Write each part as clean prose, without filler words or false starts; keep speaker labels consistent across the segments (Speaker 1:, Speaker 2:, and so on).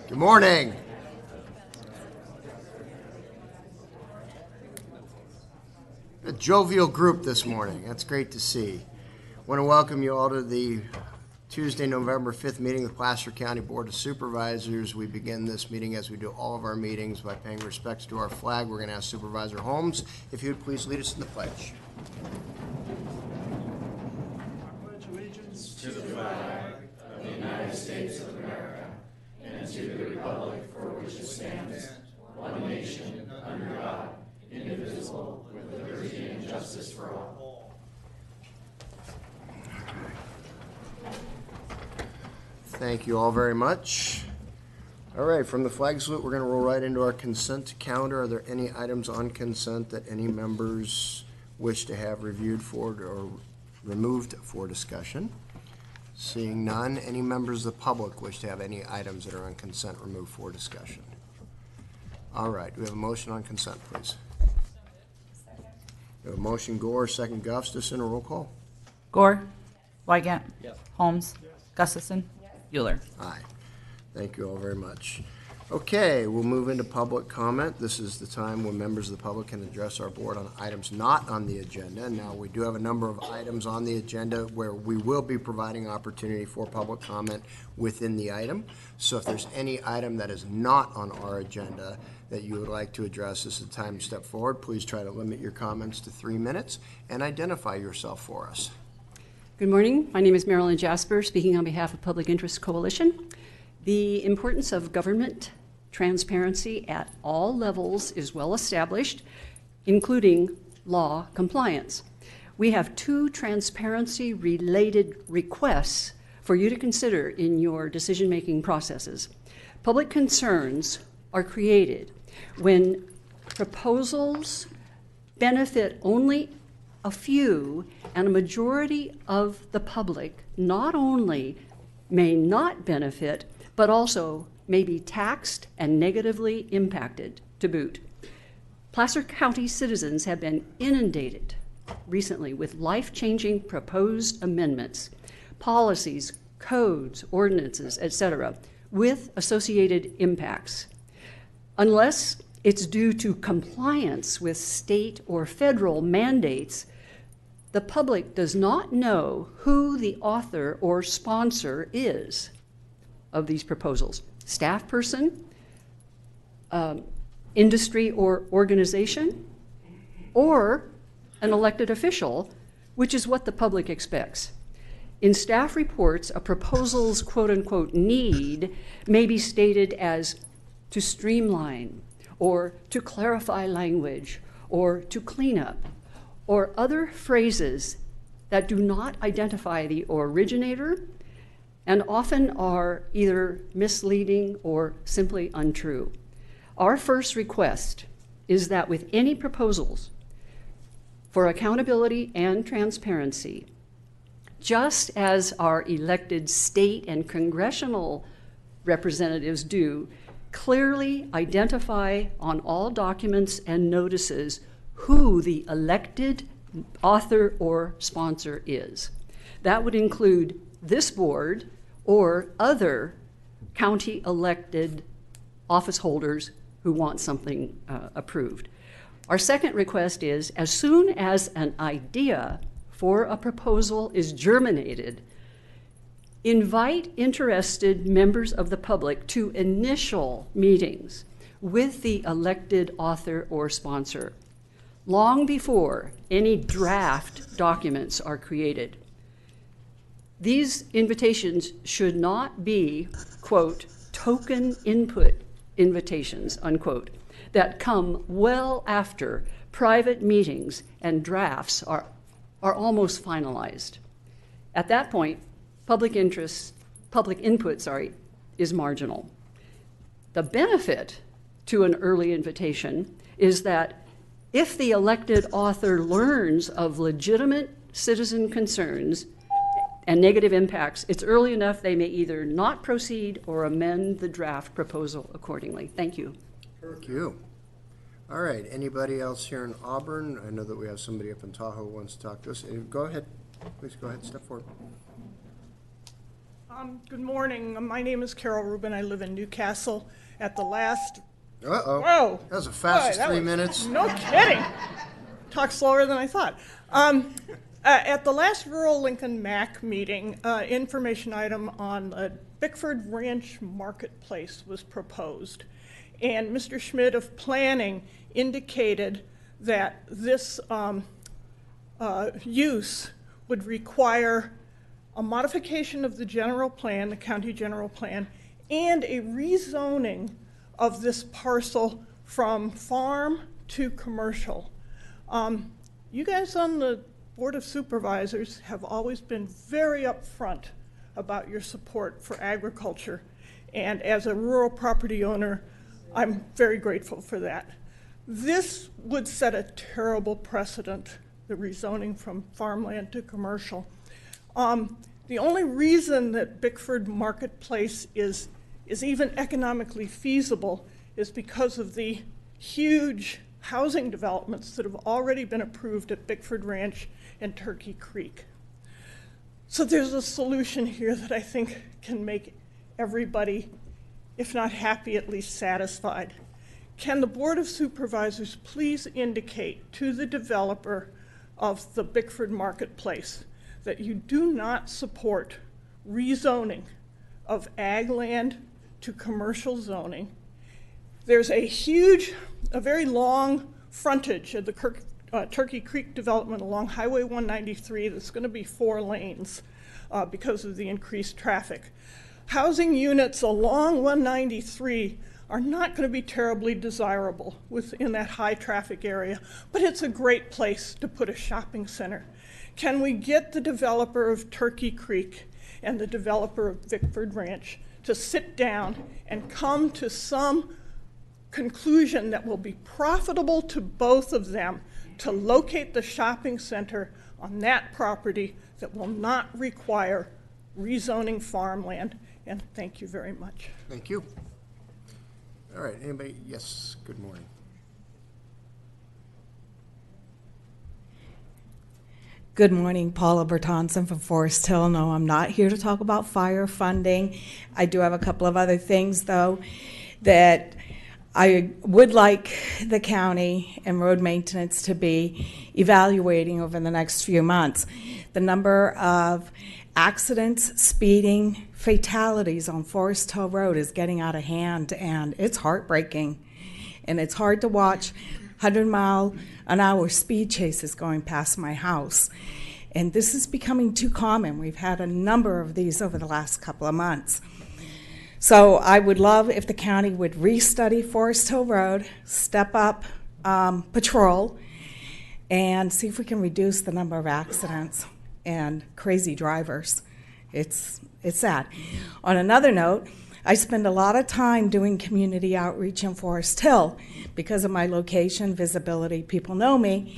Speaker 1: Good morning. A jovial group this morning. That's great to see. I want to welcome you all to the Tuesday, November 5th meeting of the Placer County Board of Supervisors. We begin this meeting, as we do all of our meetings, by paying respects to our flag. We're going to ask Supervisor Holmes if he would please lead us in the pledge.
Speaker 2: I pledge allegiance to the flag of the United States of America and to the republic for which it stands, one nation, under God, indivisible, with liberty and justice for all.
Speaker 1: Thank you all very much. All right, from the flag salute, we're going to roll right into our consent calendar. Are there any items on consent that any members wish to have reviewed for or removed for discussion? Seeing none, any members of the public wish to have any items that are on consent removed for discussion? All right, we have a motion on consent, please. We have a motion, Gore, second Gustafson, a roll call.
Speaker 3: Gore. Wygant.
Speaker 4: Yes.
Speaker 3: Holmes. Gustafson. Euler.
Speaker 1: Aye. Thank you all very much. Okay, we'll move into public comment. This is the time when members of the public can address our board on items not on the agenda. Now, we do have a number of items on the agenda where we will be providing opportunity for public comment within the item. So if there's any item that is not on our agenda that you would like to address, this is the time to step forward. Please try to limit your comments to 3 minutes and identify yourself for us.
Speaker 5: Good morning. My name is Marilyn Jasper, speaking on behalf of Public Interest Coalition. The importance of government transparency at all levels is well established, including law compliance. We have 2 transparency-related requests for you to consider in your decision-making processes. Public concerns are created when proposals benefit only a few, and a majority of the public not only may not benefit, but also may be taxed and negatively impacted to boot. Placer County citizens have been inundated recently with life-changing proposed amendments, policies, codes, ordinances, etc., with associated impacts. Unless it's due to compliance with state or federal mandates, the public does not know who the author or sponsor is of these proposals. Staff person, industry or organization, or an elected official, which is what the public expects. In staff reports, a proposal's quote-unquote need may be stated as to streamline, or to clarify language, or to clean up, or other phrases that do not identify the originator and often are either misleading or simply untrue. Our first request is that with any proposals for accountability and transparency, just as our elected state and congressional representatives do, clearly identify on all documents and notices who the elected author or sponsor is. That would include this board or other county elected office holders who want something approved. Our second request is, as soon as an idea for a proposal is germinated, invite interested members of the public to initial meetings with the elected author or sponsor, long before any draft documents are created. These invitations should not be, quote, token input invitations, unquote, that come well after private meetings and drafts are almost finalized. At that point, public input, is marginal. The benefit to an early invitation is that if the elected author learns of legitimate citizen concerns and negative impacts, it's early enough they may either not proceed or amend the draft proposal accordingly. Thank you.
Speaker 1: Thank you. All right, anybody else here in Auburn? I know that we have somebody up in Tahoe who wants to talk to us. Go ahead, please go ahead, step forward.
Speaker 2: Good morning. My name is Carol Rubin. I live in Newcastle. At the last...
Speaker 1: Uh-oh.
Speaker 2: Whoa.
Speaker 1: That was the fastest
Speaker 2: Boy, that
Speaker 1: 3
Speaker 2: was-
Speaker 1: minutes.
Speaker 2: No kidding. Talk slower than I thought. At the last Rural Lincoln MAC meeting, information item on the Bickford Ranch Marketplace was proposed. And Mr. Schmidt of Planning indicated that this use would require a modification of the general plan, the county general plan, and a rezoning of this parcel from farm to commercial. You guys on the Board of Supervisors have always been very upfront about your support for agriculture, and as a rural property owner, I'm very grateful for that. This would set a terrible precedent, the rezoning from farmland to commercial. The only reason that Bickford Marketplace is even economically feasible is because of the huge housing developments that have already been approved at Bickford Ranch and Turkey Creek. So there's a solution here that I think can make everybody, if not happy, at least satisfied. Can the Board of Supervisors please indicate to the developer of the Bickford Marketplace that you do not support rezoning of ag land to commercial zoning? There's a very long frontage of the Turkey Creek development along Highway 193 that's going to be 4 lanes because of the increased traffic. Housing units along 193 are not going to be terribly desirable within that high traffic area, but it's a great place to put a shopping center. Can we get the developer of Turkey Creek and the developer of Bickford Ranch to sit down and come to some conclusion that will be profitable to both of them to locate the shopping center on that property that will not require rezoning farmland? And thank you very much.
Speaker 1: Thank you. All right, anybody? Yes, good morning.
Speaker 4: Good morning, Paula Bertonson from Forest Hill. No, I'm not here to talk about fire funding. I do have a couple of other things, though, that I would like the county and road maintenance to be evaluating over the next few months. The number of accidents, speeding, fatalities on Forest Hill Road is getting out of hand, and it's heartbreaking. And it's hard to watch 100-mile-an-hour speed chases going past my house. And this is becoming too common. We've had a number of these over the last couple of months. So I would love if the county would restudy Forest Hill Road, step up patrol, and see if we can reduce the number of accidents and crazy drivers. It's sad. On another note, I spend a lot of time doing community outreach in Forest Hill because of my location, visibility, people know me.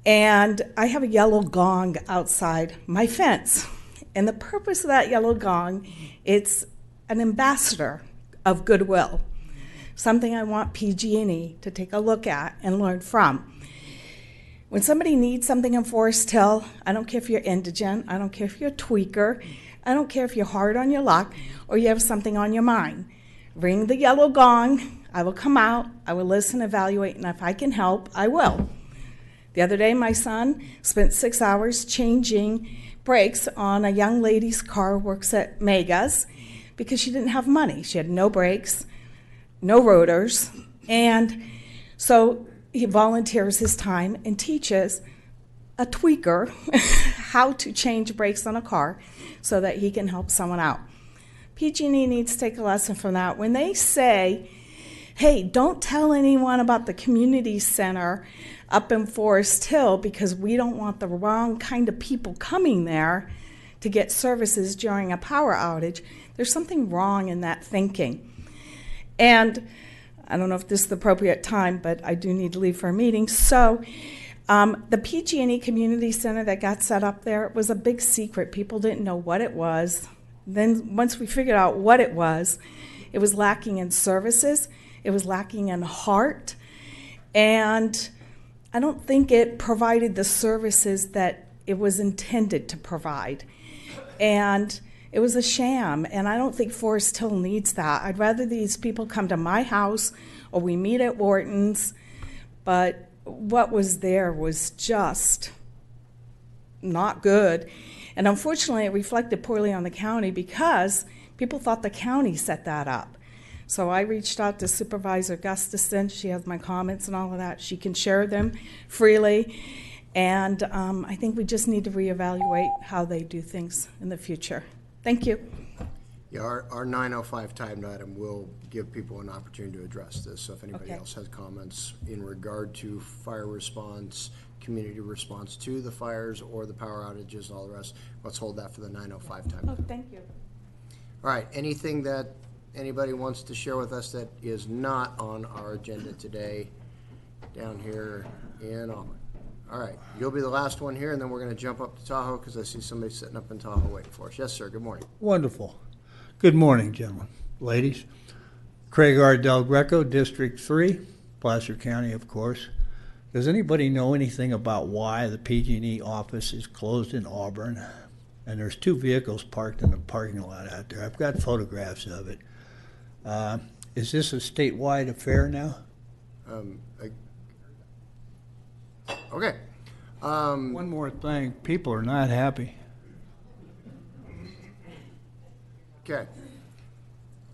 Speaker 4: And I have a yellow gong outside my fence. And the purpose of that yellow gong, it's an ambassador of goodwill, something I want PG&E to take a look at and learn from. When somebody needs something in Forest Hill, I don't care if you're indigent, I don't care if you're a tweaker, I don't care if you're hard on your luck or you have something on your mind. Ring the yellow gong, I will come out, I will listen, evaluate, and if I can help, I will. The other day, my son spent 6 hours changing brakes on a young lady's car who works at Mega's because she didn't have money. She had no brakes, no rotors, and so he volunteers his time and teaches a tweaker how to change brakes on a car so that he can help someone out. PG&E needs to take a lesson from that. When they say, hey, don't tell anyone about the community center up in Forest Hill because we don't want the wrong kind of people coming there to get services during a power outage, there's something wrong in that thinking. And I don't know if this is the appropriate time, but I do need to leave for a meeting. So the PG&E Community Center that got set up there was a big secret. People didn't know what it was. Then once we figured out what it was lacking in services, it was lacking in heart, and I don't think it provided the services that it was intended to provide. And It was a sham, and I don't think Forest Hill needs that. I'd rather these people come to my house or we meet at Wharton's, but what was there was just not good. And unfortunately, it reflected poorly on the county because people thought the county set that up. So I reached out to Supervisor Gustafson. She has my comments and all of that. She can share them freely. And I think we just need to reevaluate how they do things in the future. Thank you.
Speaker 1: Yeah, our 9:05 timed item will give people an opportunity to address this. So if anybody
Speaker 4: Okay.
Speaker 1: else has comments in regard to fire response, community response to the fires or the power outages, all the rest, let's hold that for the 9:05 time.
Speaker 4: Oh, thank you.
Speaker 1: All right, anything that anybody wants to share with us that is not on our agenda today down here in Auburn? All right, you'll be the last one here, and then we're going to jump up to Tahoe because I see somebody sitting up in Tahoe waiting for us. Yes, sir, good morning.
Speaker 6: Wonderful. Good morning, gentlemen, ladies. Craig R. Del Greco, District 3, Placer County, of course. Does anybody know anything about why the PG&E office is closed in Auburn? And there's 2 vehicles parked in the parking lot out there. I've got photographs of it. Is this a statewide affair now?
Speaker 1: Okay.
Speaker 6: One more thing, people are not happy.
Speaker 1: Okay.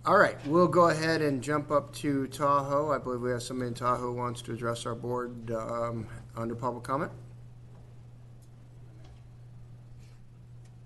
Speaker 1: All right, we'll go ahead and jump up to Tahoe. I believe we have somebody in Tahoe who wants to address our board under public comment.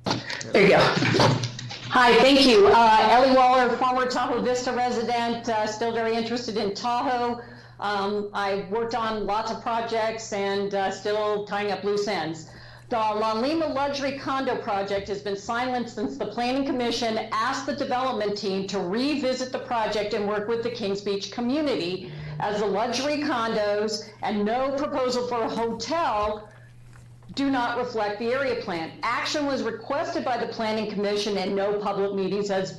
Speaker 7: There you go. Hi, thank you. Ellie Waller, former Tahoe Vista resident, still very interested in Tahoe. I worked on lots of projects and still tying up loose ends. The La Lima luxury condo project has been silent since the Planning Commission asked the development team to revisit the project and work with the Kings Beach community, as the luxury condos and no proposal for a hotel do not reflect the area plan. Action was requested by the Planning Commission and no public meetings have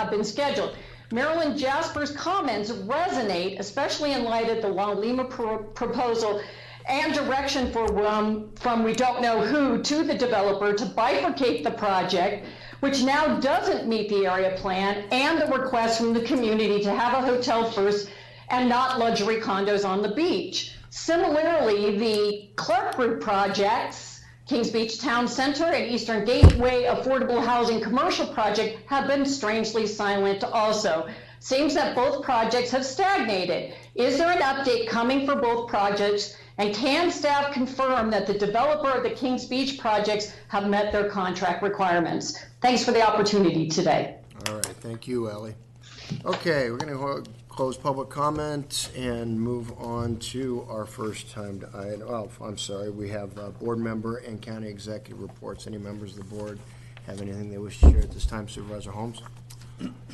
Speaker 7: been scheduled. Marilyn Jasper's comments resonate, especially in light of the La Lima proposal and direction from we don't know who to the developer to bifurcate the project, which now doesn't meet the area plan, and the request from the community to have a hotel first and not luxury condos on the beach. Similarly, the Clark Group projects, Kings Beach Town Center and Eastern Gateway Affordable Housing Commercial Project, have been strangely silent also. Seems that both projects have stagnated. Is there an update coming for both projects? And can staff confirm that the developer of the Kings Beach projects have met their contract requirements? Thanks for the opportunity today.
Speaker 1: All right, thank you, Ellie. Okay, we're going to close public comment and move on to our first timed item. Oh, I'm sorry, we have board member and county executive reports. Any members of the board have anything they wish to share at this time? Supervisor Holmes?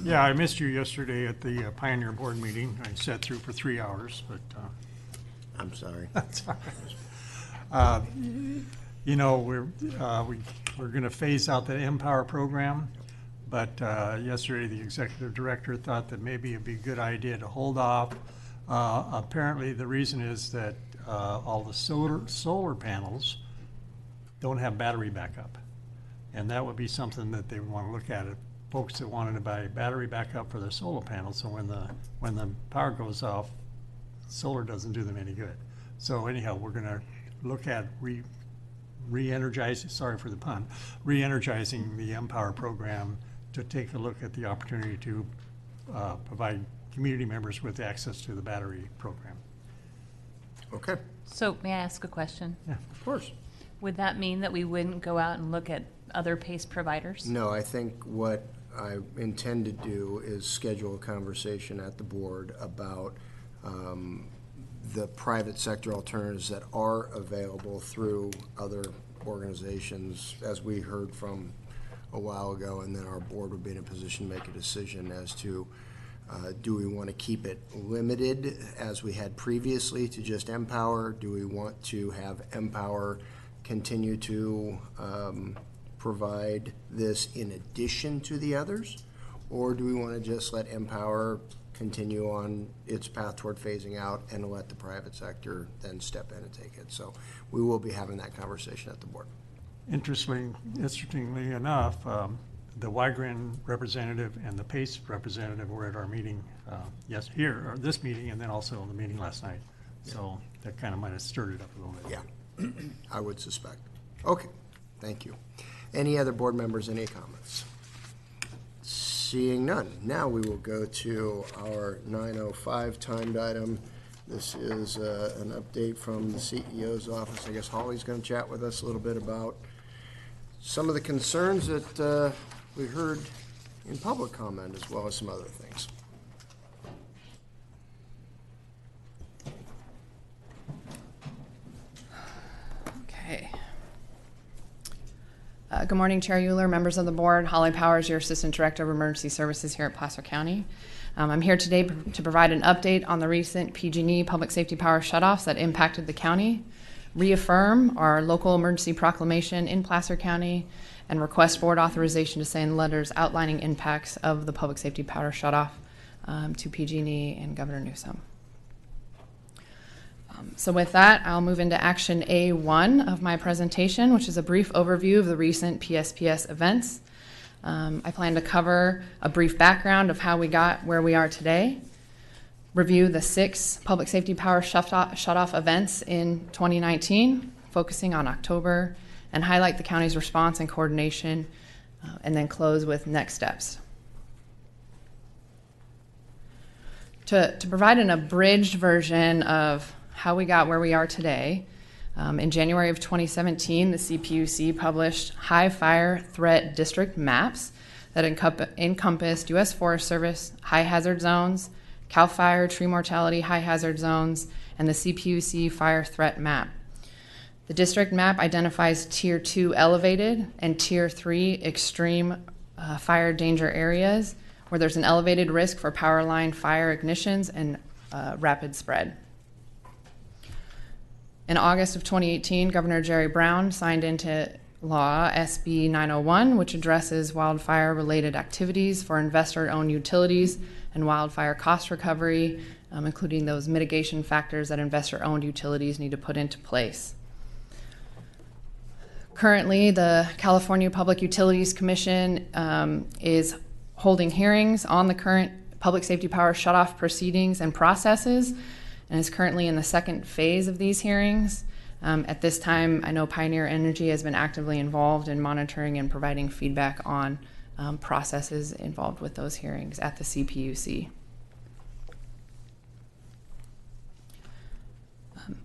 Speaker 2: Yeah, I missed you yesterday at the Pioneer Board meeting. I sat through for 3 hours, but
Speaker 1: I'm sorry.
Speaker 2: that's all right. You know, we're going to phase out the Empower program, but yesterday the executive director thought that maybe it'd be a good idea to hold off. Apparently, the reason is that all the solar panels don't have battery backup, and that would be something that they would want to look at. Folks that wanted to buy battery backup for their solar panels, so when the power goes off, solar doesn't do them any good. So anyhow, we're going to look at re-energizing, sorry for the pun, re-energizing the Empower program to take a look at the opportunity to provide community members with access to the battery program.
Speaker 1: Okay,
Speaker 3: So may I ask a question?
Speaker 2: Yeah.
Speaker 1: of course.
Speaker 3: Would that mean that we wouldn't go out and look at other PACE providers?
Speaker 1: No, I think what I intend to do is schedule a conversation at the board about the private sector alternatives that are available through other organizations, as we heard from a while ago, and then our board would be in a position to make a decision as to do we want to keep it limited as we had previously to just Empower? Do we want to have Empower continue to provide this in addition to the others? Or do we want to just let Empower continue on its path toward phasing out and let the private sector then step in and take it? So we will be having that conversation at the board.
Speaker 2: Interestingly enough, the Wygrin representative and the PACE representative were at our meeting, or this meeting, and then also the meeting last night. So that kind of might have stirred it up a little bit.
Speaker 1: Yeah, I would suspect. Okay, thank you. Any other board members, any comments? Seeing none, now we will go to our 9:05 timed item. This is an update from the CEO's office. I guess Holly's going to chat with us a little bit about some of the concerns that we heard in public comment, as well as some other things.
Speaker 8: Okay. Good morning, Chair Euler, members of the board. Holly Powers, your Assistant Director of Emergency Services here at Placer County. I'm here today to provide an update on the recent PG&E public safety power shutoffs that impacted the county, reaffirm our local emergency proclamation in Placer County, and request board authorization to send letters outlining impacts of the public safety power shutoff to PG&E and Governor Newsom. So with that, I'll move into action A1 of my presentation, which is a brief overview of the recent PSPS events. I plan to cover a brief background of how we got where we are today, review the 6 public safety power shutoff events in 2019, focusing on October, and highlight the county's response and coordination, and then close with next steps. To provide an abridged version of how we got where we are today, in January of 2017, the CPUC published high fire threat district maps that encompassed U.S. Forest Service high hazard zones, CAL FIRE tree mortality high hazard zones, and the CPUC fire threat map. The district map identifies Tier 2 elevated and Tier 3 extreme fire danger areas where there's an elevated risk for power line fire ignitions and rapid spread. In August of 2018, Governor Jerry Brown signed into law SB 901, which addresses wildfire-related activities for investor-owned utilities and wildfire cost recovery, including those mitigation factors that investor-owned utilities need to put into place. Currently, the California Public Utilities Commission is holding hearings on the current public safety power shutoff proceedings and processes, and is currently in the second phase of these hearings. At this time, I know Pioneer Energy has been actively involved in monitoring and providing feedback on processes involved with those hearings at the CPUC.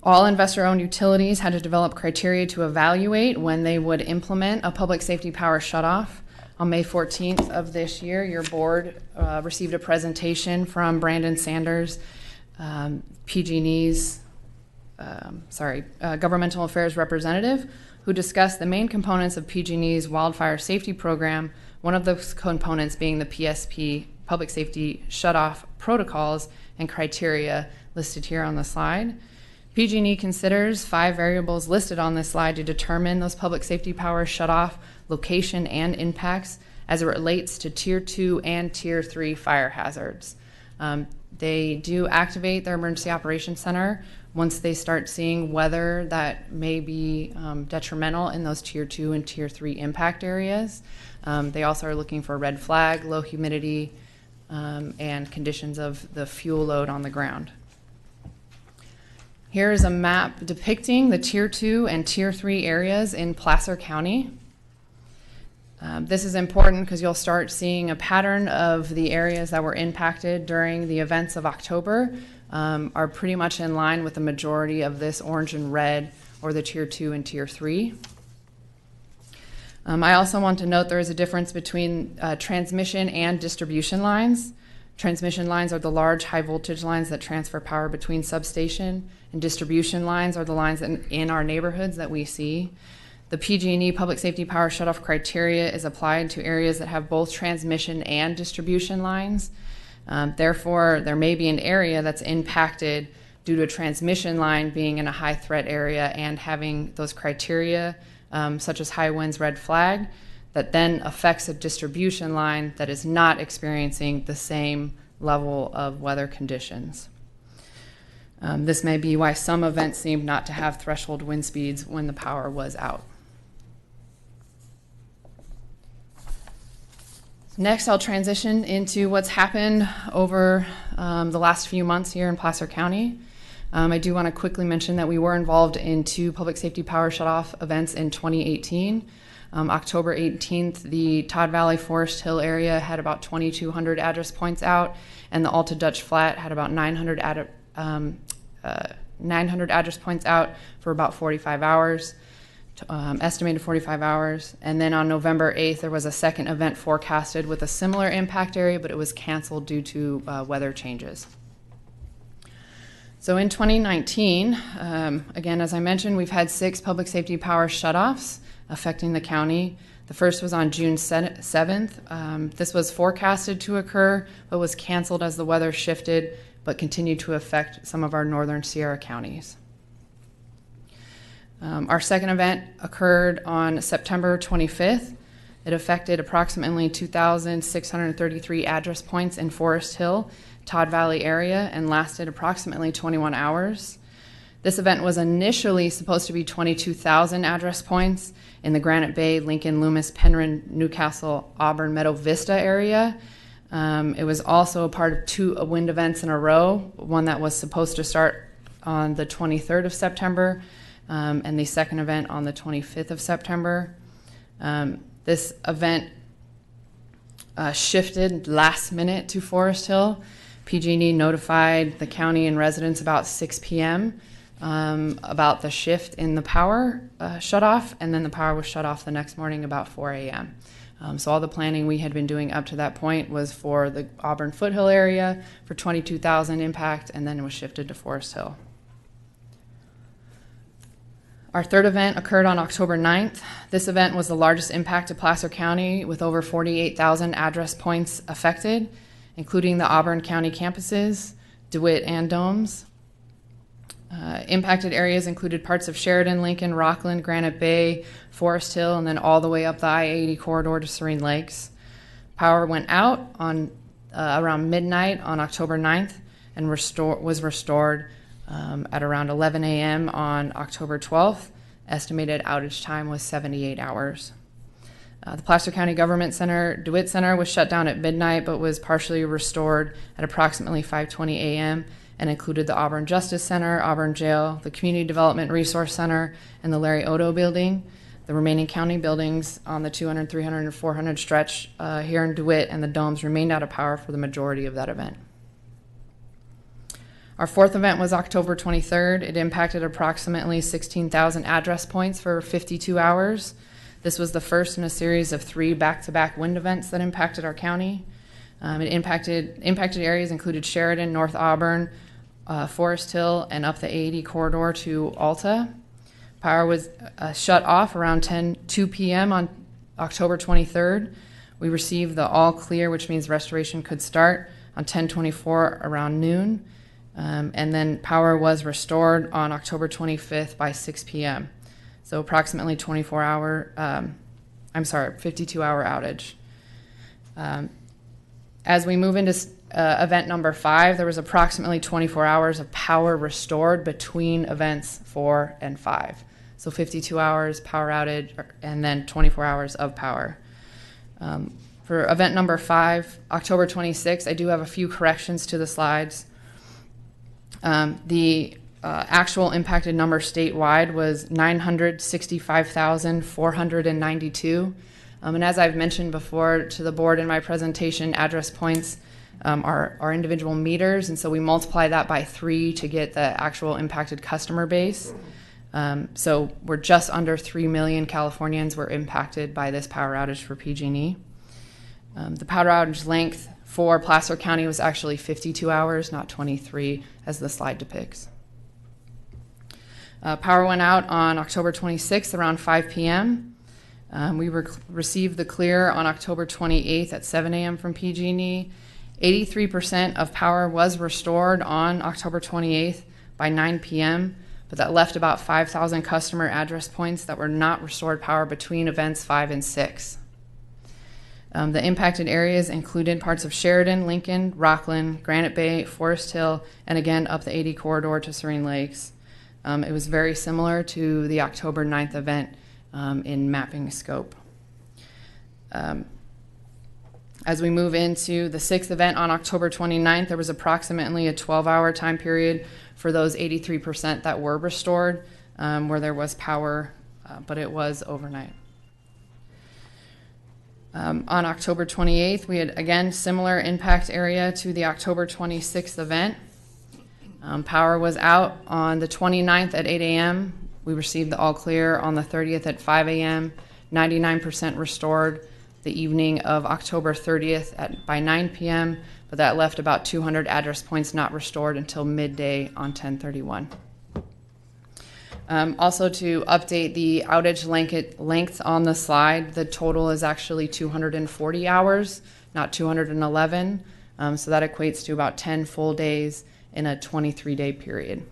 Speaker 8: All investor-owned utilities had to develop criteria to evaluate when they would implement a public safety power shutoff. On May 14th of this year, your board received a presentation from Brandon Sanders, PG&E's governmental affairs representative, who discussed the main components of PG&E's wildfire safety program, one of those components being the PSP, public safety shutoff protocols and criteria listed here on the slide. PG&E considers 5 variables listed on this slide to determine those public safety power shutoff location and impacts as it relates to Tier 2 and Tier 3 fire hazards. They do activate their Emergency Operations Center once they start seeing weather that may be detrimental in those Tier 2 and Tier 3 impact areas. They also are looking for red flag, low humidity, and conditions of the fuel load on the ground. Here is a map depicting the Tier 2 and Tier 3 areas in Placer County. This is important because you'll start seeing a pattern of the areas that were impacted during the events of October are pretty much in line with the majority of this orange and red, or the Tier 2 and Tier 3. I also want to note there is a difference between transmission and distribution lines. Transmission lines are the large high voltage lines that transfer power between substation, and distribution lines are the lines in our neighborhoods that we see. The PG&E public safety power shutoff criteria is applied to areas that have both transmission and distribution lines. Therefore, there may be an area that's impacted due to a transmission line being in a high threat area and having those criteria, such as high winds, red flag, that then affects a distribution line that is not experiencing the same level of weather conditions. This may be why some events seem not to have threshold wind speeds when the power was out. Next, I'll transition into what's happened over the last few months here in Placer County. I do want to quickly mention that we were involved in 2 public safety power shutoff events in 2018. October 18th, the Todd Valley Forest Hill area had about 2,200 address points out, and the Alta Dutch Flat had about 900 address points out for about 45 hours. Estimated 45 hours. And then on November 8th, there was a second event forecasted with a similar impact area, but it was canceled due to weather changes. So in 2019, again, as I mentioned, we've had 6 public safety power shutoffs affecting the county. The first was on June 7th. This was forecasted to occur, but was canceled as the weather shifted, but continued to affect some of our northern Sierra counties. Our second event occurred on September 25th. It affected approximately 2,633 address points in Forest Hill, Todd Valley area, and lasted approximately 21 hours. This event was initially supposed to be 22,000 address points in the Granite Bay, Lincoln, Loomis, Penryn, Newcastle, Auburn, Meadow Vista area. It was also a part of 2 wind events in a row, one that was supposed to start on the 23rd of September, and the second event on the 25th of September. This event shifted last minute to Forest Hill. PG&E notified the county and residents about 6 p.m. About the shift in the power shutoff, and then the power was shut off the next morning about 4 a.m. So all the planning we had been doing up to that point was for the Auburn Foothill area for 22,000 impact, and then it was shifted to Forest Hill. Our third event occurred on October 9th. This event was the largest impact to Placer County with over 48,000 address points affected, including the Auburn County campuses, DeWitt, and Domes. Impacted areas included parts of Sheridan, Lincoln, Rockland, Granite Bay, Forest Hill, and then all the way up the I-80 corridor to Serene Lakes. Power went out on around midnight on October 9th and was restored at around 11 a.m. on October 12th. Estimated outage time was 78 hours. The Placer County Government Center, DeWitt Center, was shut down at midnight but was partially restored at approximately 5:20 a.m. and included the Auburn Justice Center, Auburn Jail, the Community Development Resource Center, and the Larry Odo Building. The remaining county buildings on the 200, 300, and 400 stretch here in DeWitt and the Domes remained out of power for the majority of that event. Our fourth event was October 23rd. It impacted approximately 16,000 address points for 52 hours. This was the first in a series of 3 back-to-back wind events that impacted our county. It impacted areas included Sheridan, North Auburn, Forest Hill, and up the I-80 corridor to Alta. Power was shut off around 2 p.m. on October 23rd. We received the all clear, which means restoration could start on 10:24 around noon. And then power was restored on October 25th by 6 p.m. So approximately 52-hour outage. As we move into event number 5, there was approximately 24 hours of power restored between events 4 and 5. So 52 hours power outage and then 24 hours of power. For event number 5, October 26th, I do have a few corrections to the slides. The actual impacted number statewide was 965,492. And as I've mentioned before to the board in my presentation, address points are individual meters, and so we multiply that by 3 to get the actual impacted customer base. So we're just under 3 million Californians were impacted by this power outage for PG&E. The power outage length for Placer County was actually 52 hours, not 23, as the slide depicts. Power went out on October 26th around 5 p.m. We received the clear on October 28th at 7 a.m. from PG&E. 83% of power was restored on October 28th by 9 p.m., but that left about 5,000 customer address points that were not restored power between events 5 and 6. The impacted areas included parts of Sheridan, Lincoln, Rockland, Granite Bay, Forest Hill, and again up the I-80 corridor to Serene Lakes. It was very similar to the October 9th event in mapping scope. As we move into the sixth event on October 29th, there was approximately a 12-hour time period for those 83% that were restored, where there was power, but it was overnight. On October 28th, we had, again, similar impact area to the October 26th event. Power was out on the 29th at 8 a.m. We received the all clear on the 30th at 5 a.m., 99% restored the evening of October 30th by 9 p.m., but that left about 200 address points not restored until midday on 10/31. Also, to update the outage length on the slide, the total is actually 240 hours, not 211. So that equates to about 10 full days in a 23-day period.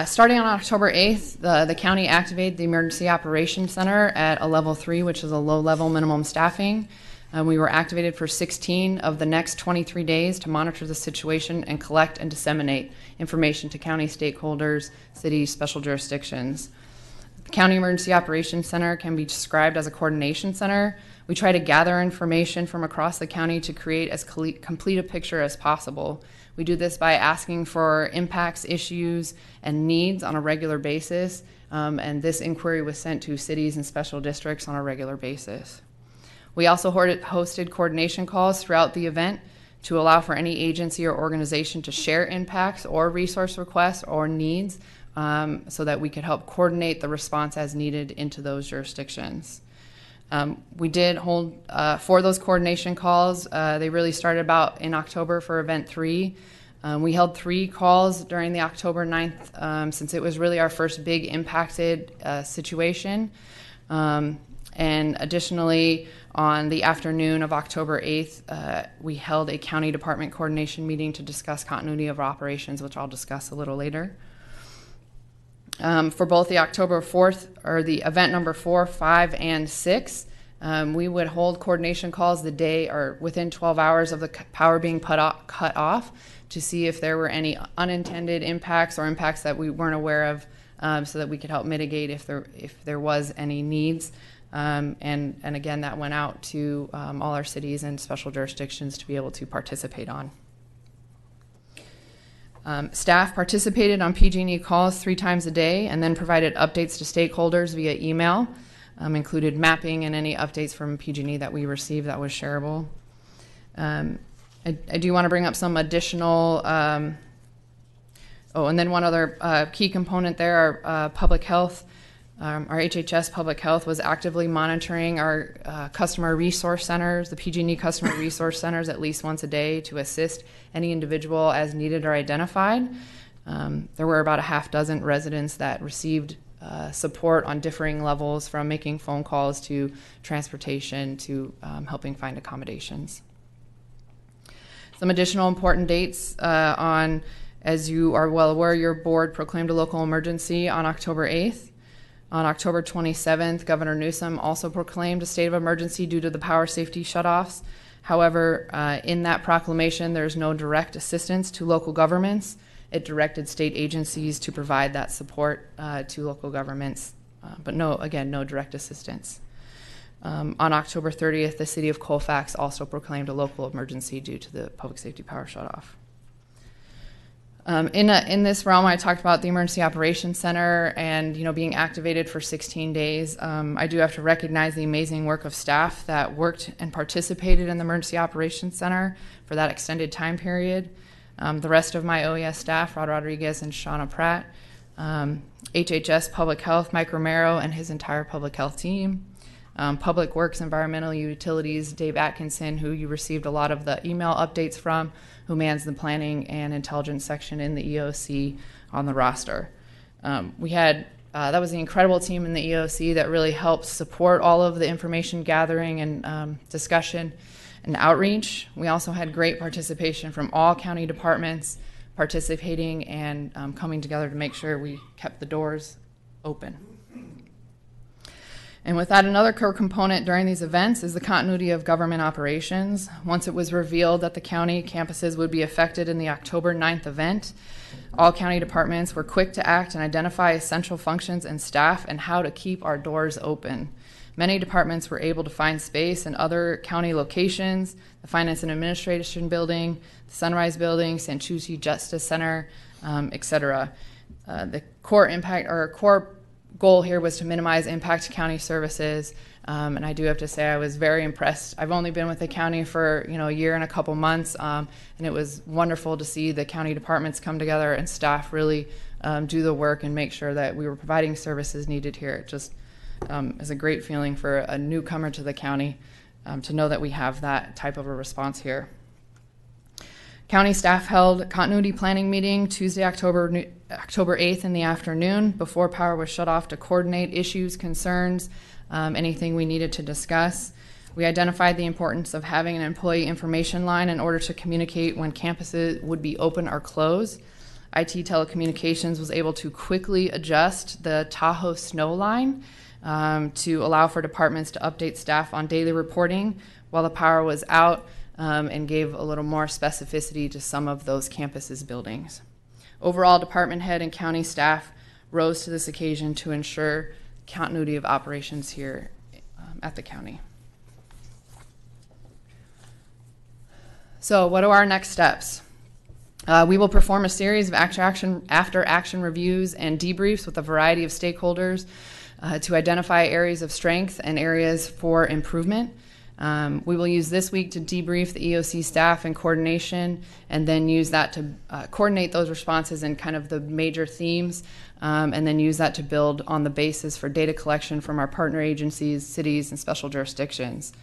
Speaker 8: Starting on October 8th, the county activated the Emergency Operations Center at a level 3, which is a low-level minimum staffing. We were activated for 16 of the next 23 days to monitor the situation and collect and disseminate information to county stakeholders, cities, special jurisdictions. The County Emergency Operations Center can be described as a coordination center. We try to gather information from across the county to create as complete a picture as possible. We do this by asking for impacts, issues, and needs on a regular basis, and this inquiry was sent to cities and special districts on a regular basis. We also hosted coordination calls throughout the event to allow for any agency or organization to share impacts or resource requests or needs so that we could help coordinate the response as needed into those jurisdictions. We did hold, for those coordination calls, they really started about in October for Event 3. We held 3 calls during the October 9th since it was really our first big impacted situation. And additionally, on the afternoon of October 8th, we held a county department coordination meeting to discuss continuity of operations, which I'll discuss a little later. For both the October 4th, or the event number 4, 5, and 6, we would hold coordination calls the day or within 12 hours of the power being cut off to see if there were any unintended impacts or impacts that we weren't aware of, so that we could help mitigate if there was any needs. And again, that went out to all our cities and special jurisdictions to be able to participate on. Staff participated on PG&E calls 3 times a day and then provided updates to stakeholders via email, included mapping and any updates from PG&E that we received that was shareable. I do want to bring up some additional, and then one other key component there, our public health. Our HHS Public Health was actively monitoring our customer resource centers, the PG&E customer resource centers, at least once a day to assist any individual as needed or identified. There were about a half dozen residents that received support on differing levels, from making phone calls to transportation to helping find accommodations. Some additional important dates on, as you are well aware, your board proclaimed a local emergency on October 8th. On October 27th, Governor Newsom also proclaimed a state of emergency due to the power safety shutoffs. However, in that proclamation, there's no direct assistance to local governments. It directed state agencies to provide that support to local governments, but no direct assistance. On October 30th, the city of Colfax also proclaimed a local emergency due to the public safety power shutoff. In this realm, I talked about the Emergency Operations Center and being activated for 16 days. I do have to recognize the amazing work of staff that worked and participated in the Emergency Operations Center for that extended time period. The rest of my OES staff, Rod Rodriguez and Shauna Pratt, HHS Public Health, Mike Romero and his entire public health team, Public Works, Environmental Utilities, Dave Atkinson, who you received a lot of the email updates from, who mans the planning and intelligence section in the EOC on the roster. We had, that was the incredible team in the EOC that really helped support all of the information gathering and discussion and outreach. We also had great participation from all county departments participating and coming together to make sure we kept the doors open. And with that, another core component during these events is the continuity of government operations. Once it was revealed that the county campuses would be affected in the October 9th event, all county departments were quick to act and identify essential functions and staff and how to keep our doors open. Many departments were able to find space in other county locations, the Finance and Administration Building, the Sunrise Building, Sanchouchi Justice Center, etc. The core goal here was to minimize impact to county services, and I do have to say I was very impressed. I've only been with the county for a year and a couple months, and it was wonderful to see the county departments come together and staff really do the work and make sure that we were providing services needed here. It just is a great feeling for a newcomer to the county to know that we have that type of a response here. County staff held a continuity planning meeting Tuesday, October 8th in the afternoon before power was shut off to coordinate issues, concerns, anything we needed to discuss. We identified the importance of having an employee information line in order to communicate when campuses would be open or closed. IT Telecommunications was able to quickly adjust the Tahoe Snow line to allow for departments to update staff on daily reporting while the power was out, and gave a little more specificity to some of those campuses' buildings. Overall, department head and county staff rose to this occasion to ensure continuity of operations here at the county. So what are our next steps? We will perform a series of after-action reviews and debriefs with a variety of stakeholders to identify areas of strength and areas for improvement. We will use this week to debrief the EOC staff and coordination, and then use that to coordinate those responses and kind of the major themes, and then use that to build on the basis for data collection from our partner agencies, cities, and special jurisdictions.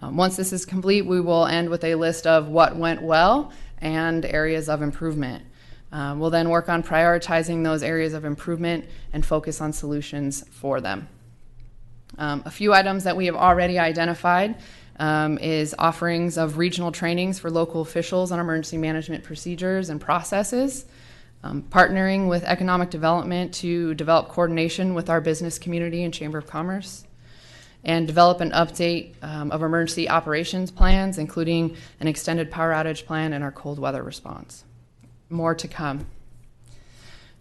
Speaker 8: Once this is complete, we will end with a list of what went well and areas of improvement. We'll then work on prioritizing those areas of improvement and focus on solutions for them. A few items that we have already identified is offerings of regional trainings for local officials on emergency management procedures and processes, partnering with economic development to develop coordination with our business community and Chamber of Commerce, and develop an update of emergency operations plans, including an extended power outage plan and our cold weather response. More to come.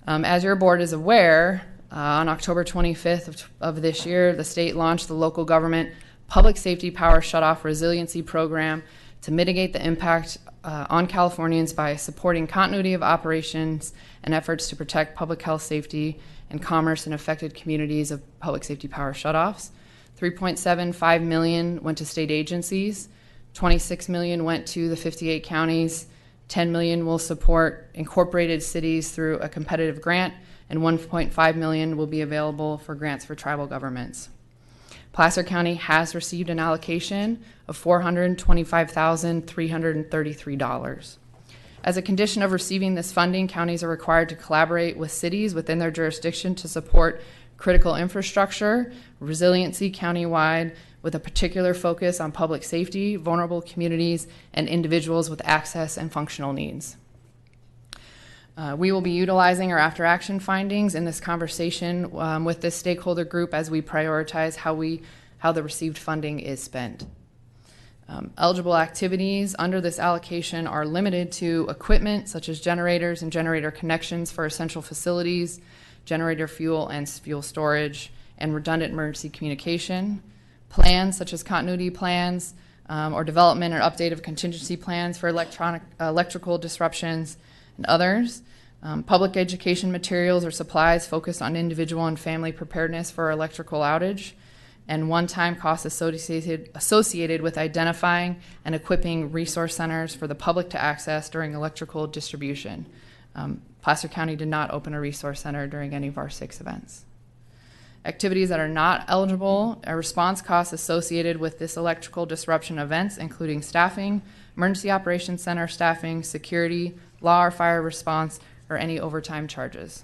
Speaker 8: As your board is aware, on October 25th of this year, the state launched the local government Public Safety Power Shutoff Resiliency Program to mitigate the impact on Californians by supporting continuity of operations and efforts to protect public health, safety, and commerce in affected communities of public safety power shutoffs. $3.75 million went to state agencies, $26 million went to the 58 counties, $10 million will support incorporated cities through a competitive grant, and $1.5 million will be available for grants for tribal governments. Placer County has received an allocation of $425,333. As a condition of receiving this funding, counties are required to collaborate with cities within their jurisdiction to support critical infrastructure, resiliency countywide, with a particular focus on public safety, vulnerable communities, and individuals with access and functional needs. We will be utilizing our after-action findings in this conversation with this stakeholder group as we prioritize how the received funding is spent. Eligible activities under this allocation are limited to equipment such as generators and generator connections for essential facilities, generator fuel and fuel storage, and redundant emergency communication. Plans such as continuity plans or development or update of contingency plans for electrical disruptions and others. Public education materials or supplies focused on individual and family preparedness for electrical outage, and one-time costs associated with identifying and equipping resource centers for the public to access during electrical distribution. Placer County did not open a resource center during any of our 6 events. Activities that are not eligible are response costs associated with this electrical disruption events, including staffing, emergency operations center staffing, security, law or fire response, or any overtime charges.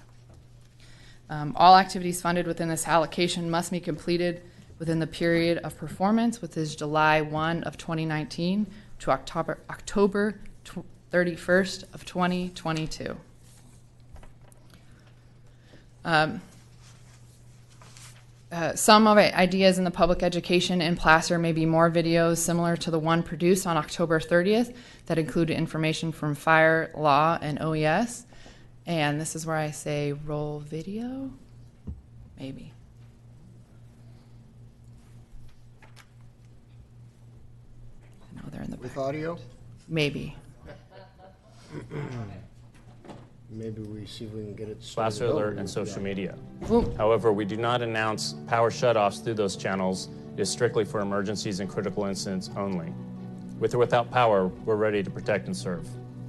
Speaker 8: All activities funded within this allocation must be completed within the period of performance, which is July 1 of 2019 to October 31st of 2022. Some of the ideas in the public education in Placer may be more videos similar to the one produced on October 30th that included information from fire, law, and OES. And this is where I say roll video, maybe. No, they're in the
Speaker 1: With
Speaker 8: back.
Speaker 1: audio?
Speaker 8: Maybe.
Speaker 1: Maybe we see if we can get it.
Speaker 9: Placer Alert and social media.
Speaker 8: Ooh.
Speaker 9: However, we do not announce power shutoffs through those channels. It is strictly for emergencies and critical incidents only. With or without power, we're ready to protect and serve.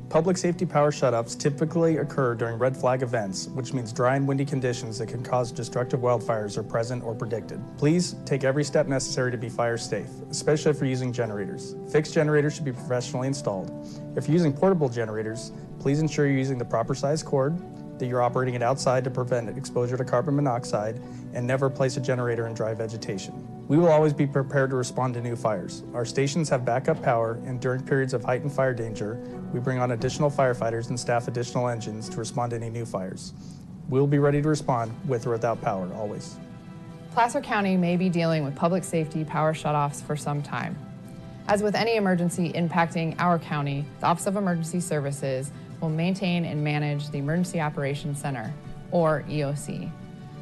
Speaker 10: Public safety power shutoffs typically occur during red flag events, which means dry and windy conditions that can cause destructive wildfires are present or predicted. Please take every step necessary to be fire safe, especially if you're using generators. Fixed generators should be professionally installed. If you're using portable generators, please ensure you're using the proper size cord, that you're operating it outside to prevent exposure to carbon monoxide, and never place a generator in dry vegetation. We will always be prepared to respond to new fires. Our stations have backup power, and during periods of heightened fire danger, we bring on additional firefighters and staff additional engines to respond to any new fires. We'll be ready to respond with or without power, always.
Speaker 8: Placer County may be dealing with public safety power shutoffs for some time. As with any emergency impacting our county, the Office of Emergency Services will maintain and manage the Emergency Operations Center, or EOC.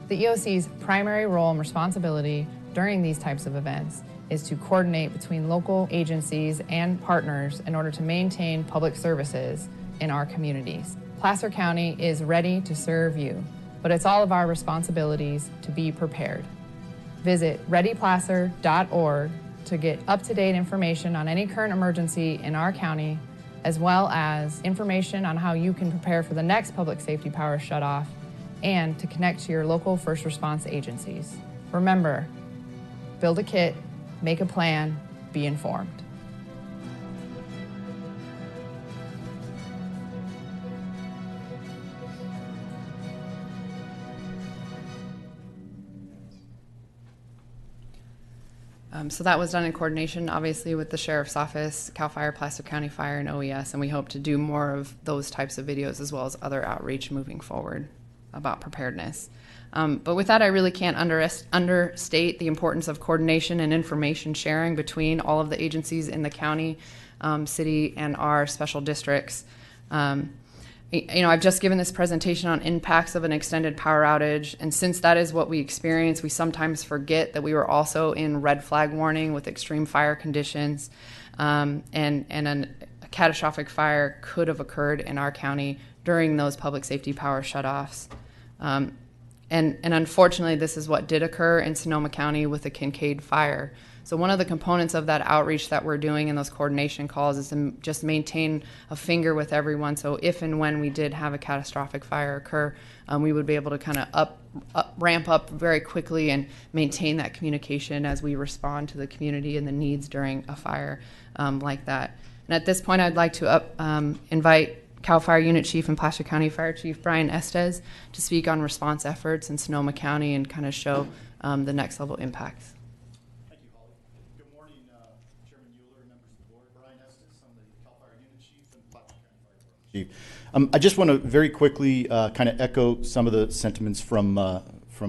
Speaker 8: The EOC's primary role and responsibility during these types of events is to coordinate between local agencies and partners in order to maintain public services in our communities. Placer County is ready to serve you, but it's all of our responsibilities to be prepared. Visit readyplacer.org to get up-to-date information on any current emergency in our county, as well as information on how you can prepare for the next public safety power shutoff and to connect to your local first response agencies. Remember, build a kit, make a plan, be informed. So that was done in coordination, obviously, with the Sheriff's Office, CAL FIRE, Placer County Fire, and OES, and we hope to do more of those types of videos as well as other outreach moving forward about preparedness. But with that, I really can't understate the importance of coordination and information sharing between all of the agencies in the county, city, and our special districts. I've just given this presentation on impacts of an extended power outage, and since that is what we experience, we sometimes forget that we were also in red flag warning with extreme fire conditions, and a catastrophic fire could have occurred in our county during those public safety power shutoffs. And unfortunately, this is what did occur in Sonoma County with the Kincaid fire. So one of the components of that outreach that we're doing in those coordination calls is to just maintain a finger with everyone. So if and when we did have a catastrophic fire occur, we would be able to kind of ramp up very quickly and maintain that communication as we respond to the community and the needs during a fire like that. And at this point, I'd like to invite CAL FIRE Unit Chief and Placer County Fire Chief Brian Estes to speak on response efforts in Sonoma County and kind of show the next level impacts.
Speaker 11: Thank you, Holly. Good morning, Chairman Euler and members of the board. Brian Estes, I'm the CAL FIRE Unit Chief and Placer County Fire Department Chief. I just want to very quickly kind of echo some of the sentiments from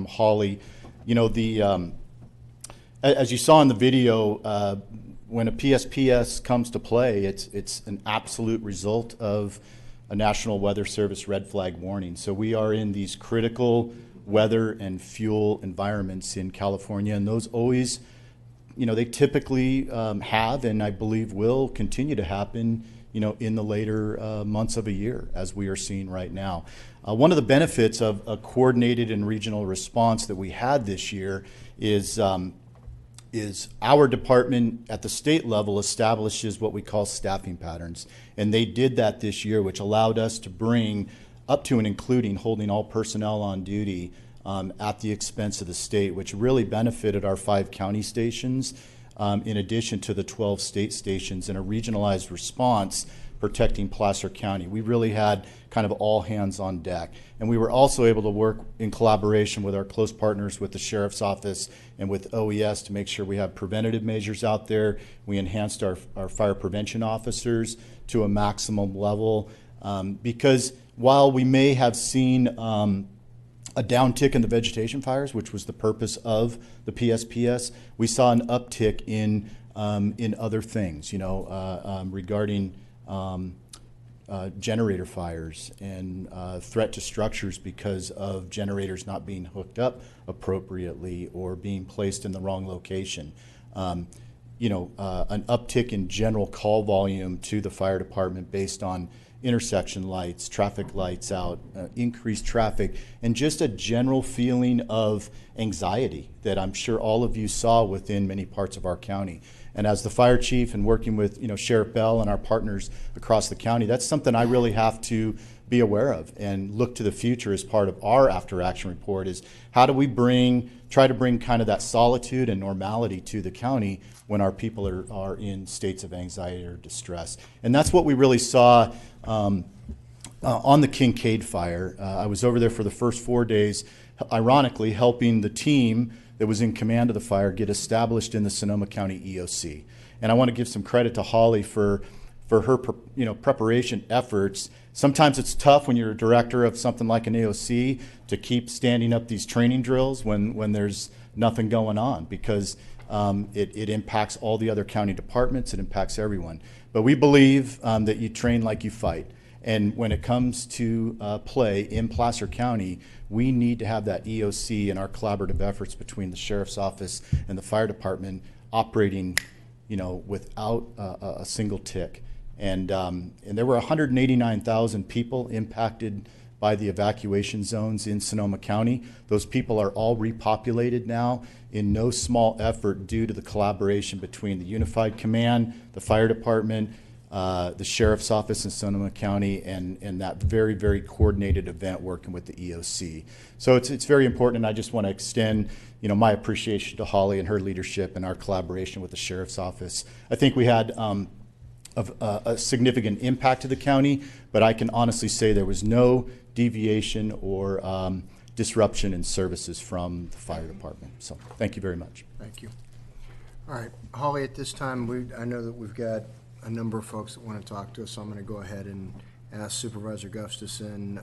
Speaker 11: Holly. You know, as you saw in the video, when a PSPS comes to play, it's an absolute result of a National Weather Service red flag warning. So we are in these critical weather and fuel environments in California, and those always, you know, they typically have, and I believe will continue to happen, you know, in the later months of a year, as we are seeing right now. One of the benefits of a coordinated and regional response that we had this year is our department at the state level establishes what we call staffing patterns. And they did that this year, which allowed us to bring up to and including holding all personnel on duty at the expense of the state, which really benefited our 5 county stations in addition to the 12 state stations in a regionalized response protecting Placer County. We really had kind of all hands on deck. And we were also able to work in collaboration with our close partners with the Sheriff's Office and with OES to make sure we have preventative measures out there. We enhanced our fire prevention officers to a maximum level because while we may have seen a downtick in the vegetation fires, which was the purpose of the PSPS. We saw an uptick in other things, regarding generator fires and threat to structures because of generators not being hooked up appropriately or being placed in the wrong location. An uptick in general call volume to the fire department based on intersection lights, traffic lights out, increased traffic, and just a general feeling of anxiety that I'm sure all of you saw within many parts of our county. And as the fire chief and working with Sheriff Bell and our partners across the county, that's something I really have to be aware of and look to the future as part of our after action report is how do we try to bring kind of that solitude and normality to the county when our people are in states of anxiety or distress. And that's what we really saw on the Kincaid fire. I was over there for the first 4 days, ironically helping the team that was in command of the fire get established in the Sonoma County EOC. And I want to give some credit to Holly for her preparation efforts. Sometimes it's tough when you're a director of something like an AOC to keep standing up these training drills when there's nothing going on because it impacts all the other county departments, it impacts everyone. But we believe that you train like you fight. And when it comes to play in Placer County, we need to have that EOC and our collaborative efforts between the Sheriff's Office and the Fire Department operating, without a single tick. And there were 189,000 people impacted by the evacuation zones in Sonoma County. Those people are all repopulated now in no small effort due to the collaboration between the Unified Command, the Fire Department, the Sheriff's Office in Sonoma County, and that very, very coordinated event working with the EOC. So it's very important, and I just want to extend my appreciation to Holly and her leadership and our collaboration with the Sheriff's Office. I think we had a significant impact to the county, but I can honestly say there was no deviation or disruption in services from the fire department. So thank you very much.
Speaker 1: Thank you. All right, Holly, at this time, I know that we've got a number of folks that want to talk to us, so I'm going to go ahead and ask Supervisor Gustafson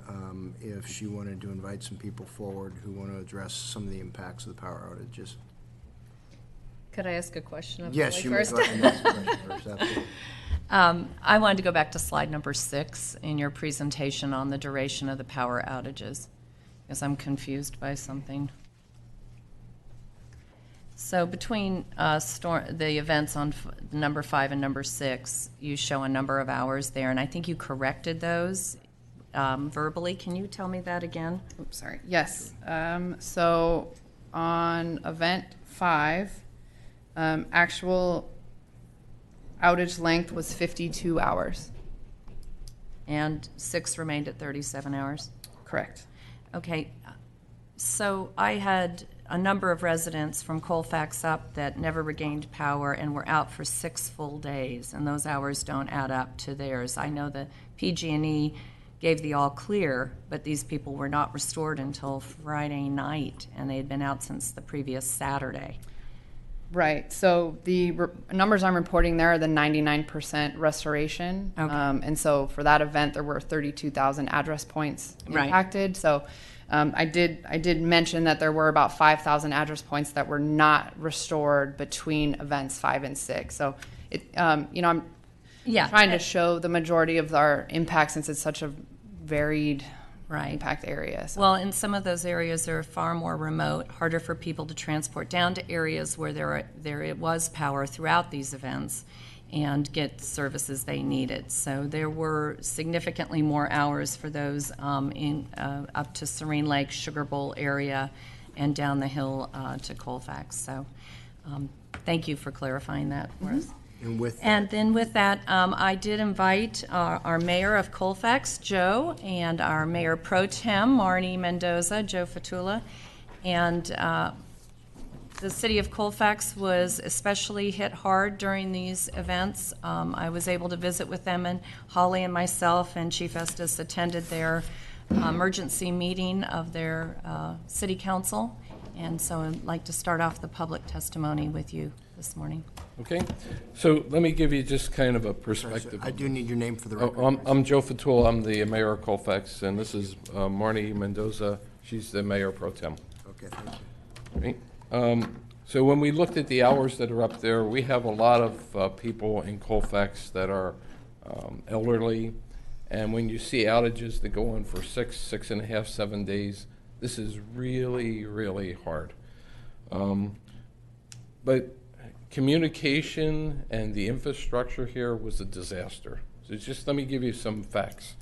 Speaker 1: if she wanted to invite some people forward who want to address some of the impacts of the power outages.
Speaker 3: Could I ask a question of
Speaker 1: Yes,
Speaker 3: Holly
Speaker 1: you may
Speaker 3: first?
Speaker 1: go ahead and ask the question first. Absolutely.
Speaker 3: I wanted to go back to slide number 6 in your presentation on the duration of the power outages, because I'm confused by something. So between the events on number 5 and number 6, you show a number of hours there, and I think you corrected those verbally. Can you tell me that again?
Speaker 8: Oops, sorry. Yes. So on event 5, actual outage length was 52 hours.
Speaker 3: And 6 remained at 37 hours?
Speaker 8: Correct.
Speaker 3: Okay. So I had a number of residents from Colfax up that never regained power and were out for 6 full days, and those hours don't add up to theirs. I know the PG&E gave the all clear, but these people were not restored until Friday night, and they had been out since the previous Saturday.
Speaker 8: Right. So the numbers I'm reporting there are the 99% restoration.
Speaker 3: Okay.
Speaker 8: And so for that event, there were 32,000 address points impacted. Right. So I did mention that there were about 5,000 address points that were not restored between events 5 and 6. So I'm trying to show the majority of our impact since it's such a varied impact area. So.
Speaker 3: Well, in some of those areas, they're far more remote, harder for people to transport down to areas where there was power throughout these events and get services they needed. So there were significantly more hours for those up to Serene Lake, Sugar Bowl area, and down the hill to Colfax. So thank you for clarifying that for us. And then with that, I did invite our mayor of Colfax, Joe, and our mayor pro tem, Marnie Mendoza, Joe Fatula. And the city of Colfax was especially hit hard during these events. I was able to visit with them, and Holly and myself and Chief Estes attended their emergency meeting of their city council. And so I'd like to start off the public testimony with you this morning.
Speaker 12: Okay, so let me give you just kind of a perspective.
Speaker 1: I do need your name for the record.
Speaker 12: I'm Joe Fatul. I'm the mayor of Colfax, and this is Marnie Mendoza. She's the mayor pro tem.
Speaker 1: Okay, thank you.
Speaker 12: Right? So when we looked at the hours that are up there, we have a lot of people in Colfax that are elderly, and when you see outages that go on for 6 and a half, 7 days, this is really, really hard. But communication and the infrastructure here was a disaster. So just let me give you some facts.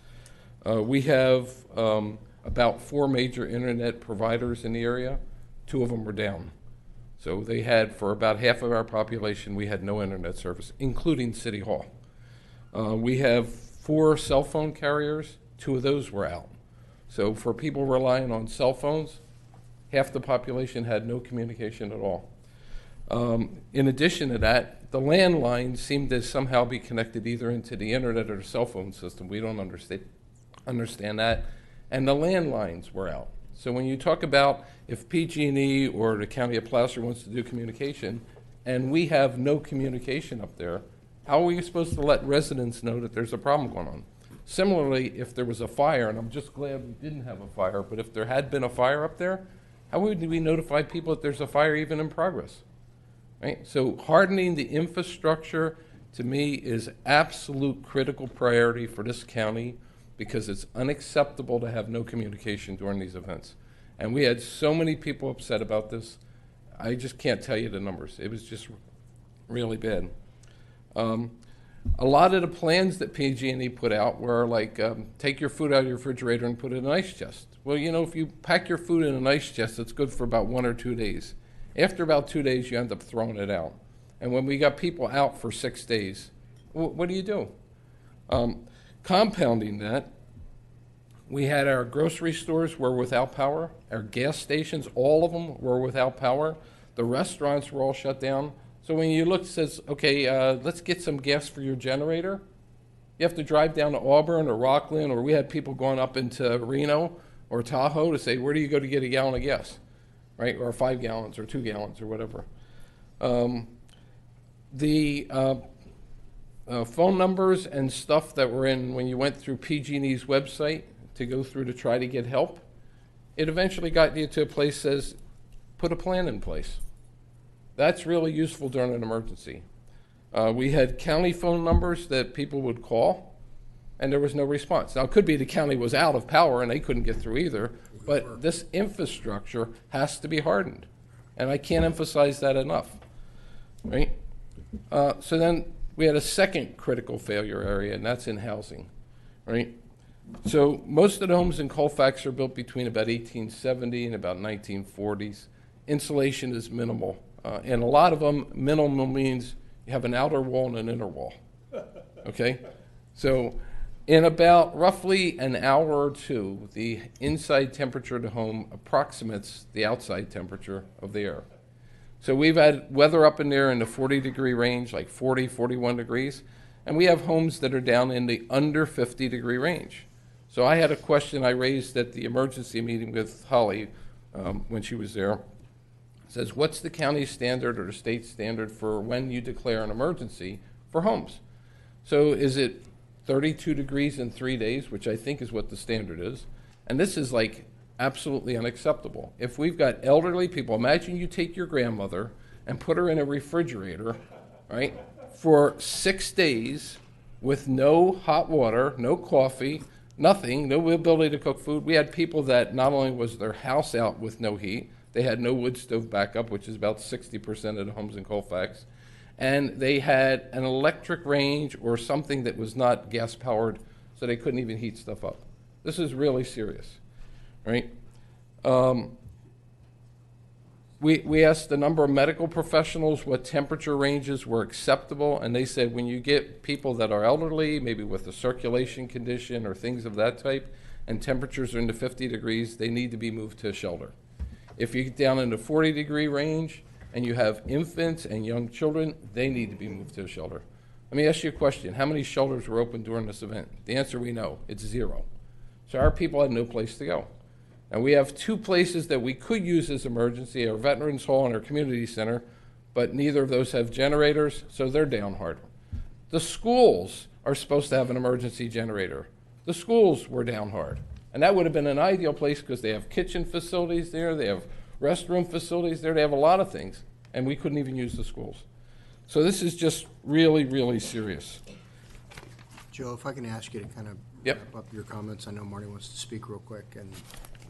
Speaker 12: We have about 4 major internet providers in the area. 2 of them were down. So they had, for about half of our population, we had no internet service, including City Hall. We have 4 cell phone carriers. 2 of those were out. So for people relying on cell phones, half the population had no communication at all. In addition to that, the landlines seem to somehow be connected either into the internet or the cell phone system. We don't understand that. And the landlines were out. So when you talk about if PG&E or the County of Placer wants to do communication, and we have no communication up there, how are we supposed to let residents know that there's a problem going on? Similarly, if there was a fire, and I'm just glad we didn't have a fire, but if there had been a fire up there, how would we notify people that there's a fire even in progress? Right? So hardening the infrastructure, to me, is absolute critical priority for this county, because it's unacceptable to have no communication during these events. And we had so many people upset about this. I just can't tell you the numbers. It was just really bad. A lot of the plans that PG&E put out were like, take your food out of your refrigerator and put it in an ice chest. Well, you know, if you pack your food in an ice chest, it's good for about 1 or 2 days. After about 2 days, you end up throwing it out. And when we got people out for 6 days, what do you do? Compounding that, we had our grocery stores were without power. Our gas stations, all of them were without power. The restaurants were all shut down. So when you look, it says, okay, let's get some gas for your generator. You have to drive down to Auburn or Rockland, or we had people going up into Reno or Tahoe to say, where do you go to get a gallon of gas, right? Or 5 gallons or 2 gallons or whatever. Phone numbers and stuff that were in when you went through PG&E's website to go through to try to get help, it eventually got you to a place that says, put a plan in place. That's really useful during an emergency. We had county phone numbers that people would call, and there was no response. Now, it could be the county was out of power and they couldn't get through either, but this infrastructure has to be hardened. And I can't emphasize that enough, right? So then we had a second critical failure area, and that's in housing, right? So most of the homes in Colfax are built between about 1870 and about 1940s. Insulation is minimal. And a lot of them, minimal means you have an outer wall and an inner wall, okay? So in about roughly an hour or 2, the inside temperature of the home approximates the outside temperature of the air. So we've had weather up in there in the 40-degree range, like 40, 41 degrees, and we have homes that are down in the under 50-degree range. So I had a question I raised at the emergency meeting with Holly when she was there. It says, what's the county standard or the state standard for when you declare an emergency for homes? So is it 32 degrees in 3 days, which I think is what the standard is? And this is like absolutely unacceptable. If we've got elderly people, imagine you take your grandmother and put her in a refrigerator, right, for 6 days with no hot water, no coffee, nothing, no ability to cook food. We had people that not only was their house out with no heat, they had no wood stove backup, which is about 60% of the homes in Colfax, and they had an electric range or something that was not gas powered, so they couldn't even heat stuff up. This is really serious, right? We asked a number of medical professionals what temperature ranges were acceptable, and they said when you get people that are elderly, maybe with a circulation condition or things of that type, and temperatures are in the 50 degrees, they need to be moved to a shelter. If you get down in the 40-degree range and you have infants and young children, they need to be moved to a shelter. Let me ask you a question. How many shelters were open during this event? The answer we know, it's 0. So our people had no place to go. And we have 2 places that we could use as emergency, our Veterans Hall and our Community Center, but neither of those have generators, so they're down hard. The schools are supposed to have an emergency generator. The schools were down hard. And that would have been an ideal place because they have kitchen facilities there, they have restroom facilities there, they have a lot of things, and we couldn't even use the schools. So this is just really, really serious.
Speaker 1: Joe, if I can ask you to kind of
Speaker 12: Yep.
Speaker 1: wrap up your comments. I know Marty wants to speak real quick, and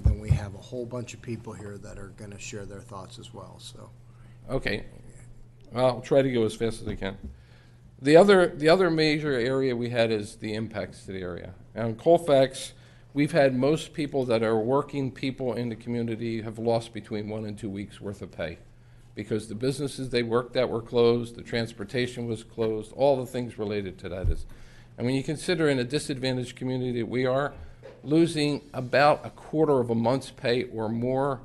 Speaker 1: then we have a whole bunch of people here that are going to share their thoughts as well, so.
Speaker 12: Okay, I'll try to go as fast as I can. The other major area we had is the impacts to the area. Now in Colfax, we've had most people that are working people in the community have lost between 1 and 2 weeks worth of pay because the businesses they worked at were closed, the transportation was closed, all the things related to that is. And when you consider in a disadvantaged community that we are, losing about a quarter of a month's pay or more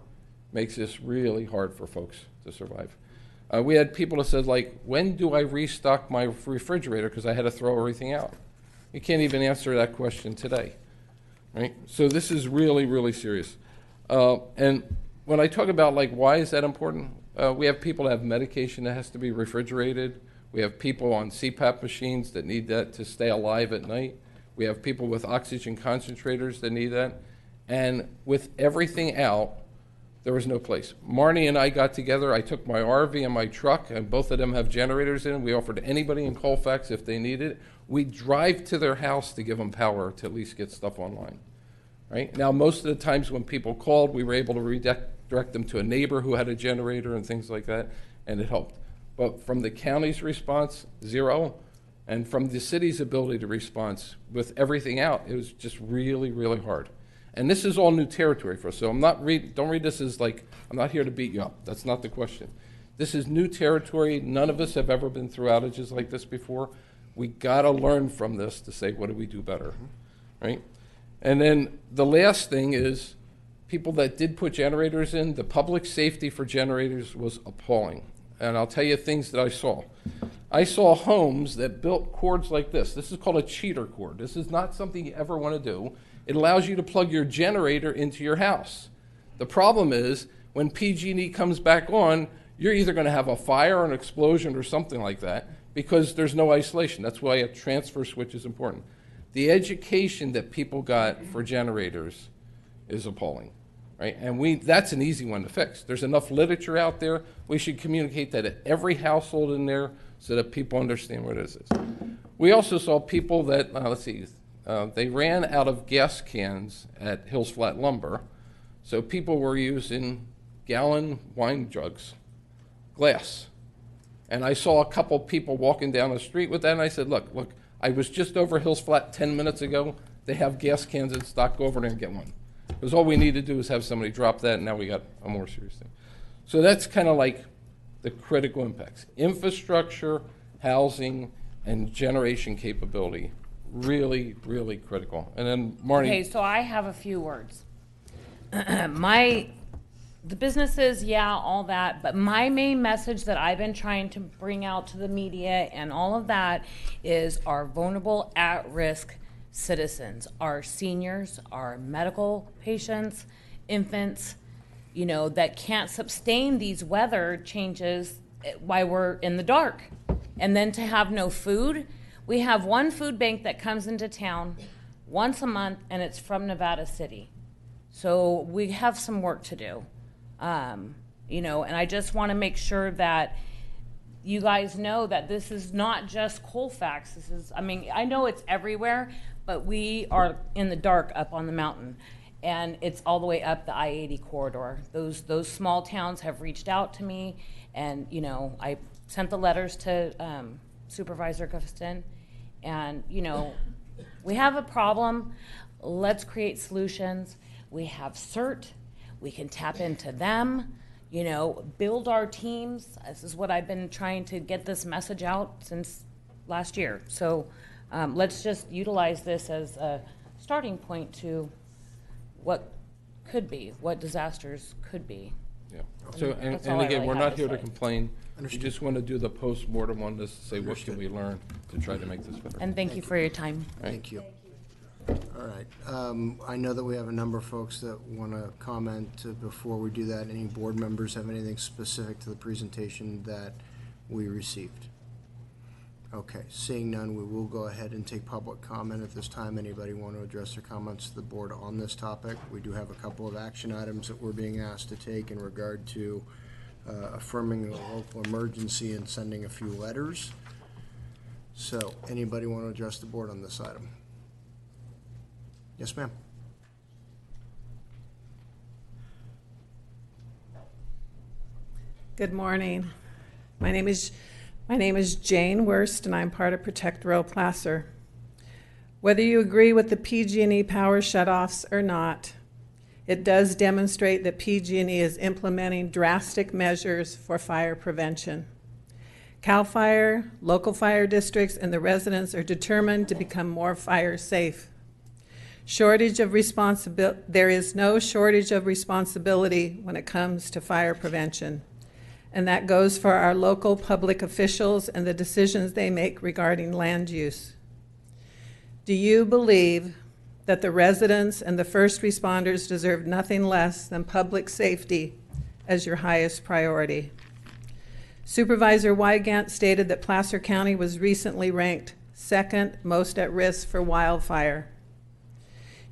Speaker 12: makes this really hard for folks to survive. We had people that said, like, when do I restock my refrigerator because I had to throw everything out? You can't even answer that question today, right? So this is really, really serious. And when I talk about, like, why is that important? We have people that have medication that has to be refrigerated. We have people on CPAP machines that need that to stay alive at night. We have people with oxygen concentrators that need that. And with everything out, there was no place. Marnie and I got together. I took my RV and my truck, and both of them have generators in. We offered anybody in Colfax if they needed it. We drive to their house to give them power to at least get stuff online. Right? Now, most of the times when people called, we were able to redirect them to a neighbor who had a generator and things like that, and it helped. But from the county's response, zero. And from the city's ability to respond with everything out, it was just really, really hard. And this is all new territory for us. So don't read this as like, I'm not here to beat you up. That's not the question. This is new territory. None of us have ever been through outages like this before. We got to learn from this to say, what do we do better, right? And then the last thing is people that did put generators in, the public safety for generators was appalling. And I'll tell you things that I saw. I saw homes that built cords like this. This is called a cheater cord. This is not something you ever want to do. It allows you to plug your generator into your house. The problem is when PG&E comes back on, you're either going to have a fire or an explosion or something like that because there's no isolation. That's why a transfer switch is important. The education that people got for generators is appalling. Right? And that's an easy one to fix. There's enough literature out there. We should communicate that at every household in there so that people understand what it is. We also saw people that, they ran out of gas cans at Hills Flat Lumber, so people were using gallon wine jugs, glass. And I saw a couple people walking down the street with that, and I said, look, I was just over Hills Flat 10 minutes ago. They have gas cans in stock. Go over there and get one. Because all we need to do is have somebody drop that, and now we got a more serious thing. So that's kind of like the critical impacts. Infrastructure, housing, and generation capability. Really, really critical. And then Marnie.
Speaker 13: Okay, so I have a few words. The businesses, yeah, all that, but my main message that I've been trying to bring out to the media and all of that is our vulnerable, at-risk citizens, our seniors, our medical patients, infants, that can't sustain these weather changes while we're in the dark. And then to have no food. We have one food bank that comes into town once a month, and it's from Nevada City. So we have some work to do. And I just want to make sure that you guys know that this is not just Colfax. I know it's everywhere, but we are in the dark up on the mountain, and it's all the way up the I-80 corridor. Those small towns have reached out to me, and I sent the letters to Supervisor Gustin, and we have a problem. Let's create solutions. We have CERT. We can tap into them. Build our teams. This is what I've been trying to get this message out since last year. So let's just utilize this as a starting point to what could be, what disasters could be.
Speaker 12: Yeah. So, and again, we're not here to complain. We just want to do the post-mortem on this to say what can we learn to try to make this better.
Speaker 13: And thank you for your time.
Speaker 1: Thank you. All right. I know that we have a number of folks that want to comment before we do that. Any board members have anything specific to the presentation that we received? Okay, seeing none, we will go ahead and take public comment at this time. Anybody want to address their comments to the board on this topic? We do have a couple of action items that we're being asked to take in regard to affirming a local emergency and sending a few letters. So, anybody want to address the board on this item? Yes, ma'am.
Speaker 14: Good morning. My name is Jane Wurst, and I'm part of Protect Rural Placer. Whether you agree with the PG&E power shutoffs or not, it does demonstrate that PG&E is implementing drastic measures for fire prevention. CAL FIRE, local fire districts, and the residents are determined to become more fire safe. There is no shortage of responsibility when it comes to fire prevention. And that goes for our local public officials and the decisions they make regarding land use. Do you believe that the residents and the first responders deserve nothing less than public safety as your highest priority? Supervisor Wygant stated that Placer County was recently ranked second most at risk for wildfire.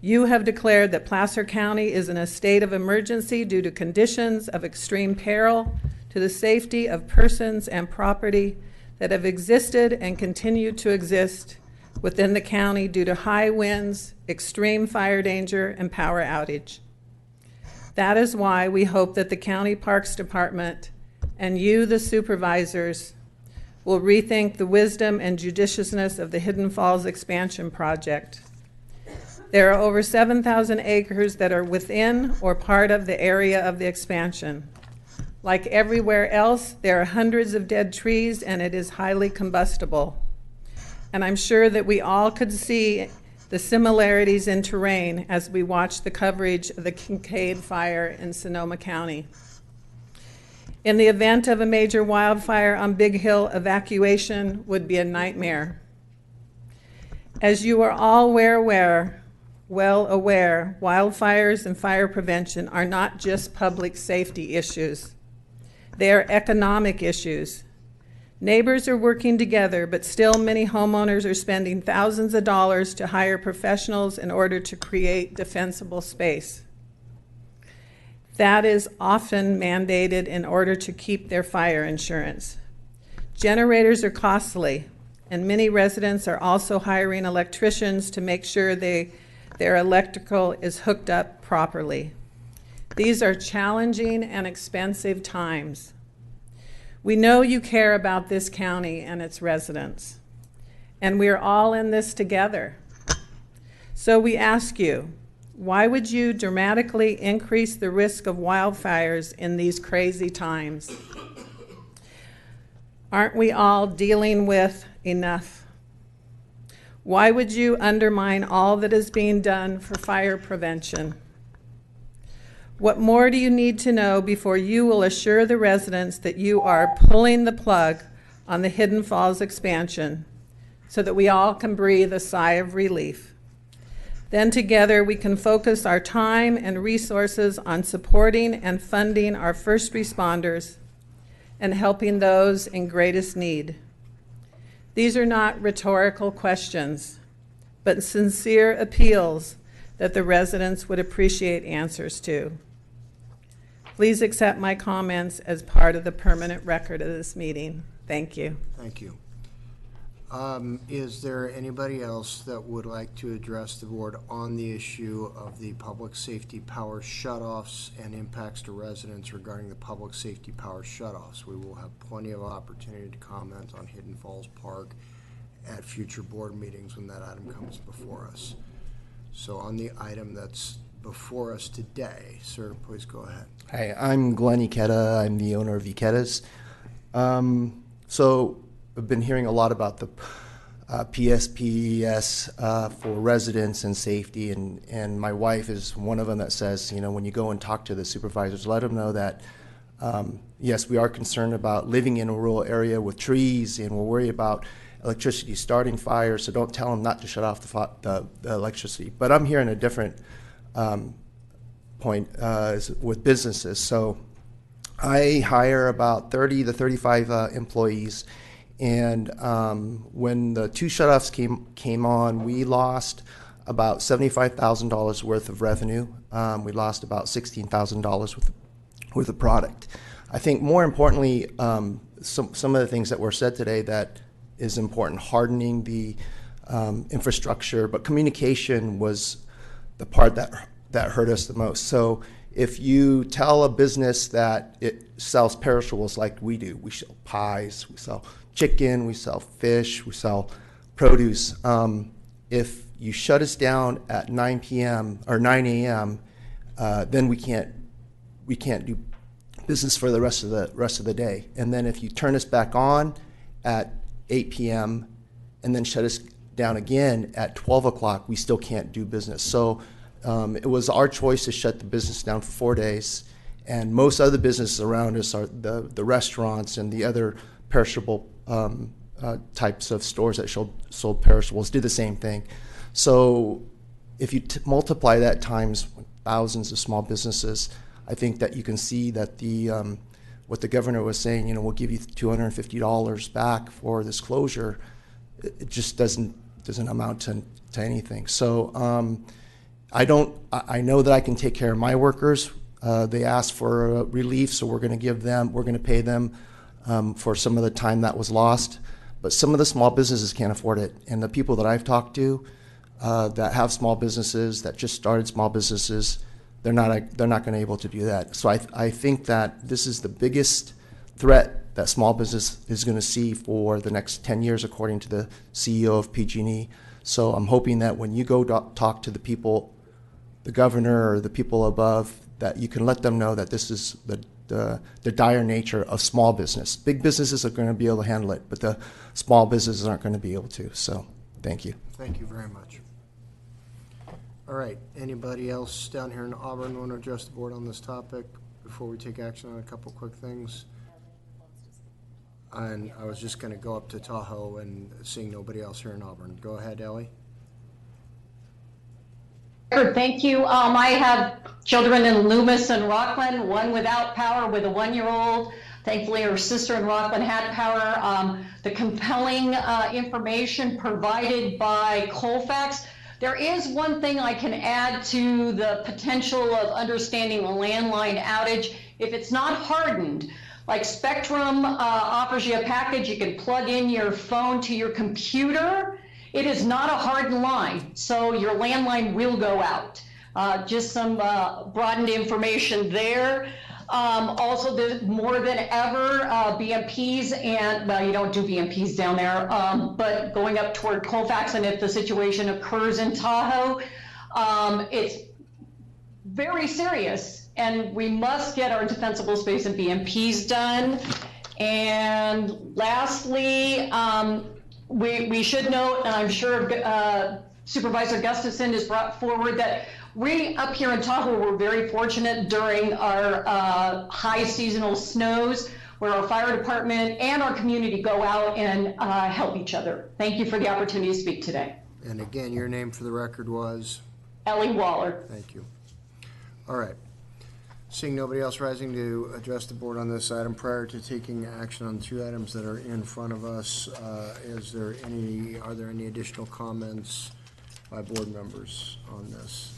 Speaker 14: You have declared that Placer County is in a state of emergency due to conditions of extreme peril to the safety of persons and property that have existed and continue to exist within the county due to high winds, extreme fire danger, and power outage. That is why we hope that the County Parks Department and you, the supervisors, will rethink the wisdom and judiciousness of the Hidden Falls expansion project. There are over 7,000 acres that are within or part of the area of the expansion. Like everywhere else, there are hundreds of dead trees and it is highly combustible. And I'm sure that we all could see the similarities in terrain as we watch the coverage of the Kincaid fire in Sonoma County. In the event of a major wildfire on Big Hill, evacuation would be a nightmare. As you are all well aware, wildfires and fire prevention are not just public safety issues. They are economic issues. Neighbors are working together, but still many homeowners are spending thousands of dollars to hire professionals in order to create defensible space. That is often mandated in order to keep their fire insurance. Generators are costly, and many residents are also hiring electricians to make sure their electrical is hooked up properly. These are challenging and expensive times. We know you care about this county and its residents, and we're all in this together. So we ask you, why would you dramatically increase the risk of wildfires in these crazy times? Aren't we all dealing with enough? Why would you undermine all that is being done for fire prevention? What more do you need to know before you will assure the residents that you are pulling the plug on the Hidden Falls expansion so that we all can breathe a sigh of relief? Then together we can focus our time and resources on supporting and funding our first responders and helping those in greatest need. These are not rhetorical questions, but sincere appeals that the residents would appreciate answers to. Please accept my comments as part of the permanent record of this meeting. Thank you.
Speaker 1: Thank you. Is there anybody else that would like to address the board on the issue of the public safety power shutoffs and impacts to residents regarding the public safety power shutoffs? We will have plenty of opportunity to comment on Hidden Falls Park at future board meetings when that item comes before us. So on the item that's before us today, sir, please go ahead.
Speaker 15: Hi, I'm Glenn Ikeda. I'm the owner of Ikeda's. So I've been hearing a lot about the PSPES for residents and safety, and my wife is one of them that says, you know, when you go and talk to the supervisors, let them know that, yes, we are concerned about living in a rural area with trees, and we're worried about electricity starting fires, so don't tell them not to shut off the electricity. But I'm hearing a different point with businesses. So I hire about 30 to 35 employees, And when the two shutoffs came on, we lost about $75,000 worth of revenue. We lost about $16,000 worth of product. I think more importantly, some of the things that were said today that is important, hardening the infrastructure, but communication was the part that hurt us the most. So if you tell a business that it sells perishables like we do, we sell pies, we sell chicken, we sell fish, we sell produce. If you shut us down at 9 p.m. or 9 a.m., then we can't do business for the rest of the day. And then if you turn us back on at 8 p.m. and then shut us down again at 12 o'clock, we still can't do business. So it was our choice to shut the business down for 4 days. And most other businesses around us are the restaurants and the other perishable types of stores that sold perishables did the same thing. So if you multiply that times thousands of small businesses, I think that you can see that what the governor was saying, we'll give you $250 back for this closure, it just doesn't amount to anything. So I know that I can take care of my workers. They asked for relief, so we're going to pay them for some of the time that was lost. But some of the small businesses can't afford it. And the people that I've talked to that have small businesses, that just started small businesses, they're not going to be able to do that. So I think that this is the biggest threat that small business is going to see for the next 10 years, according to the CEO of PG&E. So I'm hoping that when you go talk to the people, the governor or the people above, that you can let them know that this is the dire nature of small business. Big businesses are going to be able to handle it, but the small businesses aren't going to be able to. So thank you.
Speaker 1: Thank you very much. All right, anybody else down here in Auburn want to address the board on this topic before we take action on a couple quick things? And I was just going to go up to Tahoe and seeing nobody else here in Auburn. Go ahead, Ellie.
Speaker 7: Thank you. I have children in Loomis and Rockland, one without power with a 1-year-old. Thankfully, her sister in Rockland had power. The compelling information provided by Colfax. There is one thing I can add to the potential of understanding a landline outage. If it's not hardened, like Spectrum offers you a package, you can plug in your phone to your computer. It is not a hardened line, so your landline will go out. Just some broadened information there. Also, more than ever, BMPs and, well, you don't do BMPs down there, but going up toward Colfax, and if the situation occurs in Tahoe, it's very serious, and we must get our defensible space and BMPs done. And lastly, we should note, and I'm sure Supervisor Gustafson has brought forward, that we up here in Tahoe were very fortunate during our high seasonal snows, where our fire department and our community go out and help each other. Thank you for the opportunity to speak today.
Speaker 1: And again, your name for the record was?
Speaker 7: Ellie Waller.
Speaker 1: Thank you. All right. Seeing nobody else rising to address the board on this item, prior to taking action on 2 items that are in front of us, are there any additional comments by board members on this?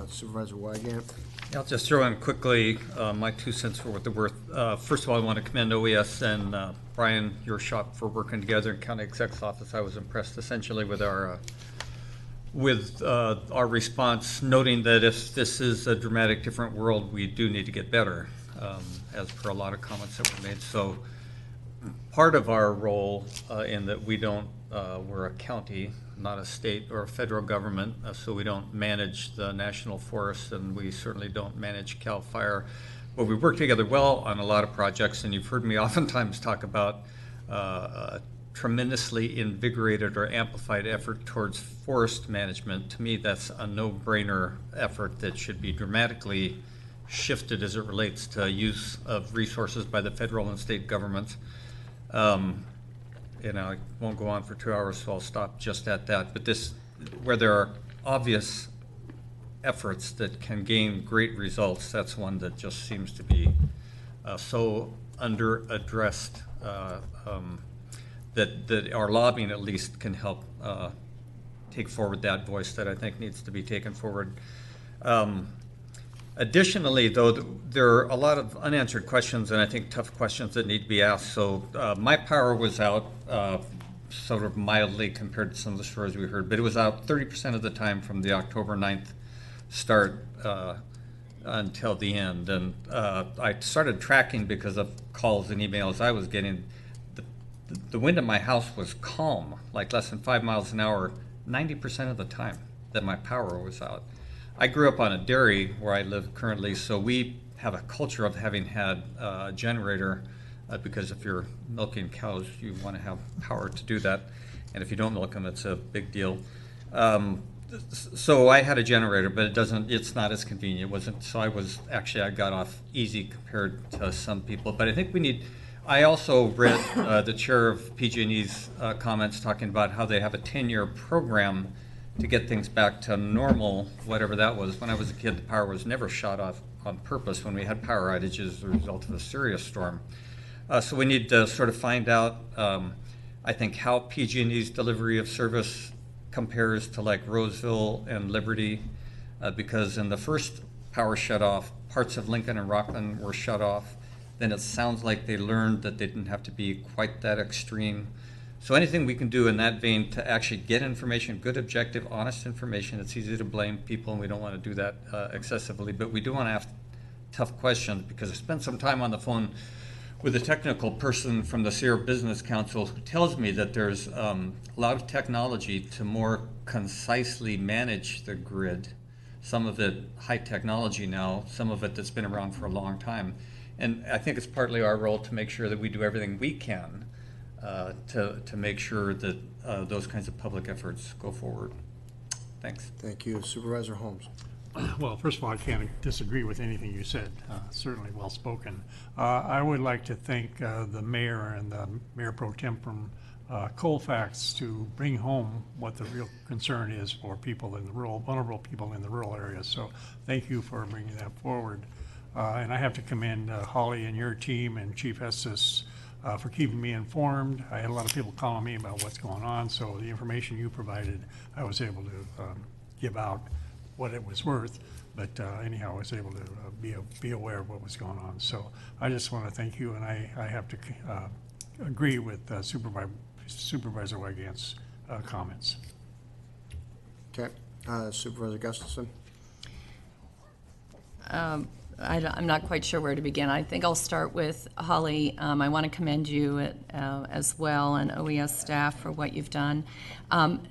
Speaker 1: Supervisor Wygant?
Speaker 16: Yeah, I'll just throw in quickly my 2 cents for what they're worth. First of all, I want to commend OES and Brian, your shop, for working together in County Exec's office. I was impressed essentially with our response, noting that if this is a dramatic different world, we do need to get better, as per a lot of comments that were made. So part of our role in that we're a county, not a state or a federal government, so we don't manage the national forests, and we certainly don't manage CAL FIRE. But we work together well on a lot of projects, and you've heard me oftentimes talk about tremendously invigorated or amplified effort towards forest management. To me, that's a no-brainer effort that should be dramatically shifted as it relates to use of resources by the federal and state governments. I won't go on for 2 hours, so I'll stop just at that. But where there are obvious efforts that can gain great results, that's one that just seems to be so under-addressed that our lobbying at least can help take forward that voice that I think needs to be taken forward. Additionally, though, there are a lot of unanswered questions and I think tough questions that need to be asked. So my power was out sort of mildly compared to some of the stories we heard, but it was out 30% of the time from the October 9th start until the end. And I started tracking because of calls and emails I was getting. The wind in my house was calm, like less than 5 miles an hour, 90% of the time that my power was out. I grew up on a dairy where I live currently, so we have a culture of having had a generator because if you're milking cows, you want to have power to do that. And if you don't milk them, it's a big deal. So I had a generator, but it's not as convenient. It wasn't, so I got off easy compared to some people. But I think I also read the chair of PG&E's comments talking about how they have a 10-year program to get things back to normal, whatever that was. When I was a kid, the power was never shut off on purpose when we had power outages as a result of a serious storm. So we need to sort of find out, I think, how PG&E's delivery of service compares to like Roseville and Liberty, because in the first power shut off, parts of Lincoln and Rockland were shut off. Then it sounds like they learned that they didn't have to be quite that extreme. So anything we can do in that vein to actually get information, good, objective, honest information. It's easy to blame people, and we don't want to do that excessively, but we do want to ask tough questions, because I spent some time on the phone with a technical person from the Sierra Business Council who tells me that there's a lot of technology to more concisely manage the grid. Some of it high technology now, some of it that's been around for a long time. And I think it's partly our role to make sure that we do everything we can to make sure that those kinds of public efforts go forward. Thanks.
Speaker 1: Thank you. Supervisor Holmes.
Speaker 17: Well, first of all, I can't disagree with anything you said. Certainly well spoken. I would like to thank the mayor and the Mayor Pro Tem from Colfax to bring home what the real concern is for people in the vulnerable people in the rural areas. So thank you for bringing that forward. And I have to commend Holly and your team and Chief Estes for keeping me informed. I had a lot of people calling me about what's going on, so the information you provided, I was able to give out what it was worth, but anyhow, I was able to be aware of what was going on. So I just want to thank you, and I have to agree with Supervisor Wygant's comments.
Speaker 1: Okay. Supervisor Gustafson.
Speaker 3: I'm not quite sure where to begin. I think I'll start with Holly. I want to commend you as well, and OES staff, for what you've done.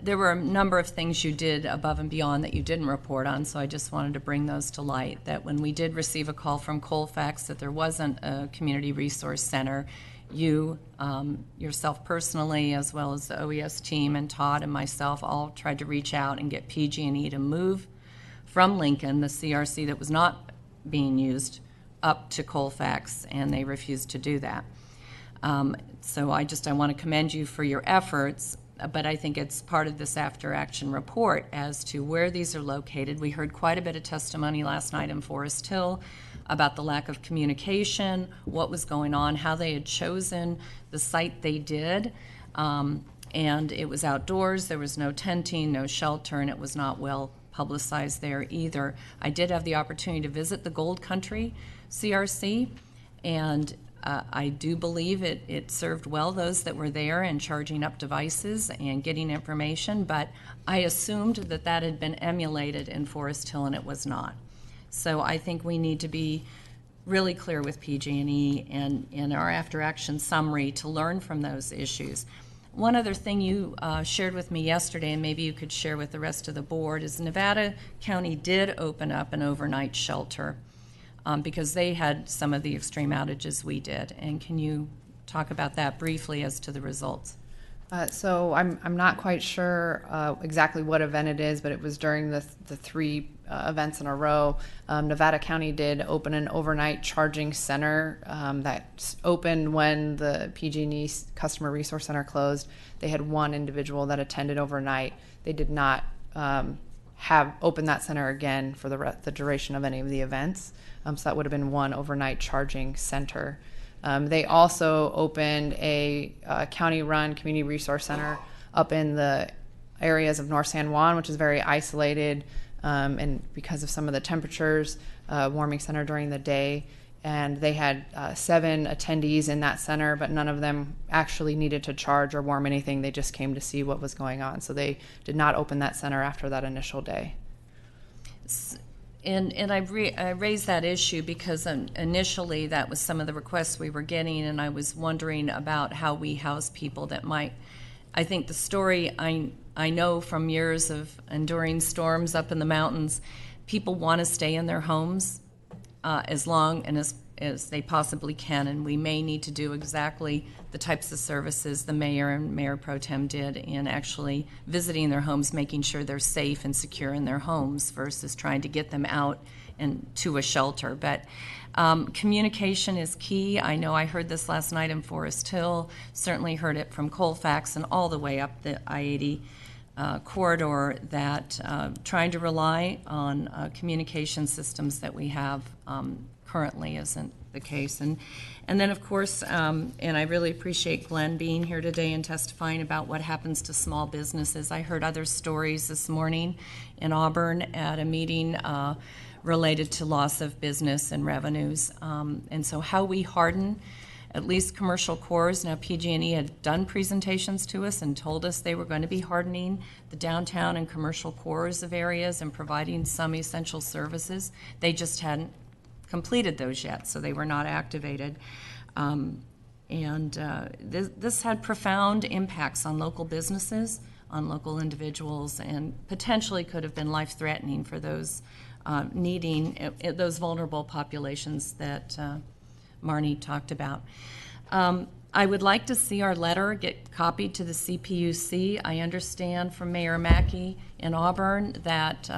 Speaker 3: There were a number of things you did above and beyond that you didn't report on, so I just wanted to bring those to light. That when we did receive a call from Colfax that there wasn't a community resource center, you yourself personally, as well as the OES team and Todd and myself, all tried to reach out and get PG&E to move from Lincoln, the CRC that was not being used, up to Colfax, and they refused to do that. So I want to commend you for your efforts, but I think it's part of this after-action report as to where these are located. We heard quite a bit of testimony last night in Forest Hill about the lack of communication, what was going on, how they had chosen the site they did, and it was outdoors, there was no tenting, no shelter, and it was not well publicized there either. I did have the opportunity to visit the Gold Country CRC, and I do believe it served well those that were there and charging up devices and getting information, but I assumed that had been emulated in Forest Hill, and it was not. So I think we need to be really clear with PG&E and in our after-action summary to learn from those issues. One other thing you shared with me yesterday, and maybe you could share with the rest of the board, is Nevada County did open up an overnight shelter because they had some of the extreme outages we did. And can you talk about that briefly as to the results?
Speaker 8: So I'm not quite sure exactly what event it is, but it was during the three events in a row. Nevada County did open an overnight charging center that opened when the PG&E Customer Resource Center closed. They had one individual that attended overnight. They did not have opened that center again for the duration of any of the events. So that would have been one overnight charging center. They also opened a county-run community resource center up in the areas of North San Juan, which is very isolated, and because of some of the temperatures, warming center during the day. And they had 7 attendees in that center, but none of them actually needed to charge or warm anything. They just came to see what was going on. So they did not open that center after that initial day.
Speaker 3: And I raised that issue because initially that was some of the requests we were getting, and I was wondering about how we house people that might. I think the story I know from years of enduring storms up in the mountains, people want to stay in their homes as long and as they possibly can, and we may need to do exactly the types of services the mayor and Mayor Pro Tem did in actually visiting their homes, making sure they're safe and secure in their homes versus trying to get them out and to a shelter. But communication is key. I know I heard this last night in Forest Hill, certainly heard it from Colfax and all the way up the I-80 corridor, that trying to rely on communication systems that we have currently isn't the case. And then, of course, and I really appreciate Glenn being here today and testifying about what happens to small businesses. I heard other stories this morning in Auburn at a meeting related to loss of business and revenues. And so how we harden at least commercial cores. Now, PG&E had done presentations to us and told us they were going to be hardening the downtown and commercial cores of areas and providing some essential services. They just hadn't completed those yet, so they were not activated. This had profound impacts on local businesses, on local individuals, and potentially could have been life-threatening for those needing those vulnerable populations that Marnie talked about. I would like to see our letter get copied to the CPUC. I understand from Mayor Mackey in Auburn that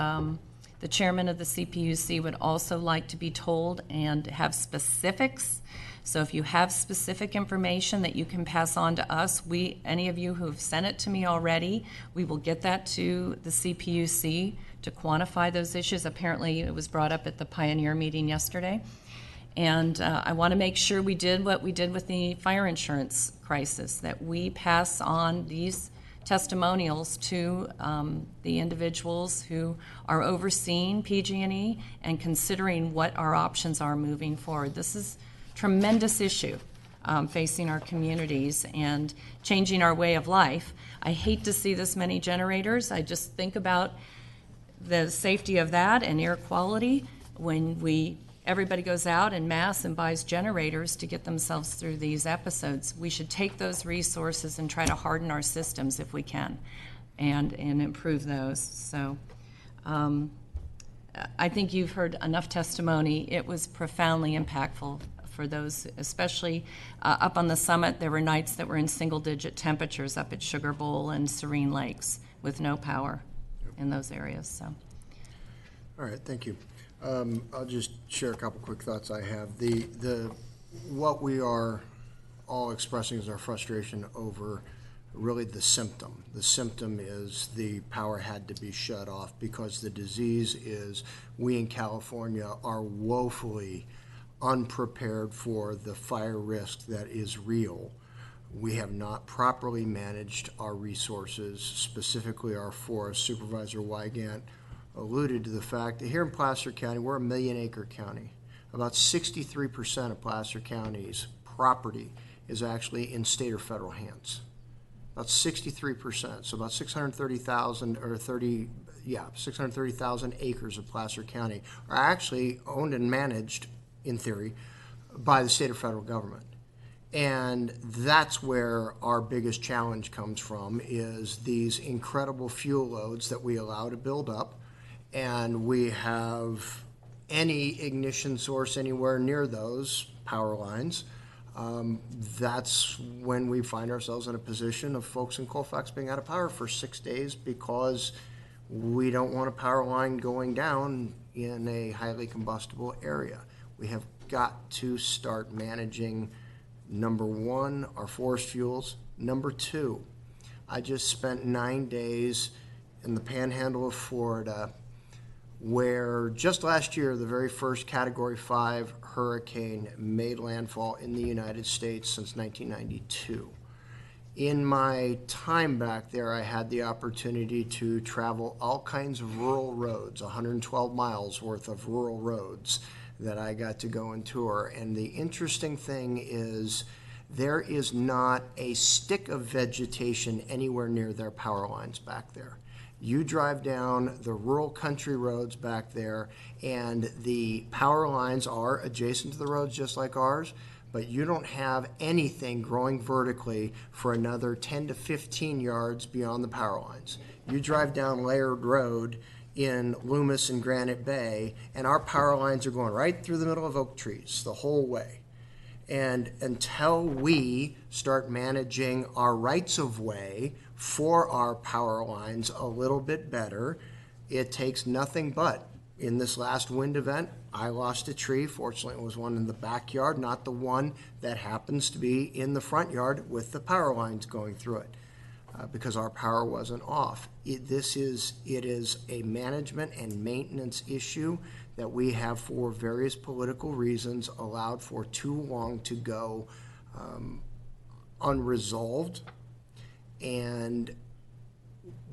Speaker 3: the chairman of the CPUC would also like to be told and have specifics. So if you have specific information that you can pass on to us, any of you who have sent it to me already, we will get that to the CPUC to quantify those issues. Apparently it was brought up at the Pioneer meeting yesterday. And I want to make sure we did what we did with the fire insurance crisis, that we pass on these testimonials to the individuals who are overseeing PG&E and considering what our options are moving forward. This is a tremendous issue facing our communities and changing our way of life. I hate to see this many generators. I just think about the safety of that and air quality when everybody goes out en masse and buys generators to get themselves through these episodes. We should take those resources and try to harden our systems if we can and improve those. So I think you've heard enough testimony. It was profoundly impactful for those, especially up on the summit. There were nights that were in single-digit temperatures up at Sugar Bowl and Serene Lakes with no power in those areas. So,
Speaker 1: all right, thank you. I'll just share a couple quick thoughts I have. What we are all expressing is our frustration over really the symptom. The symptom is the power had to be shut off because the disease is, we in California are woefully unprepared for the fire risk that is real. We have not properly managed our resources, specifically our forest. Supervisor Wygant alluded to the fact that here in Placer County, we're a 1 million acre county. About 63% of Placer County's property is actually in state or federal hands. About 63%, so about 630,000 630,000 acres of Placer County are actually owned and managed, in theory, by the state or federal government. And that's where our biggest challenge comes from, is these incredible fuel loads that we allow to build up. And we have any ignition source anywhere near those power lines. That's when we find ourselves in a position of folks in Colfax being out of power for 6 days because we don't want a power line going down in a highly combustible area. We have got to start managing, number one, our forest fuels. Number two, I just spent 9 days in the panhandle of Florida, where just last year the very first Category 5 hurricane made landfall in the United States since 1992. In my time back there, I had the opportunity to travel all kinds of rural roads, 112 miles worth of rural roads that I got to go and tour. And the interesting thing is there is not a stick of vegetation anywhere near their power lines back there. You drive down the rural country roads back there, and the power lines are adjacent to the roads just like ours, but you don't have anything growing vertically for another 10 to 15 yards beyond the power lines. You drive down Laird Road in Loomis and Granite Bay, and our power lines are going right through the middle of oak trees the whole way. And until we start managing our rights of way for our power lines a little bit better, it takes nothing but. In this last wind event, I lost a tree. Fortunately, it was one in the backyard, not the one that happens to be in the front yard with the power lines going through it, because our power wasn't off. It is a management and maintenance issue that we have, for various political reasons, allowed for too long to go unresolved. And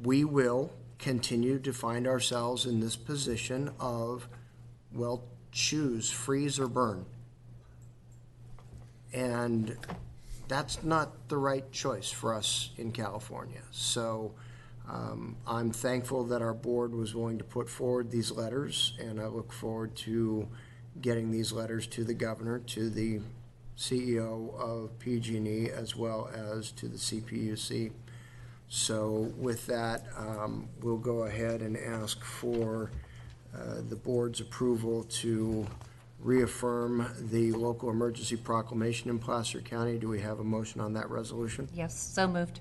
Speaker 1: we will continue to find ourselves in this position of, well, choose, freeze or burn. And that's not the right choice for us in California. So I'm thankful that our board was willing to put forward these letters, and I look forward to getting these letters to the governor, to the CEO of PG&E, as well as to the CPUC. So with that, we'll go ahead and ask for the board's approval to reaffirm the local emergency proclamation in Placer County. Do we have a motion on that resolution?
Speaker 3: Yes, so moved.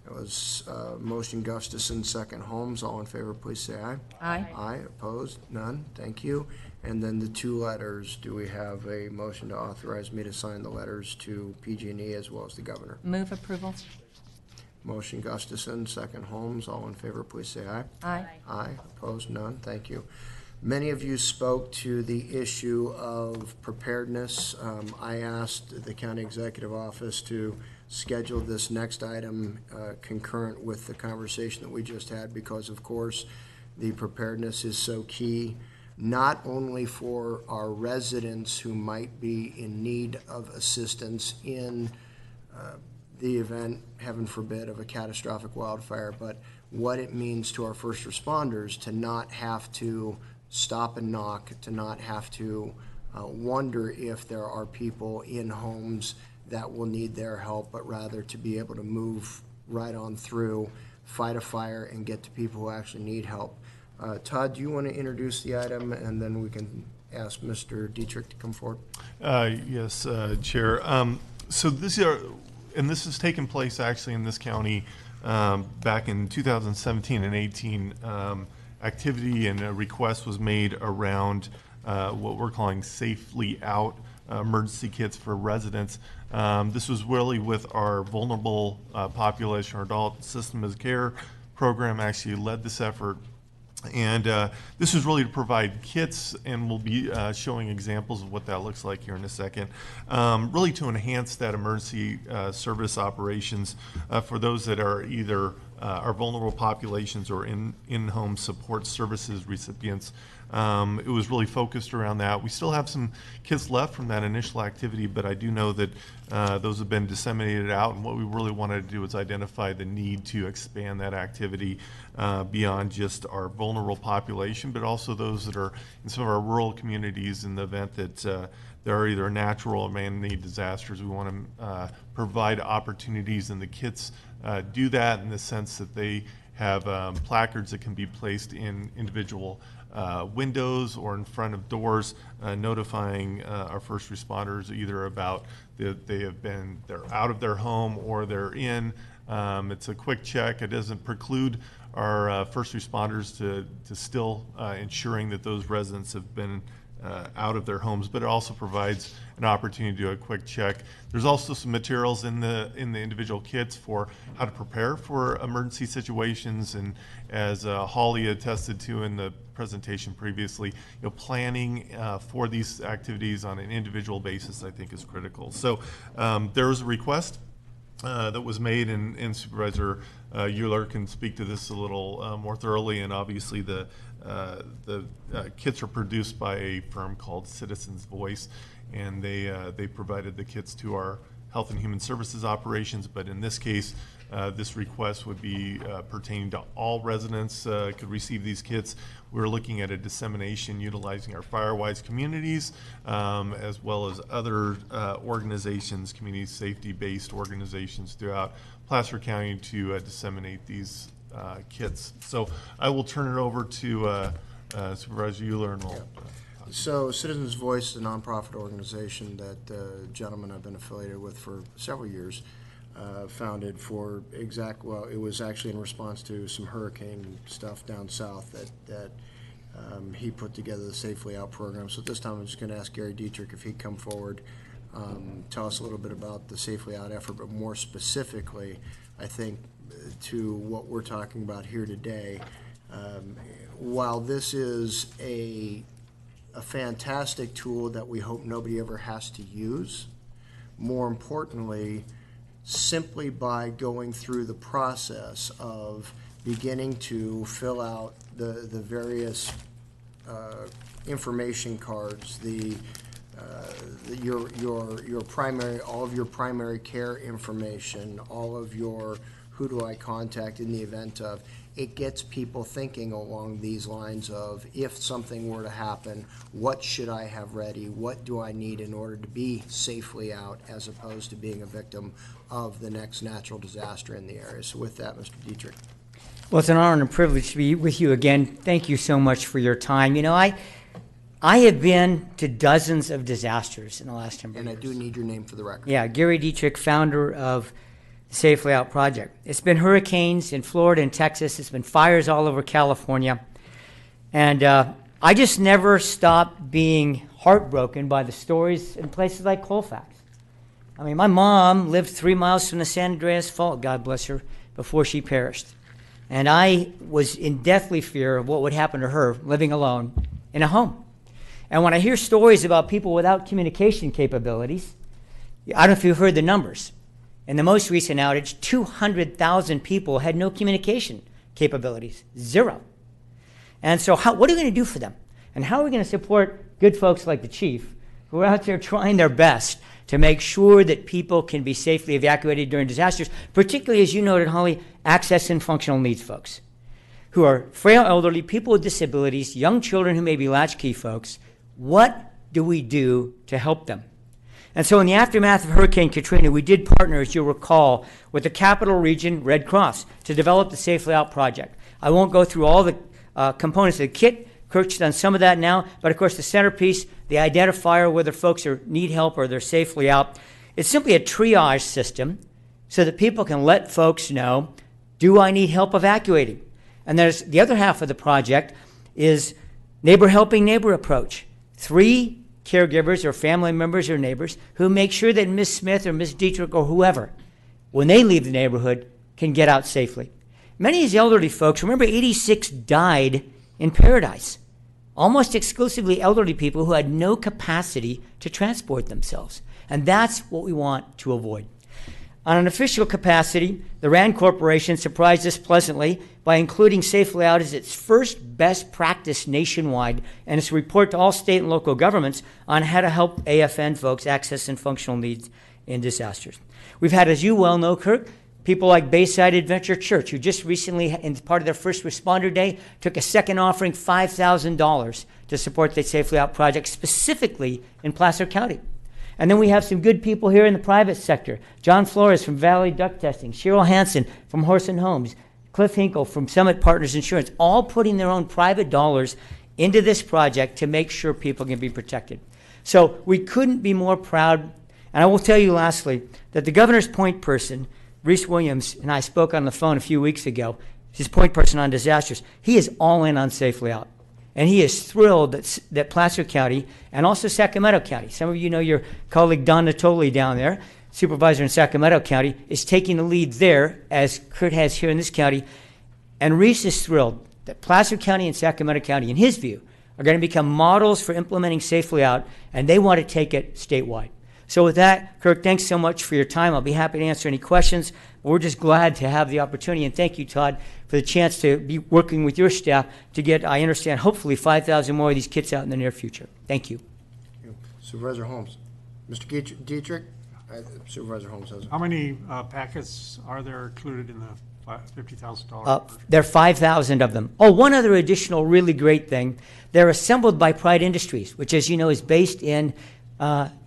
Speaker 1: That was motion Gustafson, second Holmes. All in favor, please say aye.
Speaker 3: Aye.
Speaker 1: Aye. Opposed? None. Thank you. And then the two letters, do we have a motion to authorize me to sign the letters to PG&E as well as the governor?
Speaker 3: Move approval.
Speaker 1: Motion Gustafson, second Holmes. All in favor, please say aye.
Speaker 3: Aye.
Speaker 1: Aye. Opposed? None. Thank you. Many of you spoke to the issue of preparedness. I asked the county executive office to schedule this next item concurrent with the conversation that we just had, because of course the preparedness is so key, not only for our residents who might be in need of assistance in the event, heaven forbid, of a catastrophic wildfire, but what it means to our first responders to not have to stop and knock, to not have to wonder if there are people in homes that will need their help, but rather to be able to move right on through, fight a fire, and get to people who actually need help. Todd, do you want to introduce the item, and then we can ask Mr. Dietrich to come forward?
Speaker 18: Yes, Chair. So this year, and this has taken place actually in this county back in 2017 and 18, activity and a request was made around what we're calling Safely Out emergency kits for residents. This was really with our vulnerable population. Our adult system of care program actually led this effort. And this is really to provide kits, and we'll be showing examples of what that looks like here in a second, really to enhance that emergency service operations for those that are either our vulnerable populations or in-home support services recipients. It was really focused around that. We still have some kits left from that initial activity, but I do know that those have been disseminated out, and what we really wanted to do is identify the need to expand that activity beyond just our vulnerable population, but also those that are in some of our rural communities in the event that there are either natural or man-made disasters. We want to provide opportunities, and the kits do that in the sense that they have placards that can be placed in individual windows or in front of doors, notifying our first responders either about they're out of their home or they're in. It's a quick check. It doesn't preclude our first responders to still ensuring that those residents have been out of their homes, but it also provides an opportunity to do a quick check. There's also some materials in the individual kits for how to prepare for emergency situations, and as Holly attested to in the presentation previously, planning for these activities on an individual basis, I think, is critical. So there was a request that was made, and Supervisor Euler can speak to this a little more thoroughly. And obviously, the kits are produced by a firm called Citizens Voice, and they provided the kits to our Health and Human Services operations. But in this case, this request would be pertaining to all residents could receive these kits. We're looking at a dissemination utilizing our FireWise communities, as well as other organizations, community safety-based organizations throughout Placer County to disseminate these kits. So I will turn it over to Supervisor Euler, and we'll
Speaker 1: So Citizens Voice is a nonprofit organization that gentleman I've been affiliated with for several years. Founded for it was actually in response to some hurricane stuff down south that he put together the Safely Out program. So at this time I'm just going to ask Gary Dietrich if he'd come forward, tell us a little bit about the Safely Out effort, but more specifically, I think, to what we're talking about here today. While this is a fantastic tool that we hope nobody ever has to use, more importantly, simply by going through the process of beginning to fill out the various information cards, your primary, all of your primary care information, all of your who do I contact in the event of, it gets people thinking along these lines of, if something were to happen, what should I have ready? What do I need in order to be safely out, as opposed to being a victim of the next natural disaster in the area? So with that, Mr. Dietrich.
Speaker 19: Well, it's an honor and a privilege to be with you again. Thank you so much for your time. You know, I have been to dozens of disasters in the last 10 years.
Speaker 1: And I do need your name for the record.
Speaker 19: Yeah, Gary Dietrich, founder of the Safely Out Project. It's been hurricanes in Florida and Texas. It's been fires all over California. And I just never stopped being heartbroken by the stories in places like Colfax. I mean, my mom lived 3 miles from the San Andreas Fault, God bless her, before she perished. And I was in deathly fear of what would happen to her living alone in a home. And when I hear stories about people without communication capabilities, I don't know if you've heard the numbers. In the most recent outage, 200,000 people had no communication capabilities, zero. And so what are we going to do for them? And how are we going to support good folks like the chief who are out there trying their best to make sure that people can be safely evacuated during disasters, particularly, as you noted, Holly, access and functional needs folks who are frail elderly, people with disabilities, young children who may be latchkey folks. What do we do to help them? And so in the aftermath of Hurricane Katrina, we did partner, as you'll recall, with the Capital Region Red Cross to develop the Safely Out project. I won't go through all the components of the kit. Kirk's done some of that now, but of course the centerpiece, the identifier, whether folks need help or they're safely out, it's simply a triage system so that people can let folks know, do I need help evacuating? And there's the other half of the project is neighbor helping neighbor approach. 3 caregivers or family members or neighbors who make sure that Ms. Smith or Ms. Dietrich or whoever, when they leave the neighborhood, can get out safely. Many of these elderly folks, remember 86 died in Paradise, almost exclusively elderly people who had no capacity to transport themselves. And that's what we want to avoid. On an official capacity, the RAND Corporation surprised us pleasantly by including Safely Out as its first best practice nationwide and its report to all state and local governments on how to help AFN folks access and functional needs in disasters. We've had, as you well know, Kirk, people like Bayside Adventure Church, who just recently, in part of their first responder day, took a second offering $5,000 to support the Safely Out project, specifically in Placer County. And then we have some good people here in the private sector. John Flores from Valley Duck Testing, Cheryl Hansen from Horse and Homes, Cliff Hinkle from Summit Partners Insurance, all putting their own private dollars into this project to make sure people can be protected. So we couldn't be more proud. And I will tell you lastly that the governor's point person, Reese Williams, and I spoke on the phone a few weeks ago, his point person on disasters. He is all in on Safely Out. And he is thrilled that Placer County and also Sacramento County, some of you know your colleague Don Natoli down there, supervisor in Sacramento County, is taking the lead there, as Kurt has here in this county. And Reese is thrilled that Placer County and Sacramento County, in his view, are going to become models for implementing Safely Out, and they want to take it statewide. So with that, Kirk, thanks so much for your time. I'll be happy to answer any questions. We're just glad to have the opportunity, and thank you, Todd, for the chance to be working with your staff to get, I understand, hopefully 5,000 more of these kits out in the near future. Thank you.
Speaker 1: Supervisor Holmes. Mr. Dietrich? Supervisor Holmes has it.
Speaker 17: How many packets are there included in the $50,000?
Speaker 19: There are 5,000 of them. Oh, one other additional really great thing. They're assembled by Pride Industries, which, as you know, is based in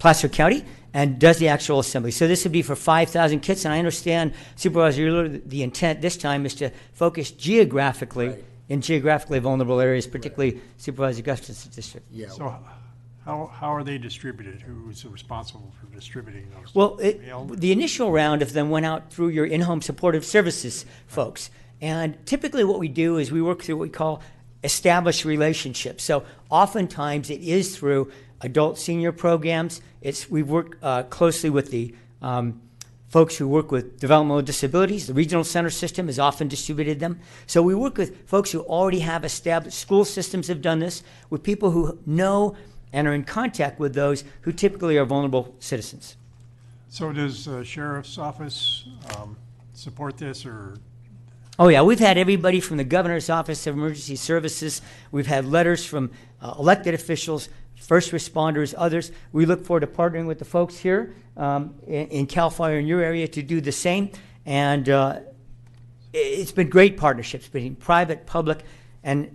Speaker 19: Placer County and does the actual assembly. So this would be for 5,000 kits, and I understand, Supervisor Euler, the intent this time is to focus geographically in geographically vulnerable areas, particularly Supervisor Gustus's district.
Speaker 1: Yeah.
Speaker 17: So how are they distributed? Who's responsible for distributing those?
Speaker 19: Well, the initial round of them went out through your in-home supportive services folks. And typically what we do is we work through what we call established relationships. So oftentimes it is through adult senior programs. We work closely with the folks who work with developmental disabilities. The regional center system has often distributed them. So we work with folks who already have established school systems have done this, with people who know and are in contact with those who typically are vulnerable citizens.
Speaker 17: So does the sheriff's office support this, or?
Speaker 19: Oh yeah, we've had everybody from the Governor's Office of Emergency Services. We've had letters from elected officials, first responders, others. We look forward to partnering with the folks here in CAL FIRE in your area to do the same. And it's been great partnerships between private, public, and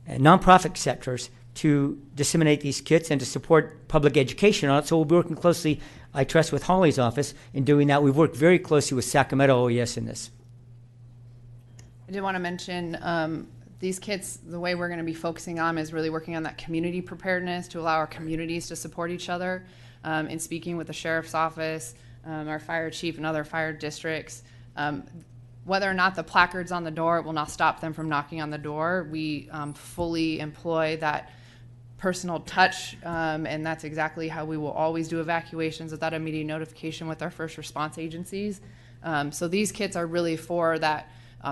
Speaker 19: nonprofit sectors to disseminate these kits and to support public education on it. So we'll be working closely, I trust, with Holly's office in doing that. We've worked very closely with Sacramento OES in this.
Speaker 8: I did want to mention these kits, the way we're going to be focusing on is really working on that community preparedness to allow our communities to support each other. In speaking with the sheriff's office, our fire chief, and other fire districts, whether or not the placards on the door will not stop them from knocking on the door. We fully employ that personal touch, and that's exactly how we will always do evacuations without immediate notification with our first response agencies. So these kits are really for that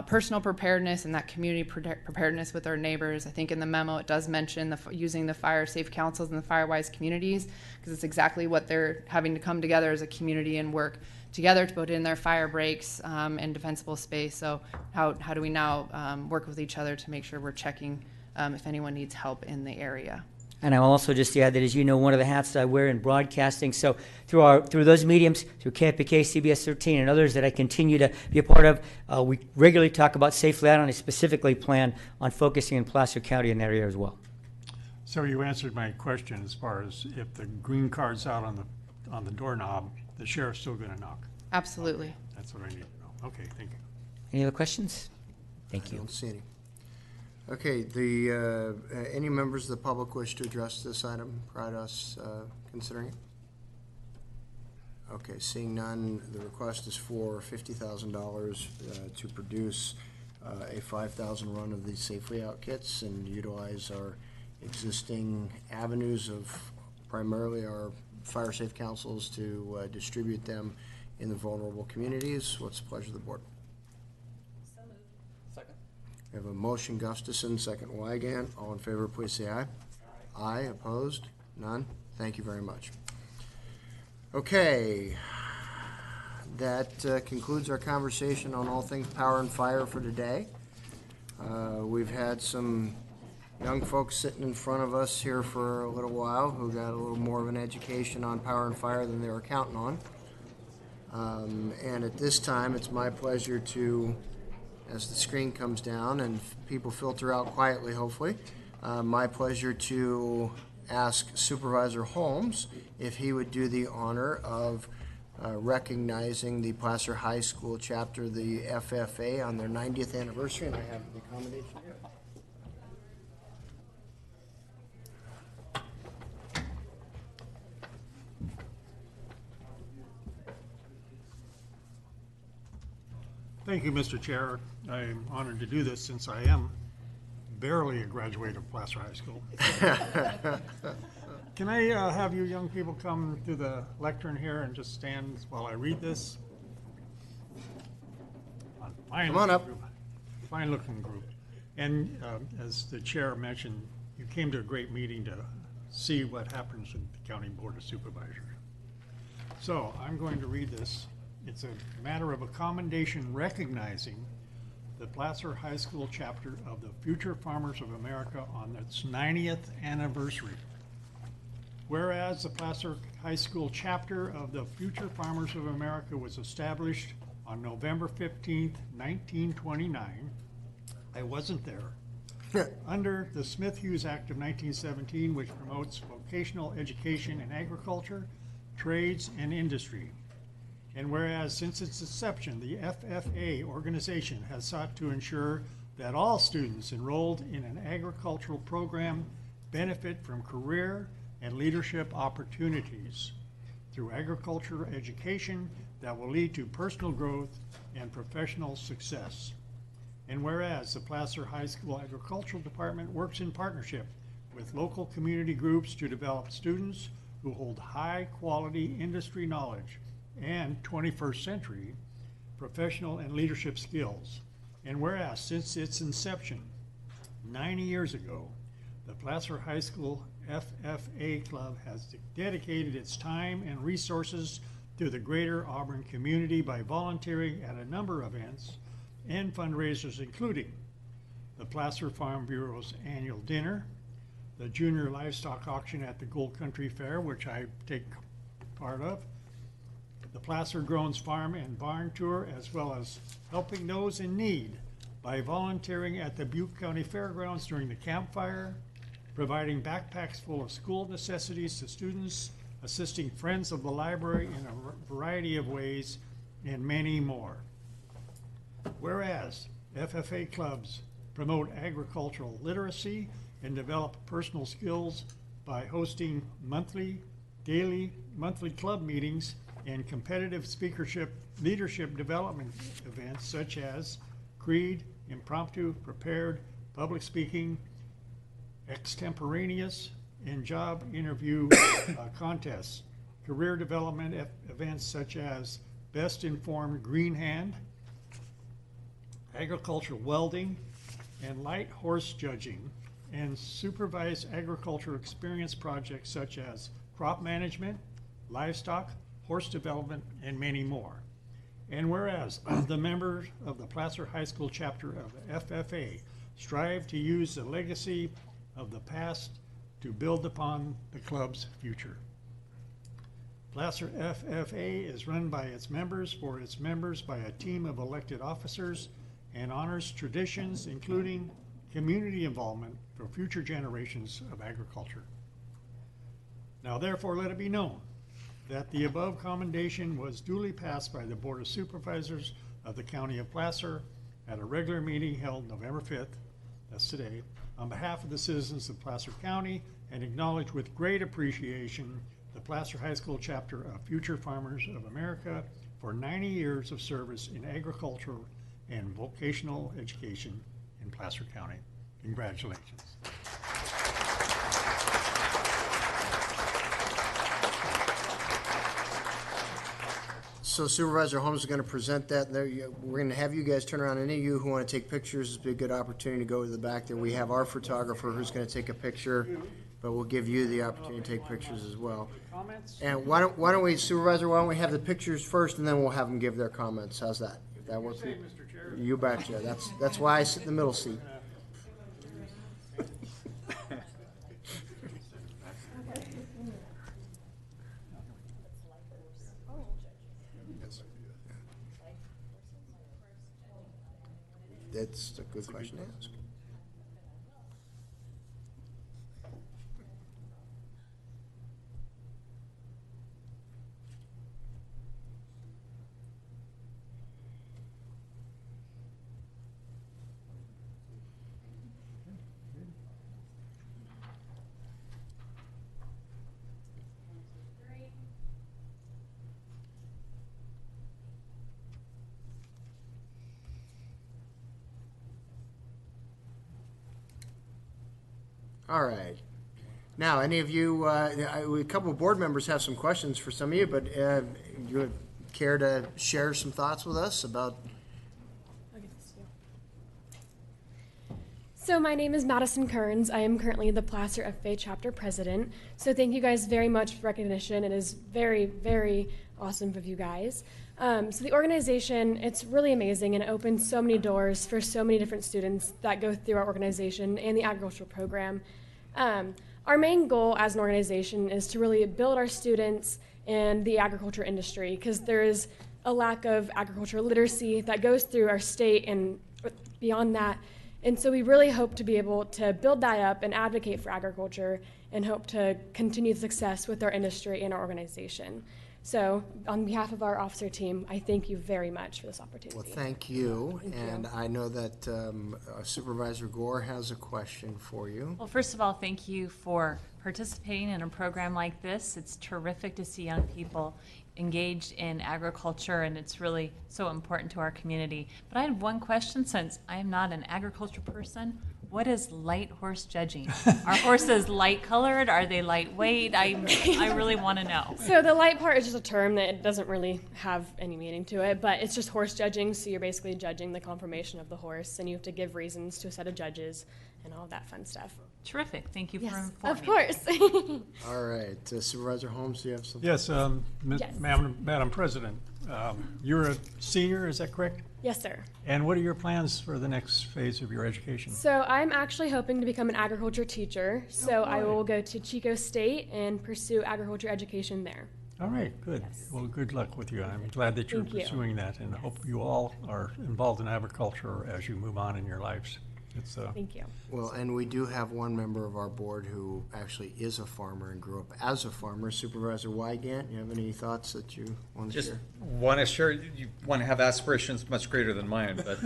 Speaker 8: personal preparedness and that community preparedness with our neighbors. I think in the memo it does mention using the fire safe councils and the firewise communities, because it's exactly what they're having to come together as a community and work together to put in their fire breaks and defensible space. So how do we now work with each other to make sure we're checking if anyone needs help in the area?
Speaker 19: And I'll also just add that, as you know, one of the hats that I wear in broadcasting, so through those mediums, through KFPK, CBS 13, and others that I continue to be a part of, we regularly talk about Safely Out, and I specifically plan on focusing in Placer County in that area as well.
Speaker 17: So you answered my question as far as if the green card's out on the doorknob, the sheriff's still going to knock.
Speaker 8: Absolutely.
Speaker 17: Okay. That's what I need to know. Okay, thank you.
Speaker 19: Any other questions? Thank you.
Speaker 1: I don't see any. Okay, any members of the public wish to address this item prior to us considering it? Okay, seeing none, the request is for $50,000 to produce a 5,000 run of these Safely Out kits and utilize our existing avenues of primarily our fire safe councils to distribute them in the vulnerable communities. What's the pleasure of the board? We have a motion, Gustafson, second Wygant. All in favor, please say aye. Aye. Opposed? None? Thank you very much. Okay. That concludes our conversation on all things power and fire for today. We've had some young folks sitting in front of us here for a little while who got a little more of an education on power and fire than they were counting on. And at this time, it's my pleasure to, as the screen comes down and people filter out quietly, hopefully, my pleasure to ask Supervisor Holmes if he would do the honor of recognizing the Placer High School chapter, the FFA, on their 90th anniversary, and I have the accommodation here.
Speaker 17: Thank you, Mr. Chair. I'm honored to do this since I am barely a graduate of Placer High School. Can I have you young people come to the lectern here and just stand while I read this?
Speaker 1: Come on up.
Speaker 17: Fine-looking group. And as the chair mentioned, you came to a great meeting to see what happens in the County Board of Supervisors. So I'm going to read this. It's a matter of a commendation recognizing the Placer High School chapter of the Future Farmers of America on its 90th anniversary. Whereas the Placer High School chapter of the Future Farmers of America was established on November 15th, 1929. I wasn't there. Under the Smith-Hughes Act of 1917, which promotes vocational education in agriculture, trades, and industry. And whereas since its inception, the FFA organization has sought to ensure that all students enrolled in an agricultural program benefit from career and leadership opportunities through agricultural education that will lead to personal growth and professional success. And whereas the Placer High School Agricultural Department works in partnership with local community groups to develop students who hold high-quality industry knowledge and 21st century professional and leadership skills. And whereas since its inception 90 years ago, the Placer High School FFA Club has dedicated its time and resources to the greater Auburn community by volunteering at a number of events and fundraisers, including the Placer Farm Bureau's annual dinner, the Junior Livestock Auction at the Gold Country Fair, which I take part of, the Placer Groans Farm and Barn Tour, as well as helping those in need by volunteering at the Butte County Fairgrounds during the campfire, providing backpacks full of school necessities to students, assisting friends of the library in a variety of ways, and many more. Whereas FFA clubs promote agricultural literacy and develop personal skills by hosting monthly club meetings and competitive leadership development events such as CREED, impromptu, prepared, public speaking, extemporaneous, and job interview contests, career development events such as Best Informed Green Hand, agricultural welding, and light horse judging, and supervised agricultural experience projects such as crop management, livestock, horse development, and many more. And whereas the members of the Placer High School chapter of the FFA strive to use the legacy of the past to build upon the club's future. Placer FFA is run by its members, for its members, by a team of elected officers, and honors traditions, including community involvement for future generations of agriculture. Now therefore let it be known that the above commendation was duly passed by the Board of Supervisors of the County of Placer at a regular meeting held November 5th, that's today, on behalf of the citizens of Placer County, and acknowledged with great appreciation the Placer High School chapter of Future Farmers of America for 90 years of service in agriculture and vocational education in Placer County. Congratulations.
Speaker 1: So Supervisor Holmes is going to present that. We're going to have you guys turn around. Any of you who want to take pictures, this would be a good opportunity to go to the back there. We have our photographer who's going to take a picture, but we'll give you the opportunity to take pictures as well. And why don't we, Supervisor, why don't we have the pictures first, and then we'll have them give their comments. How's that? If that works for you? You betcha. That's why I sit in the middle seat. That's a good question to ask. All right. Now, any of you, a couple of board members have some questions for some of you, but you would care to share some thoughts with us about?
Speaker 20: So my name is Madison Kearns. I am currently the Placer FA chapter president. So thank you guys very much for recognition. It is very, very awesome of you guys. So the organization, it's really amazing, and it opens so many doors for so many different students that go through our organization and the agricultural program. Our main goal as an organization is to really build our students in the agriculture industry, because there is a lack of agricultural literacy that goes through our state and beyond that. And so we really hope to be able to build that up and advocate for agriculture and hope to continue success with our industry and our organization. So on behalf of our officer team, I thank you very much for this opportunity.
Speaker 1: Well, thank you.
Speaker 20: Thank
Speaker 1: and
Speaker 20: you.
Speaker 1: I know that Supervisor Gore has a question for you.
Speaker 21: Well, first of all, thank you for participating in a program like this. It's terrific to see young people engaged in agriculture, and it's really so important to our community. But I had one question, since I am not an agriculture person. What is light horse judging? Are horses light colored? Are they lightweight? I really want to know.
Speaker 20: So the light part is just a term that it doesn't really have any meaning to it, but it's just horse judging. So you're basically judging the conformation of the horse, and you have to give reasons to a set of judges and all of that fun stuff.
Speaker 21: Terrific. Thank you for
Speaker 20: Yes,
Speaker 21: informing
Speaker 20: of course.
Speaker 1: All right. Supervisor Holmes, do you have something?
Speaker 17: Yes,
Speaker 20: Yes.
Speaker 17: Madam President, you're a senior, is that correct?
Speaker 20: Yes, sir.
Speaker 17: And what are your plans for the next phase of your education?
Speaker 20: So I'm actually hoping to become an agriculture teacher. So I
Speaker 17: boy.
Speaker 20: will go to Chico State and pursue agriculture education there.
Speaker 17: All right, good. Well, good luck with you. I'm glad that you're
Speaker 20: Thank you.
Speaker 17: pursuing that, and hope you all are involved in agriculture as you move on in your lives. It's,
Speaker 20: Thank you.
Speaker 1: Well, and we do have one member of our board who actually is a farmer and grew up as a farmer. Supervisor Wygant, you have any thoughts that you want to
Speaker 16: Just
Speaker 1: share?
Speaker 16: want to share, you want to have aspirations much greater than mine, but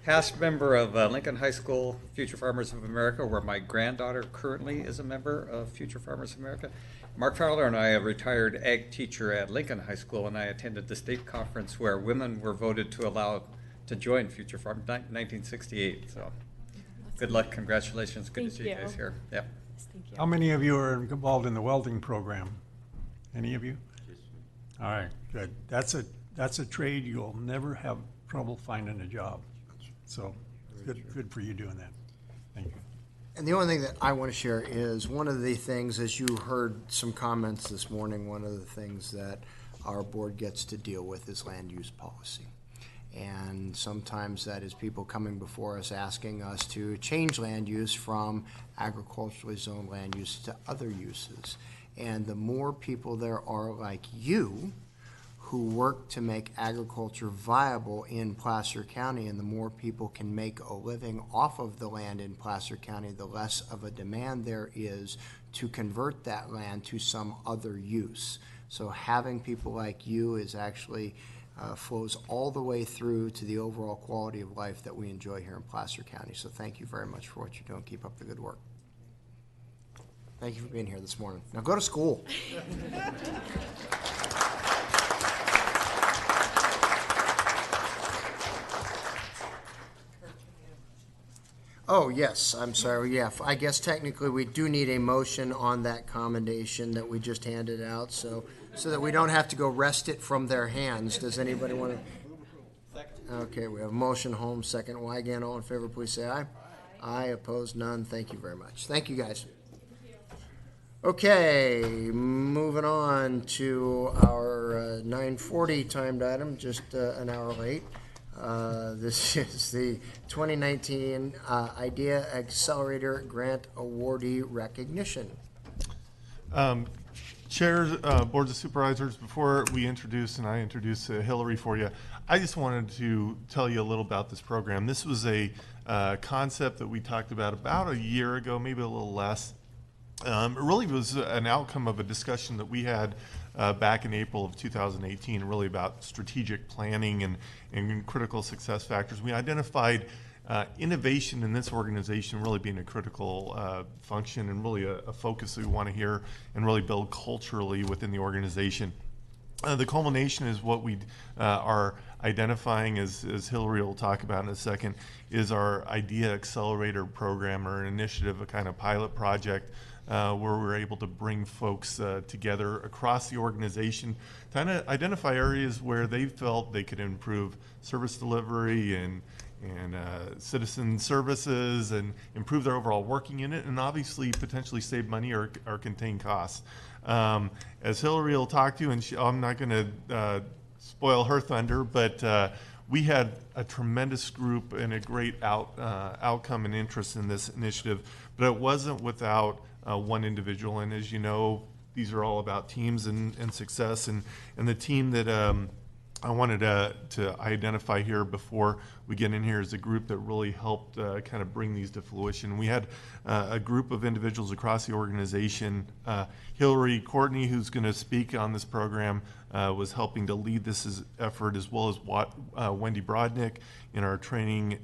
Speaker 16: past member of Lincoln High School Future Farmers of America, where my granddaughter currently is a member of Future Farmers of America. Mark Fowler and I, a retired ag teacher at Lincoln High School, and I attended the state conference where women were voted to allow to join Future Farm, 1968. So good luck, congratulations, good to see you guys here. Yeah.
Speaker 17: how many of you are involved in the welding program? Any of you? All right, good. That's a trade you'll never have trouble finding a job. So good for you doing that. Thank you.
Speaker 1: And the only thing that I want to share is one of the things, as you heard some comments this morning, one of the things that our board gets to deal with is land use policy. And sometimes that is people coming before us asking us to change land use from agriculturally zoned land use to other uses. And the more people there are like you who work to make agriculture viable in Placer County, and the more people can make a living off of the land in Placer County, the less of a demand there is to convert that land to some other use. So having people like you is actually flows all the way through to the overall quality of life that we enjoy here in Placer County. So thank you very much for what you're doing. Keep up the good work. Thank you for being here this morning. Now go to school. Oh, yes, I'm sorry. Yeah, I guess technically we do need a motion on that commendation that we just handed out, so that we don't have to go wrest it from their hands. Does anybody want to? Okay, we have a motion, Holmes, second. Wygant, all in favor, please say aye. Aye, opposed, none. Thank you very much. Thank you, guys. Okay, moving on to our 9:40 timed item, just an hour late. This is the 2019 IDEA Accelerator Grant Awardee Recognition.
Speaker 18: Chairs, Boards of Supervisors, before we introduce, and I introduce Hillary for you, I just wanted to tell you a little about this program. This was a concept that we talked about a year ago, maybe a little less. It really was an outcome of a discussion that we had back in April of 2018, really about strategic planning and critical success factors. We identified innovation in this organization really being a critical function and really a focus that we want to hear and really build culturally within the organization. The culmination is what we are identifying, as Hillary will talk about in a second, is our Idea Accelerator program, or an initiative, a kind of pilot project where we're able to bring folks together across the organization to kind of identify areas where they felt they could improve service delivery and citizen services and improve their overall working unit, and obviously potentially save money or contain costs. As Hillary will talk to, and I'm not going to spoil her thunder, but we had a tremendous group and a great outcome and interest in this initiative, but it wasn't without one individual. And as you know, these are all about teams and success, and the team that I wanted to identify here before we get in here is a group that really helped kind of bring these to fruition. We had a group of individuals across the organization. Hillary Courtney, who's going to speak on this program, was helping to lead this effort, as well as Wendy Brodnick in our training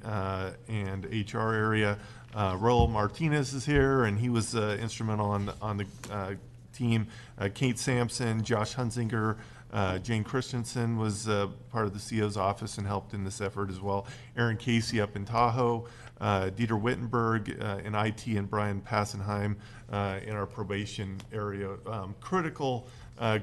Speaker 18: and HR area. Raul Martinez is here, and he was instrumental on the team. Kate Sampson, Josh Hunzinger, Jane Christensen was part of the CO's office and helped in this effort as well. Aaron Casey up in Tahoe, Dieter Wittenberg in IT, and Brian Passenheim in our probation area. Critical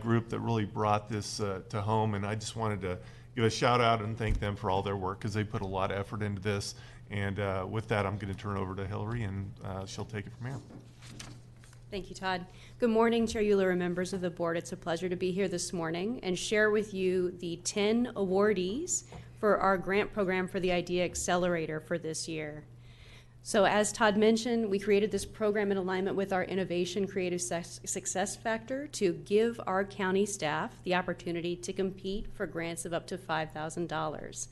Speaker 18: group that really brought this to home, and I just wanted to give a shout out and thank them for all their work, because they put a lot of effort into this. And with that, I'm going to turn it over to Hillary, and she'll take it from here.
Speaker 5: Thank you, Todd. Good morning, Chair Euler and members of the board. It's a pleasure to be here this morning and share with you the 10 awardees for our grant program for the Idea Accelerator for this year. So as Todd mentioned, we created this program in alignment with our Innovation Creative Success Factor to give our county staff the opportunity to compete for grants of up to $5,000.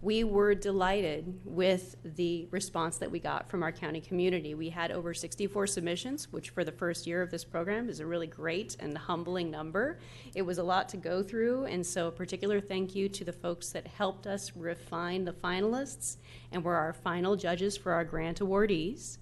Speaker 5: We were delighted with the response that we got from our county community. We had over 64 submissions, which for the first year of this program is a really great and humbling number. It was a lot to go through, and so a particular thank you to the folks that helped us refine the finalists and were our final judges for our grant awardees.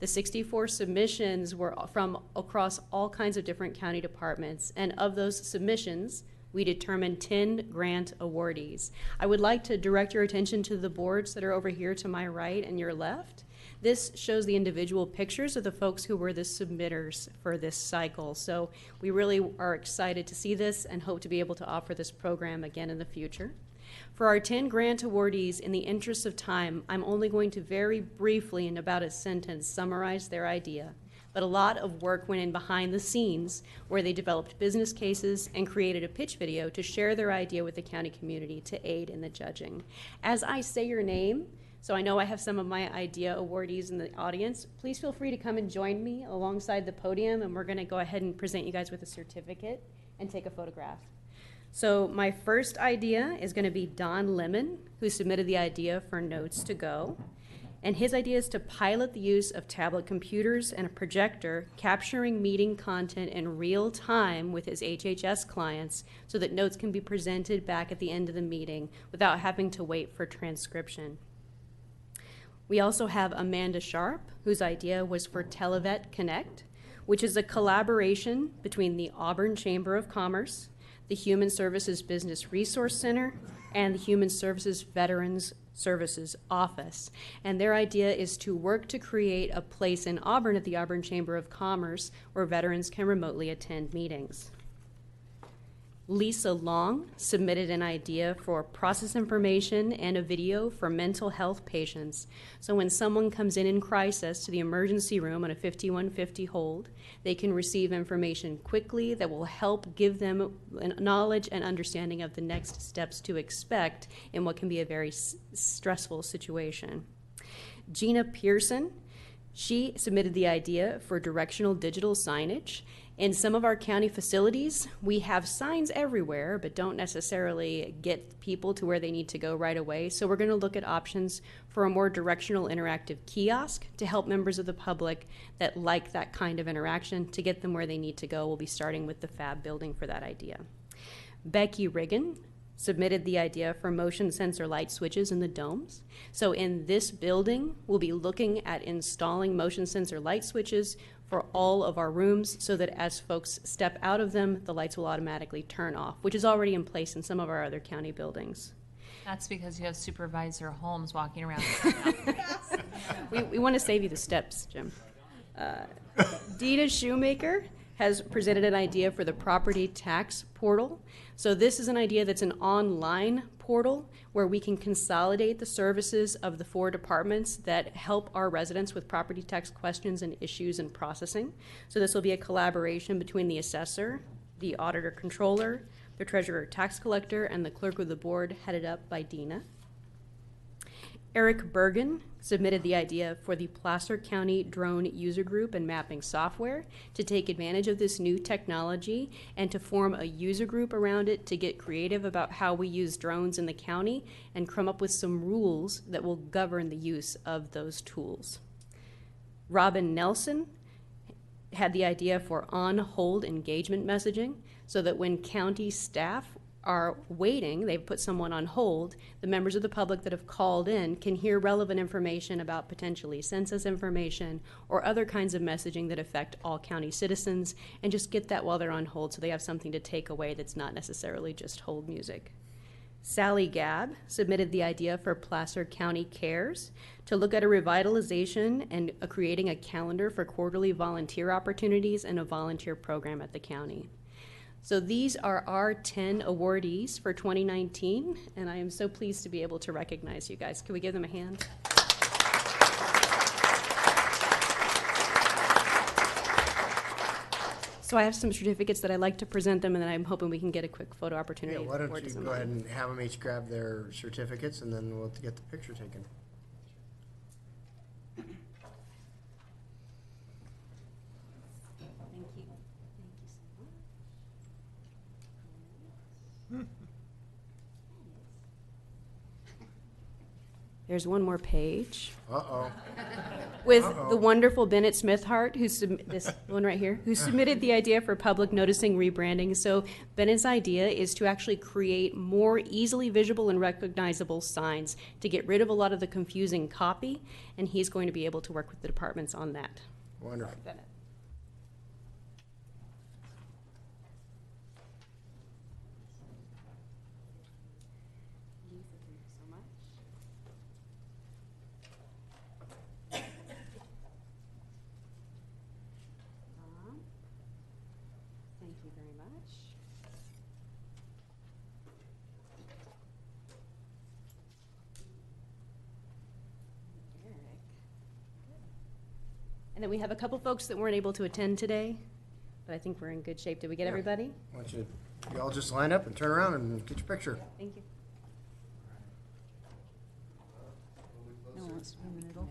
Speaker 5: The 64 submissions were from across all kinds of different county departments, and of those submissions, we determined 10 grant awardees. I would like to direct your attention to the boards that are over here to my right and your left. This shows the individual pictures of the folks who were the submitters for this cycle. So we really are excited to see this and hope to be able to offer this program again in the future. For our 10 grant awardees, in the interest of time, I'm only going to very briefly, in about a sentence, summarize their idea. But a lot of work went in behind the scenes where they developed business cases and created a pitch video to share their idea with the county community to aid in the judging. As I say your name, so I know I have some of my idea awardees in the audience, please feel free to come and join me alongside the podium, and we're going to go ahead and present you guys with a certificate and take a photograph. So my first idea is going to be Don Lemon, who submitted the idea for Notes to Go. And his idea is to pilot the use of tablet computers and a projector, capturing meeting content in real time with his HHS clients so that notes can be presented back at the end of the meeting without having to wait for transcription. We also have Amanda Sharp, whose idea was for Televet Connect, which is a collaboration between the Auburn Chamber of Commerce, the Human Services Business Resource Center, and the Human Services Veterans Services Office. And their idea is to work to create a place in Auburn at the Auburn Chamber of Commerce where veterans can remotely attend meetings. Lisa Long submitted an idea for process information and a video for mental health patients. So when someone comes in crisis to the emergency room on a 5150 hold, they can receive information quickly that will help give them knowledge and understanding of the next steps to expect in what can be a very stressful situation. Gina Pearson, she submitted the idea for directional digital signage. In some of our county facilities, we have signs everywhere, but don't necessarily get people to where they need to go right away. So we're going to look at options for a more directional interactive kiosk to help members of the public that like that kind of interaction to get them where they need to go. We'll be starting with the Fab building for that idea. Becky Riggin submitted the idea for motion sensor light switches in the domes. So in this building, we'll be looking at installing motion sensor light switches for all of our rooms so that as folks step out of them, the lights will automatically turn off, which is already in place in some of our other county buildings.
Speaker 21: That's because you have Supervisor Holmes walking around.
Speaker 5: We want to save you the steps, Jim. Dina Shoemaker has presented an idea for the property tax portal. So this is an idea that's an online portal where we can consolidate the services of the 4 departments that help our residents with property tax questions and issues and processing. So this will be a collaboration between the assessor, the auditor controller, the treasurer tax collector, and the clerk of the board, headed up by Dina. Eric Bergen submitted the idea for the Placer County Drone User Group and Mapping Software to take advantage of this new technology and to form a user group around it to get creative about how we use drones in the county and come up with some rules that will govern the use of those tools. Robin Nelson had the idea for on-hold engagement messaging so that when county staff are waiting, they've put someone on hold, the members of the public that have called in can hear relevant information about potentially census information or other kinds of messaging that affect all county citizens and just get that while they're on hold so they have something to take away that's not necessarily just hold music. Sally Gabb submitted the idea for Placer County Cares to look at a revitalization and creating a calendar for quarterly volunteer opportunities and a volunteer program at the county. So these are our 10 awardees for 2019, and I am so pleased to be able to recognize you guys. Can we give them a hand? So I have some certificates that I'd like to present them, and then I'm hoping we can get a quick photo opportunity.
Speaker 1: Yeah, why don't
Speaker 5: before
Speaker 1: you
Speaker 5: December.
Speaker 1: go ahead and have them each grab their certificates, and then we'll get the picture taken.
Speaker 5: There's one more page.
Speaker 1: Uh-oh.
Speaker 5: With the wonderful Bennett Smithhart, this one right here, who submitted the idea for public noticing rebranding. So Bennett's idea is to actually create more easily visible and recognizable signs to get rid of a lot of the confusing copy, and he's going to be able to work with the departments on that.
Speaker 1: Wonderful.
Speaker 5: Bennett. Thank you very much. Eric. And then we have a couple folks that weren't able to attend today, but I think we're in good shape. Did we get everybody?
Speaker 1: Why don't you all just line up and turn around and get your picture.
Speaker 5: Thank you.
Speaker 2: No one wants to be in the middle.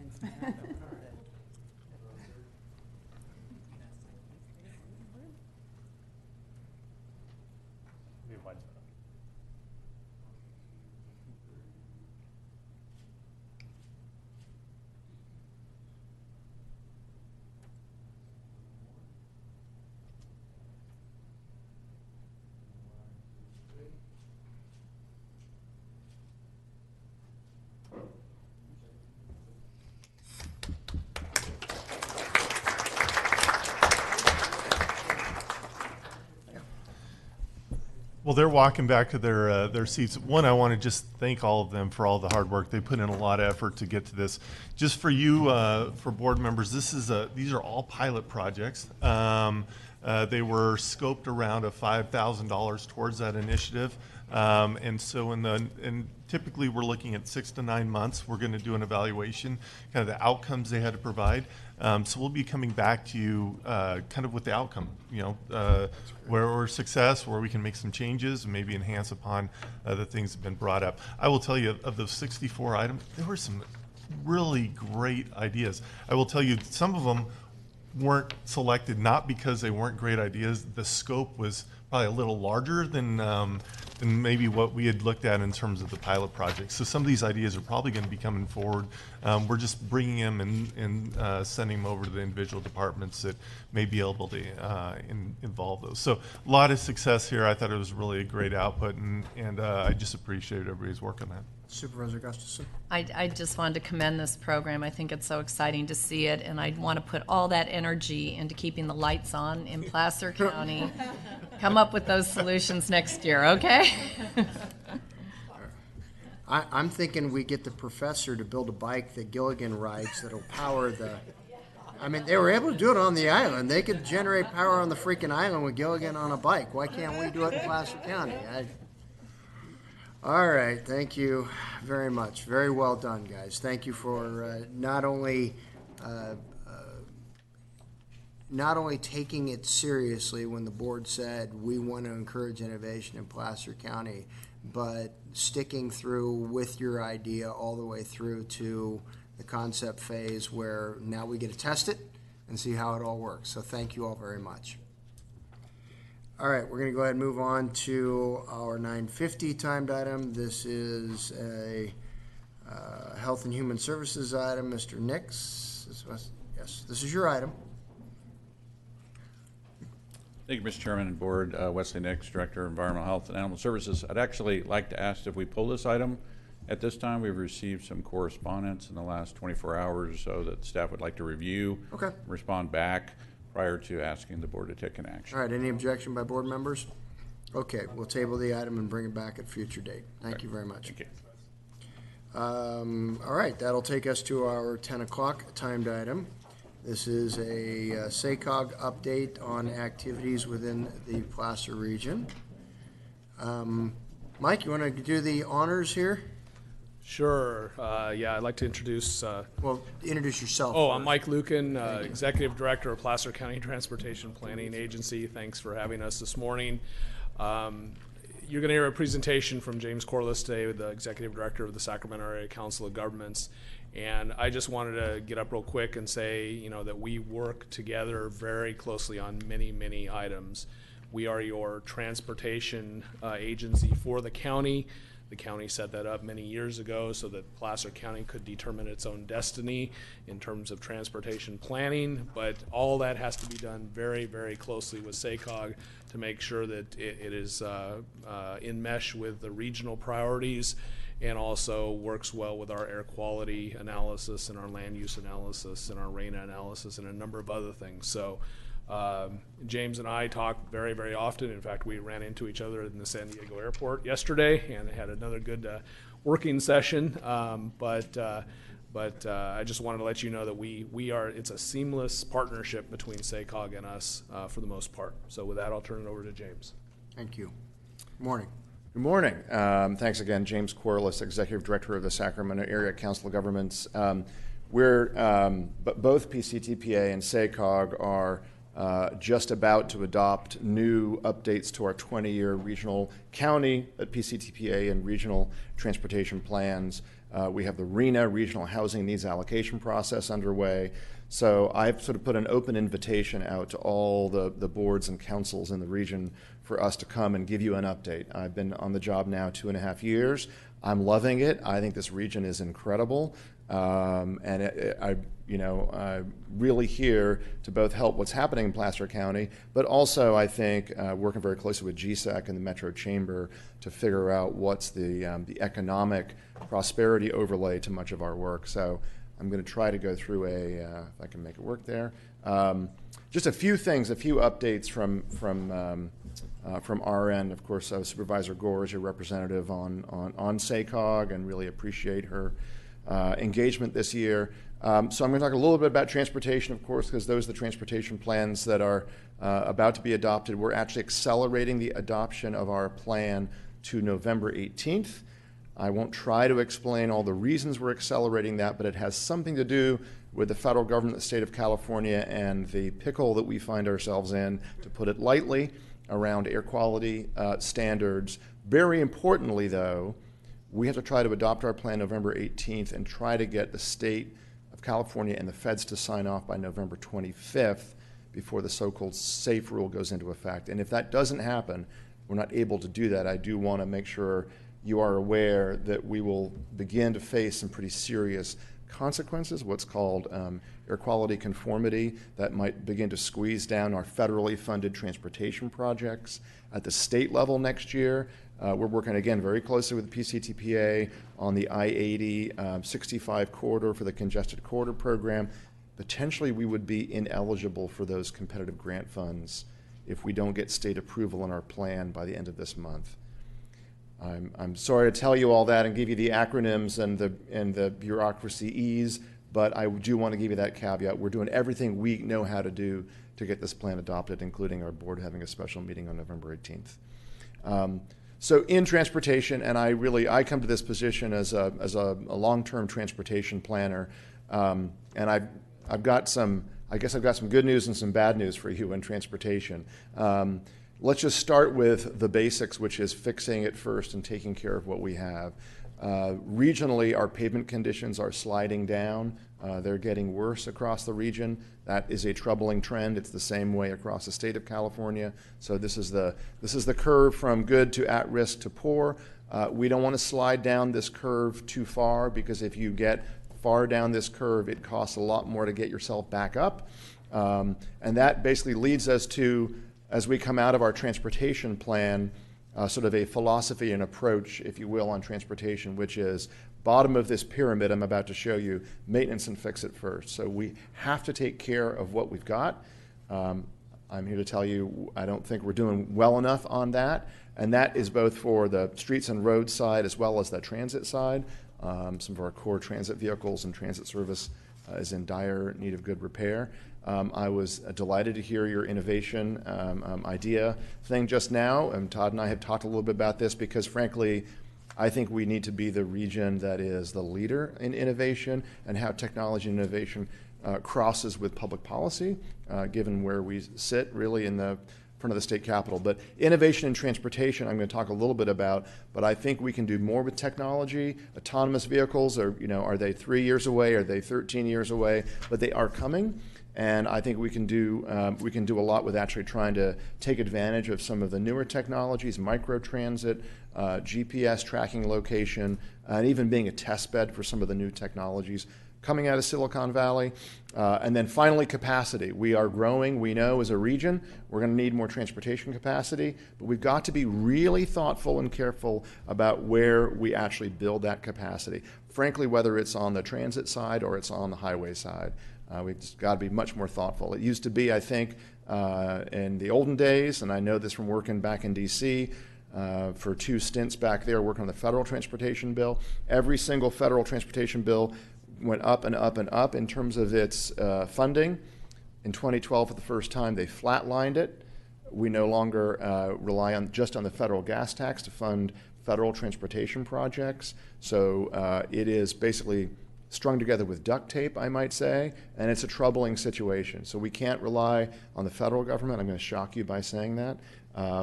Speaker 18: Well, they're walking back to their seats. One, I want to just thank all of them for all the hard work. They put in a lot of effort to get to this. Just for you, for board members, these are all pilot projects. They were scoped around $5,000 towards that initiative. And so typically we're looking at 6 to 9 months. We're going to do an evaluation, kind of the outcomes they had to provide. So we'll be coming back to you kind of with the outcome, where we're success, where we can make some changes and maybe enhance upon the things that have been brought up. I will tell you, of those 64 items, there were some really great ideas. I will tell you, some of them weren't selected not because they weren't great ideas. The scope was probably a little larger than than maybe what we had looked at in terms of the pilot project. So some of these ideas are probably going to be coming forward. We're just bringing them and sending them over to the individual departments that may be able to involve those. So a lot of success here. I thought it was really a great output, and I just appreciate everybody's work on that.
Speaker 1: Supervisor Gustafson.
Speaker 3: I just wanted to commend this program. I think it's so exciting to see it, and I want to put all that energy into keeping the lights on in Placer County. Come up with those solutions next year, okay?
Speaker 1: I'm thinking we get the professor to build a bike that Gilligan rides that'll power the... I mean, they were able to do it on the island. They could generate power on the freaking island with Gilligan on a bike. Why can't we do it in Placer County? All right, thank you very much. Very well done, guys. Thank you for not only taking it seriously when the board said we want to encourage innovation in Placer County, but sticking through with your idea all the way through to the concept phase where now we get to test it and see how it all works. So thank you all very much. All right, we're going to go ahead and move on to our 9:50 timed item. This is a Health and Human Services item. Mr. Nix, yes, this is your item.
Speaker 4: Thank you, Mr. Chairman and Board. Wesley Nix, Director of Environmental Health and Animal Services. I'd actually like to ask if we pull this item at this time. We've received some correspondence in the last 24 hours or so that staff would like to review, respond back prior to asking the board to take an action.
Speaker 1: All right, any objection by board members? Okay, we'll table the item and bring it back at a future date. Thank you very much.
Speaker 4: Thank you.
Speaker 1: All right, that'll take us to our 10 o'clock timed item. This is a SACOG update on activities within the Placer region. Mike, you want to do the honors here?
Speaker 22: Sure. Yeah, I'd like to introduce...
Speaker 1: well, introduce yourself.
Speaker 22: Oh, I'm Mike Lucan, Executive Director of Placer County Transportation Planning Agency. Thanks for having us this morning. You're going to hear a presentation from James Corliss today, the Executive Director of the Sacramento Area Council of Governments. And I just wanted to get up real quick and say, you know, that we work together very closely on many, many items. We are your transportation agency for the county. The county set that up many years ago so that Placer County could determine its own destiny in terms of transportation planning, but all that has to be done very, very closely with SACOG to make sure that it is in mesh with the regional priorities and also works well with our air quality analysis and our land use analysis and our RANA analysis and a number of other things. So James and I talk very, very often. In fact, we ran into each other in the San Diego airport yesterday and had another good working session. But I just wanted to let you know that it's a seamless partnership between SACOG and us for the most part. So with that, I'll turn it over to James.
Speaker 1: Thank you. Morning.
Speaker 23: Good morning. Thanks again, James Corliss, Executive Director of the Sacramento Area Council of Governments. Both PCTPA and SACOG are just about to adopt new updates to our 20-year regional county PCTPA and regional transportation plans. We have the RENA, Regional Housing Needs Allocation process, underway. So I've sort of put an open invitation out to all the boards and councils in the region for us to come and give you an update. I've been on the job now 2.5 years. I'm loving it. I think this region is incredible. I'm really here to both help what's happening in Placer County, but also I think working very closely with GSAC and the Metro Chamber to figure out what's the economic prosperity overlay to much of our work. So I'm going to try to go through if I can make it work there. Just a few things, a few updates from our end. Of course, Supervisor Gore is your representative on SACOG and really appreciate her engagement this year. So I'm going to talk a little bit about transportation, of course, because those are the transportation plans that are about to be adopted. We're actually accelerating the adoption of our plan to November 18th. I won't try to explain all the reasons we're accelerating that, but it has something to do with the federal government, the state of California, and the pickle that we find ourselves in, to put it lightly, around air quality standards. Very importantly, though, we have to try to adopt our plan November 18th and try to get the state of California and the feds to sign off by November 25th before the so-called SAFE rule goes into effect. And if that doesn't happen, we're not able to do that, I do want to make sure you are aware that we will begin to face some pretty serious consequences, what's called air quality conformity, that might begin to squeeze down our federally funded transportation projects. At the state level next year, we're working again very closely with the PCTPA on the I-80 65 corridor for the congested corridor program. Potentially we would be ineligible for those competitive grant funds if we don't get state approval on our plan by the end of this month. I'm sorry to tell you all that and give you the acronyms and the bureaucracy ease, but I do want to give you that caveat. We're doing everything we know how to do to get this plan adopted, including our board having a special meeting on November 18th. So in transportation, and I come to this position as a long-term transportation planner, and I've got some good news and some bad news for you in transportation. Let's just start with the basics, which is fixing it first and taking care of what we have. Regionally, our pavement conditions are sliding down. They're getting worse across the region. That is a troubling trend. It's the same way across the state of California. So this is the curve from good to at risk to poor. We don't want to slide down this curve too far, because if you get far down this curve, it costs a lot more to get yourself back up. And that basically leads us to, as we come out of our transportation plan, sort of a philosophy and approach, if you will, on transportation, which is bottom of this pyramid I'm about to show you, maintenance and fix it first. So we have to take care of what we've got. I'm here to tell you I don't think we're doing well enough on that, and that is both for the streets and roads side as well as the transit side. Some of our core transit vehicles and transit service is in dire need of good repair. I was delighted to hear your innovation idea thing just now. Todd and I have talked a little bit about this because, frankly, I think we need to be the region that is the leader in innovation and how technology and innovation crosses with public policy, given where we sit really in the front of the state capitol. But innovation in transportation, I'm going to talk a little bit about, but I think we can do more with technology. Autonomous vehicles are they 3 years away? Are they 13 years away? But they are coming. And I think we can do a lot with actually trying to take advantage of some of the newer technologies, microtransit, GPS tracking location, and even being a test bed for some of the new technologies coming out of Silicon Valley. And then finally, capacity. We are growing, we know, as a region. We're going to need more transportation capacity, but we've got to be really thoughtful and careful about where we actually build that capacity. Frankly, whether it's on the transit side or it's on the highway side. We've just got to be much more thoughtful. It used to be, I think, in the olden days, and I know this from working back in D.C., for 2 stints back there working on the federal transportation bill. Every single federal transportation bill went up and up and up in terms of its funding. In 2012, for the first time, they flatlined it. We no longer rely just on the federal gas tax to fund federal transportation projects. So it is basically strung together with duct tape, I might say, and it's a troubling situation. So we can't rely on the federal government. I'm going to shock you by saying that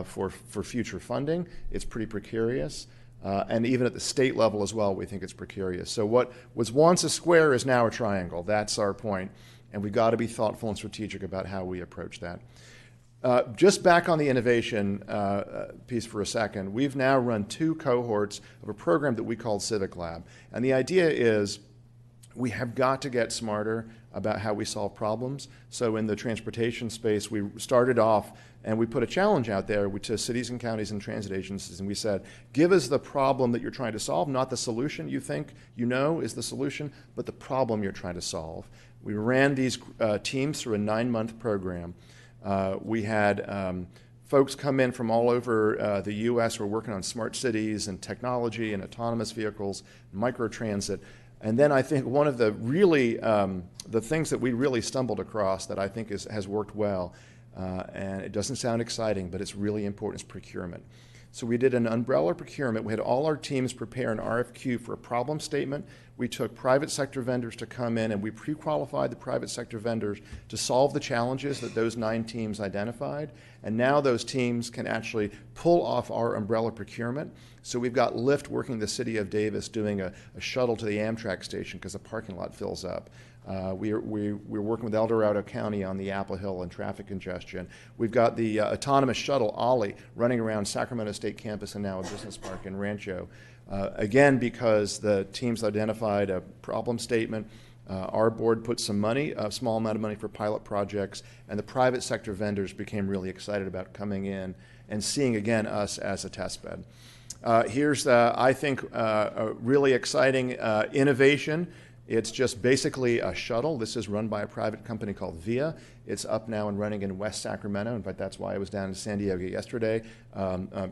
Speaker 23: for future funding. It's pretty precarious. And even at the state level as well, we think it's precarious. So what was once a square is now a triangle. That's our point. And we've got to be thoughtful and strategic about how we approach that. Just back on the innovation piece for a second, we've now run 2 cohorts of a program that we call Civic Lab. And the idea is we have got to get smarter about how we solve problems. So in the transportation space, we started off and we put a challenge out there to cities and counties and transit agencies, and we said, give us the problem that you're trying to solve, not the solution you think you know is the solution, but the problem you're trying to solve. We ran these teams through a 9-month program. We had folks come in from all over the U.S. who are working on smart cities and technology and autonomous vehicles, microtransit. And then I think one of the really, the things that we really stumbled across that I think has worked well, and it doesn't sound exciting, but it's really important, is procurement. So we did an umbrella procurement. We had all our teams prepare an RFQ for a problem statement. We took private sector vendors to come in, and we pre-qualified the private sector vendors to solve the challenges that those 9 teams identified. And now those teams can actually pull off our umbrella procurement. So we've got Lyft working the city of Davis doing a shuttle to the Amtrak station because the parking lot fills up. We're working with El Dorado County on the Apple Hill and traffic congestion. We've got the autonomous shuttle, Ollie, running around Sacramento State campus and now a business park in Rancho. Again, because the teams identified a problem statement, our board put some money, a small amount of money for pilot projects, and the private sector vendors became really excited about coming in and seeing, again, us as a test bed. Here's, I think, a really exciting innovation. It's just basically a shuttle. This is run by a private company called VIA. It's up now and running in West Sacramento. In fact, that's why I was down in San Diego yesterday,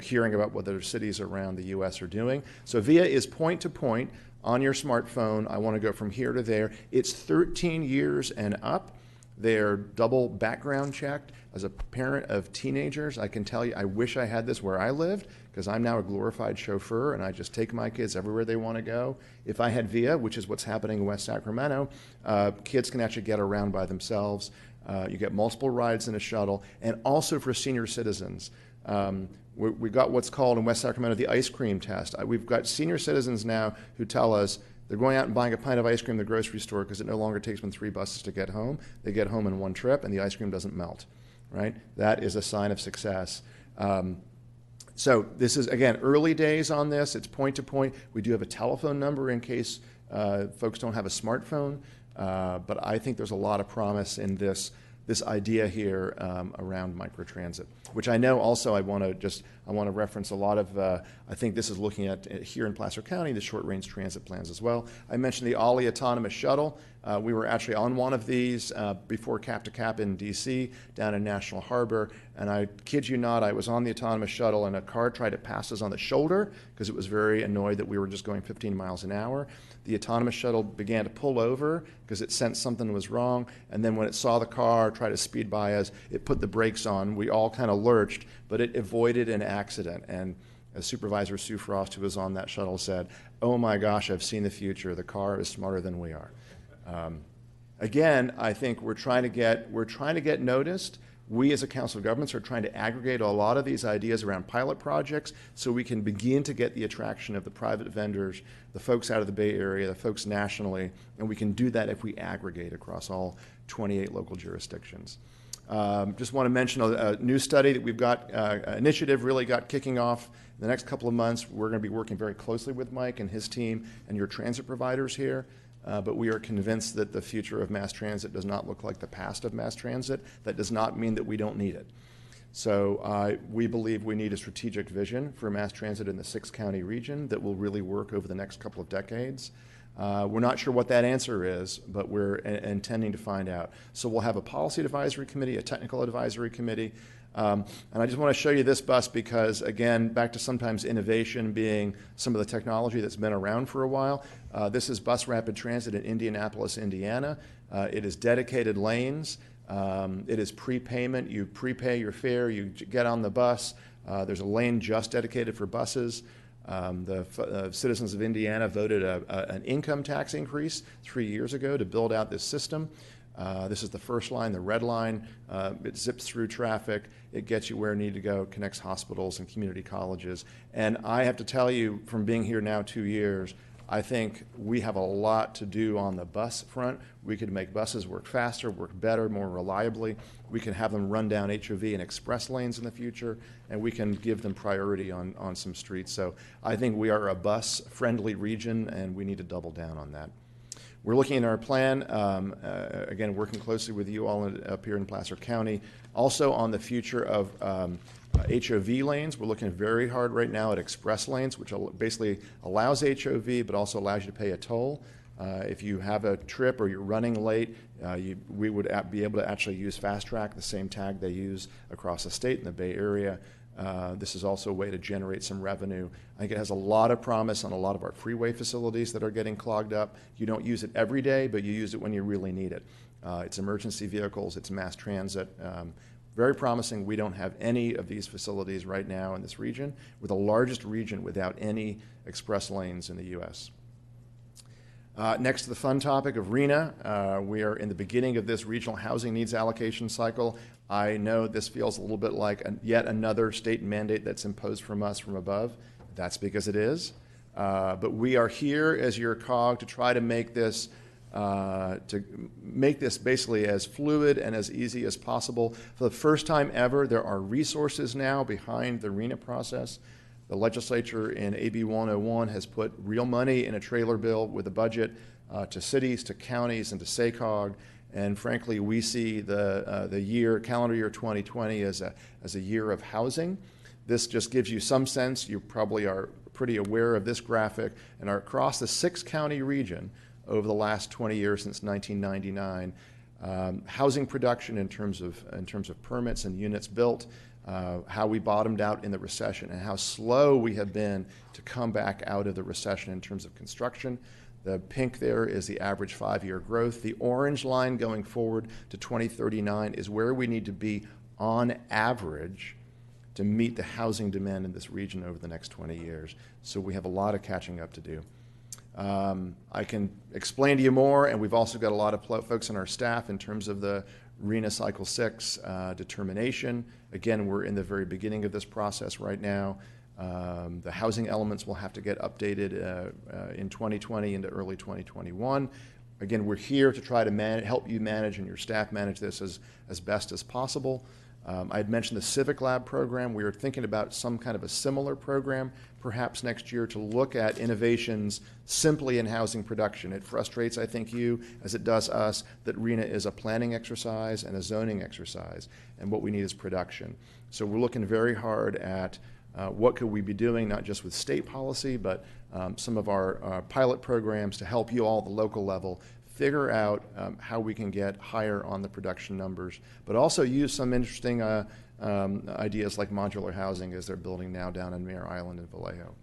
Speaker 23: hearing about what other cities around the U.S. are doing. So VIA is point-to-point on your smartphone. I want to go from here to there. It's 13 years and up. They're double background checked. As a parent of teenagers, I can tell you I wish I had this where I lived, because I'm now a glorified chauffeur and I just take my kids everywhere they want to go. If I had VIA, which is what's happening in West Sacramento, kids can actually get around by themselves. You get multiple rides in a shuttle, and also for senior citizens. We've got what's called in West Sacramento the ice cream test. We've got senior citizens now who tell us they're going out and buying a pint of ice cream at the grocery store because it no longer takes them 3 buses to get home. They get home in one trip and the ice cream doesn't melt, right? That is a sign of success. So this is, again, early days on this. It's point-to-point. We do have a telephone number in case folks don't have a smartphone. But I think there's a lot of promise in this idea here around microtransit, which I know also I want to reference a lot of, I think this is looking at here in Placer County, the short-range transit plans as well. I mentioned the Ollie autonomous shuttle. We were actually on one of these before Cap to Cap in DC down in National Harbor, and I kid you not, I was on the autonomous shuttle and a car tried to pass us on the shoulder because it was very annoyed that we were just going 15 miles an hour. The autonomous shuttle began to pull over because it sensed something was wrong, and then when it saw the car try to speed by us, it put the brakes on. We all kind of lurched, but it avoided an accident. And as Supervisor Sue Frost, who was on that shuttle, said, "Oh my gosh, I've seen the future. The car is smarter than we are." Again, I think we're trying to get noticed. We as a Council of Governments are trying to aggregate a lot of these ideas around pilot projects so we can begin to get the attraction of the private vendors, the folks out of the Bay Area, the folks nationally, and we can do that if we aggregate across all 28 local jurisdictions. Just want to mention a new study that we've got, initiative really got kicking off in the next couple of months. We're going to be working very closely with Mike and his team and your transit providers here. But we are convinced that the future of mass transit does not look like the past of mass transit. That does not mean that we don't need it. So we believe we need a strategic vision for mass transit in the 6-county region that will really work over the next couple of decades. We're not sure what that answer is, but we're intending to find out. So we'll have a policy advisory committee, a technical advisory committee. And I just want to show you this bus because, again, back to sometimes innovation being some of the technology that's been around for a while. This is Bus Rapid Transit in Indianapolis, Indiana. It is dedicated lanes. It is prepayment. You prepay your fare. You get on the bus. There's a lane just dedicated for buses. The citizens of Indiana voted an income tax increase 3 years ago to build out this system. This is the first line, the red line. It zips through traffic. It gets you where you need to go, connects hospitals and community colleges. And I have to tell you, from being here now 2 years, I think we have a lot to do on the bus front. We could make buses work faster, work better, more reliably. We can have them run down HOV and express lanes in the future, and we can give them priority on some streets. So I think we are a bus-friendly region, and we need to double down on that. We're looking at our plan, again, working closely with you all up here in Placer County. Also on the future of HOV lanes. We're looking very hard right now at express lanes, which basically allows HOV, but also allows you to pay a toll. If you have a trip or you're running late, we would be able to actually use Fast Track, the same tag they use across the state in the Bay Area. This is also a way to generate some revenue. I think it has a lot of promise on a lot of our freeway facilities that are getting clogged up. You don't use it every day, but you use it when you really need it. It's emergency vehicles, it's mass transit. Very promising. We don't have any of these facilities right now in this region. We're the largest region without any express lanes in the U.S. Next to the fun topic of RHNA, we are in the beginning of this regional housing needs allocation cycle. I know this feels a little bit like yet another state mandate that's imposed from us from above. That's because it is. But we are here as your cog to try to make this to make this basically as fluid and as easy as possible. For the first time ever, there are resources now behind the RENA process. The legislature in AB 101 has put real money in a trailer bill with a budget to cities, to counties, and to SACOG. And frankly, we see the calendar year 2020 as a year of housing. This just gives you some sense. You probably are pretty aware of this graphic. And across the 6-county region over the last 20 years since 1999, housing production in terms of permits and units built, how we bottomed out in the recession, and how slow we have been to come back out of the recession in terms of construction. The pink there is the average 5-year growth. The orange line going forward to 2039 is where we need to be on average to meet the housing demand in this region over the next 20 years. So we have a lot of catching up to do. I can explain to you more, and we've also got a lot of folks on our staff in terms of the RENA Cycle 6 determination. Again, we're in the very beginning of this process right now. The housing elements will have to get updated in 2020 into early 2021. Again, we're here to try to help you manage and your staff manage this as best as possible. I had mentioned the Civic Lab program. We are thinking about some kind of a similar program perhaps next year to look at innovations simply in housing production. It frustrates, I think, you, as it does us, that RENA is a planning exercise and a zoning exercise, and what we need is production. So we're looking very hard at what could we be doing, not just with state policy, but some of our pilot programs to help you all at the local level figure out how we can get higher on the production numbers, but also use some interesting ideas like modular housing as they're building now down in Mare Island and Vallejo.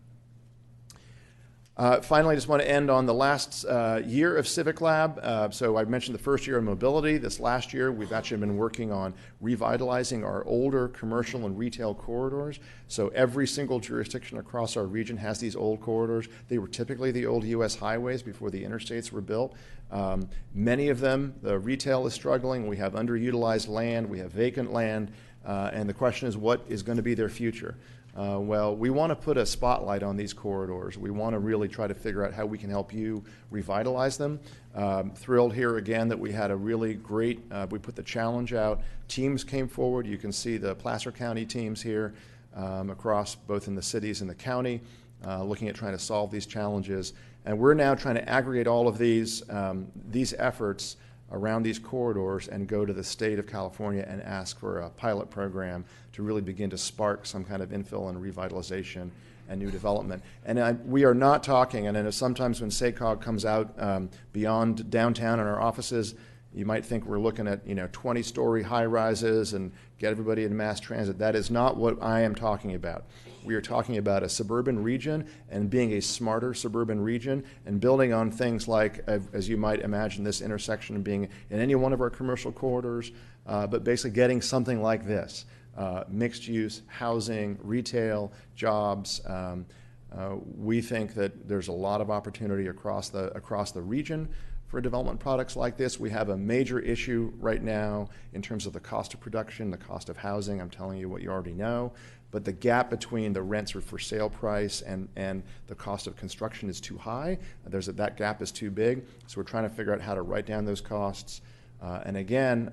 Speaker 23: Finally, I just want to end on the last year of Civic Lab. So I mentioned the first year of mobility. This last year, we've actually been working on revitalizing our older commercial and retail corridors. So every single jurisdiction across our region has these old corridors. They were typically the old U.S. highways before the interstates were built. Many of them, the retail is struggling. We have underutilized land. We have vacant land. And the question is, what is going to be their future? Well, we want to put a spotlight on these corridors. We want to really try to figure out how we can help you revitalize them. Thrilled here again that we had a really great, we put the challenge out. Teams came forward. You can see the Placer County teams here across both in the cities and the county, looking at trying to solve these challenges. And we're now trying to aggregate all of these efforts around these corridors and go to the state of California and ask for a pilot program to really begin to spark some kind of infill and revitalization and new development. And we are not talking, and I know sometimes when SACOG comes out beyond downtown in our offices, you might think we're looking at 20-story high-rises and get everybody in mass transit. That is not what I am talking about. We are talking about a suburban region and being a smarter suburban region and building on things like, as you might imagine, this intersection being in any one of our commercial corridors, but basically getting something like this, mixed use, housing, retail, jobs. We think that there's a lot of opportunity across the region for development products like this. We have a major issue right now in terms of the cost of production, the cost of housing. I'm telling you what you already know. But the gap between the rents or for sale price and the cost of construction is too high. That gap is too big. So we're trying to figure out how to write down those costs. And again,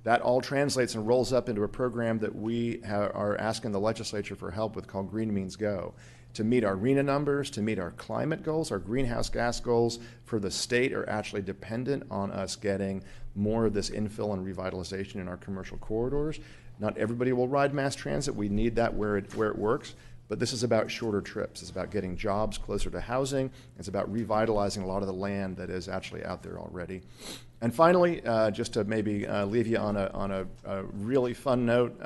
Speaker 23: that all translates and rolls up into a program that we are asking the legislature for help with called Green Means Go. To meet our RENA numbers, to meet our climate goals, our greenhouse gas goals for the state are actually dependent on us getting more of this infill and revitalization in our commercial corridors. Not everybody will ride mass transit. We need that where it works. But this is about shorter trips. It's about getting jobs closer to housing. It's about revitalizing a lot of the land that is actually out there already. And finally, just to maybe leave you on a really fun note,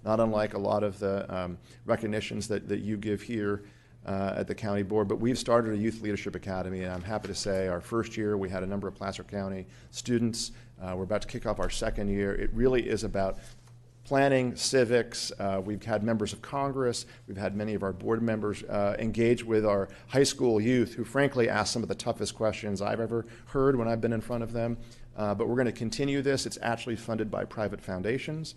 Speaker 23: not unlike a lot of the recognitions that you give here at the county board, but we've started a youth leadership academy, and I'm happy to say our first year we had a number of Placer County students. We're about to kick off our second year. It really is about planning, civics. We've had members of Congress. We've had many of our board members engage with our high school youth who frankly ask some of the toughest questions I've ever heard when I've been in front of them. But we're going to continue this. It's actually funded by private foundations.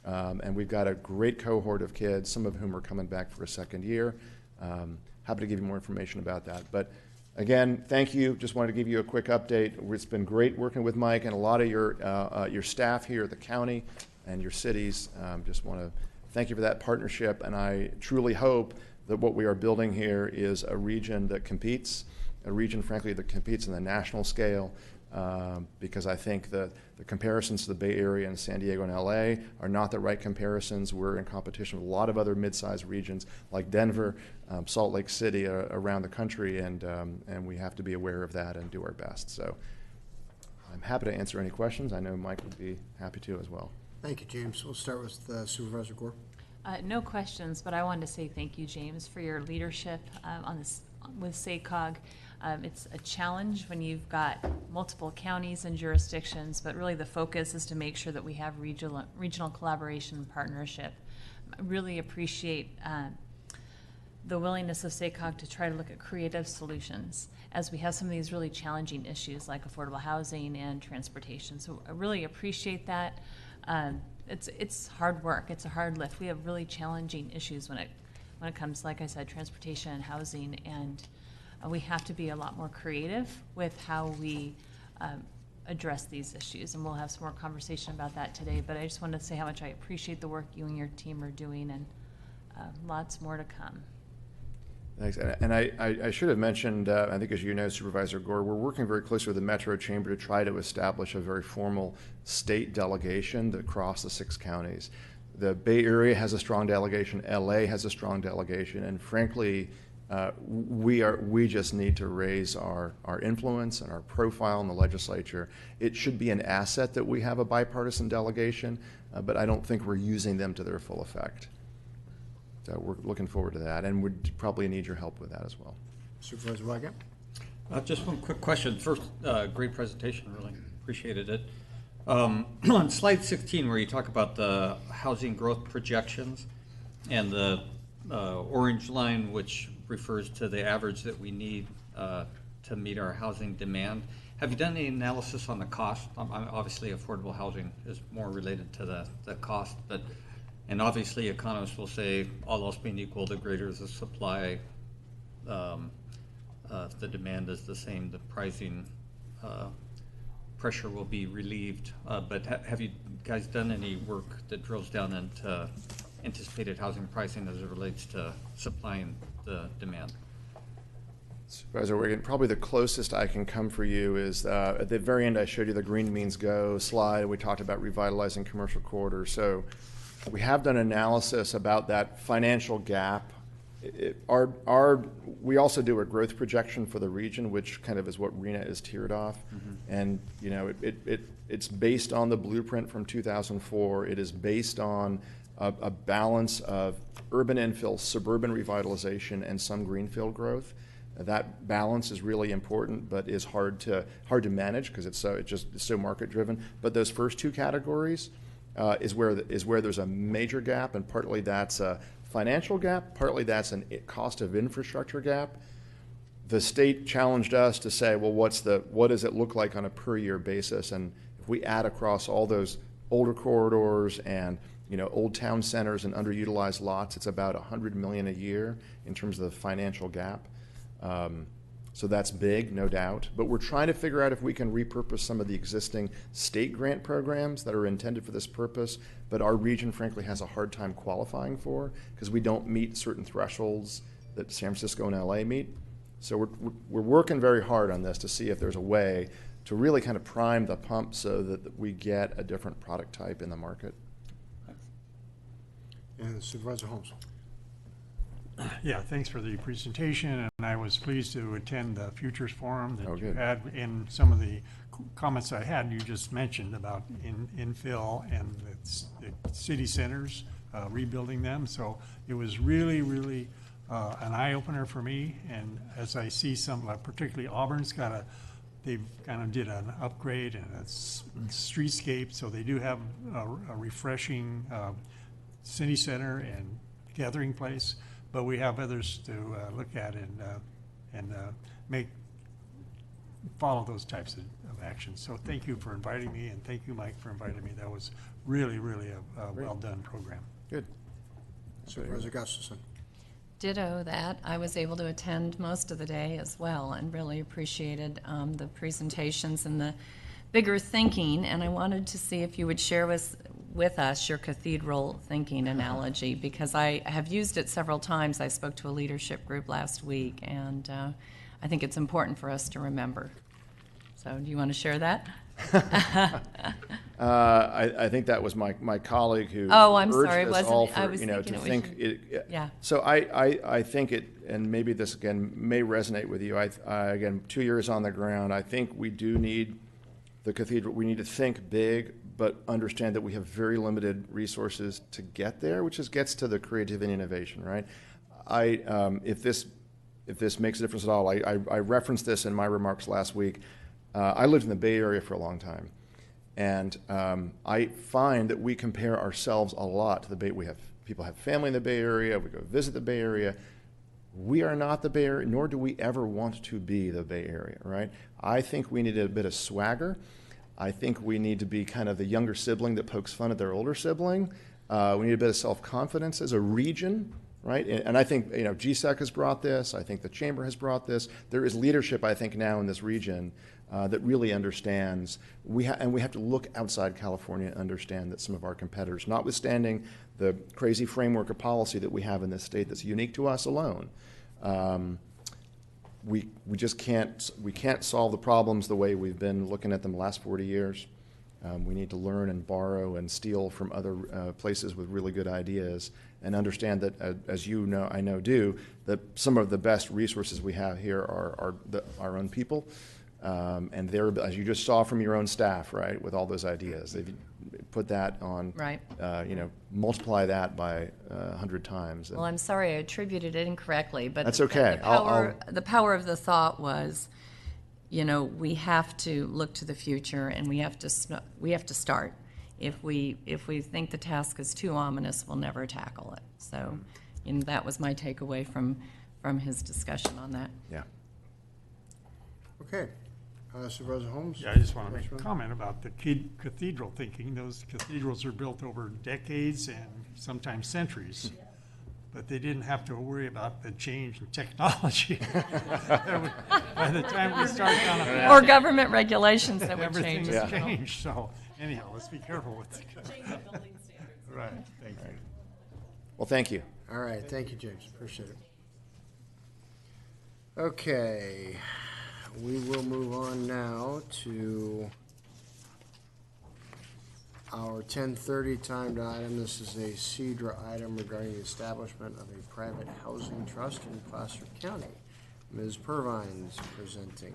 Speaker 23: And we've got a great cohort of kids, some of whom are coming back for a second year. Happy to give you more information about that. But Again, thank you. Just wanted to give you a quick update. It's been great working with Mike and a lot of your staff here at the county and your cities. Just want to thank you for that partnership, and I truly hope that what we are building here is a region that competes, a region, frankly, that competes on the national scale, because I think that the comparisons to the Bay Area and San Diego and LA are not the right comparisons. We're in competition with a lot of other mid-sized regions like Denver, Salt Lake City, around the country, and we have to be aware of that and do our best. So I'm happy to answer any questions. I know Mike would be happy to as well.
Speaker 1: Thank you, James. We'll start with Supervisor Gore.
Speaker 21: No questions, but I wanted to say thank you, James, for your leadership on this with SACOG. It's a challenge when you've got multiple counties and jurisdictions, but really the focus is to make sure that we have regional collaboration and partnership. I really appreciate the willingness of SACOG to try to look at creative solutions as we have some of these really challenging issues like affordable housing and transportation. So I really appreciate that. It's hard work. It's a hard lift. We have really challenging issues when it comes, like I said, transportation and housing, and we have to be a lot more creative with how we address these issues, and we'll have some more conversation about that today. But I just wanted to say how much I appreciate the work you and your team are doing, and lots more to come.
Speaker 23: Thanks. And I should have mentioned, I think as you know, Supervisor Gore, we're working very closely with the Metro Chamber to try to establish a very formal state delegation across the 6 counties. The Bay Area has a strong delegation, LA has a strong delegation, and frankly, we just need to raise our influence and our profile in the legislature. It should be an asset that we have a bipartisan delegation, but I don't think we're using them to their full effect. So we're looking forward to that, and we'd probably need your help with that as well.
Speaker 1: Supervisor Wygant?
Speaker 16: Just one quick question. First, great presentation, really appreciated it. On slide 16, where you talk about the housing growth projections and the orange line, which refers to the average that we need to meet our housing demand, have you done any analysis on the cost? Obviously, affordable housing is more related to the cost, but and obviously economists will say all else being equal, the greater the supply, if the demand is the same, the pricing pressure will be relieved. But have you guys done any work that drills down into anticipated housing pricing as it relates to supplying the demand?
Speaker 23: Supervisor Wiggin, probably the closest I can come for you is at the very end I showed you the Green Means Go slide. We talked about revitalizing commercial corridors. So we have done analysis about that financial gap. We also do a growth projection for the region, which kind of is what RENA is tiered off. And you know, it's based on the blueprint from 2004. It is based on a balance of urban infill, suburban revitalization, and some greenfield growth. That balance is really important, but is hard to manage because it's so market driven. But those first 2 categories is where there's a major gap, and partly that's a financial gap, partly that's a cost of infrastructure gap. The state challenged us to say, well, what does it look like on a per year basis? And if we add across all those older corridors and old town centers and underutilized lots, it's about $100 million a year in terms of the financial gap. So that's big, no doubt. But we're trying to figure out if we can repurpose some of the existing state grant programs that are intended for this purpose, but our region, frankly, has a hard time qualifying for because we don't meet certain thresholds that San Francisco and LA meet. So we're working very hard on this to see if there's a way to really kind of prime the pump so that we get a different product type in the market.
Speaker 1: And Supervisor Holmes.
Speaker 17: Yeah, thanks for the presentation, and I was pleased to attend the Futures Forum that you had. In some of the comments I had, you just mentioned about infill and the city centers, rebuilding them. So it was really, really an eye-opener for me. And as I see some, particularly Auburn's they've kind of did an upgrade and a streetscape, so they do have a refreshing city center and gathering place. But we have others to look at and follow those types of actions. So thank you for inviting me, and thank you, Mike, for inviting me. That was really, really a well-done program.
Speaker 23: Good.
Speaker 1: Supervisor Gustafson.
Speaker 3: Ditto that. I was able to attend most of the day as well and really appreciated the presentations and the bigger thinking. And I wanted to see if you would share with us your cathedral thinking analogy, because I have used it several times. I spoke to a leadership group last week, and I think it's important for us to remember. So do you want to share that?
Speaker 23: I think that was my colleague who
Speaker 3: I'm
Speaker 23: urged
Speaker 3: sorry,
Speaker 23: us all for,
Speaker 3: I was
Speaker 23: to
Speaker 3: thinking
Speaker 23: think
Speaker 3: it. Yeah.
Speaker 23: So I think it, and maybe this again may resonate with you. Again, 2 years on the ground, I think we do need the cathedral. We need to think big, but understand that we have very limited resources to get there, which gets to the creativity and innovation, right? If this makes a difference at all, I referenced this in my remarks last week. I lived in the Bay Area for a long time, and I find that we compare ourselves a lot to the Bay. People have family in the Bay Area. We go visit the Bay Area. We are not the Bay Area, nor do we ever want to be the Bay Area, right? I think we need a bit of swagger. I think we need to be kind of the younger sibling that pokes fun at their older sibling. We need a bit of self-confidence as a region, right? And I think GSEC has brought this. I think the Chamber has brought this. There is leadership, I think, now in this region that really understands. And we have to look outside California and understand that some of our competitors, notwithstanding the crazy framework of policy that we have in this state that's unique to us alone, we just can't solve the problems the way we've been looking at them the last 40 years. We need to learn and borrow and steal from other places with really good ideas, and understand that, as you know, I know do, that some of the best resources we have here are our own people, and they're, as you just saw from your own staff, right, with all those ideas. They've put that on,
Speaker 3: right.
Speaker 23: Multiply that by 100 times.
Speaker 3: Well, I'm sorry I attributed it incorrectly, but
Speaker 23: that's okay.
Speaker 3: The power of the thought was, we have to look to the future, and we have to start. If we think the task is too ominous, we'll never tackle it. So, that was my takeaway from his discussion on that.
Speaker 23: Yeah.
Speaker 1: Okay. Supervisor Holmes?
Speaker 17: Yeah, I just want to make a comment about the cathedral thinking. Those cathedrals are built over decades and sometimes centuries, but they didn't have to worry about the change in technology. By the time we start down a path,
Speaker 3: or government regulations that would change.
Speaker 17: Everything has changed. So anyhow, let's be careful with it. Right. Thank you.
Speaker 23: Well, thank you.
Speaker 1: All right. Thank you, James. Appreciate it. Okay. We will move on now to our 10:30 timed item. This is a CEDRA item regarding the establishment of a private housing trust in Placer County. Ms. Purvines presenting.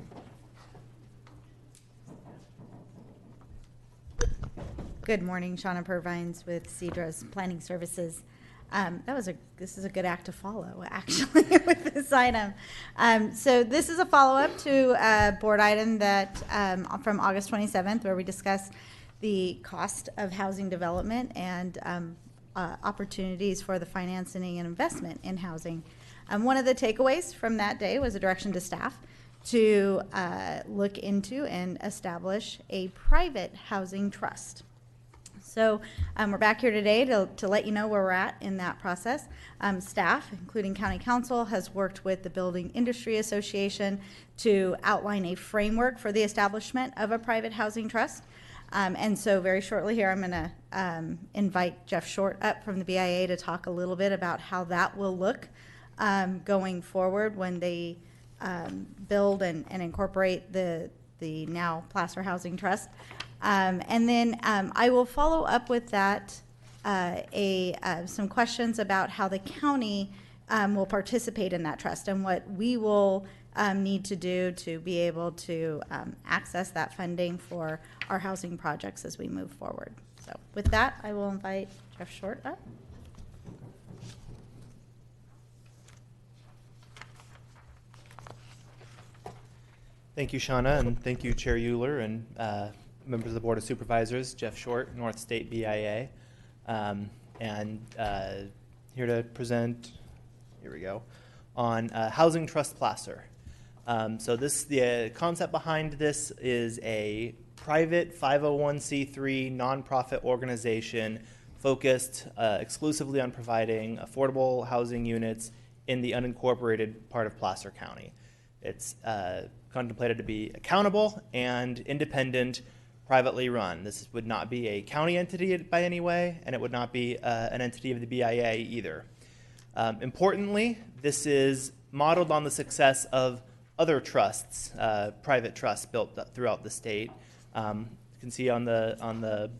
Speaker 6: Good morning, Shauna Purvines with CEDRA's Planning Services. This is a good act to follow, actually, with this item. So this is a follow-up to a board item that from August 27th, where we discussed the cost of housing development and opportunities for the financing and investment in housing. One of the takeaways from that day was a direction to staff to look into and establish a private housing trust. So we're back here today to let you know where we're at in that process. Staff, including County Council, has worked with the Building Industry Association to outline a framework for the establishment of a private housing trust. And so very shortly here, I'm going to invite Jeff Short up from the BIA to talk a little bit about how that will look going forward when they build and incorporate the now Placer Housing Trust. And then I will follow up with that some questions about how the county will participate in that trust and what we will need to do to be able to access that funding for our housing projects as we move forward. So with that, I will invite Jeff Short up.
Speaker 9: Thank you, Shauna, and thank you, Chair Euler, and members of the Board of Supervisors, Jeff Short, North State BIA, and here to present, here we go, on Housing Trust Placer. So the concept behind this is a private 501c3 nonprofit organization focused exclusively on providing affordable housing units in the unincorporated part of Placer County. It's contemplated to be accountable and independent, privately run. This would not be a county entity by any way, and it would not be an entity of the BIA either. Importantly, this is modeled on the success of other trusts, private trusts built throughout the state. You can see on the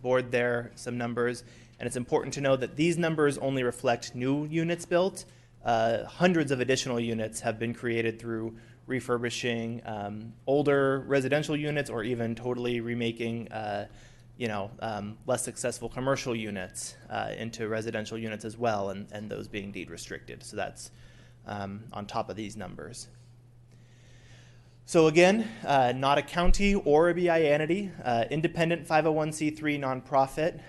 Speaker 9: board there some numbers, and it's important to know that these numbers only reflect new units built. Hundreds of additional units have been created through refurbishing older residential units, or even totally remaking less successful commercial units into residential units as well, and those being deed restricted. So that's on top of these numbers. So again, not a county or a BIA entity, independent 501c3 nonprofit.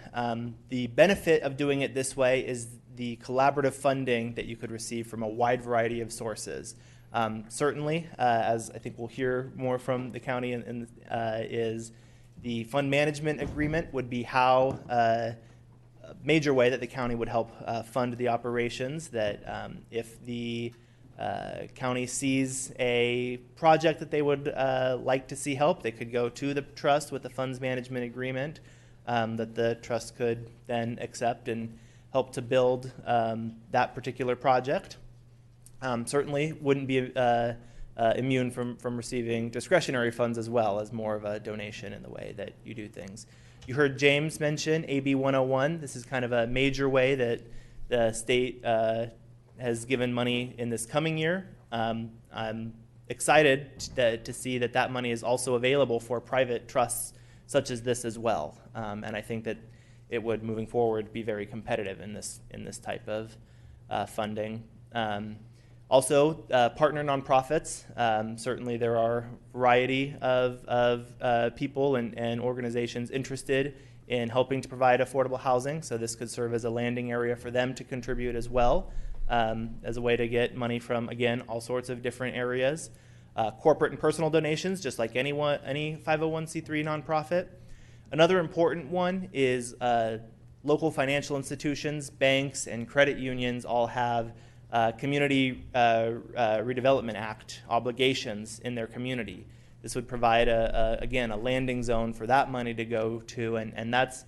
Speaker 9: The benefit of doing it this way is the collaborative funding that you could receive from a wide variety of sources. Certainly, as I think we'll hear more from the county, is the fund management agreement would be how a major way that the county would help fund the operations. That if the county sees a project that they would like to see help, they could go to the trust with the funds management agreement that the trust could then accept and help to build that particular project. Certainly wouldn't be immune from receiving discretionary funds as well, as more of a donation in the way that you do things. You heard James mention AB 101. This is kind of a major way that the state has given money in this coming year. I'm excited to see that money is also available for private trusts such as this as well. And I think that it would, moving forward, be very competitive in this type of funding. Also, partner nonprofits. Certainly there are a variety of people and organizations interested in helping to provide affordable housing, so this could serve as a landing area for them to contribute as well, as a way to get money from, again, all sorts of different areas. Corporate and personal donations, just like any 501c3 nonprofit. Another important one is local financial institutions, banks, and credit unions all have Community Redevelopment Act obligations in their community. This would provide, again, a landing zone for that money to go to, and that's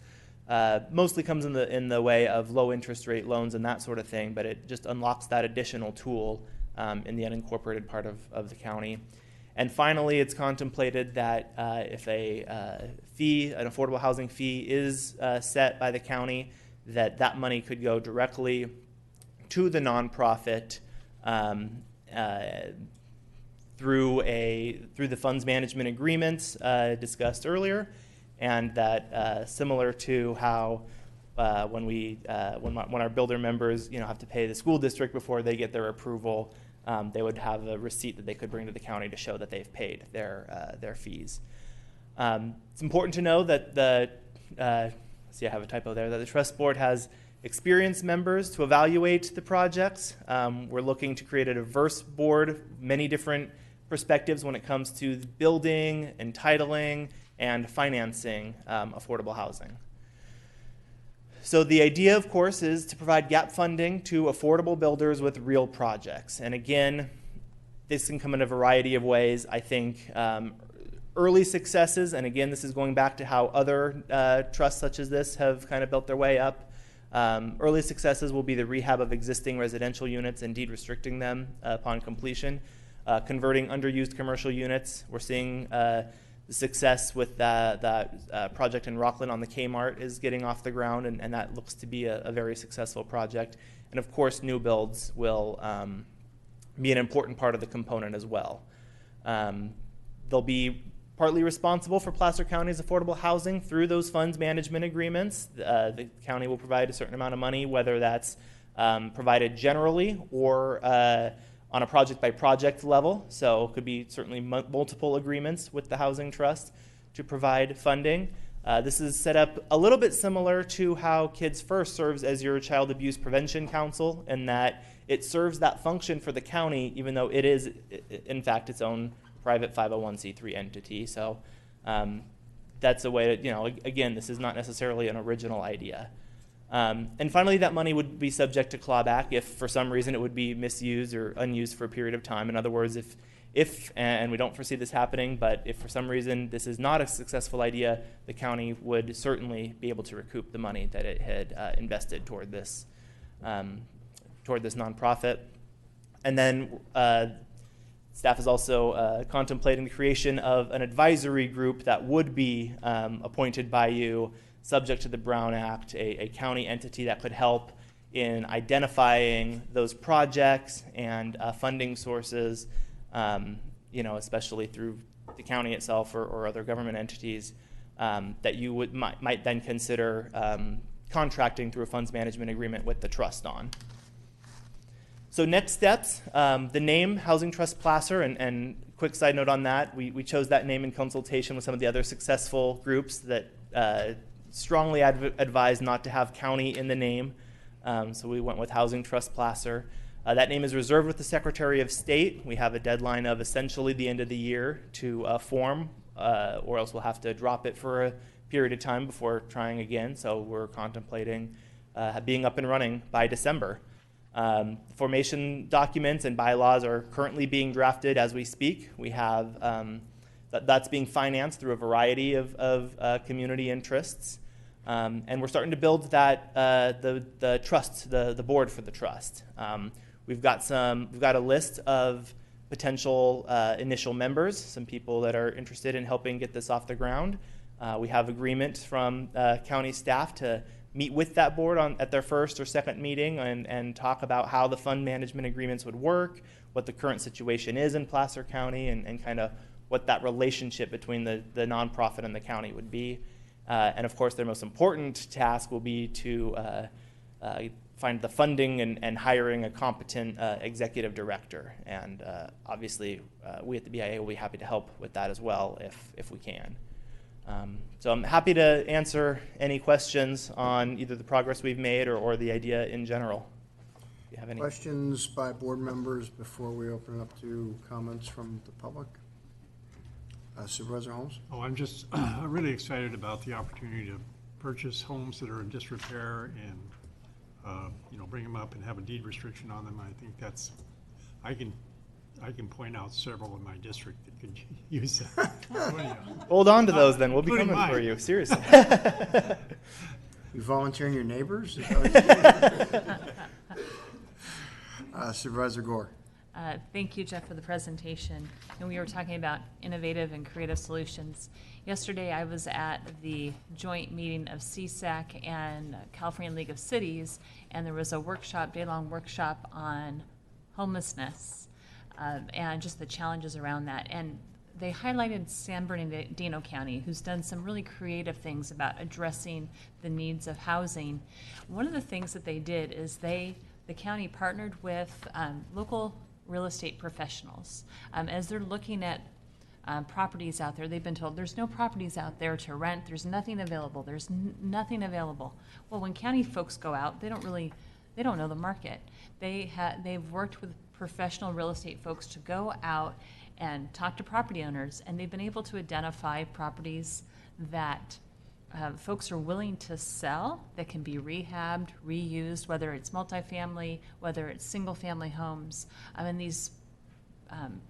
Speaker 9: mostly comes in the way of low interest rate loans and that sort of thing, but it just unlocks that additional tool in the unincorporated part of the county. And finally, it's contemplated that if an affordable housing fee is set by the county, that money could go directly to the nonprofit through the funds management agreements discussed earlier, and that similar to how when our builder members have to pay the school district before they get their approval, they would have a receipt that they could bring to the county to show that they've paid their fees. It's important to know that see, I have a typo there, that the trust board has experienced members to evaluate the projects. We're looking to create a diverse board, many different perspectives when it comes to building, entitling, and financing affordable housing. So the idea, of course, is to provide gap funding to affordable builders with real projects. And again, this can come in a variety of ways. I think early successes, and again, this is going back to how other trusts such as this have kind of built their way up. Early successes will be the rehab of existing residential units and deed restricting them upon completion. Converting underused commercial units. We're seeing the success with that project in Rockland on the Kmart is getting off the ground, and that looks to be a very successful project. And of course, new builds will be an important part of the component as well. They'll be partly responsible for Placer County's affordable housing through those funds management agreements. The county will provide a certain amount of money, whether that's provided generally or on a project-by-project level. So it could be certainly multiple agreements with the Housing Trust to provide funding. This is set up a little bit similar to how Kids First serves as your child abuse prevention council, in that it serves that function for the county, even though it is, in fact, its own private 501c3 entity. So that's a way to, again, this is not necessarily an original idea. And finally, that money would be subject to clawback if for some reason it would be misused or unused for a period of time. In other words, if and we don't foresee this happening, but if for some reason this is not a successful idea, the county would certainly be able to recoup the money that it had invested toward this nonprofit. And then staff is also contemplating the creation of an advisory group that would be appointed by you, subject to the Brown Act, a county entity that could help in identifying those projects and funding sources, especially through the county itself or other government entities, that you might then consider contracting through a funds management agreement with the trust on. So next steps, the name Housing Trust Placer, and quick side note on that, we chose that name in consultation with some of the other successful groups that strongly advise not to have county in the name. So we went with Housing Trust Placer. That name is reserved with the Secretary of State. We have a deadline of essentially the end of the year to form, or else we'll have to drop it for a period of time before trying again. So we're contemplating being up and running by December. Formation documents and bylaws are currently being drafted as we speak. We have that's being financed through a variety of community interests. And we're starting to build that the trust, the board for the trust. We've got a list of potential initial members, some people that are interested in helping get this off the ground. We have agreement from county staff to meet with that board at their first or second meeting and talk about how the fund management agreements would work, what the current situation is in Placer County, and kind of what that relationship between the nonprofit and the county would be. And of course, their most important task will be to find the funding and hiring a competent executive director. And obviously, we at the BIA will be happy to help with that as well if we can. So I'm happy to answer any questions on either the progress we've made or the idea in general. If you have any
Speaker 1: questions by board members before we open it up to comments from the public? Supervisor Holmes?
Speaker 17: Oh, I'm just really excited about the opportunity to purchase homes that are in disrepair and bring them up and have a deed restriction on them. I think I can point out several in my district that could use that.
Speaker 9: Hold on to those then. We'll be coming for you. Seriously.
Speaker 1: You volunteering your neighbors? Supervisor Gore.
Speaker 21: Thank you, Jeff, for the presentation. And we were talking about innovative and creative solutions. Yesterday, I was at the joint meeting of CSAC and California League of Cities, and there was a workshop, day-long workshop on homelessness and just the challenges around that. And they highlighted San Bernardino County, who's done some really creative things about addressing the needs of housing. One of the things that they did is the county partnered with local real estate professionals. As they're looking at properties out there, they've been told there's no properties out there to rent, there's nothing available, there's nothing available. Well, when county folks go out, they don't know the market. They've worked with professional real estate folks to go out and talk to property owners, and they've been able to identify properties that folks are willing to sell that can be rehabbed, reused, whether it's multifamily, whether it's single-family homes. And these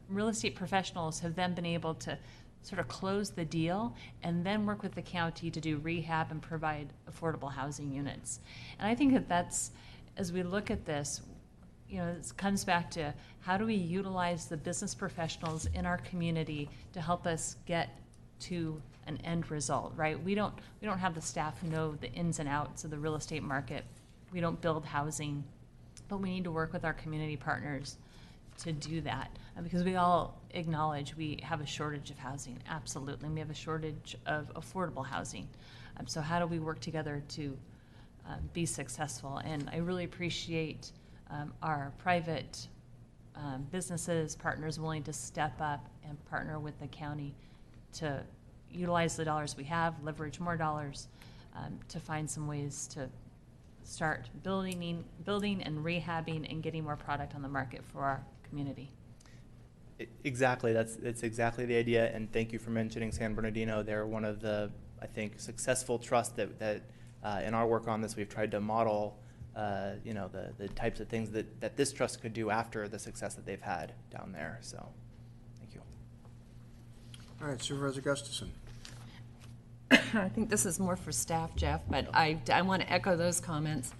Speaker 21: real estate professionals have then been able to sort of close the deal and then work with the county to do rehab and provide affordable housing units. And I think that's, as we look at this, it comes back to how do we utilize the business professionals in our community to help us get to an end result, right? We don't have the staff who know the ins and outs of the real estate market. We don't build housing, but we need to work with our community partners to do that because we all acknowledge we have a shortage of housing. Absolutely, we have a shortage of affordable housing. So how do we work together to be successful? And I really appreciate our private businesses, partners willing to step up and partner with the county to utilize the dollars we have, leverage more dollars to find some ways to start building and rehabbing and getting more product on the market for our community.
Speaker 9: Exactly, that's exactly the idea, and thank you for mentioning San Bernardino. They're one of the, I think, successful trusts that in our work on this, we've tried to model the types of things that this trust could do after the success that they've had down there. So, thank you.
Speaker 1: All right, Supervisor Gustafson.
Speaker 3: I think this is more for staff, Jeff, but I want to echo those comments.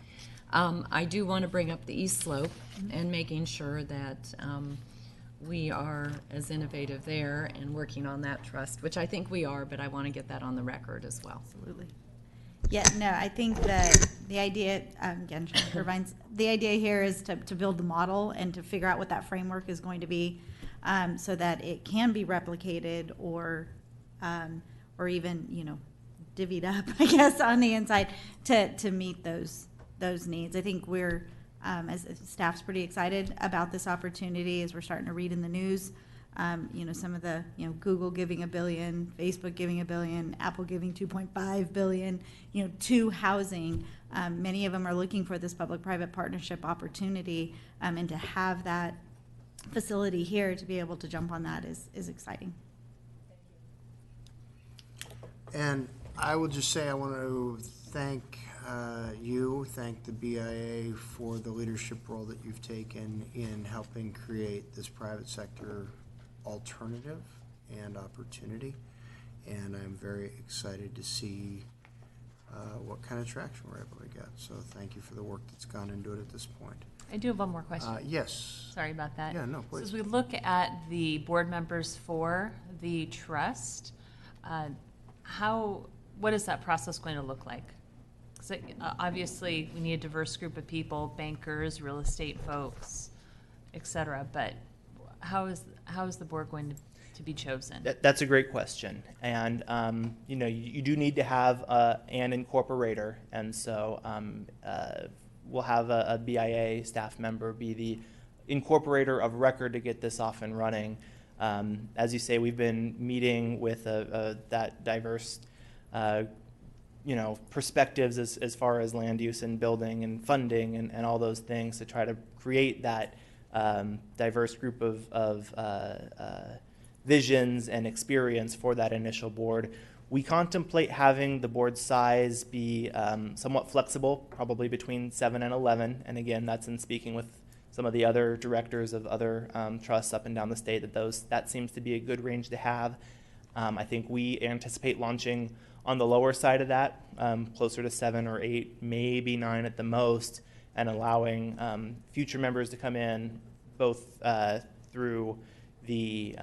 Speaker 3: I do want to bring up the East Slope and making sure that we are as innovative there and working on that trust, which I think we are, but I want to get that on the record as well.
Speaker 6: Absolutely. Yeah, no, I think that the idea, again, the idea here is to build the model and to figure out what that framework is going to be, so that it can be replicated or even, divvied up, I guess, on the inside to meet those needs. I think we're, as staff's pretty excited about this opportunity as we're starting to read in the news. Some of the, Google giving $1 billion, Facebook giving $1 billion, Apple giving $2.5 billion, to housing. Many of them are looking for this public-private partnership opportunity, and to have that facility here to be able to jump on that is exciting.
Speaker 1: And I will just say I want to thank thank the BIA for the leadership role that you've taken in helping create this private sector alternative and opportunity. And I'm very excited to see what kind of traction we're able to get. So thank you for the work that's gone into it at this point.
Speaker 21: I do have one more question.
Speaker 1: Yes.
Speaker 21: Sorry about that.
Speaker 1: Yeah, no, please.
Speaker 21: So as we look at the board members for the trust, what is that process going to look like? So, obviously, we need a diverse group of people, bankers, real estate folks, et cetera, but how is the board going to be chosen?
Speaker 9: That's a great question. And, you do need to have an incorporator. And so we'll have a BIA staff member be the incorporator of record to get this off and running. As you say, we've been meeting with that diverse perspectives as far as land use and building and funding and all those things to try to create that diverse group of visions and experience for that initial board. We contemplate having the board size be somewhat flexible, probably between 7 and 11. And again, that's in speaking with some of the other directors of other trusts up and down the state that seems to be a good range to have. I think we anticipate launching on the lower side of that, closer to 7 or 8, maybe 9 at the most, and allowing future members to come in both through the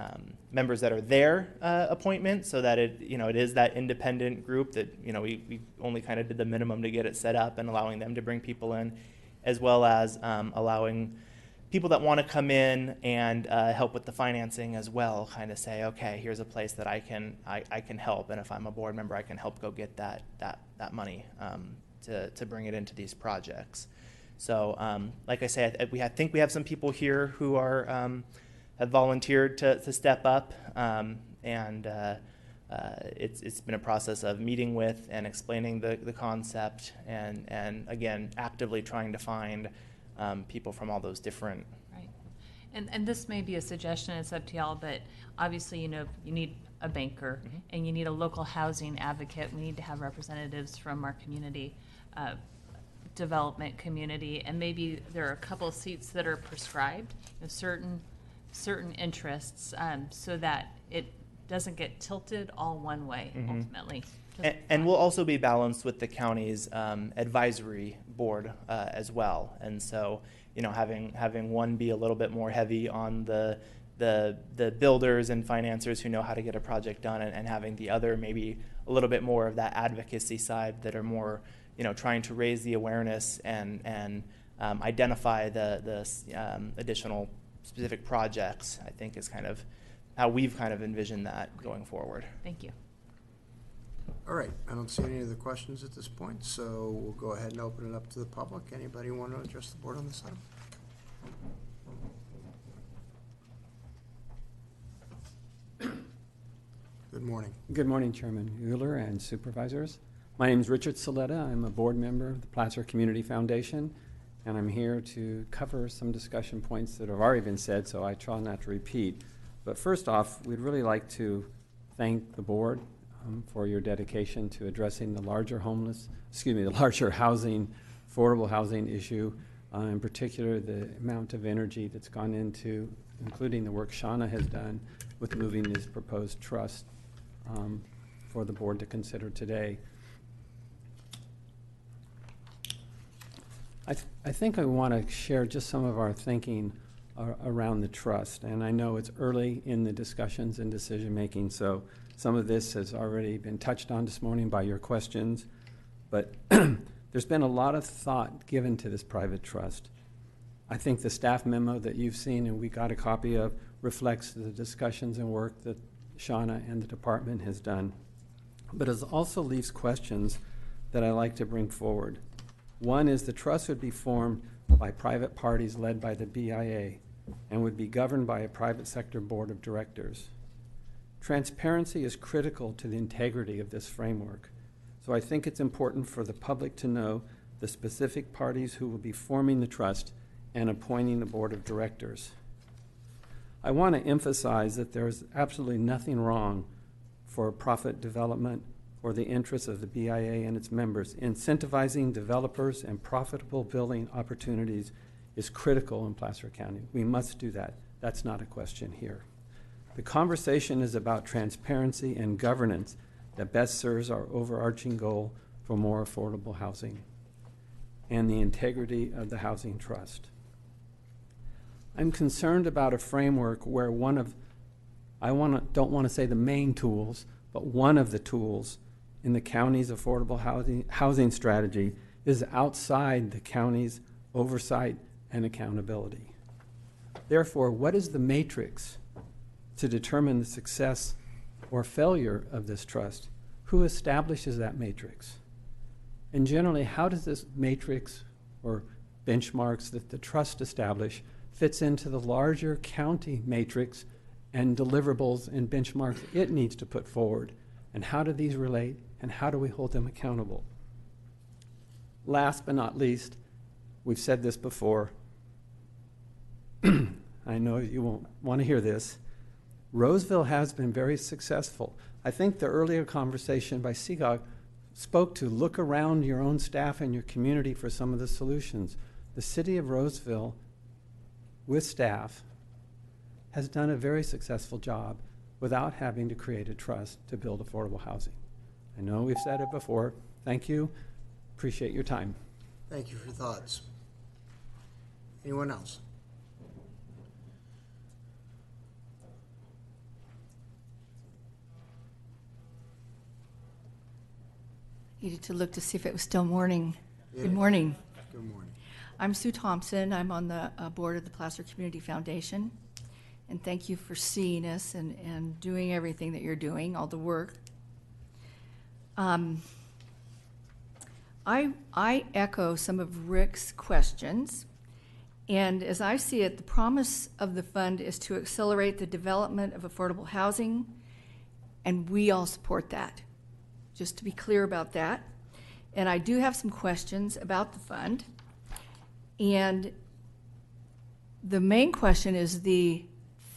Speaker 9: members that are their appointment, so that it is that independent group that we only kind of did the minimum to get it set up, and allowing them to bring people in, as well as allowing people that want to come in and help with the financing as well, kind of say, okay, here's a place that I can help, and if I'm a board member, I can help go get that money to bring it into these projects. So, like I say, I think we have some people here who are have volunteered to step up, and it's been a process of meeting with and explaining the concept, and again, actively trying to find people from all those different.
Speaker 21: Right. And this may be a suggestion, it's up to y'all, but obviously, you need a banker, mm-hmm. and you need a local housing advocate. We need to have representatives from our community development community, and maybe there are a couple of seats that are prescribed, certain interests, so that it doesn't get tilted all one way, mm-hmm. ultimately.
Speaker 9: And we'll also be balanced with the county's advisory board as well. And so, having one be a little bit more heavy on the builders and financiers who know how to get a project done, and having the other maybe a little bit more of that advocacy side that are more, trying to raise the awareness and identify the additional specific projects, I think is kind of how we've kind of envisioned that going forward.
Speaker 21: Thank you.
Speaker 1: All right, I don't see any other questions at this point, so we'll go ahead and open it up to the public. Anybody want to address the board on this item? Good morning.
Speaker 10: Good morning, Chairman Euler and supervisors. My name is Richard Saletta. I'm a board member of the Placer Community Foundation, and I'm here to cover some discussion points that have already been said, so I try not to repeat. But first off, we'd really like to thank the board for your dedication to addressing the larger housing, affordable housing issue, in particular the amount of energy that's gone into, including the work Shauna has done with moving this proposed trust for the board to consider today. I think I want to share just some of our thinking around the trust, and I know it's early in the discussions and decision-making, so some of this has already been touched on this morning by your questions, but there's been a lot of thought given to this private trust. I think the staff memo that you've seen and we got a copy of reflects the discussions and work that Shauna and the department has done, but it also leaves questions that I like to bring forward. One is the trust would be formed by private parties led by the BIA and would be governed by a private sector board of directors. Transparency is critical to the integrity of this framework, so I think it's important for the public to know the specific parties who will be forming the trust and appointing the board of directors. I want to emphasize that there is absolutely nothing wrong for profit development or the interests of the BIA and its members. Incentivizing developers and profitable building opportunities is critical in Placer County. We must do that. That's not a question here. The conversation is about transparency and governance that best serves our overarching goal for more affordable housing and the integrity of the housing trust. I'm concerned about a framework where don't want to say the main tools, but one of the tools in the county's affordable housing strategy is outside the county's oversight and accountability. Therefore, what is the matrix to determine the success or failure of this trust? Who establishes that matrix? And generally, how does this matrix or benchmarks that the trust establish fits into the larger county matrix and deliverables and benchmarks it needs to put forward? And how do these relate, and how do we hold them accountable? Last but not least, we've said this before. I know you won't want to hear this. Roseville has been very successful. I think the earlier conversation by Sigog spoke to look around your own staff and your community for some of the solutions. The city of Roseville, with staff, has done a very successful job without having to create a trust to build affordable housing. I know we've said it before. Thank you. Appreciate your time.
Speaker 1: Thank you for your thoughts. Anyone else?
Speaker 11: Needed to look to see if it was still morning.
Speaker 1: Yeah.
Speaker 11: Good morning.
Speaker 1: Good morning.
Speaker 11: I'm Sue Thompson. I'm on the board of the Placer Community Foundation. And thank you for seeing us and doing everything that you're doing, all the work. I echo some of Rick's questions. And as I see it, the promise of the fund is to accelerate the development of affordable housing, and we all support that. Just to be clear about that. And I do have some questions about the fund. And the main question is the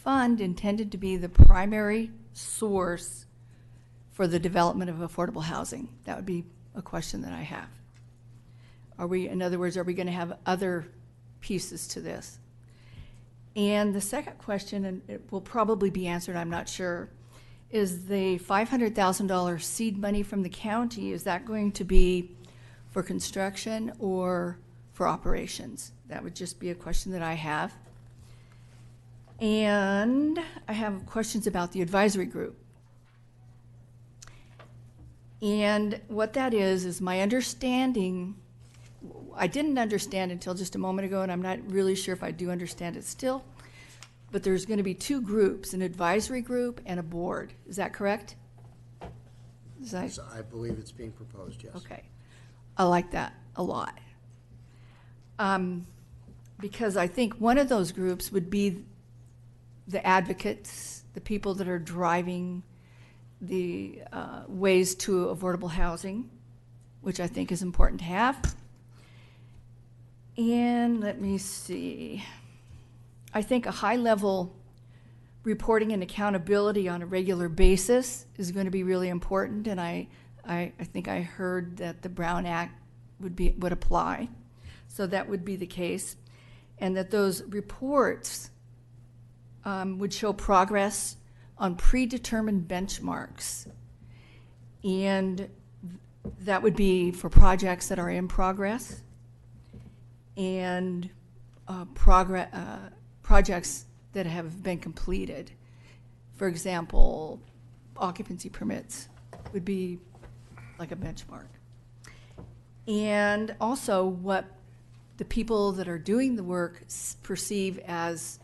Speaker 11: fund intended to be the primary source for the development of affordable housing? That would be a question that I have. In other words, are we going to have other pieces to this? And the second question, and it will probably be answered, I'm not sure, is the $500,000 seed money from the county, is that going to be for construction or for operations? That would just be a question that I have. And I have questions about the advisory group. And what that is my understanding, I didn't understand until just a moment ago, and I'm not really sure if I do understand it still, but there's going to be two groups, an advisory group and a board. Is that correct?
Speaker 1: I believe it's being proposed, yes.
Speaker 11: Okay. I like that a lot. Because I think one of those groups would be the advocates, the people that are driving the ways to affordable housing, which I think is important to have. And let me see. I think a high-level reporting and accountability on a regular basis is going to be really important, and I think I heard that the Brown Act would apply, so that would be the case, and that those reports would show progress on predetermined benchmarks, and that would be for projects that are in progress and projects that have been completed. For example, occupancy permits would be like a benchmark. And also what the people that are doing the work perceive as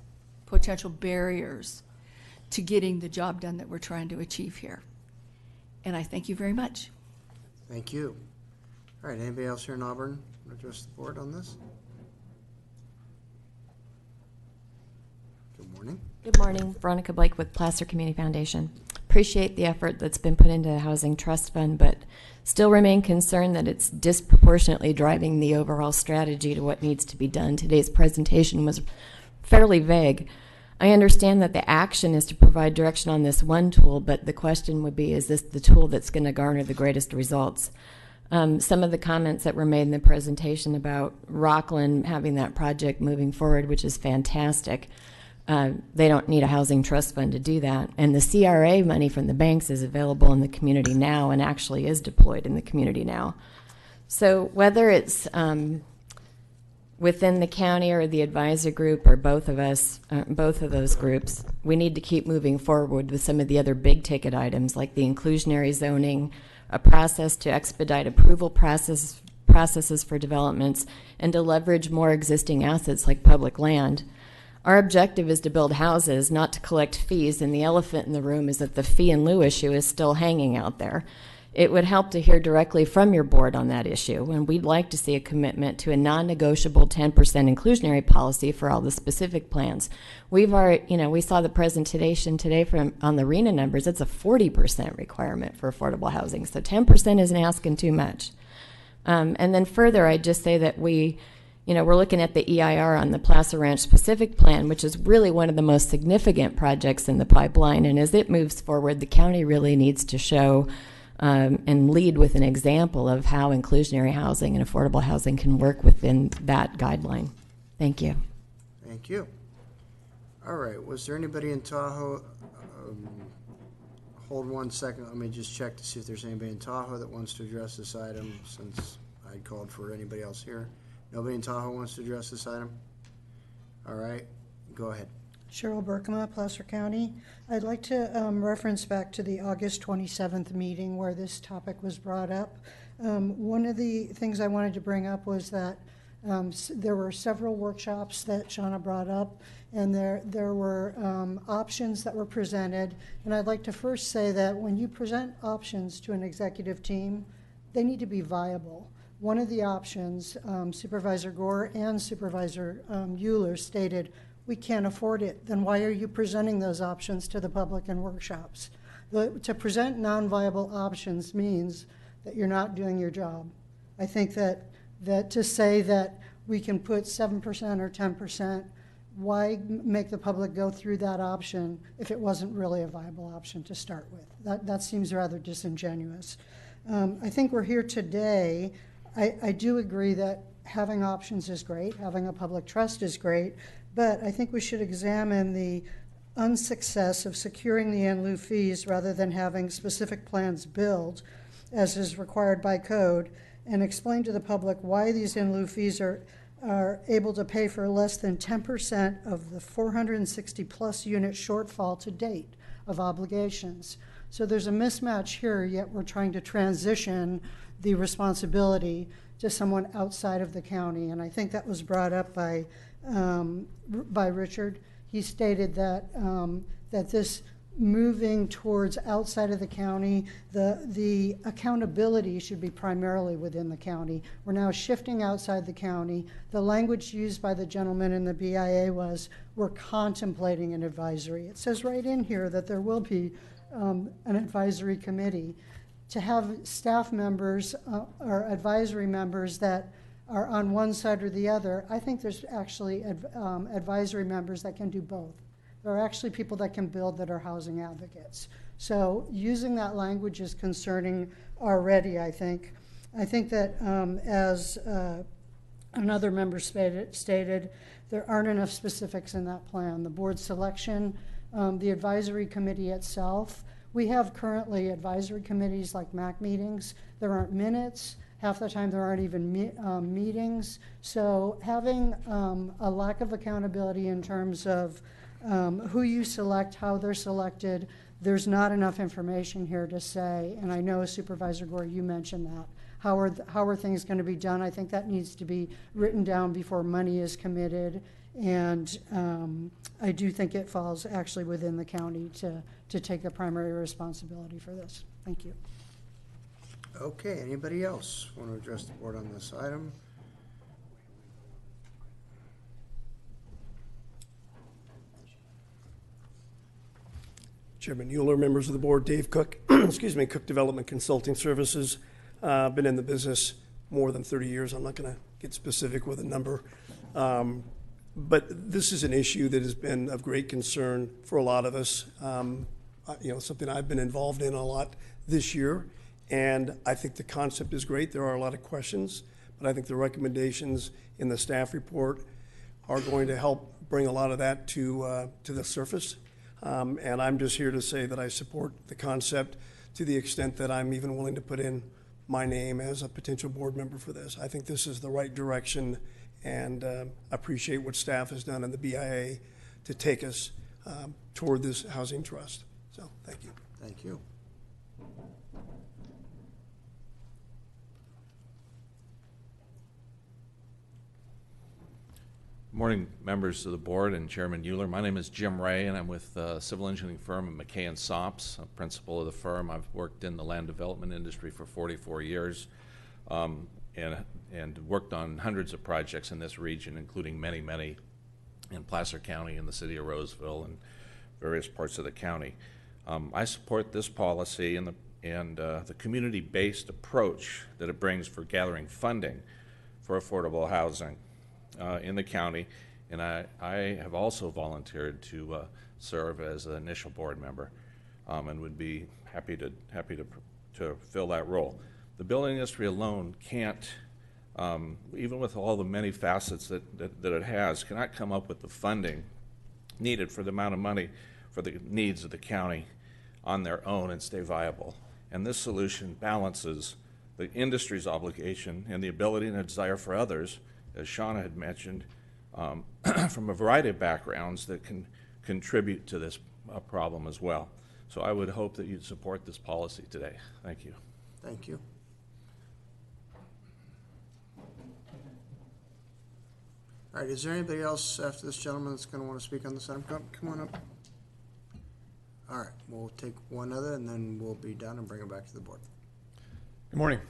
Speaker 11: potential barriers to getting the job done that we're trying to achieve here. And I thank you very much.
Speaker 1: Thank you. All right, anybody else here in Auburn want to address the board on this? Good morning.
Speaker 12: Good morning. Veronica Blake with Placer Community Foundation. Appreciate the effort that's been put into the Housing Trust Fund, but still remain concerned that it's disproportionately driving the overall strategy to what needs to be done. Today's presentation was fairly vague. I understand that the action is to provide direction on this one tool, but the question would be, is this the tool that's going to garner the greatest results? Some of the comments that were made in the presentation about Rockland having that project moving forward, which is fantastic. They don't need a housing trust fund to do that. And the CRA money from the banks is available in the community now and actually is deployed in the community now. So whether it's within the county or the advisor group or both of us, both of those groups, we need to keep moving forward with some of the other big ticket items like the inclusionary zoning, a process to expedite approval processes for developments, and to leverage more existing assets like public land. Our objective is to build houses, not to collect fees, and the elephant in the room is that the fee in lieu issue is still hanging out there. It would help to hear directly from your board on that issue, and we'd like to see a commitment to a non-negotiable 10% inclusionary policy for all the specific plans. We've already, we saw the presentation today on the RENA numbers. It's a 40% requirement for affordable housing, so 10% isn't asking too much. And then further, I'd just say that we're looking at the EIR on the Placer Ranch Pacific Plan, which is really one of the most significant projects in the pipeline, and as it moves forward, the county really needs to show and lead with an example of how inclusionary housing and affordable housing can work within that guideline. Thank you.
Speaker 1: Thank you. All right, was there anybody in Tahoe? Hold 1 second, let me just check to see if there's anybody in Tahoe that wants to address this item, since I called for anybody else here. Nobody in Tahoe wants to address this item? All right, go ahead.
Speaker 13: Cheryl Berkema, Placer County. I'd like to reference back to the August 27th meeting where this topic was brought up. One of the things I wanted to bring up was that there were several workshops that Shauna brought up, and there were options that were presented. And I'd like to first say that when you present options to an executive team, they need to be viable. One of the options, Supervisor Gore and Supervisor Euler stated, we can't afford it. Then why are you presenting those options to the public in workshops? To present non-viable options means that you're not doing your job. I think that to say that we can put 7% or 10%, why make the public go through that option if it wasn't really a viable option to start with? That seems rather disingenuous. I think we're here today. I do agree that having options is great, having a public trust is great, but I think we should examine the unsuccess of securing the in lieu fees rather than having specific plans built, as is required by code, and explain to the public why these in lieu fees are able to pay for less than 10% of the 460 plus unit shortfall to date of obligations. So there's a mismatch here, yet we're trying to transition the responsibility to someone outside of the county. And I think that was brought up by Richard. He stated that that this moving towards outside of the county, the accountability should be primarily within the county. We're now shifting outside the county. The language used by the gentleman in the BIA was, we're contemplating an advisory. It says right in here that there will be an advisory committee. To have staff members or advisory members that are on one side or the other, I think there's actually advisory members that can do both. There are actually people that can build that are housing advocates. So using that language is concerning already, I think. I think that as another member stated, there aren't enough specifics in that plan. The board selection, the advisory committee itself. We have currently advisory committees like MAC meetings. There aren't minutes. Half the time there aren't even meetings. So having a lack of accountability in terms of who you select, how they're selected, there's not enough information here to say, and I know Supervisor Gore, you mentioned that. How are things going to be done? I think that needs to be written down before money is committed, and I do think it falls actually within the county to take the primary responsibility for this. Thank you.
Speaker 1: Okay, anybody else want to address the board on this item?
Speaker 7: Chairman Euler, members of the board, Dave Cook, excuse me, Cook Development Consulting Services. Been in the business more than 30 years. I'm not going to get specific with a number. But this is an issue that has been of great concern for a lot of us. Something I've been involved in a lot this year. And I think the concept is great. There are a lot of questions, but I think the recommendations in the staff report are going to help bring a lot of that to the surface. And I'm just here to say that I support the concept to the extent that I'm even willing to put in my name as a potential board member for this. I think this is the right direction, and appreciate what staff has done in the BIA to take us toward this housing trust. So thank you.
Speaker 1: Thank you.
Speaker 14: Morning, members of the board and Chairman Euler. My name is Jim Ray, and I'm with the civil engineering firm McKay & Sops, a principal of the firm. I've worked in the land development industry for 44 years and worked on hundreds of projects in this region, including many, many in Placer County and the city of Roseville and various parts of the county. I support this policy and the community-based approach that it brings for gathering funding for affordable housing in the county, and I have also volunteered to serve as an initial board member, and would be happy to fill that role. The building industry alone can't, even with all the many facets that it has, cannot come up with the funding needed for the amount of money for the needs of the county on their own and stay viable. And this solution balances the industry's obligation and the ability and the desire for others, as Shauna had mentioned, from a variety of backgrounds that can contribute to this problem as well. So I would hope that you'd support this policy today. Thank you.
Speaker 1: Thank you. All right, is there anybody else after this gentleman that's going to want to speak on this item? Come on up. All right, we'll take one other and then we'll be done and bring it back to the board.
Speaker 15: Good morning.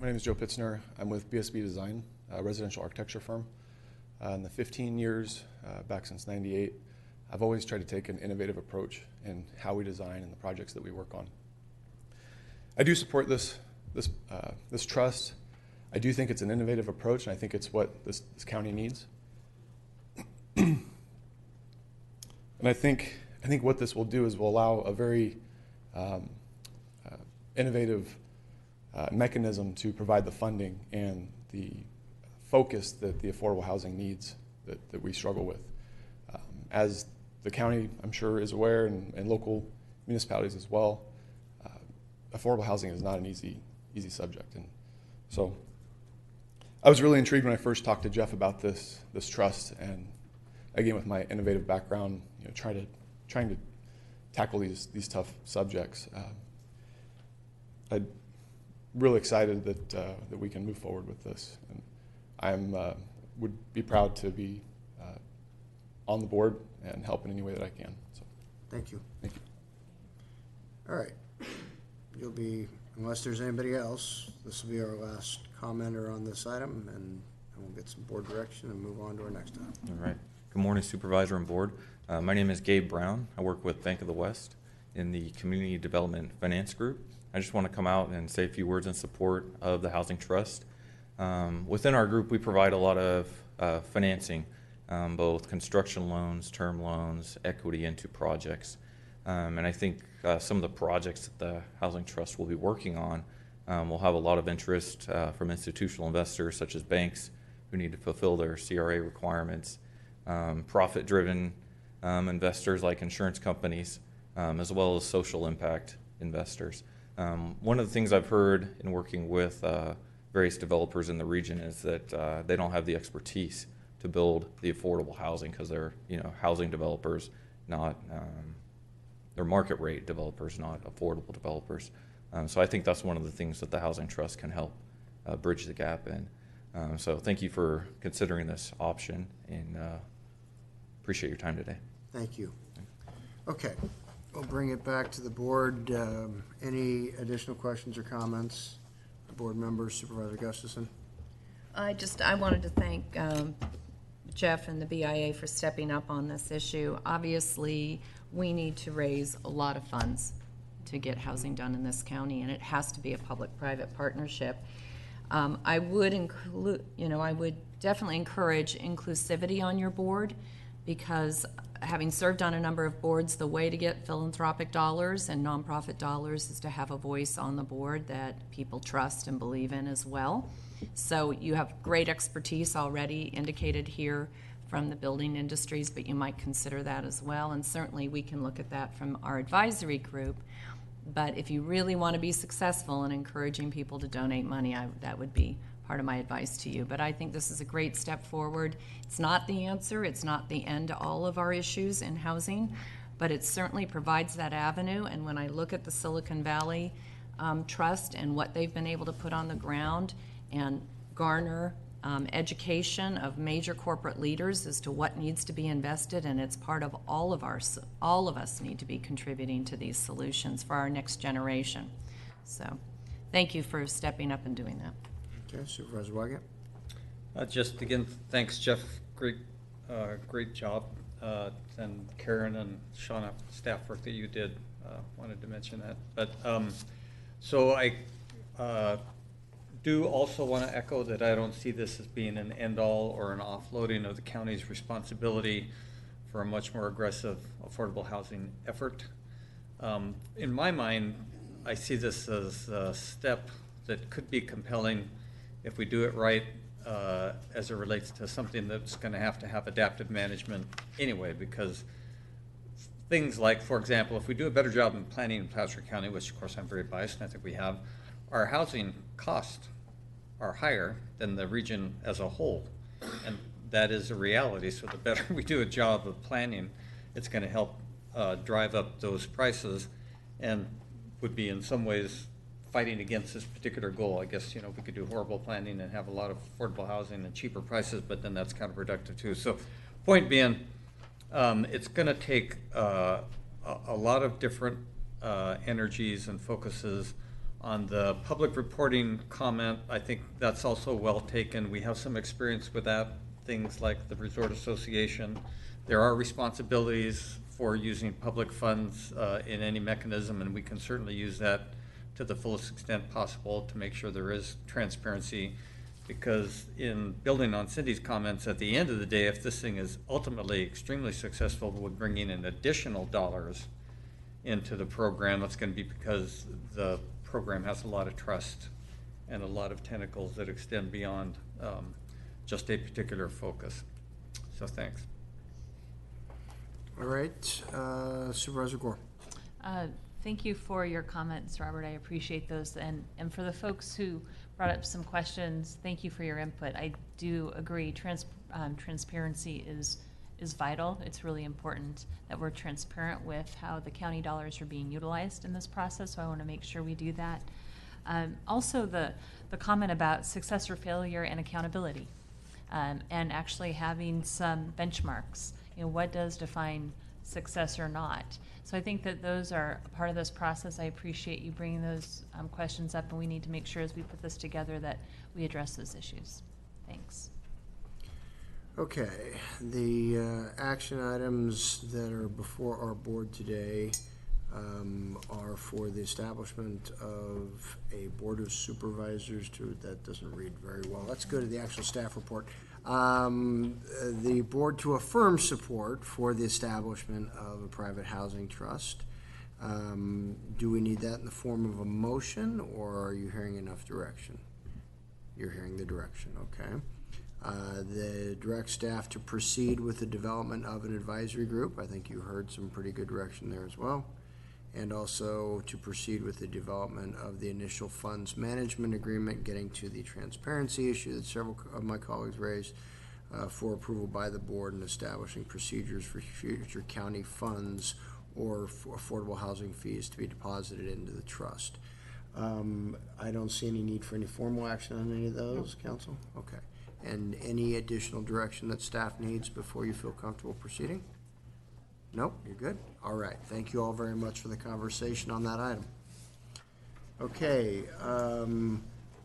Speaker 15: My name is Joe Pitzner. I'm with BSB Design, a residential architecture firm. In the 15 years, back since '98, I've always tried to take an innovative approach in how we design and the projects that we work on. I do support this trust. I do think it's an innovative approach, and I think it's what this county needs. And I think what this will do is will allow a very innovative mechanism to provide the funding and the focus that the affordable housing needs that we struggle with. As the county, I'm sure, is aware, and local municipalities as well, affordable housing is not an easy subject. And so I was really intrigued when I first talked to Jeff about this trust, and again, with my innovative background, trying to tackle these tough subjects. I'm really excited that we can move forward with this, and I would be proud to be on the board and help in any way that I can. So,
Speaker 1: thank you.
Speaker 15: Thank you.
Speaker 1: All right, you'll be, unless there's anybody else, this will be our last commenter on this item, and we'll get some board direction and move on to our next item.
Speaker 24: All right. Good morning, Supervisor and Board. My name is Gabe Brown. I work with Bank of the West in the Community Development Finance Group. I just want to come out and say a few words in support of the Housing Trust. Within our group, we provide a lot of financing both construction loans, term loans, equity into projects. And I think some of the projects that the Housing Trust will be working on will have a lot of interest from institutional investors such as banks who need to fulfill their CRA requirements, profit-driven investors like insurance companies, as well as social impact investors. One of the things I've heard in working with various developers in the region is that they don't have the expertise to build the affordable housing because they're housing developers, not they're market rate developers, not affordable developers. So I think that's one of the things that the Housing Trust can help bridge the gap in. So thank you for considering this option, and appreciate your time today.
Speaker 1: Thank you. Okay, we'll bring it back to the board. Any additional questions or comments? Board members, Supervisor Gustafson?
Speaker 3: I wanted to thank Jeff and the BIA for stepping up on this issue. Obviously, we need to raise a lot of funds to get housing done in this county, and it has to be a public-private partnership. I would definitely encourage inclusivity on your board, because having served on a number of boards, the way to get philanthropic dollars and nonprofit dollars is to have a voice on the board that people trust and believe in as well. So you have great expertise already indicated here from the building industries, but you might consider that as well. And certainly we can look at that from our advisory group. But if you really want to be successful in encouraging people to donate money, that would be part of my advice to you. But I think this is a great step forward. It's not the answer. It's not the end to all of our issues in housing, but it certainly provides that avenue. And when I look at the Silicon Valley Trust and what they've been able to put on the ground and garner education of major corporate leaders as to what needs to be invested, and it's part of all of us need to be contributing to these solutions for our next generation. So thank you for stepping up and doing that.
Speaker 1: Okay, Supervisor Weigand?
Speaker 16: Just again, thanks, Jeff. Great job. And Karen and Shauna, staff work that you did. Wanted to mention that. But so I do also want to echo that I don't see this as being an end-all or an offloading of the county's responsibility for a much more aggressive affordable housing effort. In my mind, I see this as a step that could be compelling if we do it right, as it relates to something that's going to have adaptive management anyway, because things like, for example, if we do a better job in planning in Placer County, which of course I'm very biased and I think we have, our housing costs are higher than the region as a whole, and that is a reality. So the better we do a job of planning, it's going to help drive up those prices, and would be in some ways fighting against this particular goal. I guess, we could do horrible planning and have a lot of affordable housing and cheaper prices, but then that's counterproductive too. So point being, it's going to take a lot of different energies and focuses. On the public reporting comment, I think that's also well taken. We have some experience with that, things like the Resort Association. There are responsibilities for using public funds in any mechanism, and we can certainly use that to the fullest extent possible to make sure there is transparency, because in building on Cindy's comments, at the end of the day, if this thing is ultimately extremely successful with bringing in additional dollars into the program, it's going to be because the program has a lot of trust and a lot of tentacles that extend beyond just a particular focus. So thanks.
Speaker 1: All right, Supervisor Gore.
Speaker 21: Thank you for your comments, Robert. I appreciate those. And for the folks who brought up some questions, thank you for your input. I do agree, transparency is vital. It's really important that we're transparent with how the county dollars are being utilized in this process, so I want to make sure we do that. Also, the comment about success or failure and accountability, and actually having some benchmarks. What does define success or not? So I think that those are a part of this process. I appreciate you bringing those questions up, and we need to make sure as we put this together that we address those issues. Thanks.
Speaker 1: Okay, the action items that are before our board today are for the establishment of a board of supervisors that doesn't read very well. Let's go to the actual staff report. The board to affirm support for the establishment of a private housing trust. Do we need that in the form of a motion, or are you hearing enough direction? You're hearing the direction, okay. The direct staff to proceed with the development of an advisory group. I think you heard some pretty good direction there as well. And also to proceed with the development of the initial funds management agreement, getting to the transparency issue that several of my colleagues raised, for approval by the board and establishing procedures for future county funds or affordable housing fees to be deposited into the trust. I don't see any need for any formal action on any of those, council? Okay. And any additional direction that staff needs before you feel comfortable proceeding? Nope, you're good? All right, thank you all very much for the conversation on that item. Okay,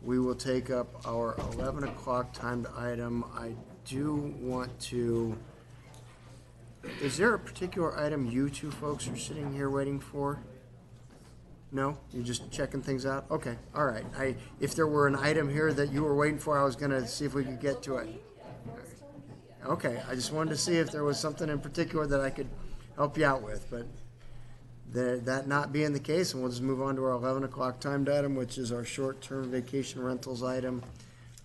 Speaker 1: we will take up our 11 o'clock timed item. I do want to, is there a particular item you two folks are sitting here waiting for? No? You're just checking things out? Okay, all right. If there were an item here that you were waiting for, I was gonna see if we could get to it. Okay, I just wanted to see if there was something in particular that I could help you out with, but that not being the case, and we'll just move on to our 11 o'clock timed item, which is our short-term vacation rentals item.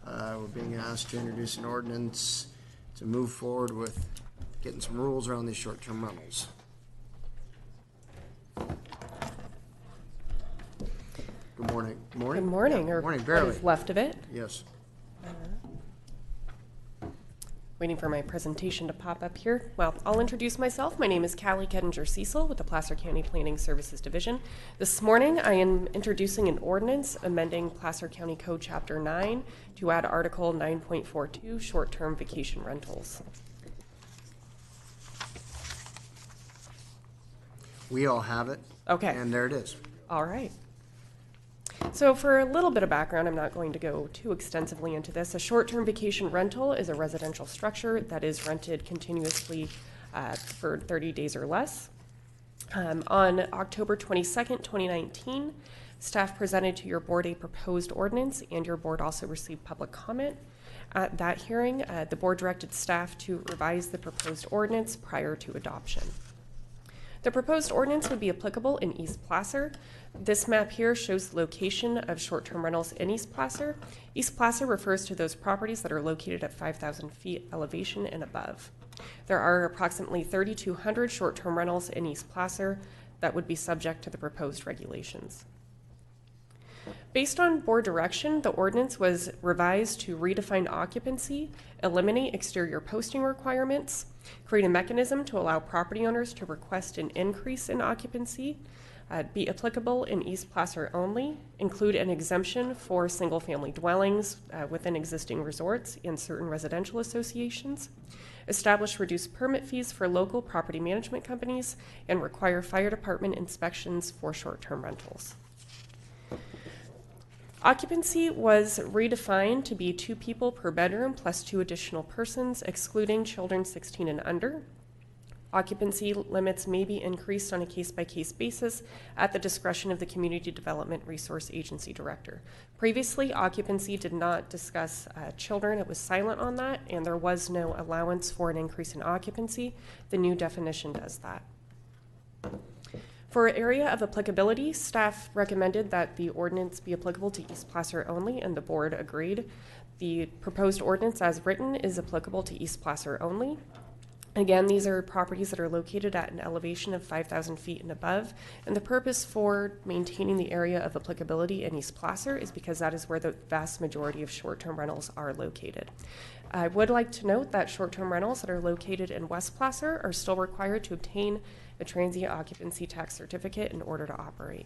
Speaker 1: We're being asked to introduce an ordinance to move forward with getting some rules around these short-term rentals. Good morning. Morning?
Speaker 5: Good morning,
Speaker 1: Yeah,
Speaker 5: or
Speaker 1: morning,
Speaker 5: what
Speaker 1: barely.
Speaker 5: is left of it.
Speaker 1: Yes.
Speaker 5: Waiting for my presentation to pop up here. Well, I'll introduce myself. My name is Callie Kettinger-Cecil with the Placer County Planning Services Division. This morning, I am introducing an ordinance amending Placer County Code Chapter 9 to add Article 9.42, short-term vacation rentals.
Speaker 1: We all have it.
Speaker 5: Okay.
Speaker 1: And there it is.
Speaker 5: All right. So for a little bit of background, I'm not going to go too extensively into this. A short-term vacation rental is a residential structure that is rented continuously for 30 days or less. On October 22nd, 2019, staff presented to your board a proposed ordinance, and your board also received public comment. At that hearing, the board directed staff to revise the proposed ordinance prior to adoption. The proposed ordinance would be applicable in East Placer. This map here shows the location of short-term rentals in East Placer. East Placer refers to those properties that are located at 5,000 feet elevation and above. There are approximately 3,200 short-term rentals in East Placer that would be subject to the proposed regulations. Based on board direction, the ordinance was revised to redefine occupancy, eliminate exterior posting requirements, create a mechanism to allow property owners to request an increase in occupancy, be applicable in East Placer only, include an exemption for single-family dwellings within existing resorts and certain residential associations, establish reduced permit fees for local property management companies, and require fire department inspections for short-term rentals. Occupancy was redefined to be 2 people per bedroom plus 2 additional persons, excluding children 16 and under. Occupancy limits may be increased on a case-by-case basis at the discretion of the Community Development Resource Agency Director. Previously, occupancy did not discuss children. It was silent on that, and there was no allowance for an increase in occupancy. The new definition does that. For area of applicability, staff recommended that the ordinance be applicable to East Placer only, and the board agreed. The proposed ordinance as written is applicable to East Placer only. Again, these are properties that are located at an elevation of 5,000 feet and above, and the purpose for maintaining the area of applicability in East Placer is because that is where the vast majority of short-term rentals are located. I would like to note that short-term rentals that are located in West Placer are still required to obtain a transient occupancy tax certificate in order to operate.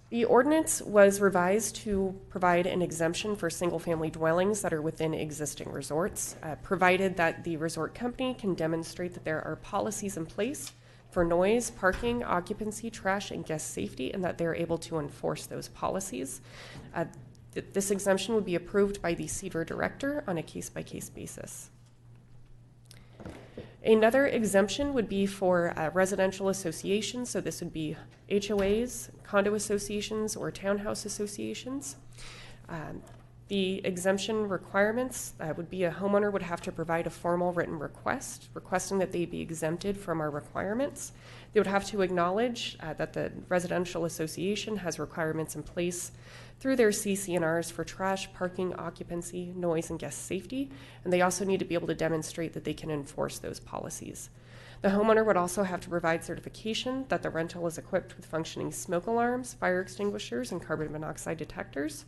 Speaker 5: The ordinance was revised to provide an exemption for single-family dwellings that are within existing resorts, provided that the resort company can demonstrate that there are policies in place for noise, parking, occupancy, trash, and guest safety, and that they're able to enforce those policies. This exemption would be approved by the CEDR director on a case-by-case basis. Another exemption would be for residential associations, so this would be HOAs, condo associations, or townhouse associations. The exemption requirements would be a homeowner would have to provide a formal written request requesting that they be exempted from our requirements. They would have to acknowledge that the residential association has requirements in place through their CC&Rs for trash, parking, occupancy, noise, and guest safety, and they also need to be able to demonstrate that they can enforce those policies. The homeowner would also have to provide certification that the rental is equipped with functioning smoke alarms, fire extinguishers, and carbon monoxide detectors.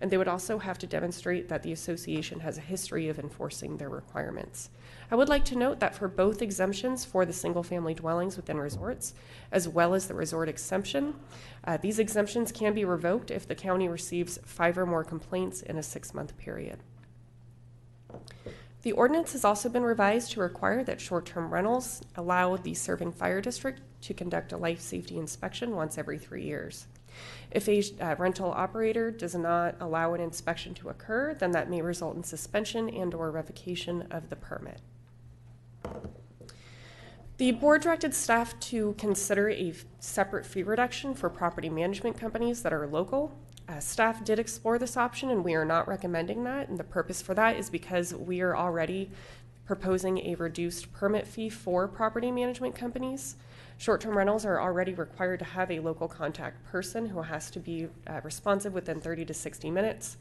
Speaker 5: And they would also have to demonstrate that the association has a history of enforcing their requirements. I would like to note that for both exemptions for the single-family dwellings within resorts, as well as the resort exemption, these exemptions can be revoked if the county receives 5 or more complaints in a 6-month period. The ordinance has also been revised to require that short-term rentals allow the serving fire district to conduct a life safety inspection once every 3 years. If a rental operator does not allow an inspection to occur, then that may result in suspension and/or revocation of the permit. The board directed staff to consider a separate fee reduction for property management companies that are local. Staff did explore this option, and we are not recommending that, and the purpose for that is because we are already proposing a reduced permit fee for property management companies. Short-term rentals are already required to have a local contact person who has to be responsive within 30 to 60 minutes.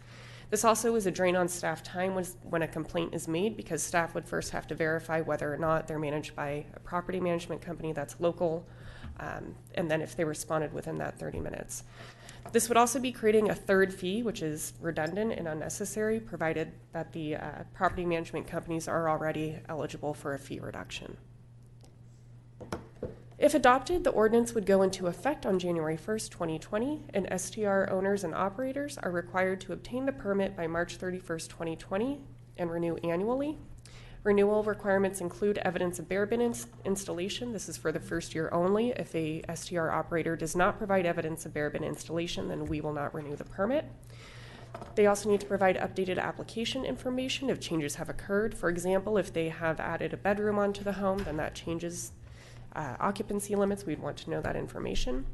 Speaker 5: This also is a drain on staff time when a complaint is made, because staff would first have to verify whether or not they're managed by a property management company that's local, and then if they responded within that 30 minutes. This would also be creating a third fee, which is redundant and unnecessary, provided that the property management companies are already eligible for a fee reduction. If adopted, the ordinance would go into effect on January 1st, 2020, and STR owners and operators are required to obtain the permit by March 31st, 2020, and renew annually. Renewal requirements include evidence of bare bin installation. This is for the first year only. If a STR operator does not provide evidence of bare bin installation, then we will not renew the permit. They also need to provide updated application information if changes have occurred. For example, if they have added a bedroom onto the home, then that changes occupancy limits. We'd want to know that information.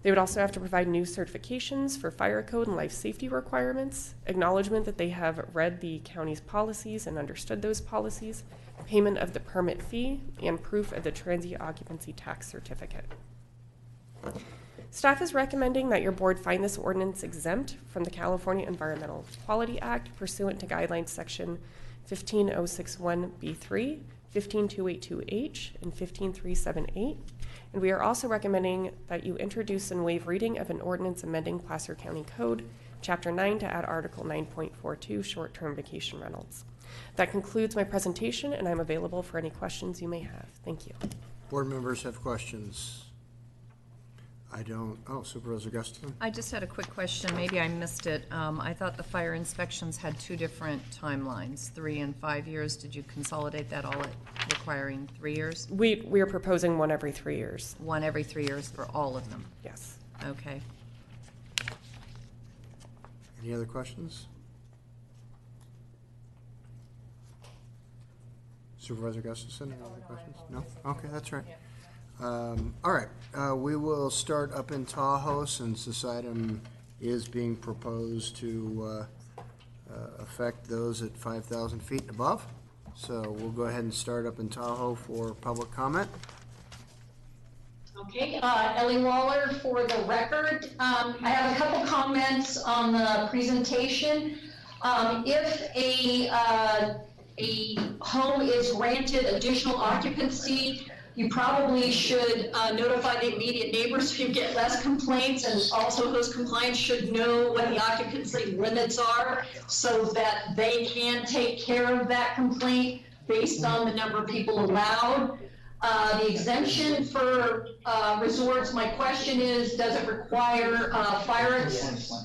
Speaker 5: They would also have to provide new certifications for fire code and life safety requirements, acknowledgement that they have read the county's policies and understood those policies, payment of the permit fee, and proof of the transient occupancy tax certificate. Staff is recommending that your board find this ordinance exempt from the California Environmental Quality Act pursuant to guidelines section 15061B3, 15282H, and 15378. And we are also recommending that you introduce and waive reading of an ordinance amending Placer County Code, Chapter 9, to add Article 9.42, short-term vacation rentals. That concludes my presentation, and I'm available for any questions you may have. Thank you.
Speaker 1: Board members have questions? I don't. Oh, Supervisor Gustafson?
Speaker 3: I just had a quick question. Maybe I missed it. I thought the fire inspections had 2 different timelines, 3 and 5 years. Did you consolidate that all at requiring 3 years?
Speaker 5: We are proposing 1 every 3 years.
Speaker 3: 1 every 3 years for all of them?
Speaker 5: Yes.
Speaker 3: Okay.
Speaker 1: Any other questions? Supervisor Gustafson, any other questions? No? Okay, that's right. All right, we will start up in Tahoe, since this item is being proposed to affect those at 5,000 feet and above. So we'll go ahead and start up in Tahoe for public comment.
Speaker 2: Okay, Ellie Waller for the record. I have a couple comments on the presentation. If a home is granted additional occupancy, you probably should notify the immediate neighbors so you get less complaints, and also host compliance should know what the occupancy limits are so that they can take care of that complaint based on the number of people allowed. The exemption for resorts, my question is, does it require fire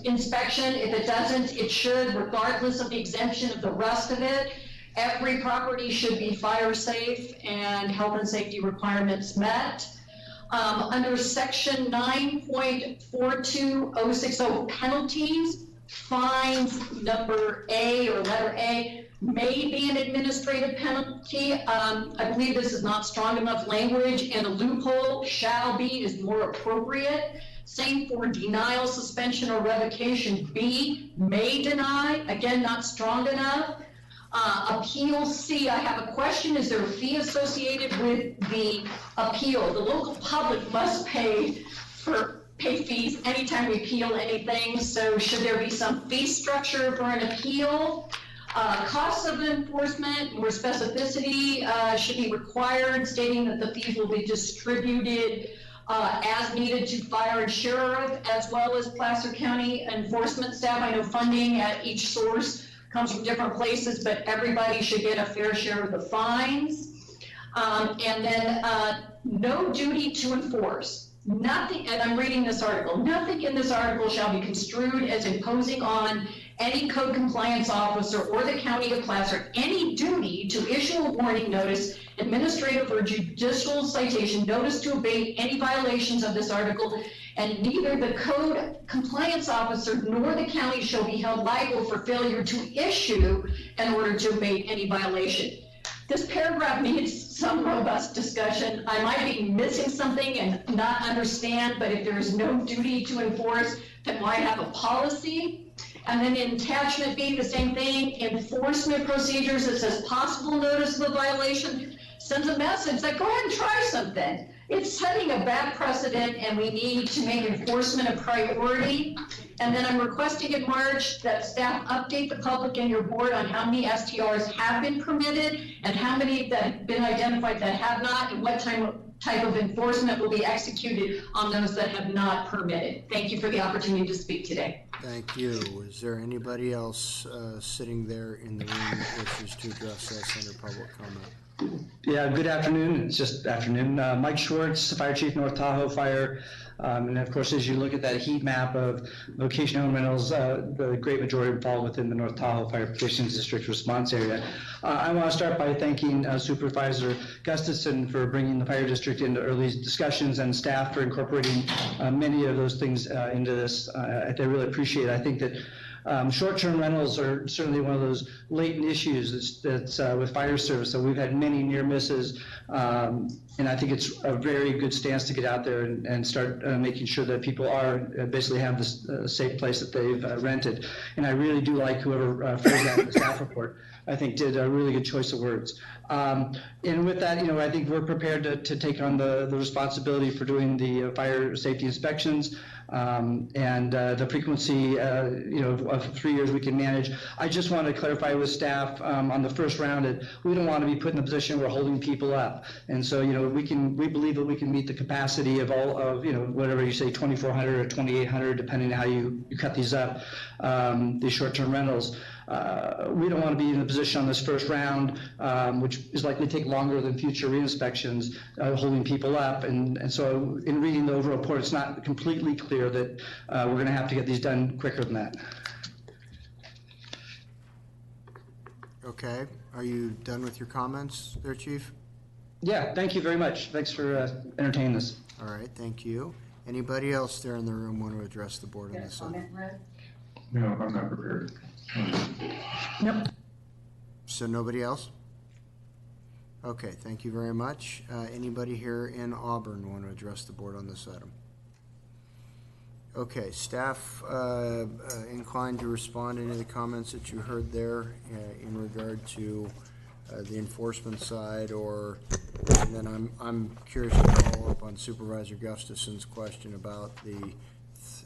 Speaker 2: inspection? If it doesn't, it should, regardless of the exemption of the rest of it. Every property should be fire safe and health and safety requirements met. Under section 9.42060 penalties, fines number A or letter A may be an administrative penalty. I believe this is not strong enough language, and a loophole shall be is more appropriate. Same for denial, suspension, or revocation. B, may deny, again, not strong enough. Appeal C, I have a question. Is there a fee associated with the appeal? The local public must pay fees anytime we appeal anything, so should there be some fee structure for an appeal? Costs of enforcement, more specificity should be required, stating that the fees will be distributed as needed to fire and sheriff, as well as Placer County enforcement staff. I know funding at each source comes from different places, but everybody should get a fair share of the fines. And then no duty to enforce. Nothing, and I'm reading this article, nothing in this article shall be construed as imposing on any code compliance officer or the county of Placer any duty to issue a warning notice, administrative or judicial citation, notice to abate any violations of this article, and neither the code compliance officer nor the county shall be held liable for failure to issue an order to abate any violation. This paragraph needs some robust discussion. I might be missing something and not understand, but if there is no duty to enforce, then why have a policy? And then in attachment B, the same thing, enforcement procedures, it says possible notice of a violation, sends a message that go ahead and try something. It's setting a bad precedent, and we need to make enforcement a priority. And then I'm requesting in March that staff update the public and your board on how many STRs have been permitted and how many that have been identified that have not, and what type of enforcement will be executed on those that have not permitted. Thank you for the opportunity to speak today.
Speaker 1: Thank you. Is there anybody else sitting there in the room that wishes to address us under public comment?
Speaker 8: Yeah, good afternoon. It's just afternoon. Mike Schwartz, Fire Chief, North Tahoe Fire. And of course, as you look at that heat map of vocational home rentals, the great majority fall within the North Tahoe Fire Protection District response area. I want to start by thanking Supervisor Gustafson for bringing the fire district into early discussions and staff for incorporating many of those things into this. I really appreciate it. I think that short-term rentals are certainly one of those latent issues that's with fire service. So we've had many near misses, and I think it's a very good stance to get out there and start making sure that people are basically have this safe place that they've rented. And I really do like whoever phrased that in the staff report. I think did a really good choice of words. And with that, I think we're prepared to take on the responsibility for doing the fire safety inspections. And the frequency, of 3 years we can manage. I just want to clarify with staff on the first round that we don't want to be put in a position where we're holding people up. And so, we believe that we can meet the capacity of all of, whatever you say, 2,400 or 2,800, depending on how you cut these up, these short-term rentals. We don't want to be in a position on this first round, which is likely to take longer than future re-inspections, holding people up. And so in reading the overall report, it's not completely clear that we're going to have to get these done quicker than that.
Speaker 1: Okay. Are you done with your comments there, Chief?
Speaker 8: Yeah, thank you very much. Thanks for entertaining this.
Speaker 1: All right, thank you. Anybody else there in the room want to address the board on this item?
Speaker 18: No, I'm not prepared.
Speaker 1: Nope. So nobody else? Okay, thank you very much. Anybody here in Auburn want to address the board on this item? Okay, staff inclined to respond to any of the comments that you heard there in regard to the enforcement side, and then I'm curious to follow up on Supervisor Gustafson's question about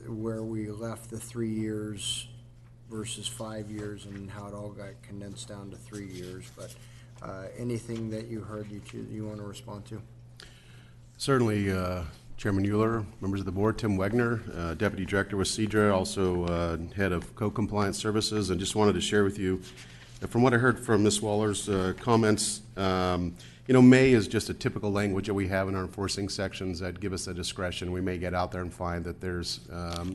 Speaker 1: where we left the 3 years versus 5 years and how it all got condensed down to 3 years. But anything that you heard you want to respond to?
Speaker 19: Certainly, Chairman Euler, members of the board, Tim Wegner, Deputy Director with CEDRA, also Head of Co-Compliance Services, and just wanted to share with you, from what I heard from Ms. Waller's comments, may is just a typical language that we have in our enforcing sections that give us the discretion. We may get out there and find that there's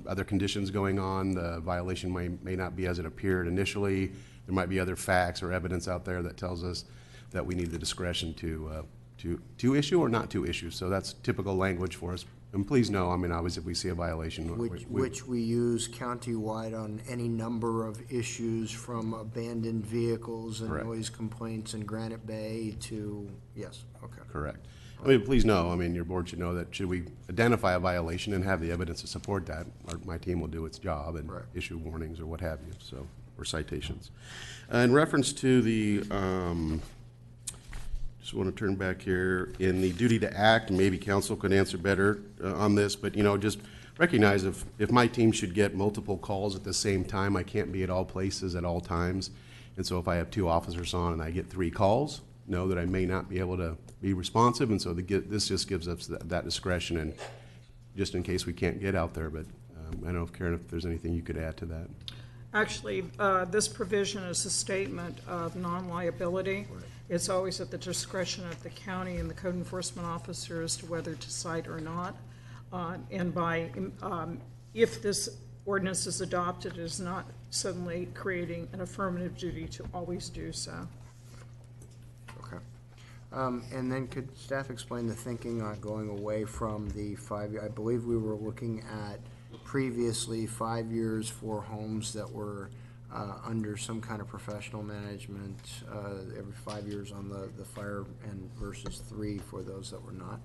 Speaker 19: other conditions going on. The violation may not be as it appeared initially. There might be other facts or evidence out there that tells us that we need the discretion to issue or not to issue. So that's typical language for us. And please know, obviously, if we see a violation.
Speaker 1: Which we use countywide on any number of issues, from abandoned vehicles and
Speaker 19: Correct.
Speaker 1: Noise complaints in Granite Bay to, yes, okay.
Speaker 19: Correct. I mean, please know, I mean, your board should know that should we identify a violation and have the evidence to support that, my team will do its job and issue warnings or what have you, so, or citations. In reference to the, just want to turn back here, in the duty to act, maybe council could answer better on this, but, you know, just recognize if my team should get multiple calls at the same time, I can't be at all places at all times. And so if I have 2 officers on and I get 3 calls, know that I may not be able to be responsive, and so this just gives us that discretion, and just in case we can't get out there. But I don't know if Karen, if there's anything you could add to that.
Speaker 4: Actually, this provision is a statement of non-liability. Right. It's always at the discretion of the county and the code enforcement officer as to whether to cite or not. And by if this ordinance is adopted, it is not suddenly creating an affirmative duty to always do so.
Speaker 1: Okay. And then could staff explain the thinking on going away from the 5 year? I believe we were looking at previously 5 years for homes that were under some kind of professional management, every 5 years on the fire, and versus 3 for those that were not.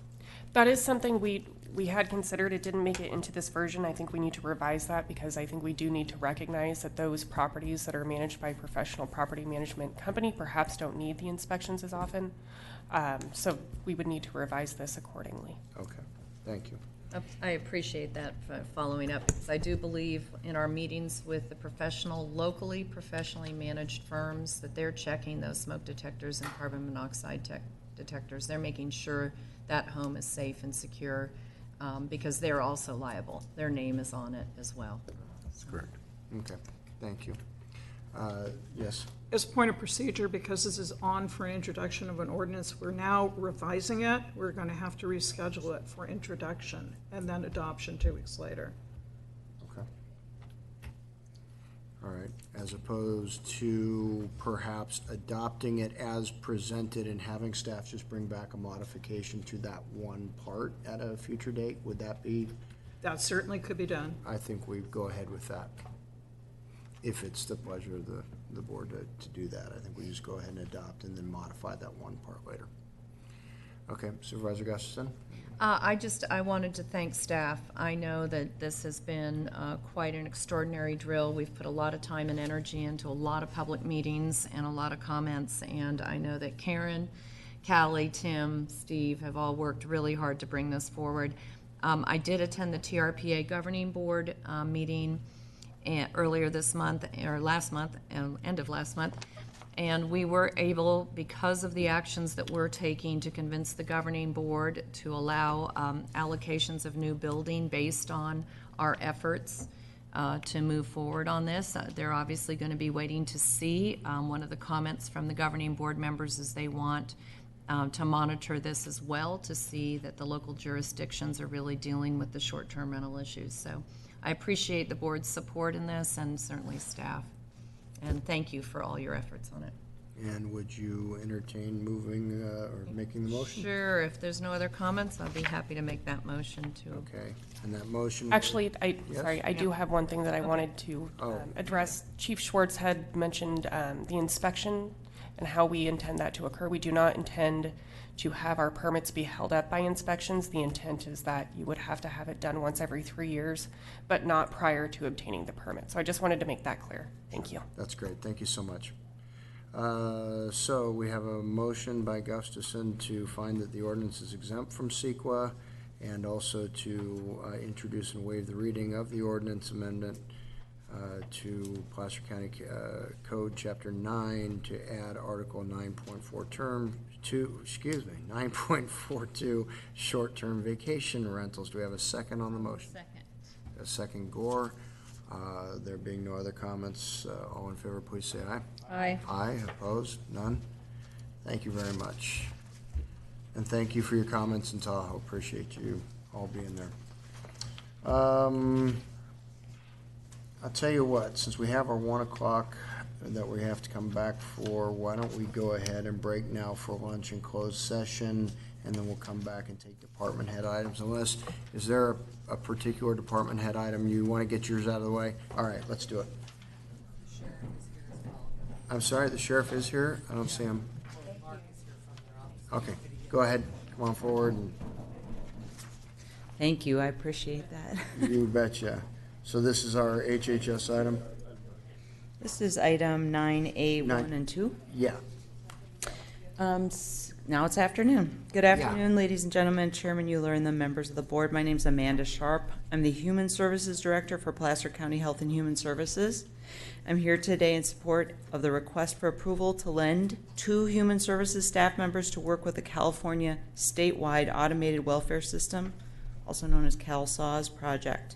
Speaker 5: That is something we had considered. It didn't make it into this version. I think we need to revise that, because I think we do need to recognize that those properties that are managed by a professional property management company perhaps don't need the inspections as often. So we would need to revise this accordingly.
Speaker 1: Okay, thank you.
Speaker 3: I appreciate that following up, because I do believe in our meetings with the locally professionally managed firms, that they're checking those smoke detectors and carbon monoxide detectors. They're making sure that home is safe and secure, because they're also liable. Their name is on it as well.
Speaker 1: That's correct. Okay, thank you. Yes?
Speaker 4: As a point of procedure, because this is on for introduction of an ordinance, we're now revising it. We're going to have to reschedule it for introduction and then adoption 2 weeks later.
Speaker 1: Okay. All right. As opposed to perhaps adopting it as presented and having staff just bring back a modification to that one part at a future date, would that be?
Speaker 4: That certainly could be done.
Speaker 1: I think we go ahead with that. If it's the pleasure of the board to do that, I think we just go ahead and adopt and then modify that one part later. Okay, Supervisor Gustafson?
Speaker 3: I wanted to thank staff. I know that this has been quite an extraordinary drill. We've put a lot of time and energy into a lot of public meetings and a lot of comments, and I know that Karen, Callie, Tim, Steve have all worked really hard to bring this forward. I did attend the TRPA Governing Board meeting earlier this month, or last month, end of last month, and we were able, because of the actions that we're taking, to convince the governing board to allow allocations of new building based on our efforts to move forward on this. They're obviously going to be waiting to see. One of the comments from the governing board members is they want to monitor this as well, to see that the local jurisdictions are really dealing with the short-term rental issues. So I appreciate the board's support in this, and certainly staff. And thank you for all your efforts on it.
Speaker 1: And would you entertain moving or making the motion?
Speaker 3: Sure. If there's no other comments, I'll be happy to make that motion too.
Speaker 1: Okay. And that motion?
Speaker 5: Actually,
Speaker 1: Yes?
Speaker 5: sorry, I do have one thing that I wanted to address. Chief Schwartz had mentioned the inspection and how we intend that to occur. We do not intend to have our permits be held up by inspections. The intent is that you would have to have it done once every 3 years, but not prior to obtaining the permit. So I just wanted to make that clear. Thank you.
Speaker 1: That's great. Thank you so much. So we have a motion by Gustafson to find that the ordinance is exempt from CEQA, and also to introduce and waive the reading of the ordinance amendment to Placer County Code Chapter 9 to add Article 9.4 term 2, 9.42 short-term vacation rentals. Do we have a second on the motion?
Speaker 3: Second.
Speaker 1: A second, Gore. There being no other comments, all in favor, please say aye.
Speaker 3: Aye.
Speaker 1: Aye. Opposed? None? Thank you very much. And thank you for your comments in Tahoe. Appreciate you all being there. I'll tell you what, since we have our 1 o'clock that we have to come back for, why don't we go ahead and break now for lunch and closed session, and then we'll come back and take department head items. Unless, is there a particular department head item you want to get yours out of the way? All right, let's do it. I'm sorry, the sheriff is here? I don't see him. Okay, go ahead. come on forward. And
Speaker 17: Thank you, I appreciate that.
Speaker 1: you betcha. So this is our HHS item?
Speaker 17: This is item 9A, 1 and 2.
Speaker 1: Yeah.
Speaker 17: Now it's afternoon. Good afternoon, ladies and gentlemen, Chairman Euler and the members of the board. My name is Amanda Sharp. I'm the Human Services Director for Placer County Health and Human Services. I'm here today in support of the request for approval to lend 2 Human Services staff members to work with the California statewide automated welfare system, also known as CalSAWS project.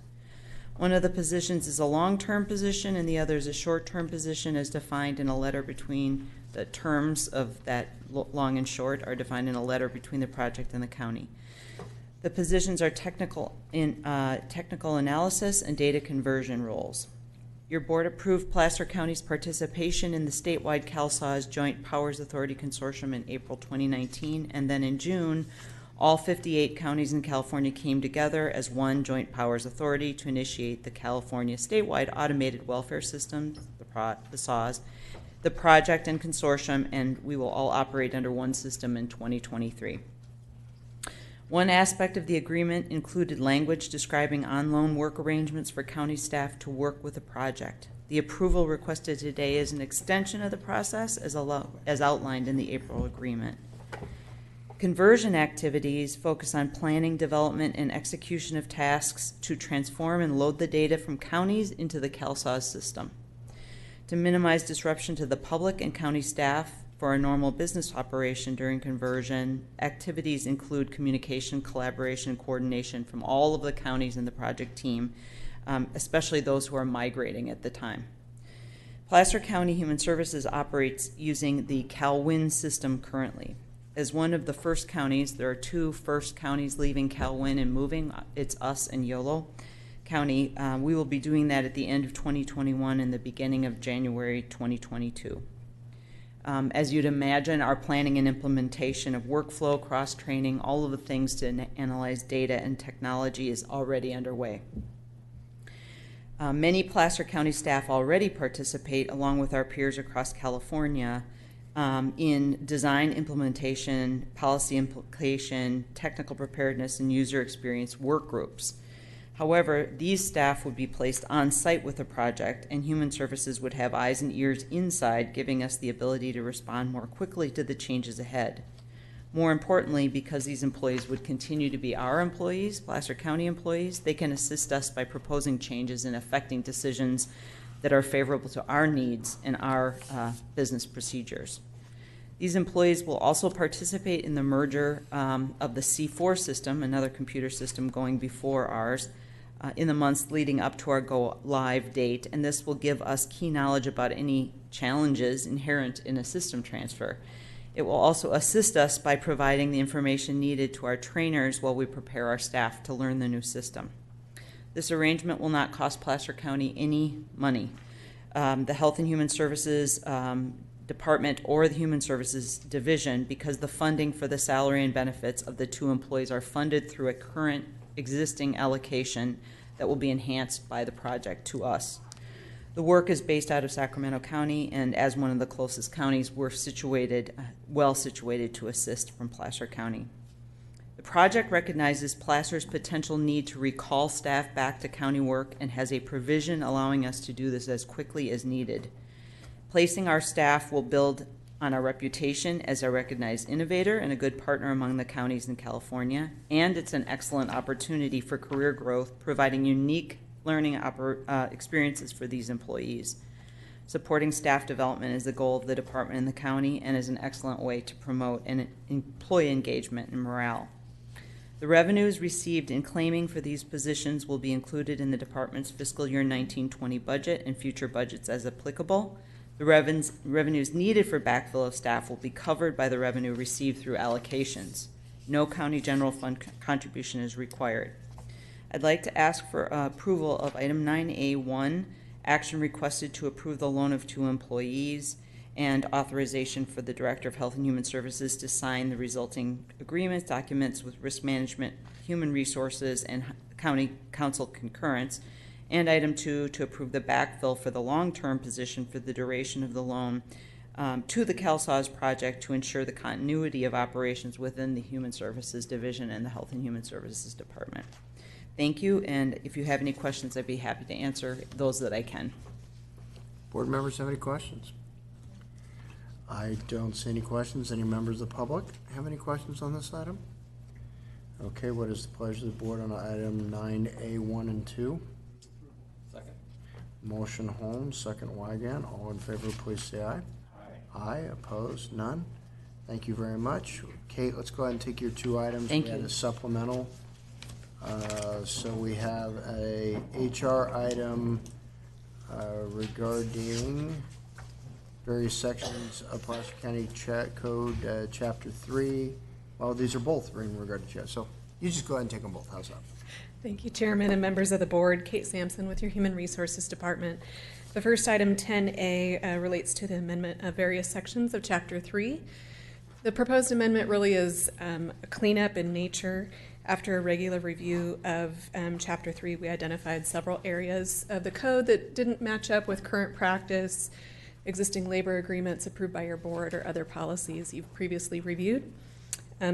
Speaker 17: One of the positions is a long-term position and the other is a short-term position as defined in a letter between the terms of that long and short are defined in a letter between the project and the county. The positions are technical analysis and data conversion roles. Your board approved Placer County's participation in the statewide CalSAWS Joint Powers Authority Consortium in April 2019, and then in June, all 58 counties in California came together as one joint powers authority to initiate the California statewide automated welfare system, the SAWS, the project and consortium, and we will all operate under one system in 2023. One aspect of the agreement included language describing on-loan work arrangements for county staff to work with the project. The approval requested today is an extension of the process as outlined in the April agreement. Conversion activities focus on planning, development, and execution of tasks to transform and load the data from counties into the CalSAWS system. To minimize disruption to the public and county staff for a normal business operation during conversion, activities include communication, collaboration, and coordination from all of the counties in the project team, especially those who are migrating at the time. Placer County Human Services operates using the CalWIN system currently. As one of the first counties, there are 2 first counties leaving CalWIN and moving. It's us and Yolo County. We will be doing that at the end of 2021 and the beginning of January 2022. As you'd imagine, our planning and implementation of workflow, cross-training, all of the things to analyze data and technology is already underway. Many Placer County staff already participate, along with our peers across California, in design, implementation, policy implication, technical preparedness, and user experience work groups. However, these staff would be placed on site with the project, and Human Services would have eyes and ears inside, giving us the ability to respond more quickly to the changes ahead. More importantly, because these employees would continue to be our employees, Placer County employees, they can assist us by proposing changes and affecting decisions that are favorable to our needs and our business procedures. These employees will also participate in the merger of the C4 system, another computer system going before ours, in the months leading up to our go live date, and this will give us key knowledge about any challenges inherent in a system transfer. It will also assist us by providing the information needed to our trainers while we prepare our staff to learn the new system. This arrangement will not cost Placer County any money. The Health and Human Services Department or the Human Services Division, because the funding for the salary and benefits of the 2 employees are funded through a current existing allocation that will be enhanced by the project to us. The work is based out of Sacramento County, and as one of the closest counties, we're well situated to assist from Placer County. The project recognizes Placer's potential need to recall staff back to county work and has a provision allowing us to do this as quickly as needed. Placing our staff will build on our reputation as a recognized innovator and a good partner among the counties in California, and it's an excellent opportunity for career growth, providing unique learning experiences for these employees. Supporting staff development is the goal of the department and the county and is an excellent way to promote employee engagement and morale. The revenues received in claiming for these positions will be included in the department's fiscal year 19-20 budget and future budgets as applicable. The revenues needed for backfill of staff will be covered by the revenue received through allocations. No county general fund contribution is required. I'd like to ask for approval of item 9A1, action requested to approve the loan of 2 employees, and authorization for the Director of Health and Human Services to sign the resulting agreements, documents with risk management, human resources, and county council concurrence. And item 2, to approve the backfill for the long-term position for the duration of the loan to the CalSAWS project to ensure the continuity of operations within the Human Services Division and the Health and Human Services Department. Thank you, and if you have any questions, I'd be happy to answer those that I can.
Speaker 1: Board members have any questions? I don't see any questions. Any members of the public have any questions on this item? Okay, what is the pleasure of the board on item 9A, 1 and 2?
Speaker 6: Second.
Speaker 1: Motion Holmes, second Wygan. All in favor, please say aye. Aye, opposed, none. Thank you very much. Kate, let's go ahead and take your 2 items.
Speaker 17: Thank
Speaker 1: We had
Speaker 17: you.
Speaker 1: a supplemental. So we have a HR item regarding various sections of Placer County Code, Chapter 3. Well, these are both in regard to chat, so you just go ahead and take them both. How's that?
Speaker 20: Thank you, Chairman and members of the board. Kate Sampson with your Human Resources Department. The first item, 10A, relates to the amendment of various sections of Chapter 3. The proposed amendment really is a cleanup in nature. After a regular review of Chapter 3, we identified several areas of the code that didn't match up with current practice, existing labor agreements approved by your board, or other policies you've previously reviewed.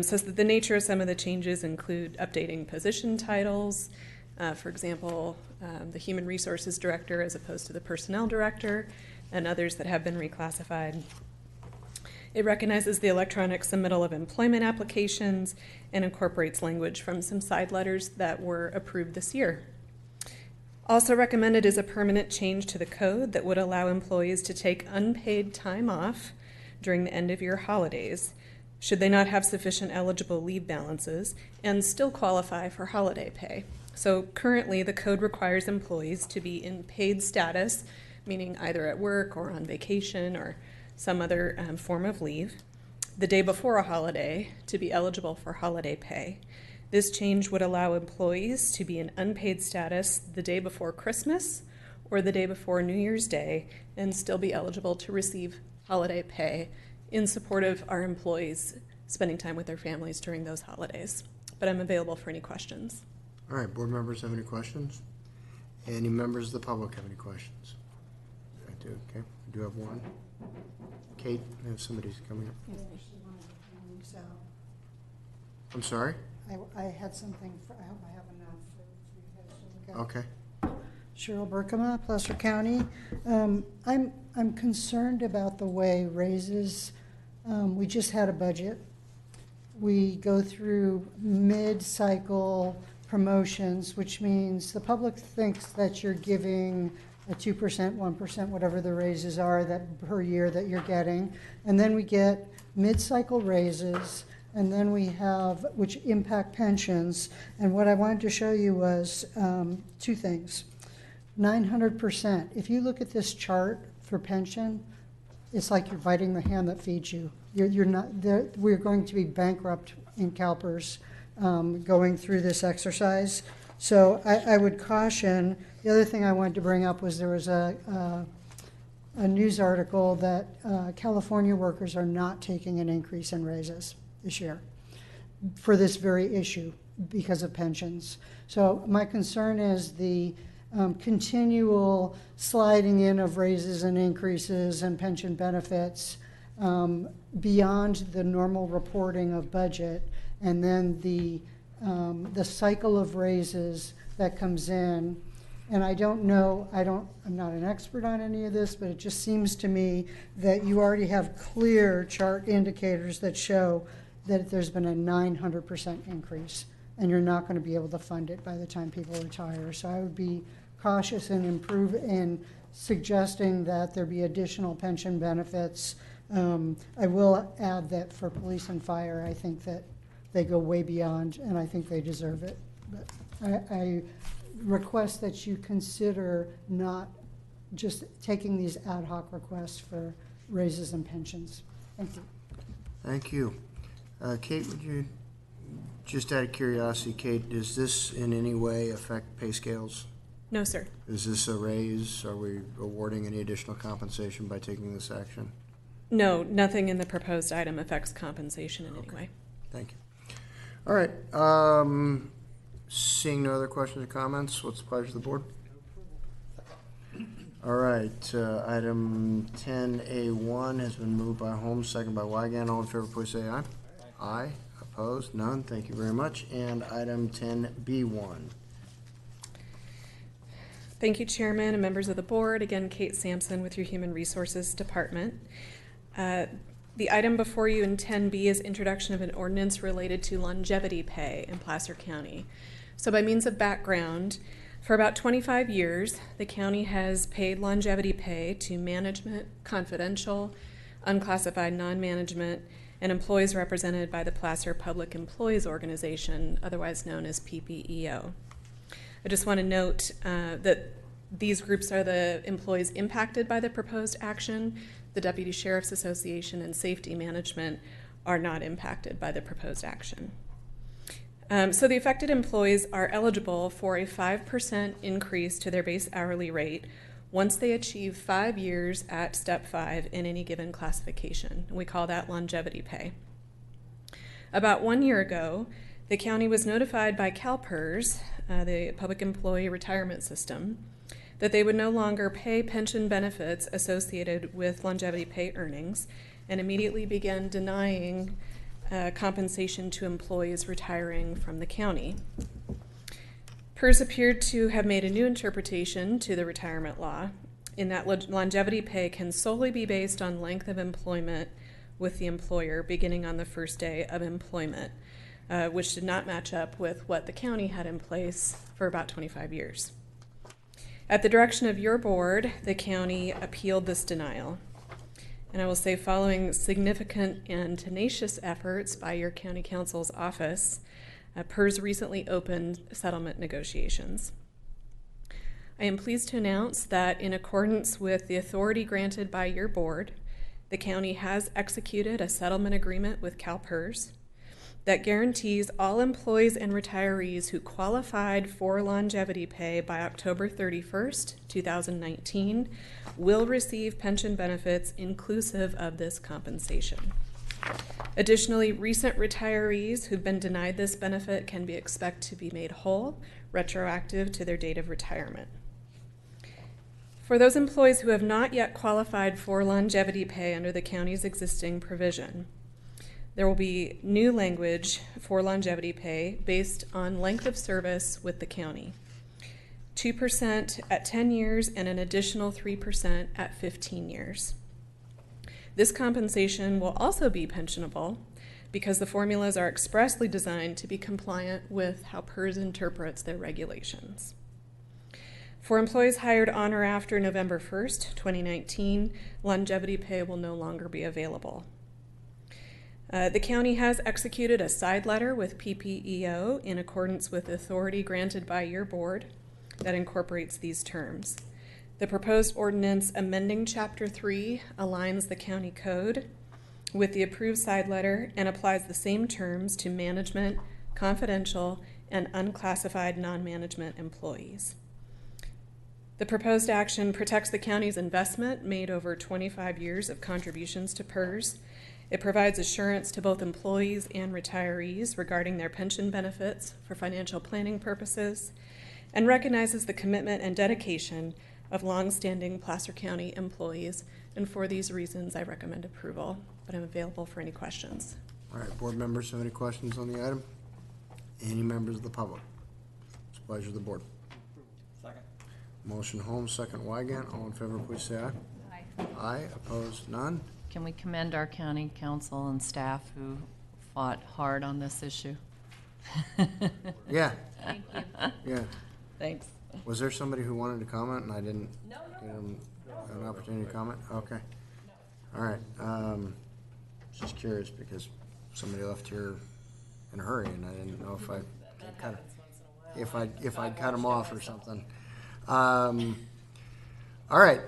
Speaker 20: So the nature of some of the changes include updating position titles, for example, the Human Resources Director as opposed to the Personnel Director, and others that have been reclassified. It recognizes the electronic submittal of employment applications and incorporates language from some side letters that were approved this year. Also recommended is a permanent change to the code that would allow employees to take unpaid time off during the end-of-year holidays, should they not have sufficient eligible leave balances, and still qualify for holiday pay. So currently, the code requires employees to be in paid status, meaning either at work or on vacation or some other form of leave, the day before a holiday to be eligible for holiday pay. This change would allow employees to be in unpaid status the day before Christmas or the day before New Year's Day and still be eligible to receive holiday pay in support of our employees spending time with their families during those holidays. But I'm available for any questions.
Speaker 1: All right, board members have any questions? Any members of the public have any questions? I do, okay. I do have one. Kate, I have somebody's coming up.
Speaker 13: So
Speaker 1: I'm sorry?
Speaker 13: I had something, I hope I have enough for you guys to look at.
Speaker 1: Okay.
Speaker 13: Cheryl Berkema, Placer County. I'm concerned about the way raises, we just had a budget. We go through mid-cycle promotions, which means the public thinks that you're giving a 2%, 1%, whatever the raises are that per year that you're getting. And then we get mid-cycle raises, and then we have, which impact pensions. And what I wanted to show you was 2 things. 900%. If you look at this chart for pension, it's like you're biting the hand that feeds you. You're not there. We're going to be bankrupt in CalPERS going through this exercise. So I would caution. The other thing I wanted to bring up was there was a news article that California workers are not taking an increase in raises this year for this very issue because of pensions. So my concern is the continual sliding in of raises and increases and pension benefits beyond the normal reporting of budget, and then the cycle of raises that comes in. And I don't know, I'm not an expert on any of this, but it just seems to me that you already have clear chart indicators that show that there's been a 900% increase, and you're not going to be able to fund it by the time people retire. So I would be cautious in suggesting that there be additional pension benefits. I will add that for police and fire, I think that they go way beyond, and I think they deserve it. But I request that you consider not just taking these ad hoc requests for raises and pensions. Thank you.
Speaker 1: Thank you. Kate, would you, just out of curiosity, Kate, does this in any way affect pay scales?
Speaker 20: No, sir.
Speaker 1: Is this a raise? Are we awarding any additional compensation by taking this action?
Speaker 20: No, nothing in the proposed item affects compensation in any way.
Speaker 1: Thank you. All right. Seeing no other questions or comments, what's the pleasure of the board? All right, item 10A1 has been moved by Holmes, second by Weigand. All in favor, please say aye. Aye. Opposed? None. Thank you very much. And item 10B1.
Speaker 20: Thank you, Chairman and members of the board. Again, Kate Sampson with your Human Resources Department. The item before you in 10B is introduction of an ordinance related to longevity pay in Placer County. So by means of background, for about 25 years, the county has paid longevity pay to management, confidential, unclassified non-management, and employees represented by the Placer Public Employees Organization, otherwise known as PPEO. I just want to note that these groups are the employees impacted by the proposed action. The Deputy Sheriff's Association and Safety Management are not impacted by the proposed action. So the affected employees are eligible for a 5% increase to their base hourly rate once they achieve 5 years at step 5 in any given classification. We call that longevity pay. About 1 year ago, the county was notified by CalPERS, the Public Employee Retirement System, that they would no longer pay pension benefits associated with longevity pay earnings and immediately began denying compensation to employees retiring from the county. PERS appeared to have made a new interpretation to the retirement law in that longevity pay can solely be based on length of employment with the employer beginning on the first day of employment, which did not match up with what the county had in place for about 25 years. At the direction of your board, the county appealed this denial. And I will say, following significant and tenacious efforts by your county counsel's office, PERS recently opened settlement negotiations. I am pleased to announce that in accordance with the authority granted by your board, the county has executed a settlement agreement with CalPERS that guarantees all employees and retirees who qualified for longevity pay by October 31st, 2019 will receive pension benefits inclusive of this compensation. Additionally, recent retirees who've been denied this benefit can be expected to be made whole, retroactive to their date of retirement. For those employees who have not yet qualified for longevity pay under the county's existing provision, there will be new language for longevity pay based on length of service with the county. 2% at 10 years and an additional 3% at 15 years. This compensation will also be pensionable because the formulas are expressly designed to be compliant with how PERS interprets their regulations. For employees hired on or after November 1st, 2019, longevity pay will no longer be available. The county has executed a side letter with PPEO in accordance with authority granted by your board that incorporates these terms. The proposed ordinance amending Chapter 3 aligns the county code with the approved side letter and applies the same terms to management, confidential, and unclassified non-management employees. The proposed action protects the county's investment made over 25 years of contributions to PERS. It provides assurance to both employees and retirees regarding their pension benefits for financial planning purposes, and recognizes the commitment and dedication of longstanding Placer County employees. And for these reasons, I recommend approval, but I'm available for any questions.
Speaker 1: All right, board members have any questions on the item? Any members of the public? It's a pleasure of the board.
Speaker 16: Second.
Speaker 1: Motion Holmes, second Wygant. All in favor, please say aye.
Speaker 3: Aye.
Speaker 1: Aye. Opposed? None.
Speaker 3: Can we commend our county council and staff who fought hard on this issue?
Speaker 1: Yeah.
Speaker 21: Thank you.
Speaker 1: Yeah.
Speaker 3: Thanks.
Speaker 1: Was there somebody who wanted to comment and I didn't give them an opportunity to comment? Okay. All right. Just curious because somebody left here in a hurry and I didn't know if I'd cut them off or something. All right.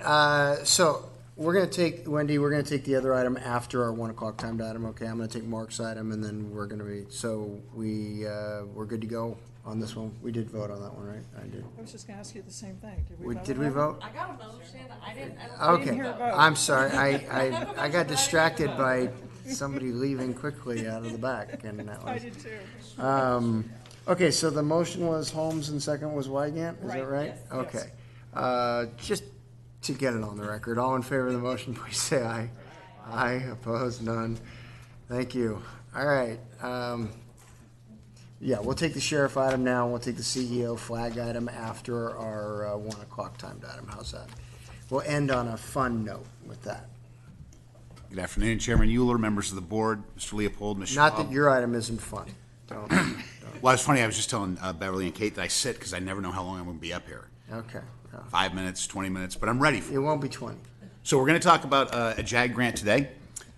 Speaker 1: So we're going to take, Wendy, we're going to take the other item after our 1 o'clock timed item. Okay. I'm going to take Mark's item and then we're going to be, so we're good to go on this one. We did vote on that one, right? I did.
Speaker 4: I was just going to ask you the same thing.
Speaker 1: Did we vote?
Speaker 21: I got a motion. I didn't
Speaker 1: Okay.
Speaker 4: hear a vote.
Speaker 1: I'm sorry. I got distracted by somebody leaving quickly out of the back and that was.
Speaker 4: I did too.
Speaker 1: Okay, so the motion was Holmes and second was Wygant, is that right?
Speaker 4: Yes.
Speaker 1: Okay. Just to get it on the record. All in favor of the motion, please say aye. Aye, opposed, none. Thank you. All right. Yeah, we'll take the sheriff item now, and we'll take the CEO flag item after our 1 o'clock timed item. How's that? We'll end on a fun note with that.
Speaker 6: Good afternoon, Chairman Euler, members of the board, Mr. Leopold, Ms. Schwab.
Speaker 1: Not that your item isn't fun. Don't.
Speaker 6: Well, it's funny, I was just telling Beverly and Kate that I sit because I never know how long I'm going to be up here.
Speaker 1: Okay. Yeah.
Speaker 6: 5 minutes, 20 minutes, but I'm ready for it.
Speaker 1: It won't be 20.
Speaker 6: So we're going to talk about a JAG grant today,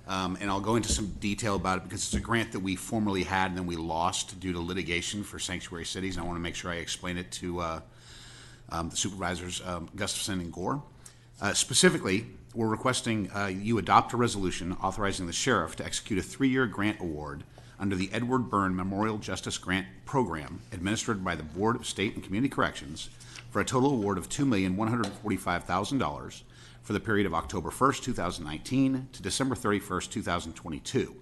Speaker 6: and I'll go into some detail about it because it's a grant that we formerly had and then we lost due to litigation for sanctuary cities, and I want to make sure I explain it to the supervisors, Gustafson and Gore. Specifically, we're requesting you adopt a resolution authorizing the sheriff to execute a 3-year grant award under the Edward Byrne Memorial Justice Grant Program administered by the Board of State and Community Corrections for a total award of $2,145,000 for the period of October 1st, 2019 to December 31st, 2022.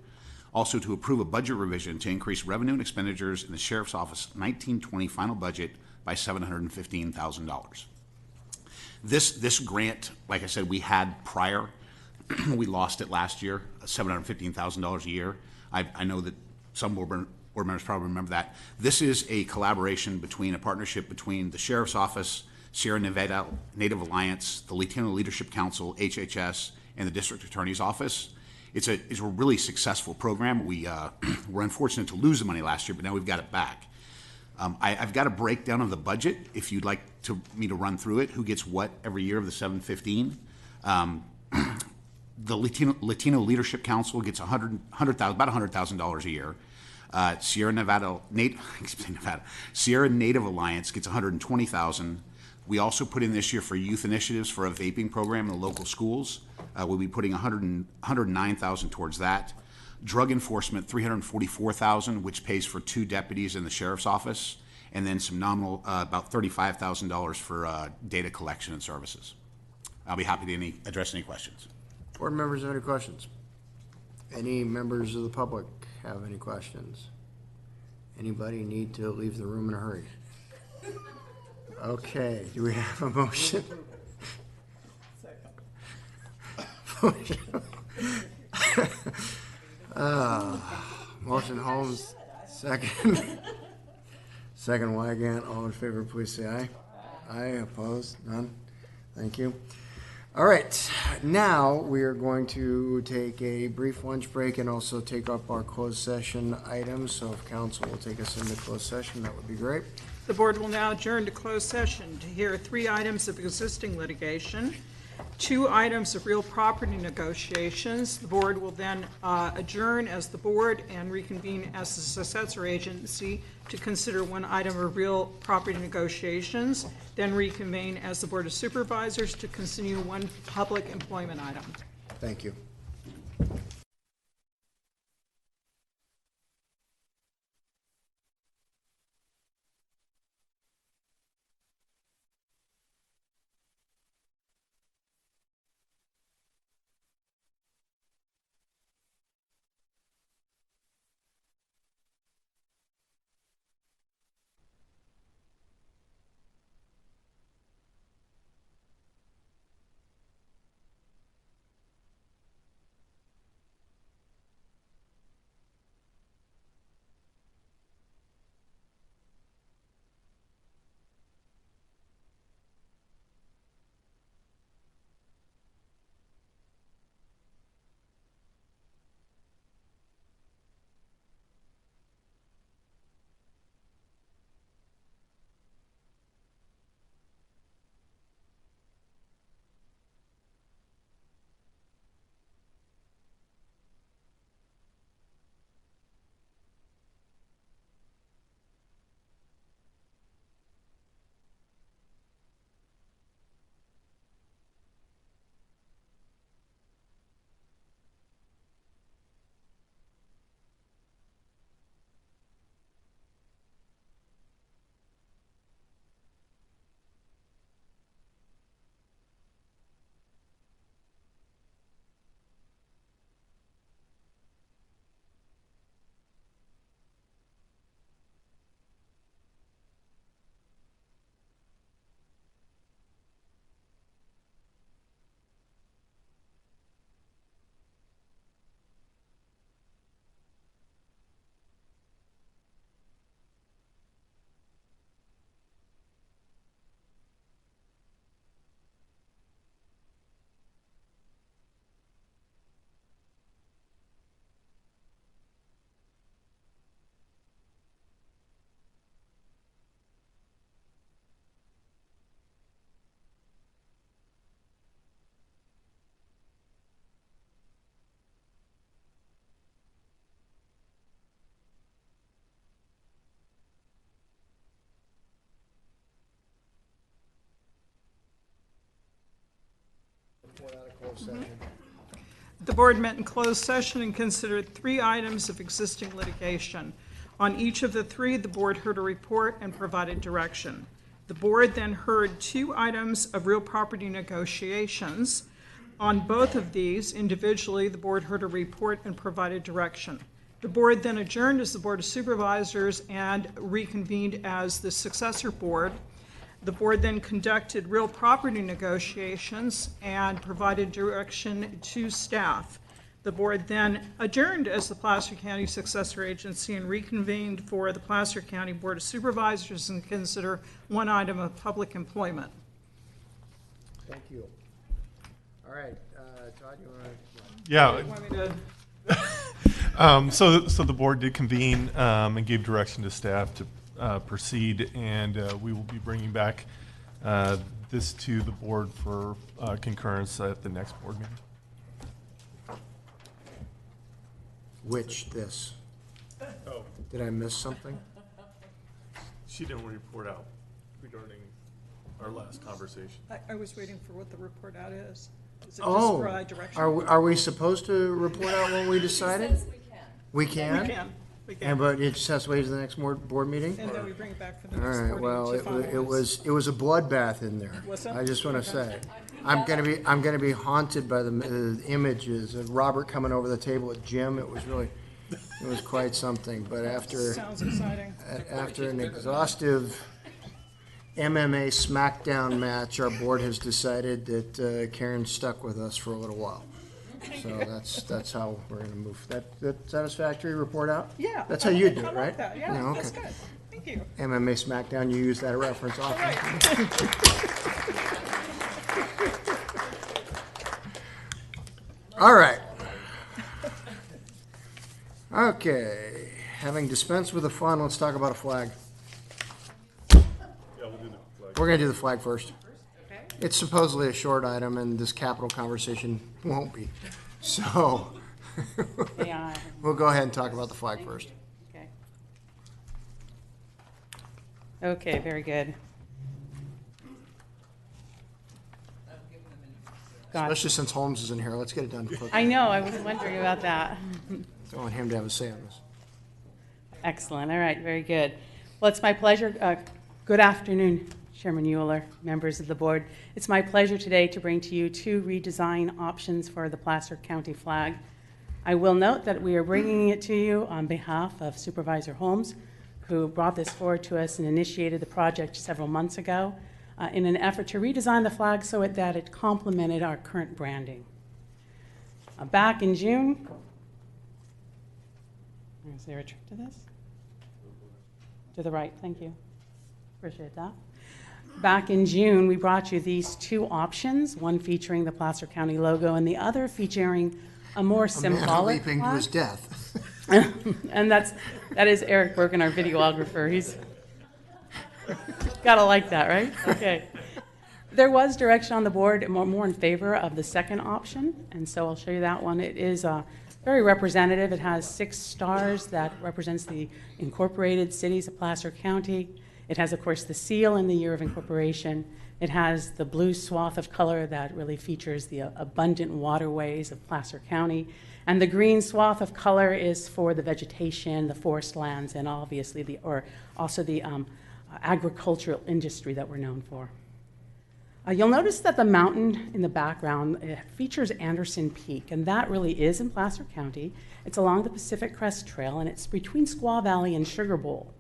Speaker 6: Also to approve a budget revision to increase revenue and expenditures in the Sheriff's Office 1920 final budget by $715,000. This grant, like I said, we had prior. We lost it last year, $715,000 a year. I know that some board members probably remember that. This is a collaboration between a partnership between the Sheriff's Office, Sierra Nevada Native Alliance, the Latino Leadership Council, HHS, and the District Attorney's Office. It's a really successful program. We were unfortunate to lose the money last year, but now we've got it back. I've got a breakdown of the budget if you'd like me to run through it, who gets what every year of the 715. The Latino Leadership Council gets about $100,000 a year. Sierra Native Alliance gets $120,000. We also put in this year for youth initiatives for a vaping program in the local schools. We'll be putting $109,000 towards that. Drug enforcement, $344,000, which pays for 2 deputies in the sheriff's office, and then some nominal, about $35,000 for data collection and services. I'll be happy to address any questions.
Speaker 1: Board members have any questions? Any members of the public have any questions? Anybody need to leave the room in a hurry? Okay, do we have a motion? Motion Holmes, second. Second Wygant, all in favor, please say aye. Aye, opposed, none? Thank you. All right, now we are going to take a brief lunch break and also take up our closed session items. So if council will take us into closed session, that would be great.
Speaker 4: The board will now adjourn to closed session to hear 3 items of existing litigation, 2 items of real property negotiations. The board will then adjourn as the board and reconvene as the successor agency to consider 1 item of real property negotiations, then reconvene as the Board of Supervisors to continue 1 public employment item.
Speaker 1: Thank you. closed session.
Speaker 4: The board met in closed session and considered 3 items of existing litigation. On each of the 3, the board heard a report and provided direction. The board then heard 2 items of real property negotiations. On both of these, individually, the board heard a report and provided direction. The board then adjourned as the Board of Supervisors and reconvened as the successor board. The board then conducted real property negotiations and provided direction to staff. The board then adjourned as the Placer County successor agency and reconvened for the Placer County Board of Supervisors and consider 1 item of public employment.
Speaker 1: Thank you. All right, Todd, you want to?
Speaker 9: Yeah.
Speaker 4: You want me to-
Speaker 9: So the board did convene and gave direction to staff to proceed, and we will be bringing back this to the board for concurrence at the next board meeting.
Speaker 1: Which this?
Speaker 9: Oh.
Speaker 1: Did I miss something?
Speaker 9: She didn't report out regarding our last conversation.
Speaker 4: I was waiting for what the report out is. Is it just
Speaker 1: Oh,
Speaker 4: provide direction?
Speaker 1: are we supposed to report out what we decided? We can.
Speaker 4: We can. We can.
Speaker 1: And but it just has to wait to the next board meeting?
Speaker 4: And then we bring it back for the
Speaker 1: All
Speaker 4: next
Speaker 1: right,
Speaker 4: board
Speaker 1: well,
Speaker 4: meeting to finalize.
Speaker 1: it was a bloodbath in there.
Speaker 4: What's that?
Speaker 1: I just want to
Speaker 4: Okay.
Speaker 1: say. I'm gonna be haunted by the images of Robert coming over the table at Jim. It was quite something, but after.
Speaker 4: Sounds exciting.
Speaker 1: After an exhaustive MMA SmackDown match, our board has decided that Karen's stuck with us for a little while. So that's how we're gonna move. That satisfactory report out?
Speaker 4: Yeah.
Speaker 1: That's how you do
Speaker 4: I
Speaker 1: it,
Speaker 4: like
Speaker 1: right?
Speaker 4: that. Yeah,
Speaker 1: okay.
Speaker 4: that's good. Thank you.
Speaker 1: MMA SmackDown, you use that reference
Speaker 4: All
Speaker 1: often.
Speaker 4: right.
Speaker 1: All right. Okay, having dispensed with the fun, let's talk about a flag.
Speaker 9: Yeah, we'll do the flag.
Speaker 1: We're gonna do the flag first. It's supposedly a short item, and this capital conversation won't be. So, we'll go ahead and talk about the flag first.
Speaker 10: Okay. Okay, very good. Gotcha.
Speaker 1: Especially since Holmes is in here, let's get it done quickly.
Speaker 10: I know, I was wondering about that.
Speaker 1: Don't want him to have a say on this.
Speaker 10: Excellent, all right, very good. Well, it's my pleasure, good afternoon, Chairman Euler, members of the board. It's my pleasure today to bring to you 2 redesign options for the Placer County flag. I will note that we are bringing it to you on behalf of Supervisor Holmes, who brought this forward to us and initiated the project several months ago in an effort to redesign the flag so that it complemented our current branding. Back in June, is there a trick to this? To the right, thank you. Appreciate that. Back in June, we brought you these 2 options, one featuring the Placer County logo and the other featuring a more symbolic
Speaker 1: leaping to
Speaker 10: flag.
Speaker 1: his death.
Speaker 10: And that is Eric Bergen, our videographer. He's gotta like that, right? Okay. There was direction on the board more in favor of the second option, and so I'll show you that one. It is very representative. It has 6 stars that represents the incorporated cities of Placer County. It has, of course, the seal in the year of incorporation. It has the blue swath of color that really features the abundant waterways of Placer County. And the green swath of color is for the vegetation, the forest lands, and obviously also the agricultural industry that we're known for. You'll notice that the mountain in the background features Anderson Peak, and that really is in Placer County. It's along the Pacific Crest Trail, and it's between Squaw Valley and Sugar Bowl.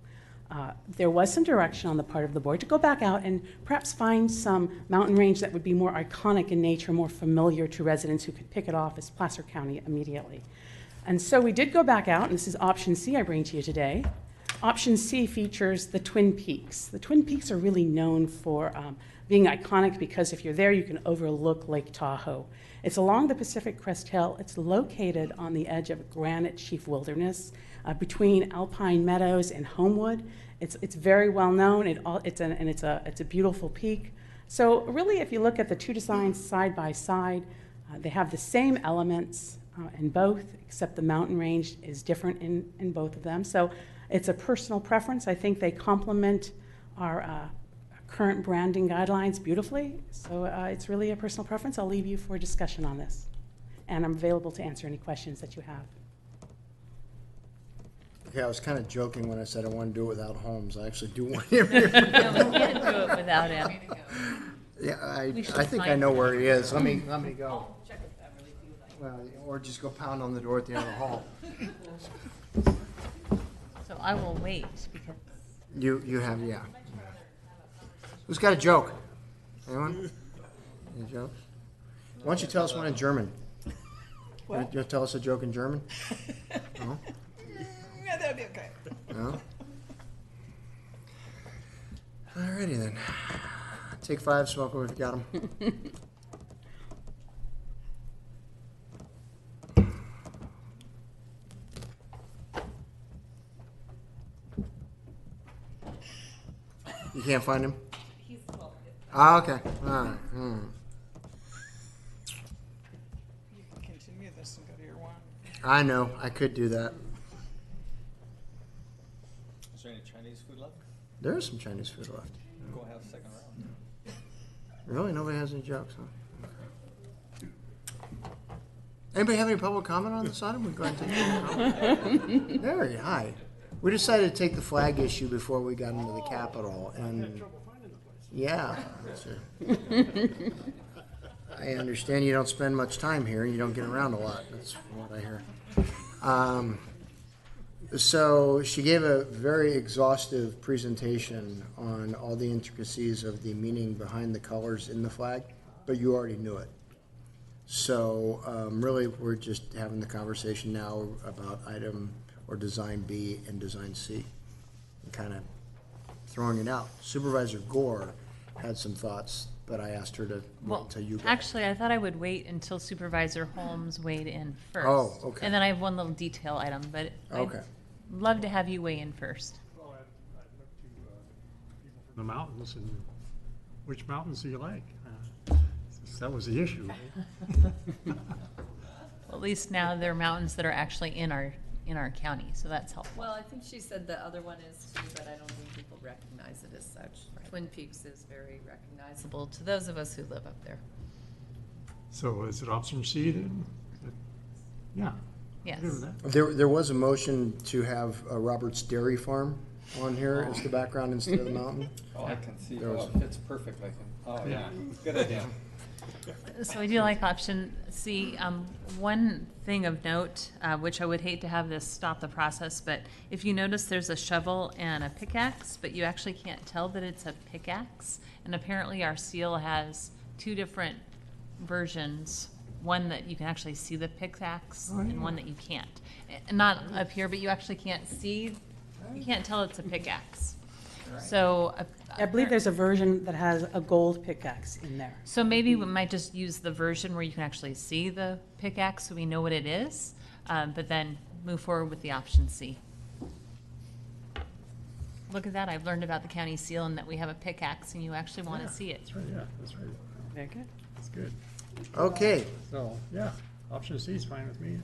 Speaker 10: There was some direction on the part of the board to go back out and perhaps find some mountain range that would be more iconic in nature, more familiar to residents who could pick it off as Placer County immediately. And so we did go back out, and this is option C I bring to you today. Option C features the Twin Peaks. The Twin Peaks are really known for being iconic because if you're there, you can overlook Lake Tahoe. It's along the Pacific Crest Hill. It's located on the edge of Granite Chief Wilderness between Alpine Meadows and Homewood. It's very well known. It's a beautiful peak. So really, if you look at the 2 designs side by side, they have the same elements in both, except the mountain range is different in both of them. So it's a personal preference. I think they complement our current branding guidelines beautifully. So it's really a personal preference. I'll leave you for discussion on this. And I'm available to answer any questions that you have.
Speaker 1: Okay, I was kind of joking when I said I want to do it without Holmes. I actually do want him here.
Speaker 21: No, we can't do it without him.
Speaker 1: Yeah, I
Speaker 21: We should
Speaker 1: think I
Speaker 21: find
Speaker 1: know
Speaker 21: him.
Speaker 1: where he is. Let me go. Well, or just go pound on the door at the end of the hall.
Speaker 21: So I will wait because
Speaker 1: You have, yeah. Who's got a joke? Anyone? Any jokes? Why don't you tell us one in German?
Speaker 4: What?
Speaker 1: You tell us a joke in German? No?
Speaker 4: Yeah, that'd be okay.
Speaker 1: No? Alrighty then. Take 5, smoke 'em if you got 'em. You can't find him? Ah, okay. All right.
Speaker 4: You can continue this and go to your one.
Speaker 1: I know. I could do that.
Speaker 16: Is there any Chinese food left?
Speaker 1: There is some Chinese food left.
Speaker 16: Go have second round.
Speaker 1: Really? Nobody has any jokes, huh? Anybody have any public comment on this item? We go ahead and take public comment. Very high. We decided to take the flag issue before we got into the Capitol, and yeah. I understand you don't spend much time here, and you don't get around a lot. That's what I hear. So she gave a very exhaustive presentation on all the intricacies of the meaning behind the colors in the flag, but you already knew it. So really, we're just having the conversation now about item or design B and design C, and kind of throwing it out. Supervisor Gore had some thoughts, but I asked her to wait until you got.
Speaker 21: actually, I thought I would wait until Supervisor Holmes weighed in first.
Speaker 1: Oh, okay.
Speaker 21: And then I have one little detail item, but
Speaker 1: Okay.
Speaker 21: I'd love to have you weigh in first.
Speaker 11: Well, I'd look to people from the mountains, and which mountains do you like? That was the issue.
Speaker 21: Well, at least now there are mountains that are actually in our county, so that's helpful.
Speaker 12: Well, I think she said the other one is too, but I don't think people recognize it as such. Twin Peaks is very recognizable to those of us who live up there.
Speaker 11: So is it option C then? Yeah.
Speaker 21: Yes.
Speaker 11: Agree with that.
Speaker 1: There was a motion to have Robert's Dairy Farm on here as the background instead of the mountain.
Speaker 22: Oh, I can see,
Speaker 1: There was-
Speaker 22: it fits perfectly. Oh, yeah, good idea.
Speaker 21: So I do like option C. One thing of note, which I would hate to have this stop the process, but if you notice there's a shovel and a pickaxe, but you actually can't tell that it's a pickaxe. And apparently our seal has 2 different versions, one that you can actually see the pickaxe and one that you can't. Not up here, but you actually can't see, you can't tell it's a pickaxe. So
Speaker 10: I believe there's a version that has a gold pickaxe in there.
Speaker 21: So maybe we might just use the version where you can actually see the pickaxe so we know what it is, but then move forward with the option C. Look at that, I've learned about the county seal and that we have a pickaxe and you actually want to see it.
Speaker 11: That's right, yeah, that's right.
Speaker 10: Very good.
Speaker 11: That's good.
Speaker 1: Okay,
Speaker 11: So, yeah, option C is fine with me.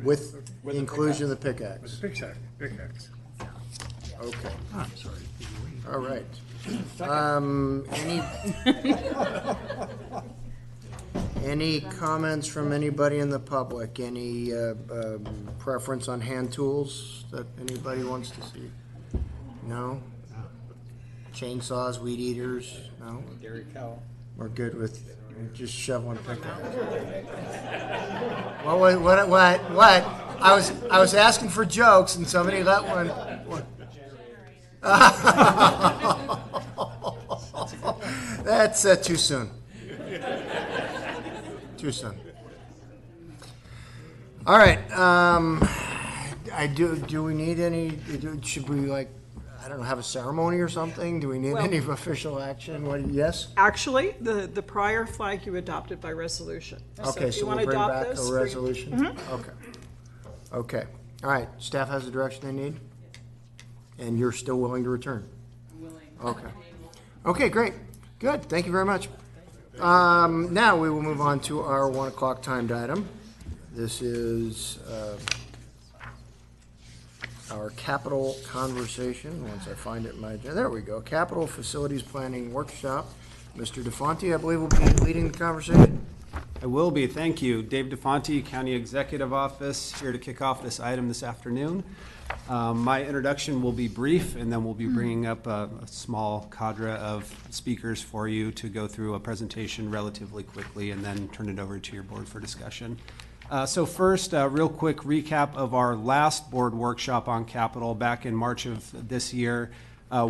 Speaker 1: with
Speaker 11: With
Speaker 1: the
Speaker 11: the
Speaker 1: inclusion of the
Speaker 11: With
Speaker 1: pickaxe.
Speaker 11: the pickaxe.
Speaker 1: Okay,
Speaker 11: I'm sorry.
Speaker 1: all right. Any comments from anybody in the public? Any preference on hand tools that anybody wants to see? No? Chainsaws, weed eaters? No?
Speaker 22: Dairy cow.
Speaker 1: We're good with just shoveling pickaxe. What? I was asking for jokes and somebody let one. That's too soon. Too soon. All right. Do we need any? Should we I don't know, have a ceremony or something? Do we need
Speaker 4: Well-
Speaker 1: any official action? Yes.
Speaker 4: Actually, the prior flag you adopted by resolution.
Speaker 1: Okay,
Speaker 4: if you
Speaker 1: so
Speaker 4: wanna
Speaker 1: we'll bring
Speaker 4: adopt
Speaker 1: back
Speaker 4: those,
Speaker 1: a
Speaker 4: bring-
Speaker 1: resolution?
Speaker 4: Mhm.
Speaker 1: Okay. Okay. All right, staff has the direction they need? And you're still willing to return?
Speaker 12: Willing.
Speaker 1: Okay. Okay, great. Good, thank you very much. Now we will move on to our 1 o'clock timed item. This is our capital conversation, once I find it in my agenda. There we go. Capital Facilities Planning Workshop. Mr. DeFonte, I believe, will be leading the conversation.
Speaker 7: I will be. Thank you. Dave DeFonte, County Executive Office, here to kick off this item this afternoon. My introduction will be brief, and then we'll be bringing up a small cadre of speakers for you to go through a presentation relatively quickly and then turn it over to your board for discussion. So first, a real quick recap of our last board workshop on capital back in March of this year.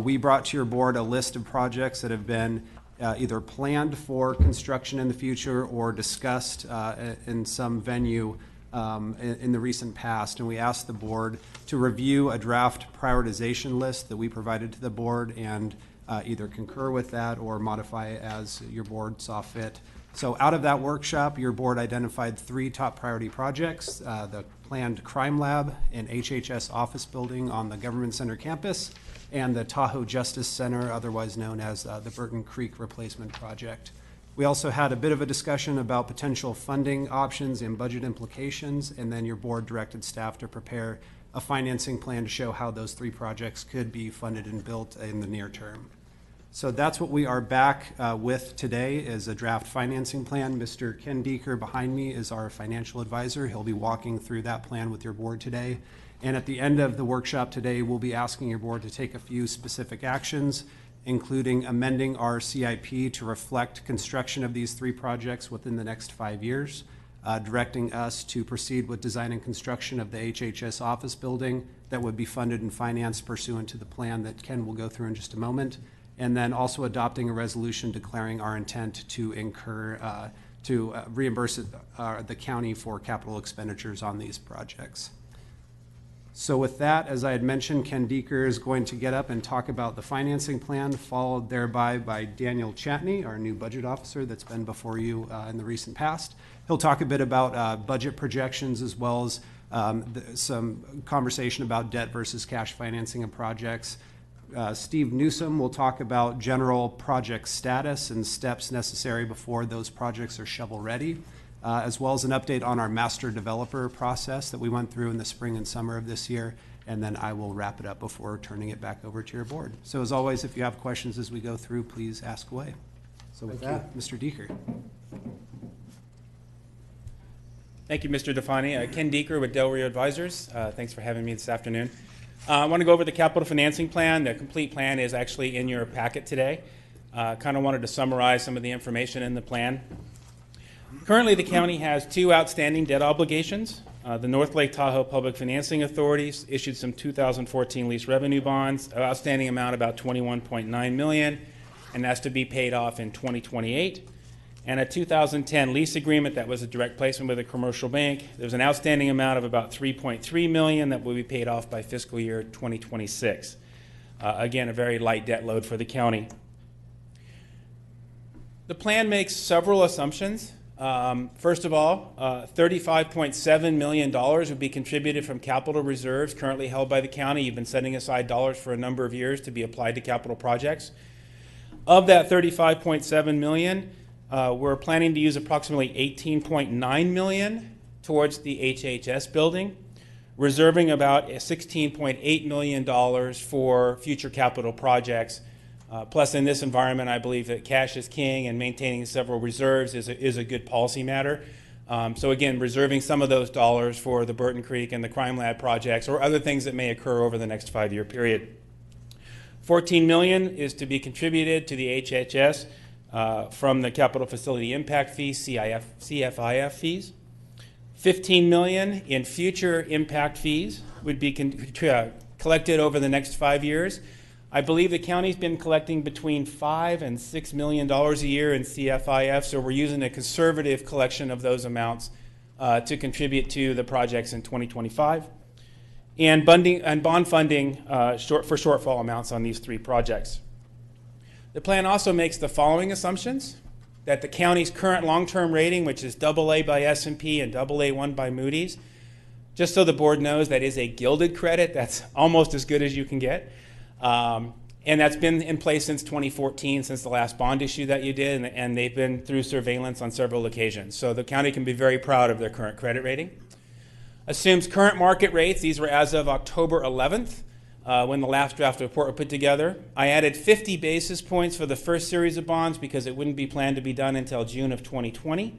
Speaker 7: We brought to your board a list of projects that have been either planned for construction in the future or discussed in some venue in the recent past. And we asked the board to review a draft prioritization list that we provided to the board and either concur with that or modify it as your board saw fit. So out of that workshop, your board identified 3 top priority projects: the planned crime lab and HHS office building on the Government Center campus, and the Tahoe Justice Center, otherwise known as the Burton Creek Replacement Project. We also had a bit of a discussion about potential funding options and budget implications, and then your board directed staff to prepare a financing plan to show how those 3 projects could be funded and built in the near term. So that's what we are back with today, is a draft financing plan. Mr. Ken Deeker behind me is our financial advisor. He'll be walking through that plan with your board today. And at the end of the workshop today, we'll be asking your board to take a few specific actions, including amending our CIP to reflect construction of these 3 projects within the next 5 years, directing us to proceed with design and construction of the HHS office building that would be funded and financed pursuant to the plan that Ken will go through in just a moment, and then also adopting a resolution declaring our intent to reimburse the county for capital expenditures on these projects. So with that, as I had mentioned, Ken Deeker is going to get up and talk about the financing plan, followed thereby by Daniel Chatney, our new budget officer that's been before you in the recent past. He'll talk a bit about budget projections as well as some conversation about debt versus cash financing of projects. Steve Newsom will talk about general project status and steps necessary before those projects are shovel-ready, as well as an update on our master developer process that we went through in the spring and summer of this year, and then I will wrap it up before turning it back over to your board. So as always, if you have questions as we go through, please ask away. So with that, Mr. Deeker.
Speaker 14: Thank you, Mr. DeFonte. Ken Deeker with Del Rio Advisors. Thanks for having me this afternoon. I want to go over the capital financing plan. The complete plan is actually in your packet today. Kind of wanted to summarize some of the information in the plan. Currently, the county has 2 outstanding debt obligations. The North Lake Tahoe Public Financing Authority issued some 2014 lease revenue bonds, outstanding amount about $21.9 million, and that's to be paid off in 2028. And a 2010 lease agreement that was a direct placement with a commercial bank. There's an outstanding amount of about $3.3 million that will be paid off by fiscal year 2026. Again, a very light debt load for the county. The plan makes several assumptions. First of all, $35.7 million would be contributed from capital reserves currently held by the county. You've been setting aside dollars for a number of years to be applied to capital projects. Of that $35.7 million, we're planning to use approximately $18.9 million towards the HHS building, reserving about $16.8 million for future capital projects. Plus, in this environment, I believe that cash is king, and maintaining several reserves is a good policy matter. So again, reserving some of those dollars for the Burton Creek and the Crime Lab projects or other things that may occur over the next 5-year period. $14 million is to be contributed to the HHS from the Capital Facility Impact Fees, CFIF fees. $15 million in future impact fees would be collected over the next 5 years. I believe the county's been collecting between $5 and $6 million a year in CFIF, so we're using a conservative collection of those amounts to contribute to the projects in 2025. And bond funding for shortfall amounts on these 3 projects. The plan also makes the following assumptions: that the county's current long-term rating, which is AA by S&P and AA1 by Moody's, just so the board knows, that is a gilded credit. That's almost as good as you can get. And that's been in place since 2014, since the last bond issue that you did, and they've been through surveillance on several occasions. So the county can be very proud of their current credit rating. Assumes current market rates. These were as of October 11th, when the last draft report was put together. I added 50 basis points for the first series of bonds because it wouldn't be planned to be done until June of 2020.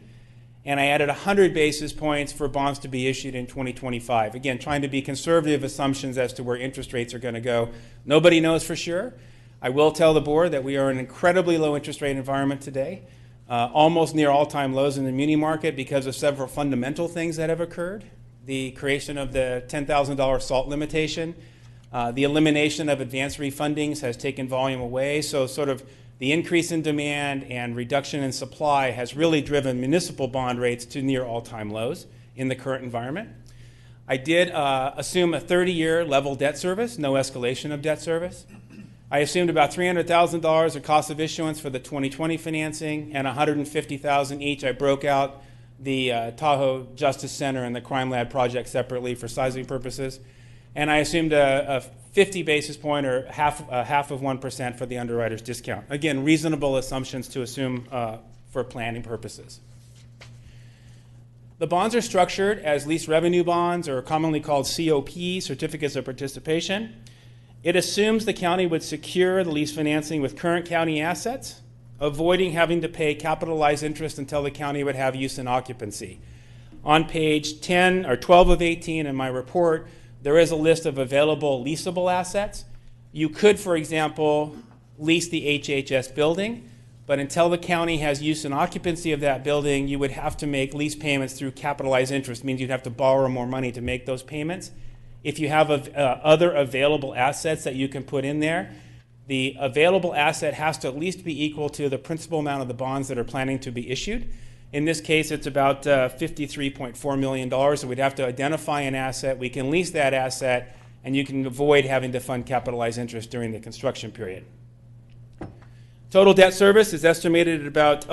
Speaker 14: And I added 100 basis points for bonds to be issued in 2025. Again, trying to be conservative assumptions as to where interest rates are going to go. Nobody knows for sure. I will tell the board that we are in an incredibly low interest rate environment today, almost near all-time lows in the muni market because of several fundamental things that have occurred. The creation of the $10,000 SALT limitation, the elimination of advance refundings has taken volume away, so sort of the increase in demand and reduction in supply has really driven municipal bond rates to near all-time lows in the current environment. I did assume a 30-year level debt service, no escalation of debt service. I assumed about $300,000 of cost of issuance for the 2020 financing and $150,000 each. I broke out the Tahoe Justice Center and the Crime Lab project separately for sizing purposes. And I assumed a 50 basis point or half of 1% for the underwriter's discount. Again, reasonable assumptions to assume for planning purposes. The bonds are structured as lease revenue bonds, or commonly called COP, certificates of participation. It assumes the county would secure the lease financing with current county assets, avoiding having to pay capitalized interest until the county would have use and occupancy. On page 10 or 12 of 18 in my report, there is a list of available leasable assets. You could, for example, lease the HHS building, but until the county has use and occupancy of that building, you would have to make lease payments through capitalized interest. It means you'd have to borrow more money to make those payments. If you have other available assets that you can put in there, the available asset has to at least be equal to the principal amount of the bonds that are planning to be issued. In this case, it's about $53.4 million, so we'd have to identify an asset. We can lease that asset, and you can avoid having to fund capitalized interest during the construction period. Total debt service is estimated at about,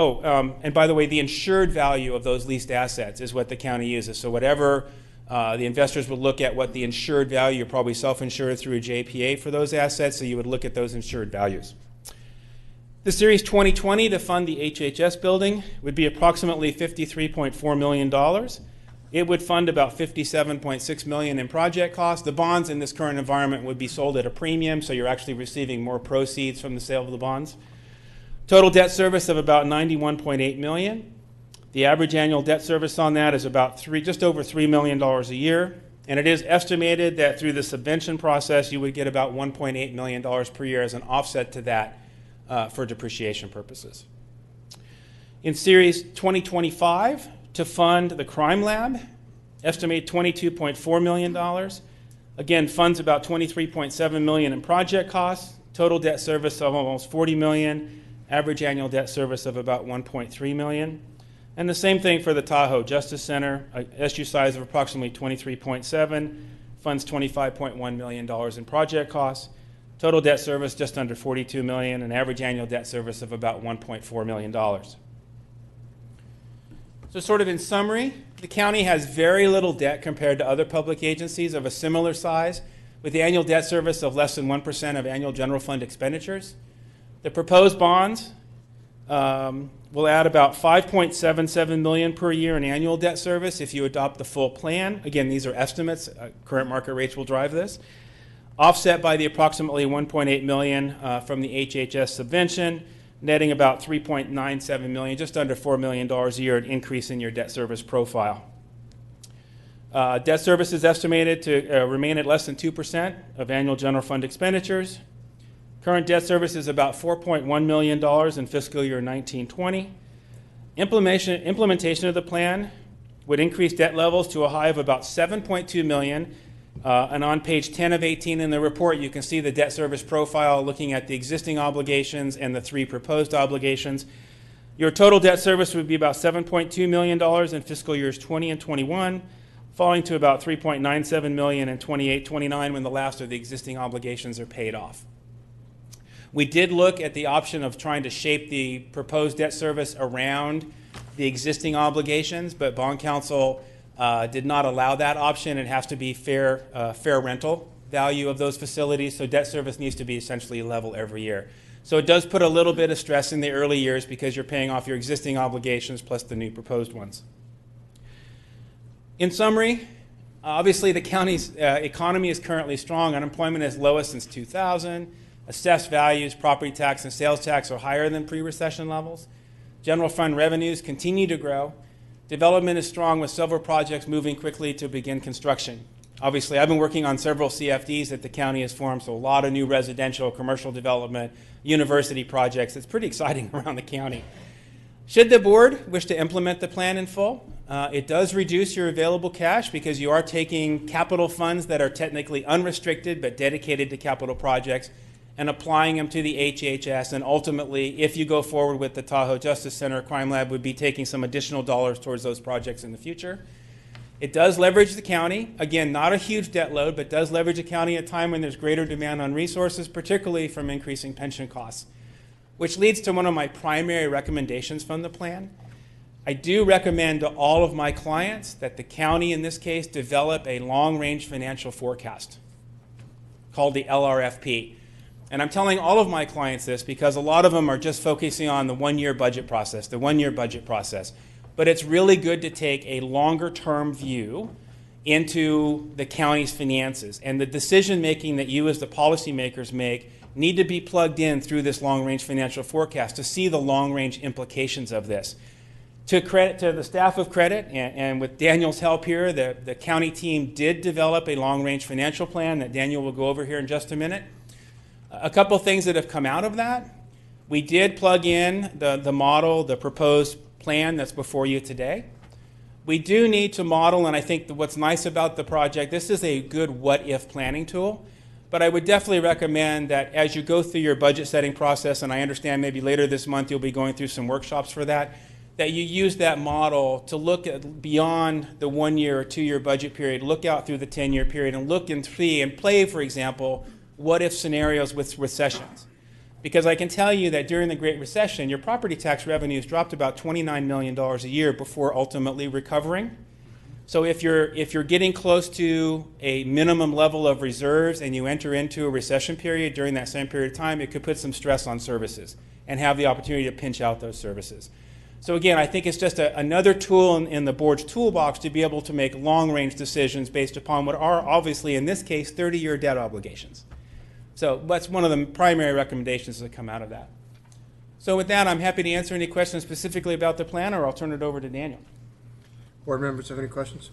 Speaker 14: and by the way, the insured value of those leased assets is what the county uses. So whatever the investors would look at what the insured value, you're probably self-insured through a JPA for those assets, so you would look at those insured values. The Series 2020 to fund the HHS building would be approximately $53.4 million. It would fund about $57.6 million in project costs. The bonds in this current environment would be sold at a premium, so you're actually receiving more proceeds from the sale of the bonds. Total debt service of about $91.8 million. The average annual debt service on that is about just over $3 million a year. And it is estimated that through the subvention process, you would get about $1.8 million per year as an offset to that for depreciation purposes. In Series 2025, to fund the Crime Lab, estimate $22.4 million. Again, funds about $23.7 million in project costs. Total debt service of almost $40 million. Average annual debt service of about $1.3 million. And the same thing for the Tahoe Justice Center, SU size of approximately 23.7, funds $25.1 million in project costs. Total debt service just under $42 million, and average annual debt service of about $1.4 million. So sort of in summary, the county has very little debt compared to other public agencies of a similar size, with the annual debt service of less than 1% of annual general fund expenditures. The proposed bonds will add about $5.77 million per year in annual debt service if you adopt the full plan. Again, these are estimates. Current market rates will drive this. Offset by the approximately $1.8 million from the HHS subvention, netting about $3.97 million, just under $4 million a year, an increase in your debt service profile. Debt service is estimated to remain at less than 2% of annual general fund expenditures. Current debt service is about $4.1 million in fiscal year 19-20. Implementation of the plan would increase debt levels to a high of about $7.2 million. And on page 10 of 18 in the report, you can see the debt service profile looking at the existing obligations and the 3 proposed obligations. Your total debt service would be about $7.2 million in fiscal years 20 and 21, falling to about $3.97 million in 28-29 when the last of the existing obligations are paid off. We did look at the option of trying to shape the proposed debt service around the existing obligations, but bond counsel did not allow that option. It has to be fair rental value of those facilities, so debt service needs to be essentially level every year. So it does put a little bit of stress in the early years because you're paying off your existing obligations plus the new proposed ones. In summary, Obviously, the county's economy is currently strong. Unemployment is lowest since 2000. Assessed values, property tax, and sales tax are higher than pre-recession levels. General fund revenues continue to grow. Development is strong with several projects moving quickly to begin construction. Obviously, I've been working on several CFDs that the county has formed, so a lot of new residential, commercial development, university projects. It's pretty exciting around the county. Should the board wish to implement the plan in full, it does reduce your available cash because you are taking capital funds that are technically unrestricted but dedicated to capital projects and applying them to the HHS. And ultimately, if you go forward with the Tahoe Justice Center, Crime Lab would be taking some additional dollars towards those projects in the future. It does leverage the county. Again, not a huge debt load, but does leverage the county at a time when there's greater demand on resources, particularly from increasing pension costs. Which leads to one of my primary recommendations from the plan. I do recommend to all of my clients that the county, in this case, develop a long-range financial forecast called the LRFP. And I'm telling all of my clients this because a lot of them are just focusing on the one-year budget process, But it's really good to take a longer-term view into the county's finances. And the decision-making that you as the policymakers make need to be plugged in through this long-range financial forecast to see the long-range implications of this. To the staff of credit, and with Daniel's help here, the county team did develop a long-range financial plan that Daniel will go over here in just a minute. A couple things that have come out of that. We did plug in the model, the proposed plan that's before you today. We do need to model, and I think what's nice about the project, this is a good what-if planning tool. But I would definitely recommend that as you go through your budget setting process, and I understand maybe later this month you'll be going through some workshops for that you use that model to look at beyond the 1 year or 2 year budget period, look out through the 10-year period and look and see and play, for example, what if scenarios with recessions. Because I can tell you that during the Great Recession, your property tax revenues dropped about $29 million a year before ultimately recovering. So if you're getting close to a minimum level of reserves and you enter into a recession period during that same period of time, it could put some stress on services and have the opportunity to pinch out those services. So again, I think it's just another tool in the board's toolbox to be able to make long-range decisions based upon what are obviously, in this case, 30-year debt obligations. So that's one of the primary recommendations that come out of that. So with that, I'm happy to answer any questions specifically about the plan, or I'll turn it over to Daniel.
Speaker 1: Board members have any questions?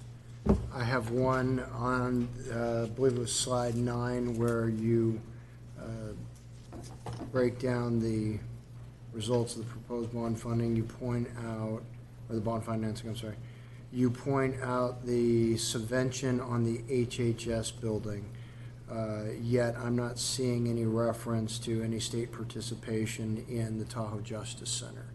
Speaker 1: I have one on, I believe it was slide 9, where you break down the results of the proposed bond funding. You point out, or the bond financing, I'm sorry. You point out the subvention on the HHS building, yet I'm not seeing any reference to any state participation in the Tahoe Justice Center.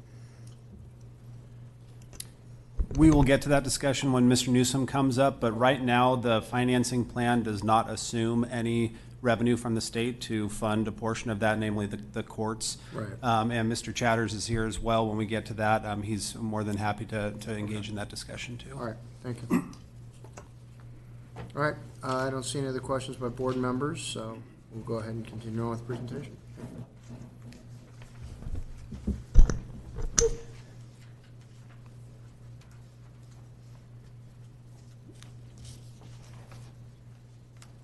Speaker 7: We will get to that discussion when Mr. Newsom comes up, but right now the financing plan does not assume any revenue from the state to fund a portion of that, namely the courts.
Speaker 1: Right.
Speaker 7: And Mr. Chatters is here as well when we get to that. He's more than happy to engage in that discussion too.
Speaker 1: All right, thank you. All right, I don't see any other questions by board members, so we'll go ahead and continue on with the presentation.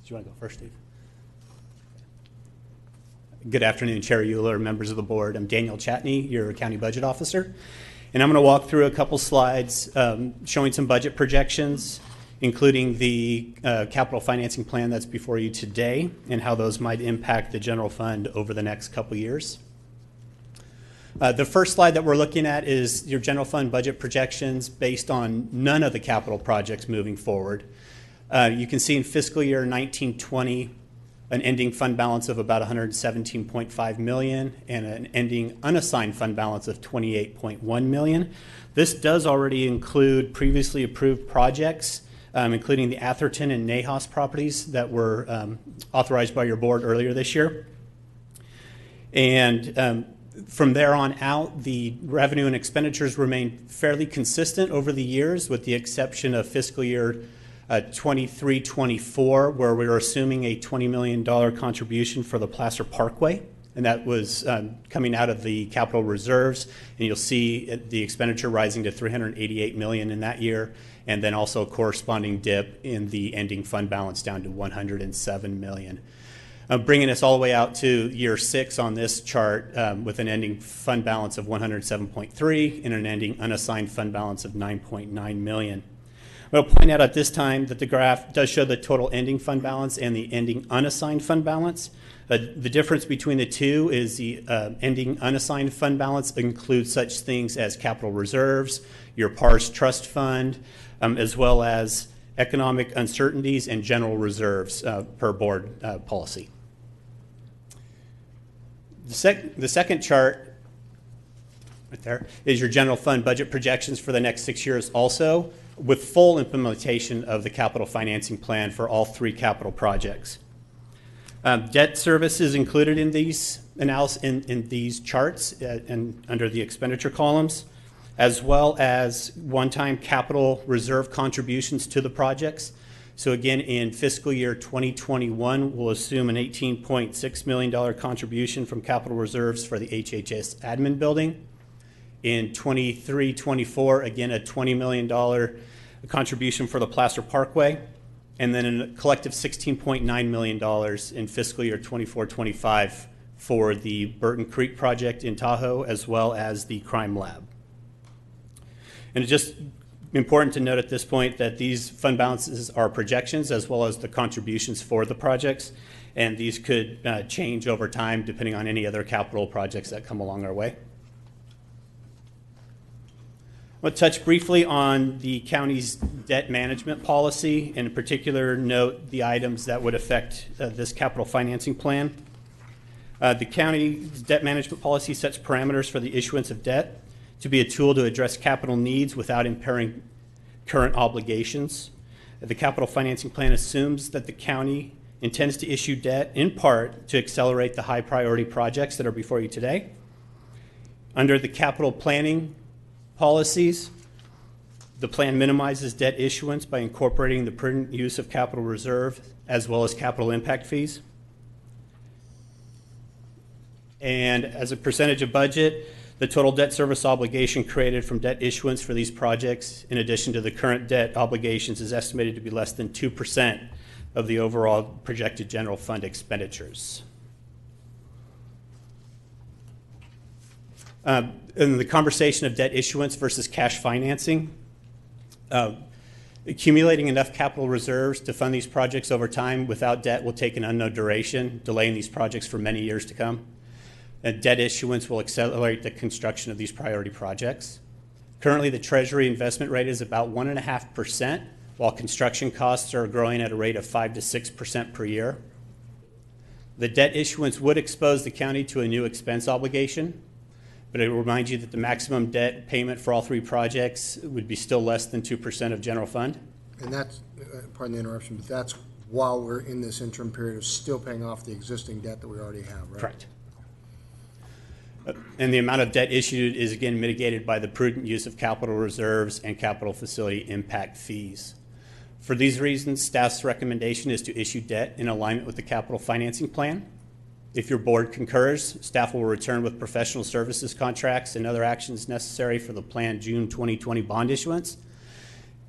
Speaker 2: Do you want to go first, Steve? Good afternoon, Chair Euler, members of the board. I'm Daniel Chatney, your county budget officer. And I'm going to walk through a couple slides showing some budget projections, including the capital financing plan that's before you today and how those might impact the general fund over the next couple years. The first slide that we're looking at is your general fund budget projections based on none of the capital projects moving forward. You can see in fiscal year 1920 an ending fund balance of about $117.5 million and an ending unassigned fund balance of $28.1 million. This does already include previously approved projects, including the Atherton and Nahas properties that were authorized by your board earlier this year. And from there on out, the revenue and expenditures remain fairly consistent over the years, with the exception of fiscal year 23-24, where we were assuming a $20 million contribution for the Placer Parkway and that was coming out of the capital reserves. And you'll see the expenditure rising to $388 million in that year, and then also a corresponding dip in the ending fund balance down to $107 million. Bringing us all the way out to year 6 on this chart with an ending fund balance of 107.3 and an ending unassigned fund balance of 9.9 million. I'll point out at this time that the graph does show the total ending fund balance and the ending unassigned fund balance. The difference between the two is the ending unassigned fund balance includes such things as capital reserves, your PARS trust fund, as well as economic uncertainties and general reserves per board policy. The second chart right there is your general fund budget projections for the next 6 years also, with full implementation of the capital financing plan for all 3 capital projects. Debt service is included in these in these charts and under the expenditure columns, as well as one-time capital reserve contributions to the projects. So again, in fiscal year 2021, we'll assume an $18.6 million contribution from capital reserves for the HHS admin building. In 23-24, again, a $20 million contribution for the Placer Parkway, and then a collective $16.9 million in fiscal year 24-25 for the Burton Creek project in Tahoe, as well as the crime lab. And it's just important to note at this point that these fund balances are projections as well as the contributions for the projects, and these could change over time depending on any other capital projects that come along our way. I'll touch briefly on the county's debt management policy, and in particular note the items that would affect this capital financing plan. The county's debt management policy sets parameters for the issuance of debt to be a tool to address capital needs without impairing current obligations. The capital financing plan assumes that the county intends to issue debt in part to accelerate the high priority projects that are before you today. Under the capital planning policies, the plan minimizes debt issuance by incorporating the prudent use of capital reserve as well as capital impact fees. And as a percentage of budget, the total debt service obligation created from debt issuance for these projects, in addition to the current debt obligations, is estimated to be less than 2% of the overall projected general fund expenditures. In the conversation of debt issuance versus cash financing, accumulating enough capital reserves to fund these projects over time without debt will take an unknown duration, delaying these projects for many years to come. And debt issuance will accelerate the construction of these priority projects. Currently, the Treasury investment rate is about 1.5%, while construction costs are growing at a rate of 5 to 6% per year. The debt issuance would expose the county to a new expense obligation, but it will remind you that the maximum debt payment for all 3 projects would be still less than 2% of general fund.
Speaker 1: And that's, pardon the interruption, but that's while we're in this interim period of still paying off the existing debt that we already have, right?
Speaker 2: Correct. And the amount of debt issued is again mitigated by the prudent use of capital reserves and capital facility impact fees. For these reasons, staff's recommendation is to issue debt in alignment with the capital financing plan. If your board concurs, staff will return with professional services contracts and other actions necessary for the planned June 2020 bond issuance.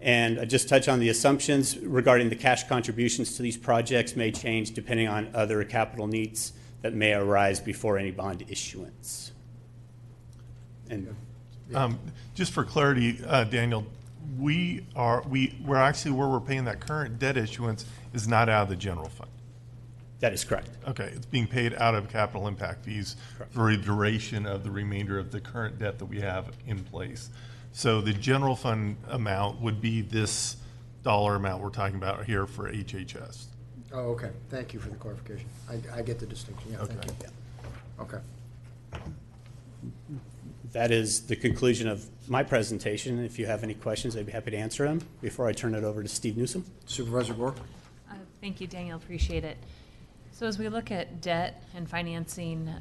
Speaker 2: And I just touch on the assumptions regarding the cash contributions to these projects may change depending on other capital needs that may arise before any bond issuance. And
Speaker 9: just for clarity, Daniel, we're actually where we're paying that current debt issuance is not out of the general fund.
Speaker 2: That is correct.
Speaker 9: Okay, it's being paid out of capital impact fees for the duration of the remainder of the current debt that we have in place. So the general fund amount would be this dollar amount we're talking about here for HHS.
Speaker 1: Oh, okay. Thank you for the clarification. I get the distinction. Yeah, thank you. Yeah. Okay.
Speaker 2: That is the conclusion of my presentation. If you have any questions, I'd be happy to answer them before I turn it over to Steve Newsom.
Speaker 1: Supervisor Gore.
Speaker 21: Thank you, Daniel. Appreciate it. So as we look at debt and financing,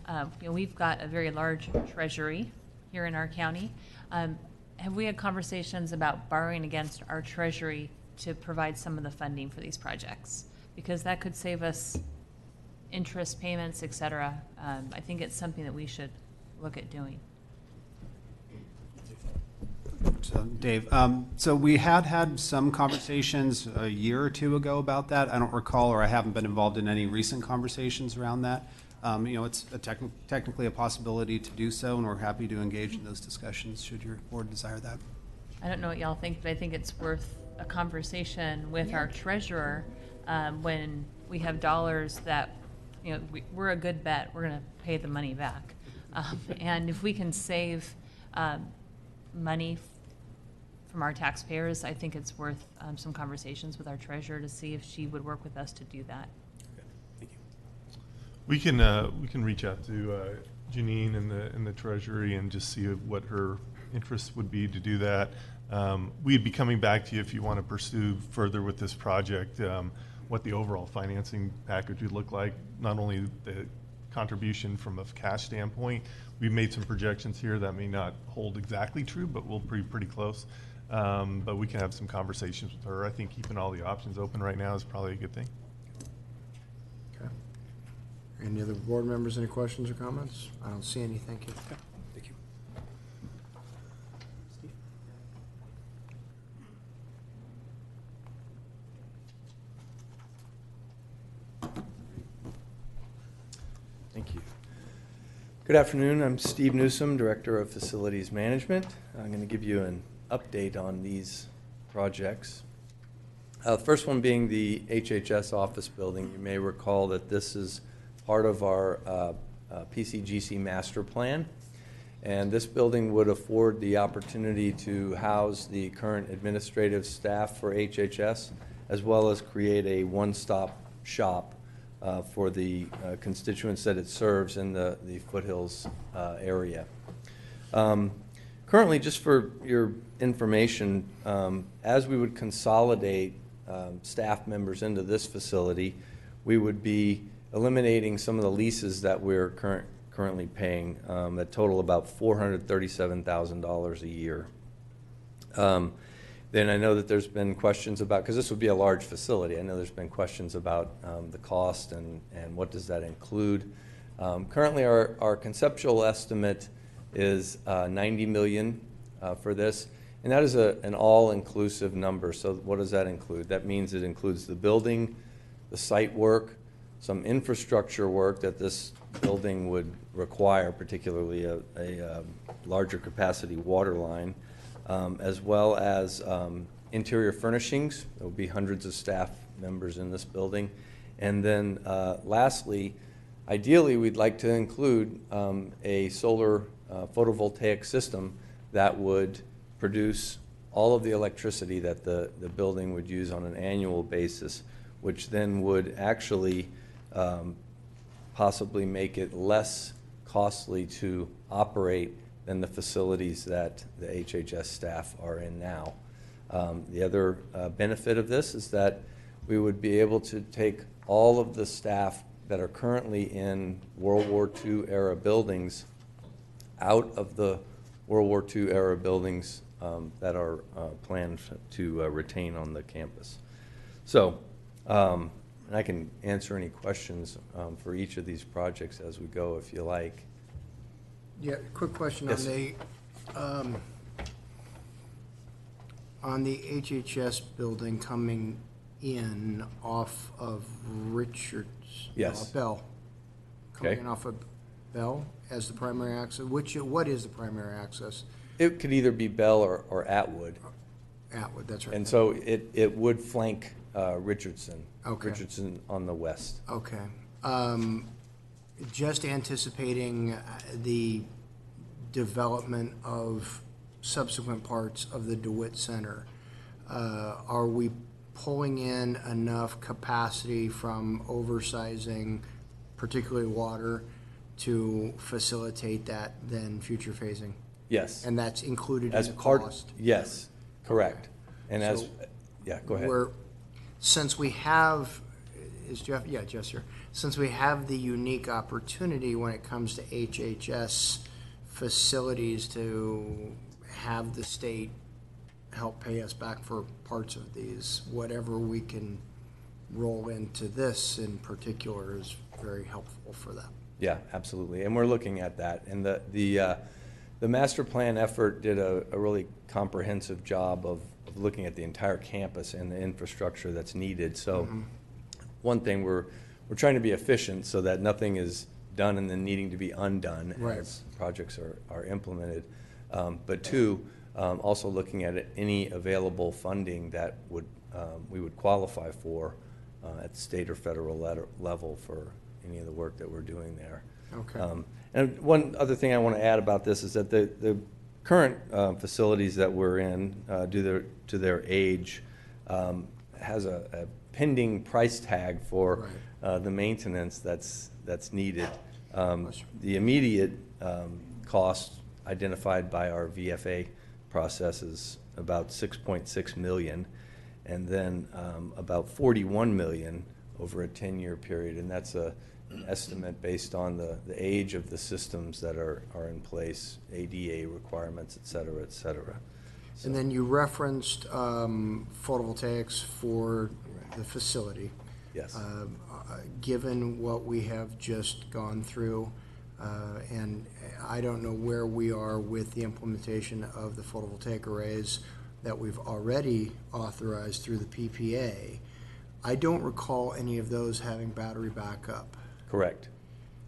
Speaker 21: we've got a very large treasury here in our county. Have we had conversations about borrowing against our treasury to provide some of the funding for these projects? Because that could save us interest payments, et cetera. I think it's something that we should look at doing.
Speaker 7: So, Dave, so we had some conversations a year or two ago about that. I don't recall, or I haven't been involved in any recent conversations around that. It's technically a possibility to do so, and we're happy to engage in those discussions should your board desire that.
Speaker 21: I don't know what y'all think, but I think it's worth a conversation with our treasurer when we have dollars that, we're a good bet. We're going to pay the money back. And if we can save money from our taxpayers, I think it's worth some conversations with our treasurer to see if she would work with us to do that.
Speaker 9: We can reach out to Janine in the Treasury and just see what her interest would be to do that. We'd be coming back to you if you want to pursue further with this project, what the overall financing package would look like, not only the contribution from a cash standpoint. We've made some projections here that may not hold exactly true, but we'll be pretty close. But we can have some conversations with her. I think keeping all the options open right now is probably a good thing.
Speaker 1: Okay. Any other board members, any questions or comments? I don't see any, thank you.
Speaker 7: Thank you.
Speaker 8: Thank you. Good afternoon. I'm Steve Newsom, Director of Facilities Management. I'm going to give you an update on these projects. The first one being the HHS office building. You may recall that this is part of our PCGC master plan. And this building would afford the opportunity to house the current administrative staff for HHS, as well as create a one-stop shop for the constituents that it serves in the foothills area. Currently, just for your information, as we would consolidate staff members into this facility, we would be eliminating some of the leases that we're currently paying that total about $437,000 a year. Then I know that there's been questions about, because this would be a large facility, I know there's been questions about the cost and what does that include. Currently, our conceptual estimate is $90 million for this, and that is an all-inclusive number. So what does that include? That means it includes the building, the site work, some infrastructure work that this building would require, particularly a larger capacity water line, as well as interior furnishings. There will be hundreds of staff members in this building. And then lastly, ideally, we'd like to include a solar photovoltaic system that would produce all of the electricity that the building would use on an annual basis, which then would actually possibly make it less costly to operate than the facilities that the HHS staff are in now. The other benefit of this is that we would be able to take all of the staff that are currently in World War II era buildings out of the World War II era buildings that are planned to retain on the campus. So, and I can answer any questions for each of these projects as we go if you like.
Speaker 1: Yeah, quick question
Speaker 8: Yes.
Speaker 1: On the HHS building coming in off of Richards.
Speaker 8: Yes.
Speaker 1: Bell. Coming
Speaker 8: Okay.
Speaker 1: in off of Bell as the primary access. What is the primary access?
Speaker 8: It could either be Bell or Atwood.
Speaker 1: Atwood, that's right.
Speaker 8: And so it would flank Richardson.
Speaker 1: Okay.
Speaker 8: Richardson on the west.
Speaker 1: Okay. Just anticipating the development of subsequent parts of the DeWitt Center, are we pulling in enough capacity from oversizing, particularly water, to facilitate that then future phasing?
Speaker 8: Yes.
Speaker 1: And that's included in
Speaker 8: As
Speaker 1: the
Speaker 8: part,
Speaker 1: cost?
Speaker 8: yes, correct. And as,
Speaker 1: So
Speaker 8: yeah, go ahead.
Speaker 1: Since we have, is Jeff, yeah, Jeff's here. Since we have the unique opportunity when it comes to HHS facilities to have the state help pay us back for parts of these, whatever we can roll into this in particular is very helpful for them.
Speaker 8: Yeah, absolutely, and we're looking at that. And the master plan effort did a really comprehensive job of looking at the entire campus and the infrastructure that's needed. So one thing, we're trying to be efficient so that nothing is done and then needing to be undone as projects are implemented. But two, also looking at any available funding that we would qualify for at the state or federal level for any of the work that we're doing there.
Speaker 1: Okay.
Speaker 8: And one other thing I want to add about this is that the current facilities that we're in, due to their age, has a pending price tag for the maintenance that's needed. The immediate cost identified by our VFA process is about $6.6 million, and then about $41 million over a 10-year period, and that's an estimate based on the age of the systems that are in place, ADA requirements, et cetera, et cetera.
Speaker 1: And then you referenced photovoltaics for the facility.
Speaker 8: Yes.
Speaker 1: Given what we have just gone through, and I don't know where we are with the implementation of the photovoltaic arrays that we've already authorized through the PPA, I don't recall any of those having battery backup.
Speaker 8: Correct.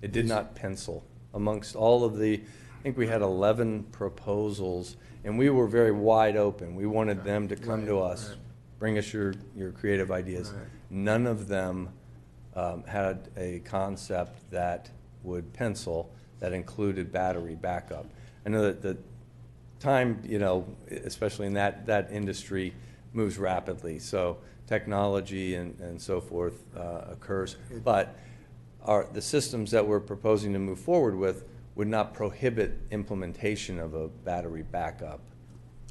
Speaker 8: It did not pencil. Amongst all of I think we had 11 proposals, and we were very wide open. We wanted them to come to us, bring us your creative ideas. None of them had a concept that would pencil that included battery backup. I know that the time, especially in that industry, moves rapidly. So technology and so forth occurs. But the systems that we're proposing to move forward with would not prohibit implementation of a battery backup.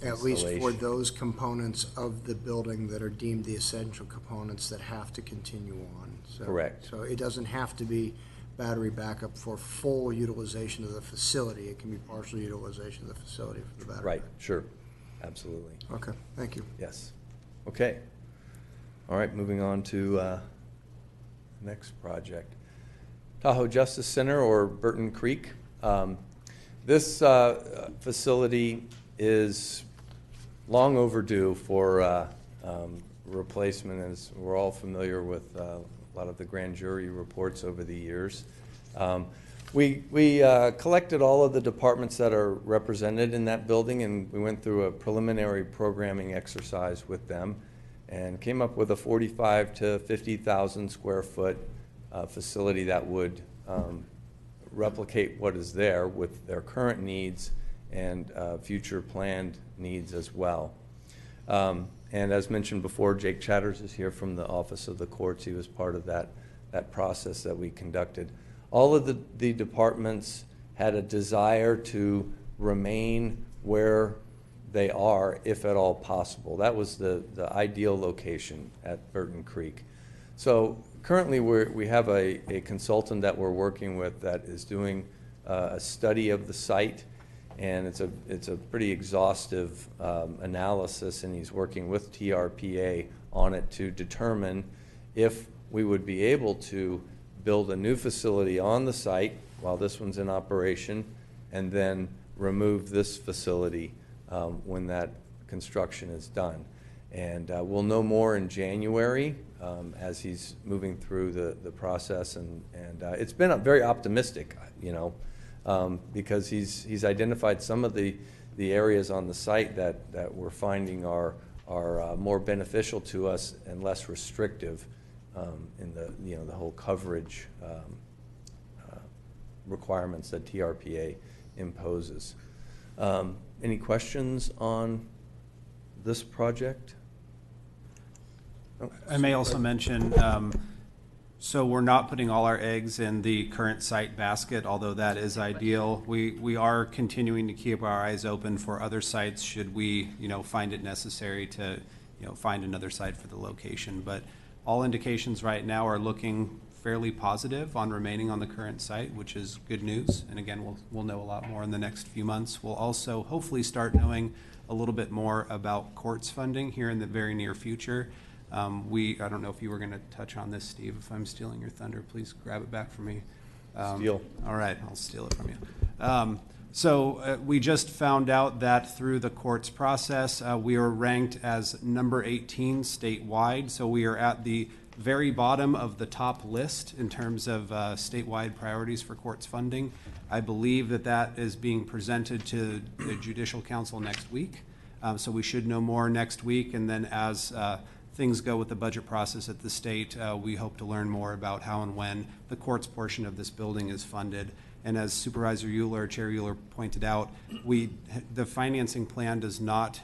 Speaker 1: At least for those components of the building that are deemed the essential components that have to continue on. So,
Speaker 8: correct.
Speaker 1: So it doesn't have to be battery backup for full utilization of the facility. It can be partial utilization of the facility for the battery.
Speaker 8: Right, sure. Absolutely.
Speaker 1: Okay, thank you.
Speaker 8: Yes. Okay. All right, moving on to next project. Tahoe Justice Center, or Burton Creek. This facility is long overdue for replacement, as we're all familiar with a lot of the grand jury reports over the years. We collected all of the departments that are represented in that building, and we went through a preliminary programming exercise with them and came up with a 45 to 50,000 square foot facility that would replicate what is there with their current needs and future planned needs as well. And as mentioned before, Jake Chatters is here from the Office of the Courts. He was part of that process that we conducted. All of the departments had a desire to remain where they are, if at all possible. That was the ideal location at Burton Creek. So currently we have a consultant that we're working with that is doing a study of the site, and it's a pretty exhaustive analysis, and he's working with TRPA on it to determine if we would be able to build a new facility on the site while this one's in operation, and then remove this facility when that construction is done. And we'll know more in January as he's moving through the process, and it's been very optimistic, because he's identified some of the areas on the site that we're finding are more beneficial to us and less restrictive in the whole coverage requirements that TRPA imposes. Any questions on this project?
Speaker 7: I may also mention, so we're not putting all our eggs in the current site basket, although that is ideal. We are continuing to keep our eyes open for other sites should we, find it necessary to, find another site for the location. But all indications right now are looking fairly positive on remaining on the current site, which is good news. And again, we'll know a lot more in the next few months. We'll also hopefully start knowing a little bit more about courts funding here in the very near future. I don't know if you were going to touch on this, Steve. If I'm stealing your thunder, please grab it back from me.
Speaker 8: Steal.
Speaker 7: All right, I'll steal it from you. So we just found out that through the court's process, we are ranked as number 18 statewide. So we are at the very bottom of the top list in terms of statewide priorities for courts funding. I believe that that is being presented to the Judicial Council next week. So we should know more next week. And then as things go with the budget process at the state, we hope to learn more about how and when the courts portion of this building is funded. And as Supervisor Euler, Chair Euler pointed out, the financing plan does not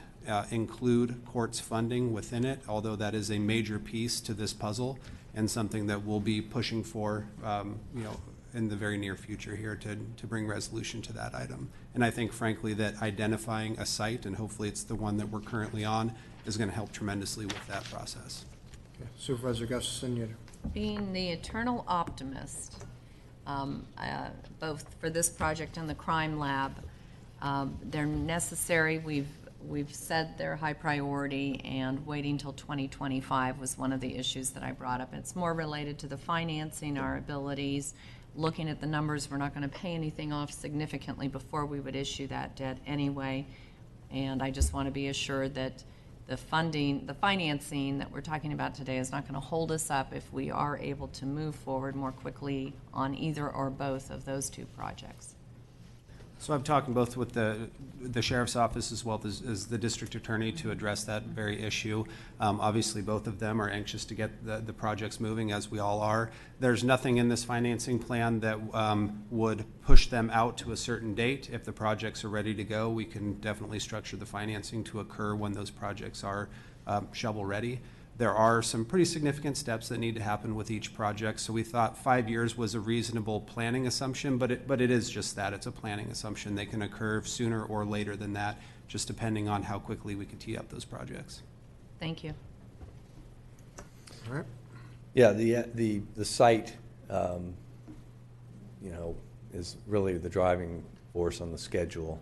Speaker 7: include courts funding within it, although that is a major piece to this puzzle and something that we'll be pushing for, in the very near future here to bring resolution to that item. And I think, frankly, that identifying a site, and hopefully it's the one that we're currently on, is going to help tremendously with that process.
Speaker 1: Okay. Supervisor Gustafson, you.
Speaker 3: Being the eternal optimist, both for this project and the crime lab, they're necessary. We've said they're high priority, and waiting till 2025 was one of the issues that I brought up. It's more related to the financing, our abilities. Looking at the numbers, we're not going to pay anything off significantly before we would issue that debt anyway. And I just want to be assured that the financing that we're talking about today is not going to hold us up if we are able to move forward more quickly on either or both of those two projects.
Speaker 7: So I'm talking both with the sheriff's office as well as the district attorney to address that very issue. Obviously, both of them are anxious to get the projects moving, as we all are. There's nothing in this financing plan that would push them out to a certain date. If the projects are ready to go, we can definitely structure the financing to occur when those projects are shovel ready. There are some pretty significant steps that need to happen with each project, so we thought 5 years was a reasonable planning assumption, but it is just that. It's a planning assumption. They can occur sooner or later than that, just depending on how quickly we can tee up those projects.
Speaker 3: Thank you.
Speaker 1: All right.
Speaker 8: Yeah, the site, is really the driving force on the schedule.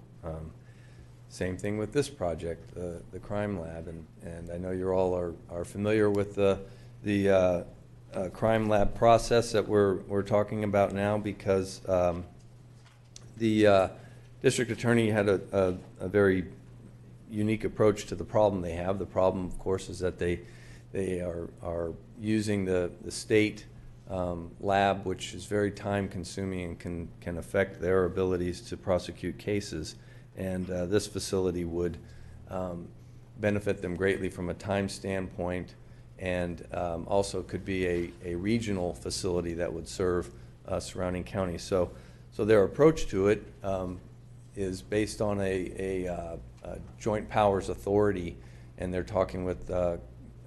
Speaker 8: Same thing with this project, the crime lab, and I know you all are familiar with the crime lab process that we're talking about now, because the district attorney had a very unique approach to the problem they have. The problem, of course, is that they are using the state lab, which is very time consuming and can affect their abilities to prosecute cases. And this facility would benefit them greatly from a time standpoint, and also could be a regional facility that would serve surrounding counties. So their approach to it is based on a joint powers authority, and they're talking with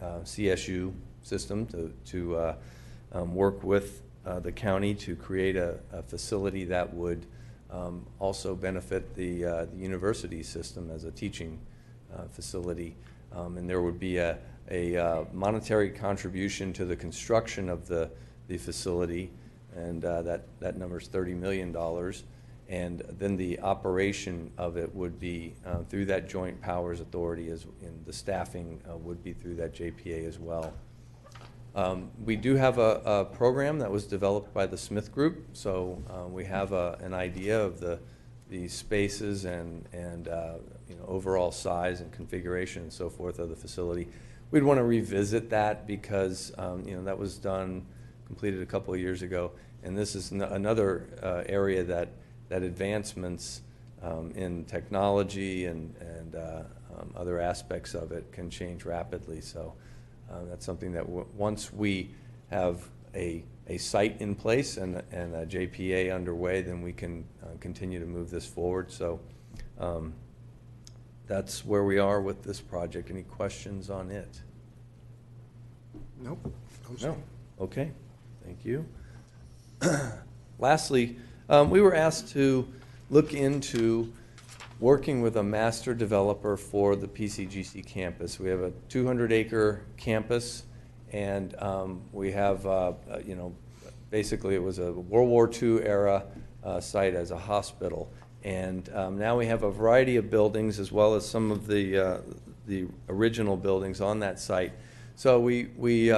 Speaker 8: CSU system to work with the county to create a facility that would also benefit the university system as a teaching facility. And there would be a monetary contribution to the construction of the facility, and that number is $30 million. And then the operation of it would be through that joint powers authority, and the staffing would be through that JPA as well. We do have a program that was developed by the Smith Group, so we have an idea of the spaces and overall size and configuration and so forth of the facility. We'd want to revisit that because that was completed a couple of years ago, and this is another area that advancements in technology and other aspects of it can change rapidly. So. That's something that once we have a site in place and a JPA underway, then we can continue to move this forward. So that's where we are with this project. Any questions on it?
Speaker 1: Nope.
Speaker 8: No. Okay. Thank you. Lastly, we were asked to look into working with a master developer for the PCGC campus. We have a 200-acre campus, and we have, basically it was a World War II era site as a hospital. And now we have a variety of buildings as well as some of the original buildings on that site. So we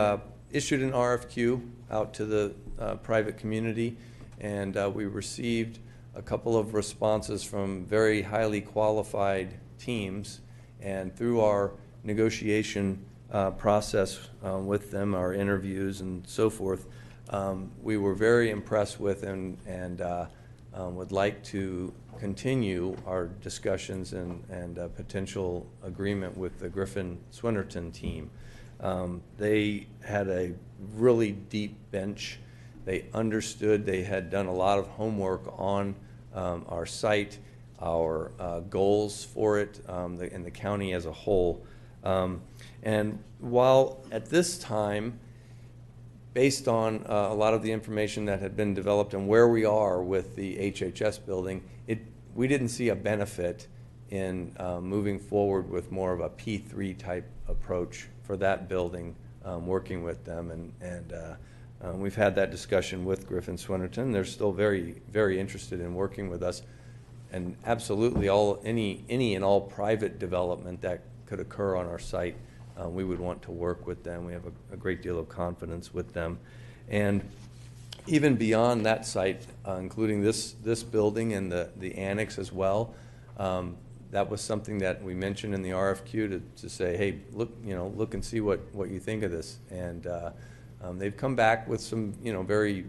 Speaker 8: issued an RFQ out to the private community, and we received a couple of responses from very highly qualified teams. And through our negotiation process with them, our interviews and so forth, we were very impressed with and would like to continue our discussions and potential agreement with the Griffin Swinnerton team. They had a really deep bench. They understood, they had done a lot of homework on our site, our goals for it, and the county as a whole. And while at this time, based on a lot of the information that had been developed and where we are with the HHS building, we didn't see a benefit in moving forward with more of a P3 type approach for that building, working with them. And we've had that discussion with Griffin Swinnerton. They're still very, very interested in working with us. And absolutely any and all private development that could occur on our site, we would want to work with them. We have a great deal of confidence with them. And even beyond that site, including this building and the annex as well, that was something that we mentioned in the RFQ to say, hey, look and see what you think of this. And they've come back with some very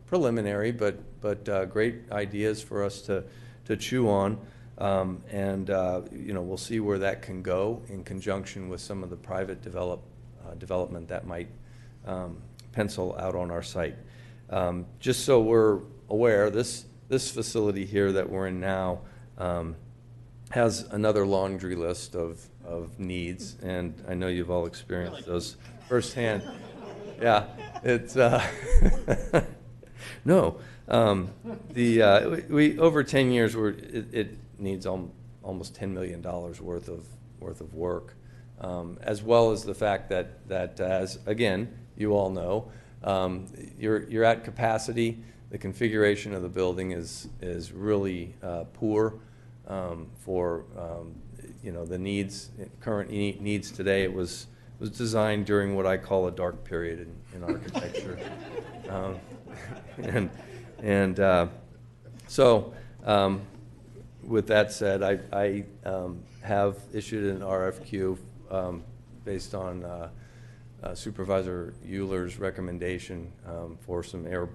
Speaker 8: preliminary but great ideas for us to chew on. We'll see where that can go in conjunction with some of the private development that might pencil out on our site. Just so we're aware, this facility here that we're in now has another laundry list of needs, and I know you've all experienced those firsthand. Yeah, it's no. We over 10 years, it needs almost $10 million worth of work, as well as the fact that as again you all know, you're at capacity. The configuration of the building is really poor for the current needs today. It was designed during what I call a dark period in architecture. So with that said, I have issued an RFQ based on Supervisor Euler's recommendation for some air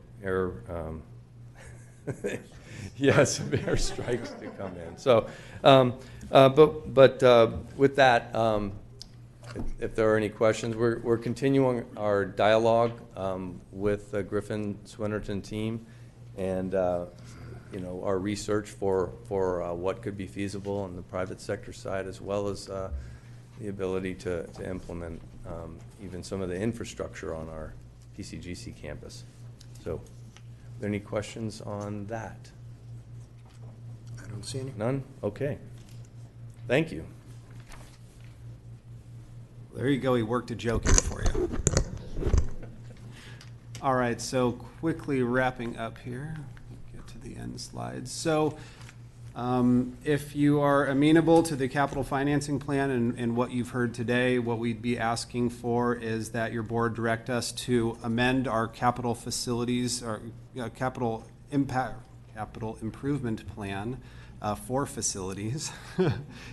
Speaker 8: yes, some air strikes to come in. So, with that, if there are any questions, we're continuing our dialogue with the Griffin Swinnerton team, and our research for what could be feasible on the private sector side, as well as the ability to implement even some of the infrastructure on our PCGC campus. So, are there any questions on that?
Speaker 1: I don't see any.
Speaker 8: None? Okay. Thank you.
Speaker 7: There you go. He worked a joke in for you. All right, so quickly wrapping up here. Get to the end slides. So if you are amenable to the capital financing plan and what you've heard today, what we'd be asking for is that your board direct us to amend our capital facilities or capital improvement plan for facilities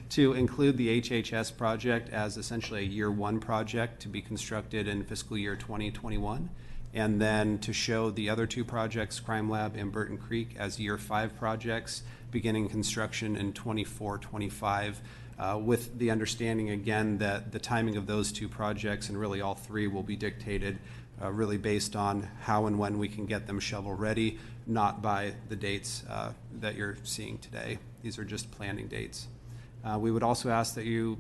Speaker 7: to include the HHS project as essentially a year one project to be constructed in fiscal year 2021, and then to show the other two projects, Crime Lab and Burton Creek, as year 5 projects beginning construction in 24-25, with the understanding again that the timing of those two projects and really all three will be dictated really based on how and when we can get them shovel ready, not by the dates that you're seeing today. These are just planning dates. We would also ask that you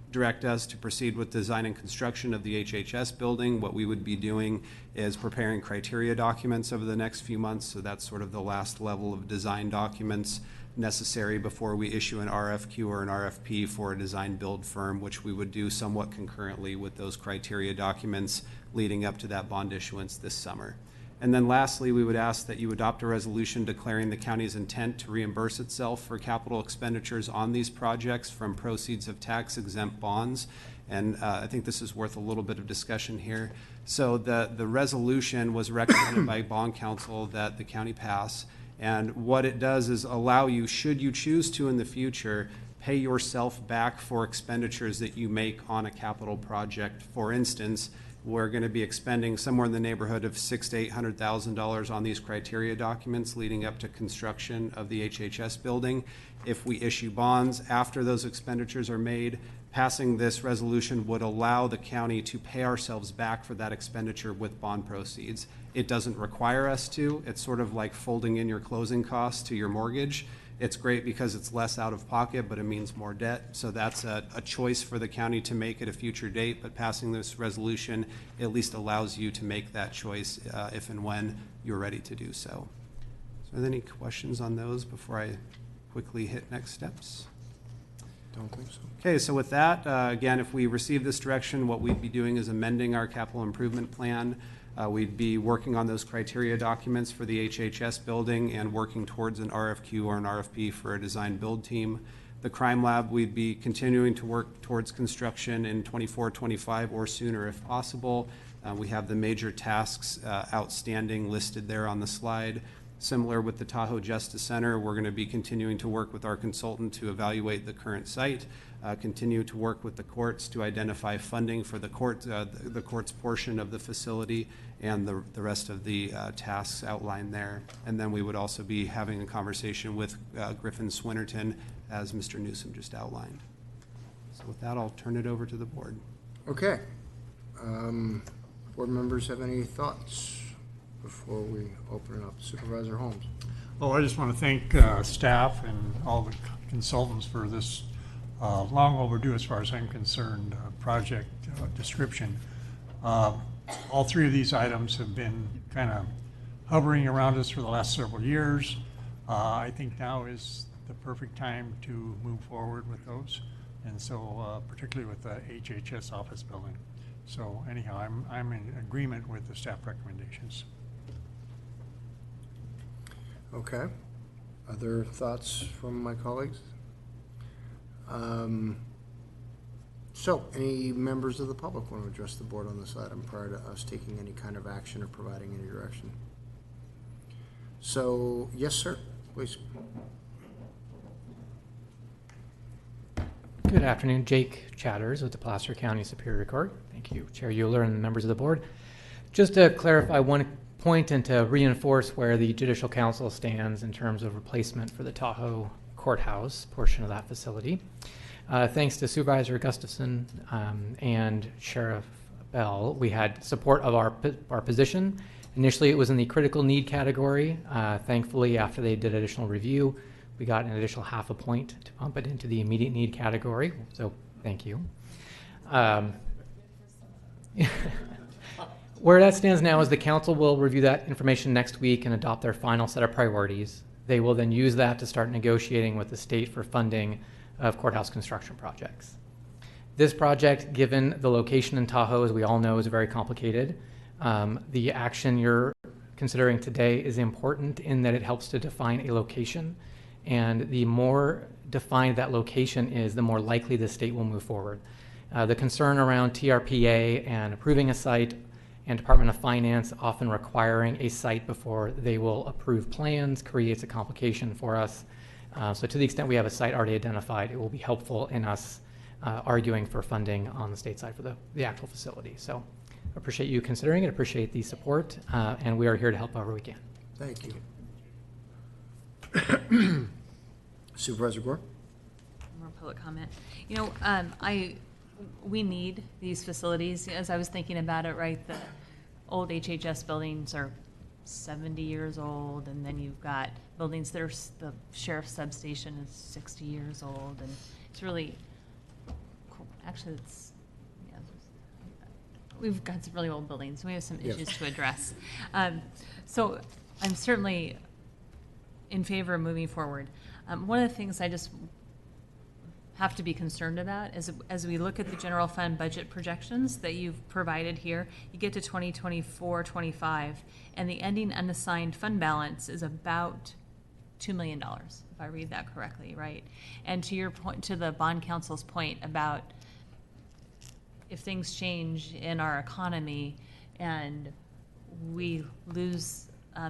Speaker 7: direct us to proceed with design and construction of the HHS building. What we would be doing is preparing criteria documents over the next few months, so that's sort of the last level of design documents necessary before we issue an RFQ or an RFP for a design build firm, which we would do somewhat concurrently with those criteria documents leading up to that bond issuance this summer. And then lastly, we would ask that you adopt a resolution declaring the county's intent to reimburse itself for capital expenditures on these projects from proceeds of tax-exempt bonds. And I think this is worth a little bit of discussion here. So the resolution was recommended by bond counsel that the county pass. And what it does is allow you, should you choose to in the future, pay yourself back for expenditures that you make on a capital project. For instance, we're going to be expending somewhere in the neighborhood of $600,000 to $800,000 on these criteria documents leading up to construction of the HHS building. If we issue bonds after those expenditures are made, passing this resolution would allow the county to pay ourselves back for that expenditure with bond proceeds. It doesn't require us to. It's sort of like folding in your closing costs to your mortgage. It's great because it's less out of pocket, but it means more debt. So that's a choice for the county to make at a future date, but passing this resolution at least allows you to make that choice if and when you're ready to do so. So are there any questions on those before I quickly hit next steps?
Speaker 1: Don't think so.
Speaker 7: Okay, so with that, again, if we receive this direction, what we'd be doing is amending our capital improvement plan. We'd be working on those criteria documents for the HHS building and working towards an RFQ or an RFP for a design build team. The crime lab, we'd be continuing to work towards construction in 24, 25 or sooner if possible. We have the major tasks outstanding listed there on the slide. Similar with the Tahoe Justice Center, we're going to be continuing to work with our consultant to evaluate the current site, continue to work with the courts to identify funding for the court's portion of the facility and the rest of the tasks outlined there. And then we would also be having a conversation with Griffin Swinnerton, as Mr. Newsom just outlined. So with that, I'll turn it over to the board.
Speaker 1: Okay. Board members have any thoughts before we open it up? Supervisor Holmes.
Speaker 11: Well, I just want to thank staff and all the consultants for this long overdue, as far as I'm concerned, project description. All three of these items have been kind of hovering around us for the last several years. I think now is the perfect time to move forward with those, and so particularly with the HHS office building. So anyhow, I'm in agreement with the staff recommendations.
Speaker 1: Okay. Other thoughts from my colleagues? So, any members of the public want to address the board on this item prior to us taking any kind of action or providing any direction? So, yes, sir, please.
Speaker 15: Good afternoon, Jake Chatters with the Placer County Superior Court. Thank you, Chair Euler and members of the board. Just to clarify one point and to reinforce where the Judicial Council stands in terms of replacement for the Tahoe Courthouse portion of that facility. Thanks to Supervisor Gustafson and Sheriff Bell, we had support of our position. Initially, it was in the critical need category. Thankfully, after they did additional review, we got an additional half a point to bump it into the immediate need category. So, thank you. Where that stands now is the council will review that information next week and adopt their final set of priorities. They will then use that to start negotiating with the state for funding of courthouse construction projects. This project, given the location in Tahoe, as we all know, is very complicated. The action you're considering today is important in that it helps to define a location, and the more defined that location is, the more likely the state will move forward. The concern around TRPA and approving a site and Department of Finance often requiring a site before they will approve plans creates a complication for us. So to the extent we have a site already identified, it will be helpful in us arguing for funding on the state side for the actual facility. So I appreciate you considering it, appreciate the support, and we are here to help however we can.
Speaker 1: Thank you. Supervisor Gore?
Speaker 21: More public comment. You know, we need these facilities. As I was thinking about it, right, the old HHS buildings are 70 years old, and then you've got buildings that are, the sheriff's substation is 60 years old, and it's really cool. Actually, it's, yeah, we've got some really old buildings. We have some issues to address. So I'm certainly in favor of moving forward. One of the things I just have to be concerned about. As we look at the general fund budget projections that you've provided here, you get to 2024-25, and the ending unassigned fund balance is about $2 million, if I read that correctly, right? And to your point, to the bond council's point about if things change in our economy and we lose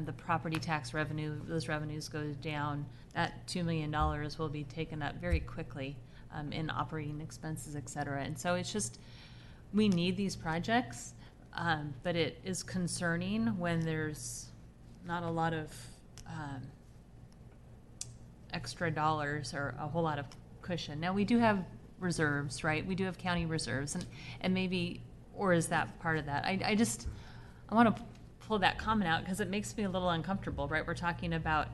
Speaker 21: the property tax revenue, those revenues go down, that $2 million will be taken up very quickly in operating expenses, et cetera. And so it's just, we need these projects, but it is concerning when there's not a lot of extra dollars or a whole lot of cushion. Now, we do have reserves, right? We do have county reserves, and maybe, or is that part of that? I want to pull that comment out because it makes me a little uncomfortable, right? We're talking about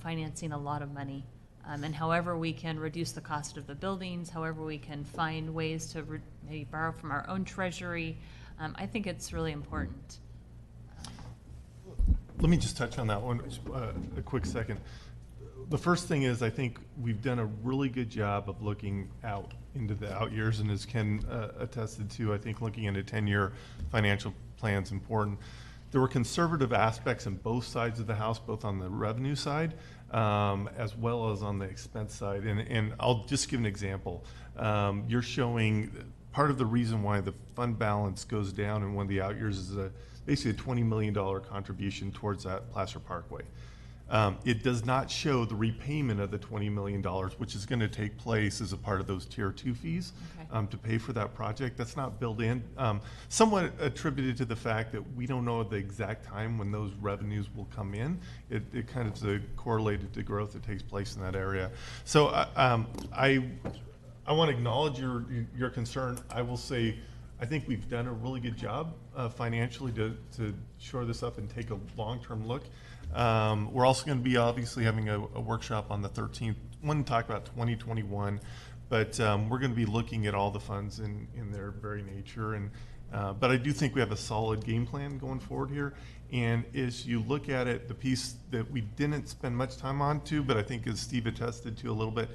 Speaker 21: financing a lot of money. And however we can reduce the cost of the buildings, however we can find ways to maybe borrow from our own treasury, I think it's really important.
Speaker 9: Let me just touch on that one a quick second. The first thing is, I think we've done a really good job of looking out into the out years, and as Ken attested to, I think looking at a 10-year financial plan is important. There were conservative aspects on both sides of the house, both on the revenue side as well as on the expense side. And I'll just give an example. You're showing part of the reason why the fund balance goes down in one of the out years is basically a $20 million contribution towards that Placer Parkway. It does not show the repayment of the $20 million, which is going to take place as a part of those Tier 2 fees to pay for that project. That's not built in. Somewhat attributed to the fact that we don't know the exact time when those revenues will come in. It kind of is correlated to growth that takes place in that area. So I want to acknowledge your concern. I will say, I think we've done a really good job financially to shore this up and take a long-term look. We're also going to be obviously having a workshop on the 13th. I want to talk about 2021, but we're going to be looking at all the funds in their very nature. And but I do think we have a solid game plan going forward here. And as you look at it, the piece that we didn't spend much time on to, but I think as Steve attested to a little bit,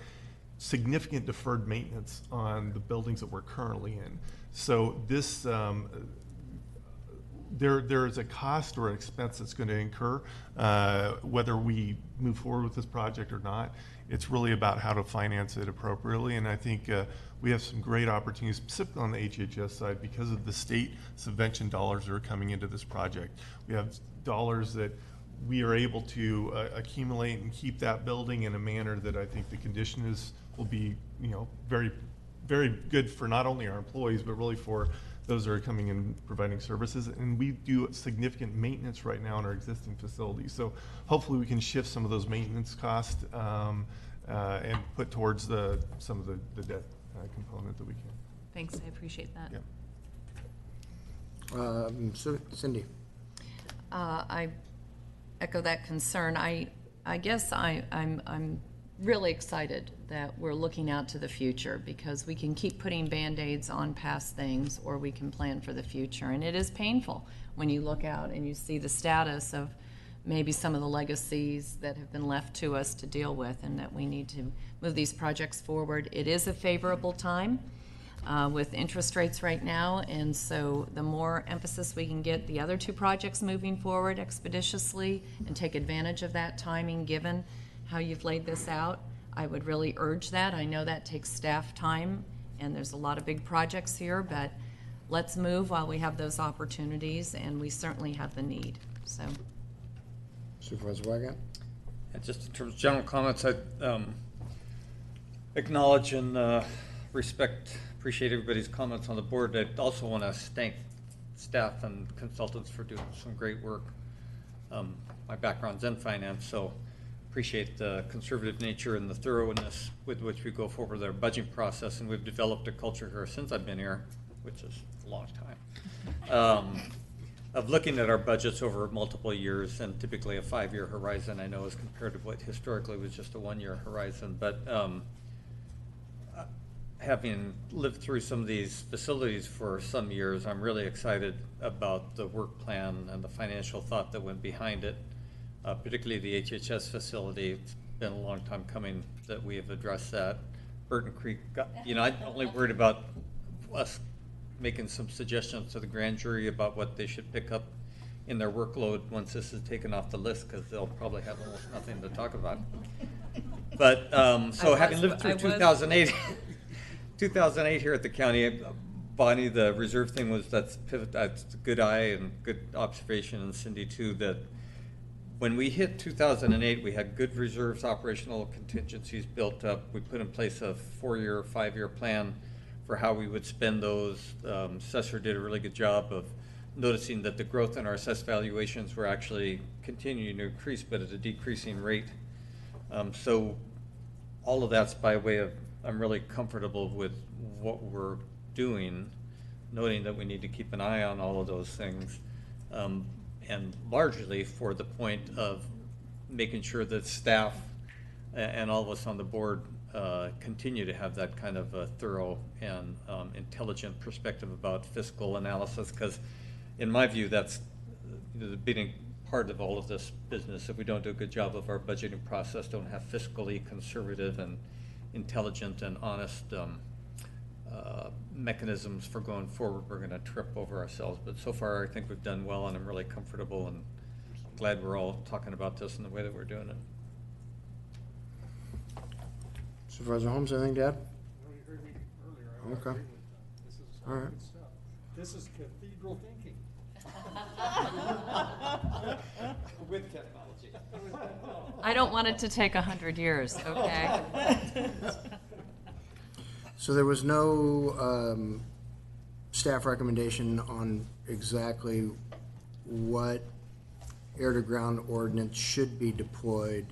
Speaker 9: significant deferred maintenance on the buildings that we're currently in. So this there is a cost or an expense that's going to incur whether we move forward with this project or not. It's really about how to finance it appropriately, and I think we have some great opportunities, specifically on the HHS side, because of the state subvention dollars that are coming into this project. We have dollars that we are able to accumulate and keep that building in a manner that I think the condition will be, very, very good for not only our employees, but really for those that are coming in providing services. And we do significant maintenance right now in our existing facilities. So hopefully we can shift some of those maintenance costs and put towards some of the debt component that we can.
Speaker 21: Thanks, I appreciate that.
Speaker 1: Yeah. So Cindy.
Speaker 3: I echo that concern. I guess I'm really excited that we're looking out to the future, because we can keep putting Band-Aids on past things, or we can plan for the future. And it is painful when you look out and you see the status of maybe some of the legacies that have been left to us to deal with, and that we need to move these projects forward. It is a favorable time with interest rates right now, and so the more emphasis we can get the other two projects moving forward expeditiously and take advantage of that timing, given how you've laid this out, I would really urge that. I know that takes staff time, and there's a lot of big projects here, but let's move while we have those opportunities, and we certainly have the need. So,
Speaker 1: Supervisor Wygant?
Speaker 16: And just in terms of general comments, I acknowledge and appreciate everybody's comments on the board. I also want to thank staff and consultants for doing some great work. My background's in finance, so appreciate the conservative nature and the thoroughness with which we go forward with our budgeting process, and we've developed a culture here since I've been here, which is a long time, of looking at our budgets over multiple years, and typically a 5-year horizon, I know, as compared to what historically was just a 1-year horizon. But having lived through some of these facilities for some years, I'm really excited about the work plan and the financial thought that went behind it. Particularly the HHS facility. It's been a long time coming that we have addressed that Burton Creek, I'm only worried about us making some suggestions to the grand jury about what they should pick up in their workload once this is taken off the list, because they'll probably have almost nothing to talk about. But, so having lived through 2008, 2008 here at the county, Bonnie, the reserve thing was, that's a good eye and good observation, and Cindy too, that when we hit 2008, we had good reserves, operational contingencies built up. We put in place a 4-year, 5-year plan for how we would spend those. Assessor did a really good job of noticing that the growth in our assessed valuations were actually continuing to increase, but at a decreasing rate. So all of that's by way of, I'm really comfortable with what we're doing, noting that we need to keep an eye on all of those things, and largely for the point of making sure that staff and all of us on the board continue to have that kind of a thorough and intelligent perspective about fiscal analysis, because in my view, that's the beginning part of all of this business. If we don't do a good job of our budgeting process, don't have fiscally conservative and intelligent and honest mechanisms for going forward, we're going to trip over ourselves. But so far, I think we've done well, and I'm really comfortable and glad we're all talking about this in the way that we're doing it.
Speaker 1: Supervisor Holmes, anything to add?
Speaker 11: No, you heard me earlier. I agree
Speaker 1: Okay.
Speaker 11: with that. This is
Speaker 1: All right.
Speaker 11: good stuff. This is cathedral thinking. With technology.
Speaker 3: I don't want it to take 100 years, okay?
Speaker 1: So there was no staff recommendation on exactly what air-to-ground ordinance should be deployed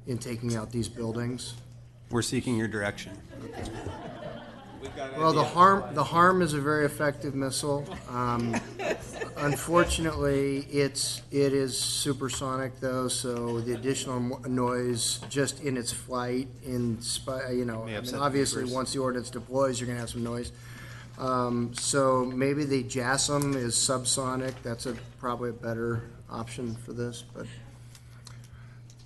Speaker 1: in taking out these buildings?
Speaker 7: We're seeking your direction.
Speaker 1: Well, the harm is a very effective missile. Unfortunately, it is supersonic though, so the additional noise just in its flight, obviously once the ordnance deploys, you're gonna have some noise. So maybe the JASSM is subsonic. That's probably a better option for this, but.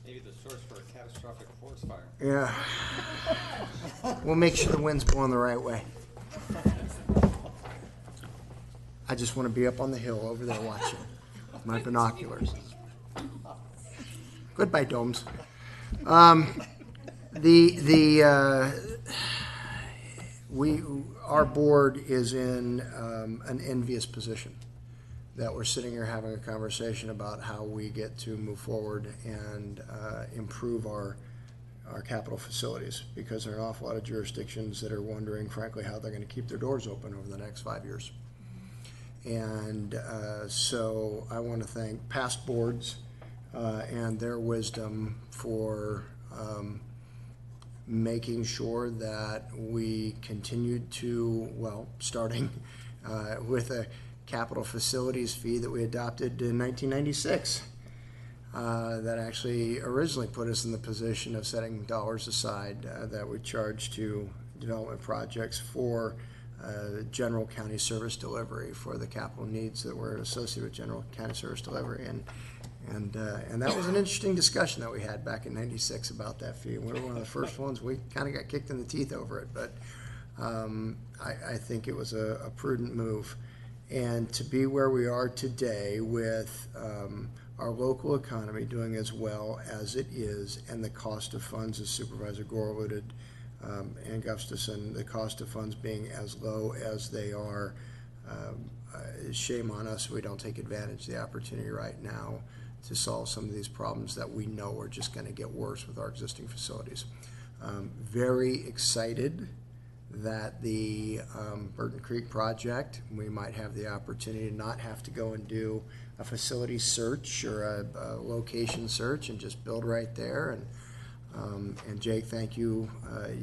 Speaker 22: Maybe the source for a catastrophic forest fire.
Speaker 1: Yeah. We'll make sure the wind's blowing the right way. I just want to be up on the hill over there watching my binoculars. Goodbye, domes. Our board is in an envious position that we're sitting here having a conversation about how we get to move forward and improve our capital facilities, because there are an awful lot of jurisdictions that are wondering, frankly, how they're going to keep their doors open over the next 5 years. And so I want to thank past boards and their wisdom for making sure that we continued to, starting with a capital facilities fee that we adopted in 1996. That actually originally put us in the position of setting dollars aside that we charge to development projects for general county service delivery, for the capital needs that were associated with general county service delivery. And that was an interesting discussion that we had back in '96 about that fee. We were one of the first ones. We kind of got kicked in the teeth over it, but I think it was a prudent move. And to be where we are today with our local economy doing as well as it is, and the cost of funds, as Supervisor Gore alluded, and Gustafson, the cost of funds being as low as they are, shame on us if we don't take advantage of the opportunity right now to solve some of these problems that we know are just going to get worse with our existing facilities. Very excited that the Burton Creek project, we might have the opportunity to not have to go and do a facility search or a location search and just build right there. And Jake, thank you.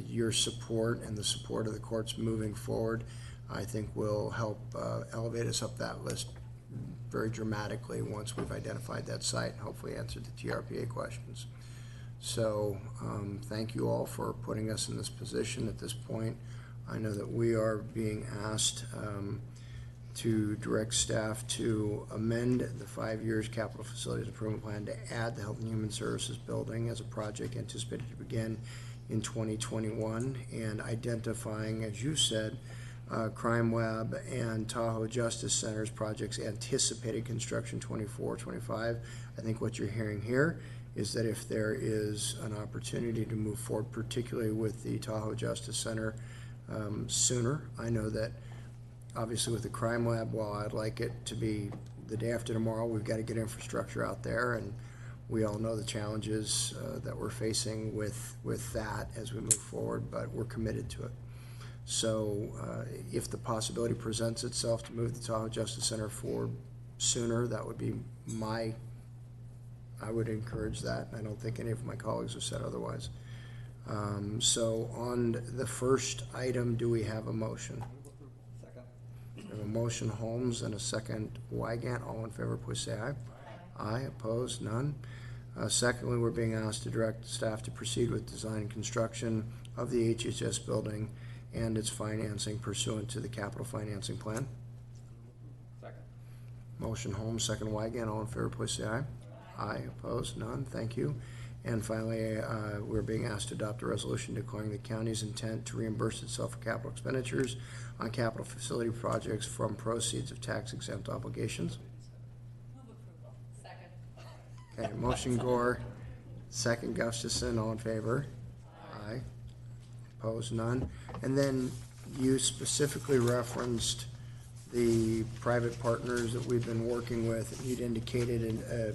Speaker 1: Your support and the support of the courts moving forward, I think will help elevate us up that list very dramatically once we've identified that site and hopefully answered the TRPA questions. So thank you all for putting us in this position at this point. I know that we are being asked to direct staff to amend the 5 years capital facilities improvement plan to add the Health and Human Services building as a project anticipated to begin in 2021 and identifying, as you said, Crime Lab and Tahoe Justice Center's projects anticipated construction 24, 25. I think what you're hearing here is that if there is an opportunity to move forward, particularly with the Tahoe Justice Center sooner. I know that obviously with the Crime Lab, while I'd like it to be the day after tomorrow, we've got to get infrastructure out there, and we all know the challenges that we're facing with that as we move forward, but we're committed to it. So if the possibility presents itself to move the Tahoe Justice Center forward sooner, that would be I would encourage that. I don't think any of my colleagues have said otherwise. So on the first item, do we have a motion?
Speaker 22: Second.
Speaker 1: We have a motion, Holmes, and a second, Wygant. All in favor, please say aye. Aye. Opposed? None. Secondly, we're being asked to direct staff to proceed with design and construction of the HHS building and its financing pursuant to the capital financing plan.
Speaker 22: Second.
Speaker 1: Motion, Holmes, second, Wygant. All in favor, please say aye. Aye. Opposed? None. Thank you. And finally, we're being asked to adopt a resolution declaring the county's intent to reimburse itself for capital expenditures on capital facility projects from proceeds of tax-exempt obligations.
Speaker 12: Move approval. Second.
Speaker 1: Okay, motion Gore, second Gustafson, all in favor? Aye. Opposed? None. And then you specifically referenced the private partners that we've been working with. You'd indicated a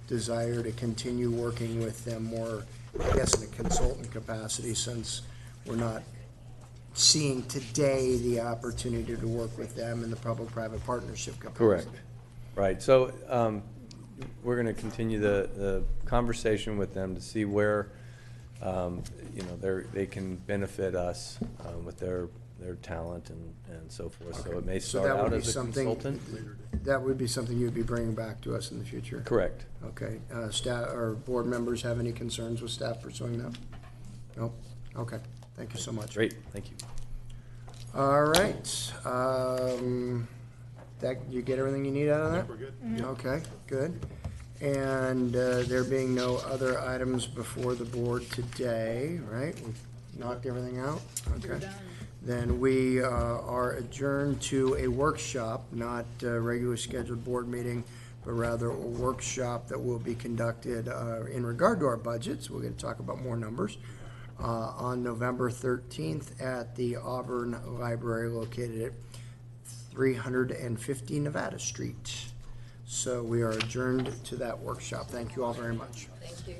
Speaker 1: desire to continue working with them more, I guess, in a consultant capacity, since we're not seeing today the opportunity to work with them in the public-private partnership capacity.
Speaker 8: Correct. Right. So we're going to continue the conversation with them to see where they can benefit us with their talent and so forth. Okay. So it may start out as a consultant.
Speaker 1: That would be something you'd be bringing back to us in the future?
Speaker 8: Correct.
Speaker 1: Okay. Staff or board members have any concerns with staff pursuing that? No? Okay. Thank you so much.
Speaker 8: Great. Thank you.
Speaker 1: All right. You get everything you need out of that?
Speaker 9: We're good.
Speaker 1: Mm-hmm. Okay, good. And there being no other items before the board today, right? We've knocked everything out? Okay. Then we are adjourned to a workshop, not a regularly scheduled board meeting, but rather a workshop that will be conducted in regard to our budgets. We're going to talk about more numbers on November 13th at the Auburn Library located at 350 Nevada Street. So we are adjourned to that workshop. Thank you all very much.
Speaker 12: Thank you.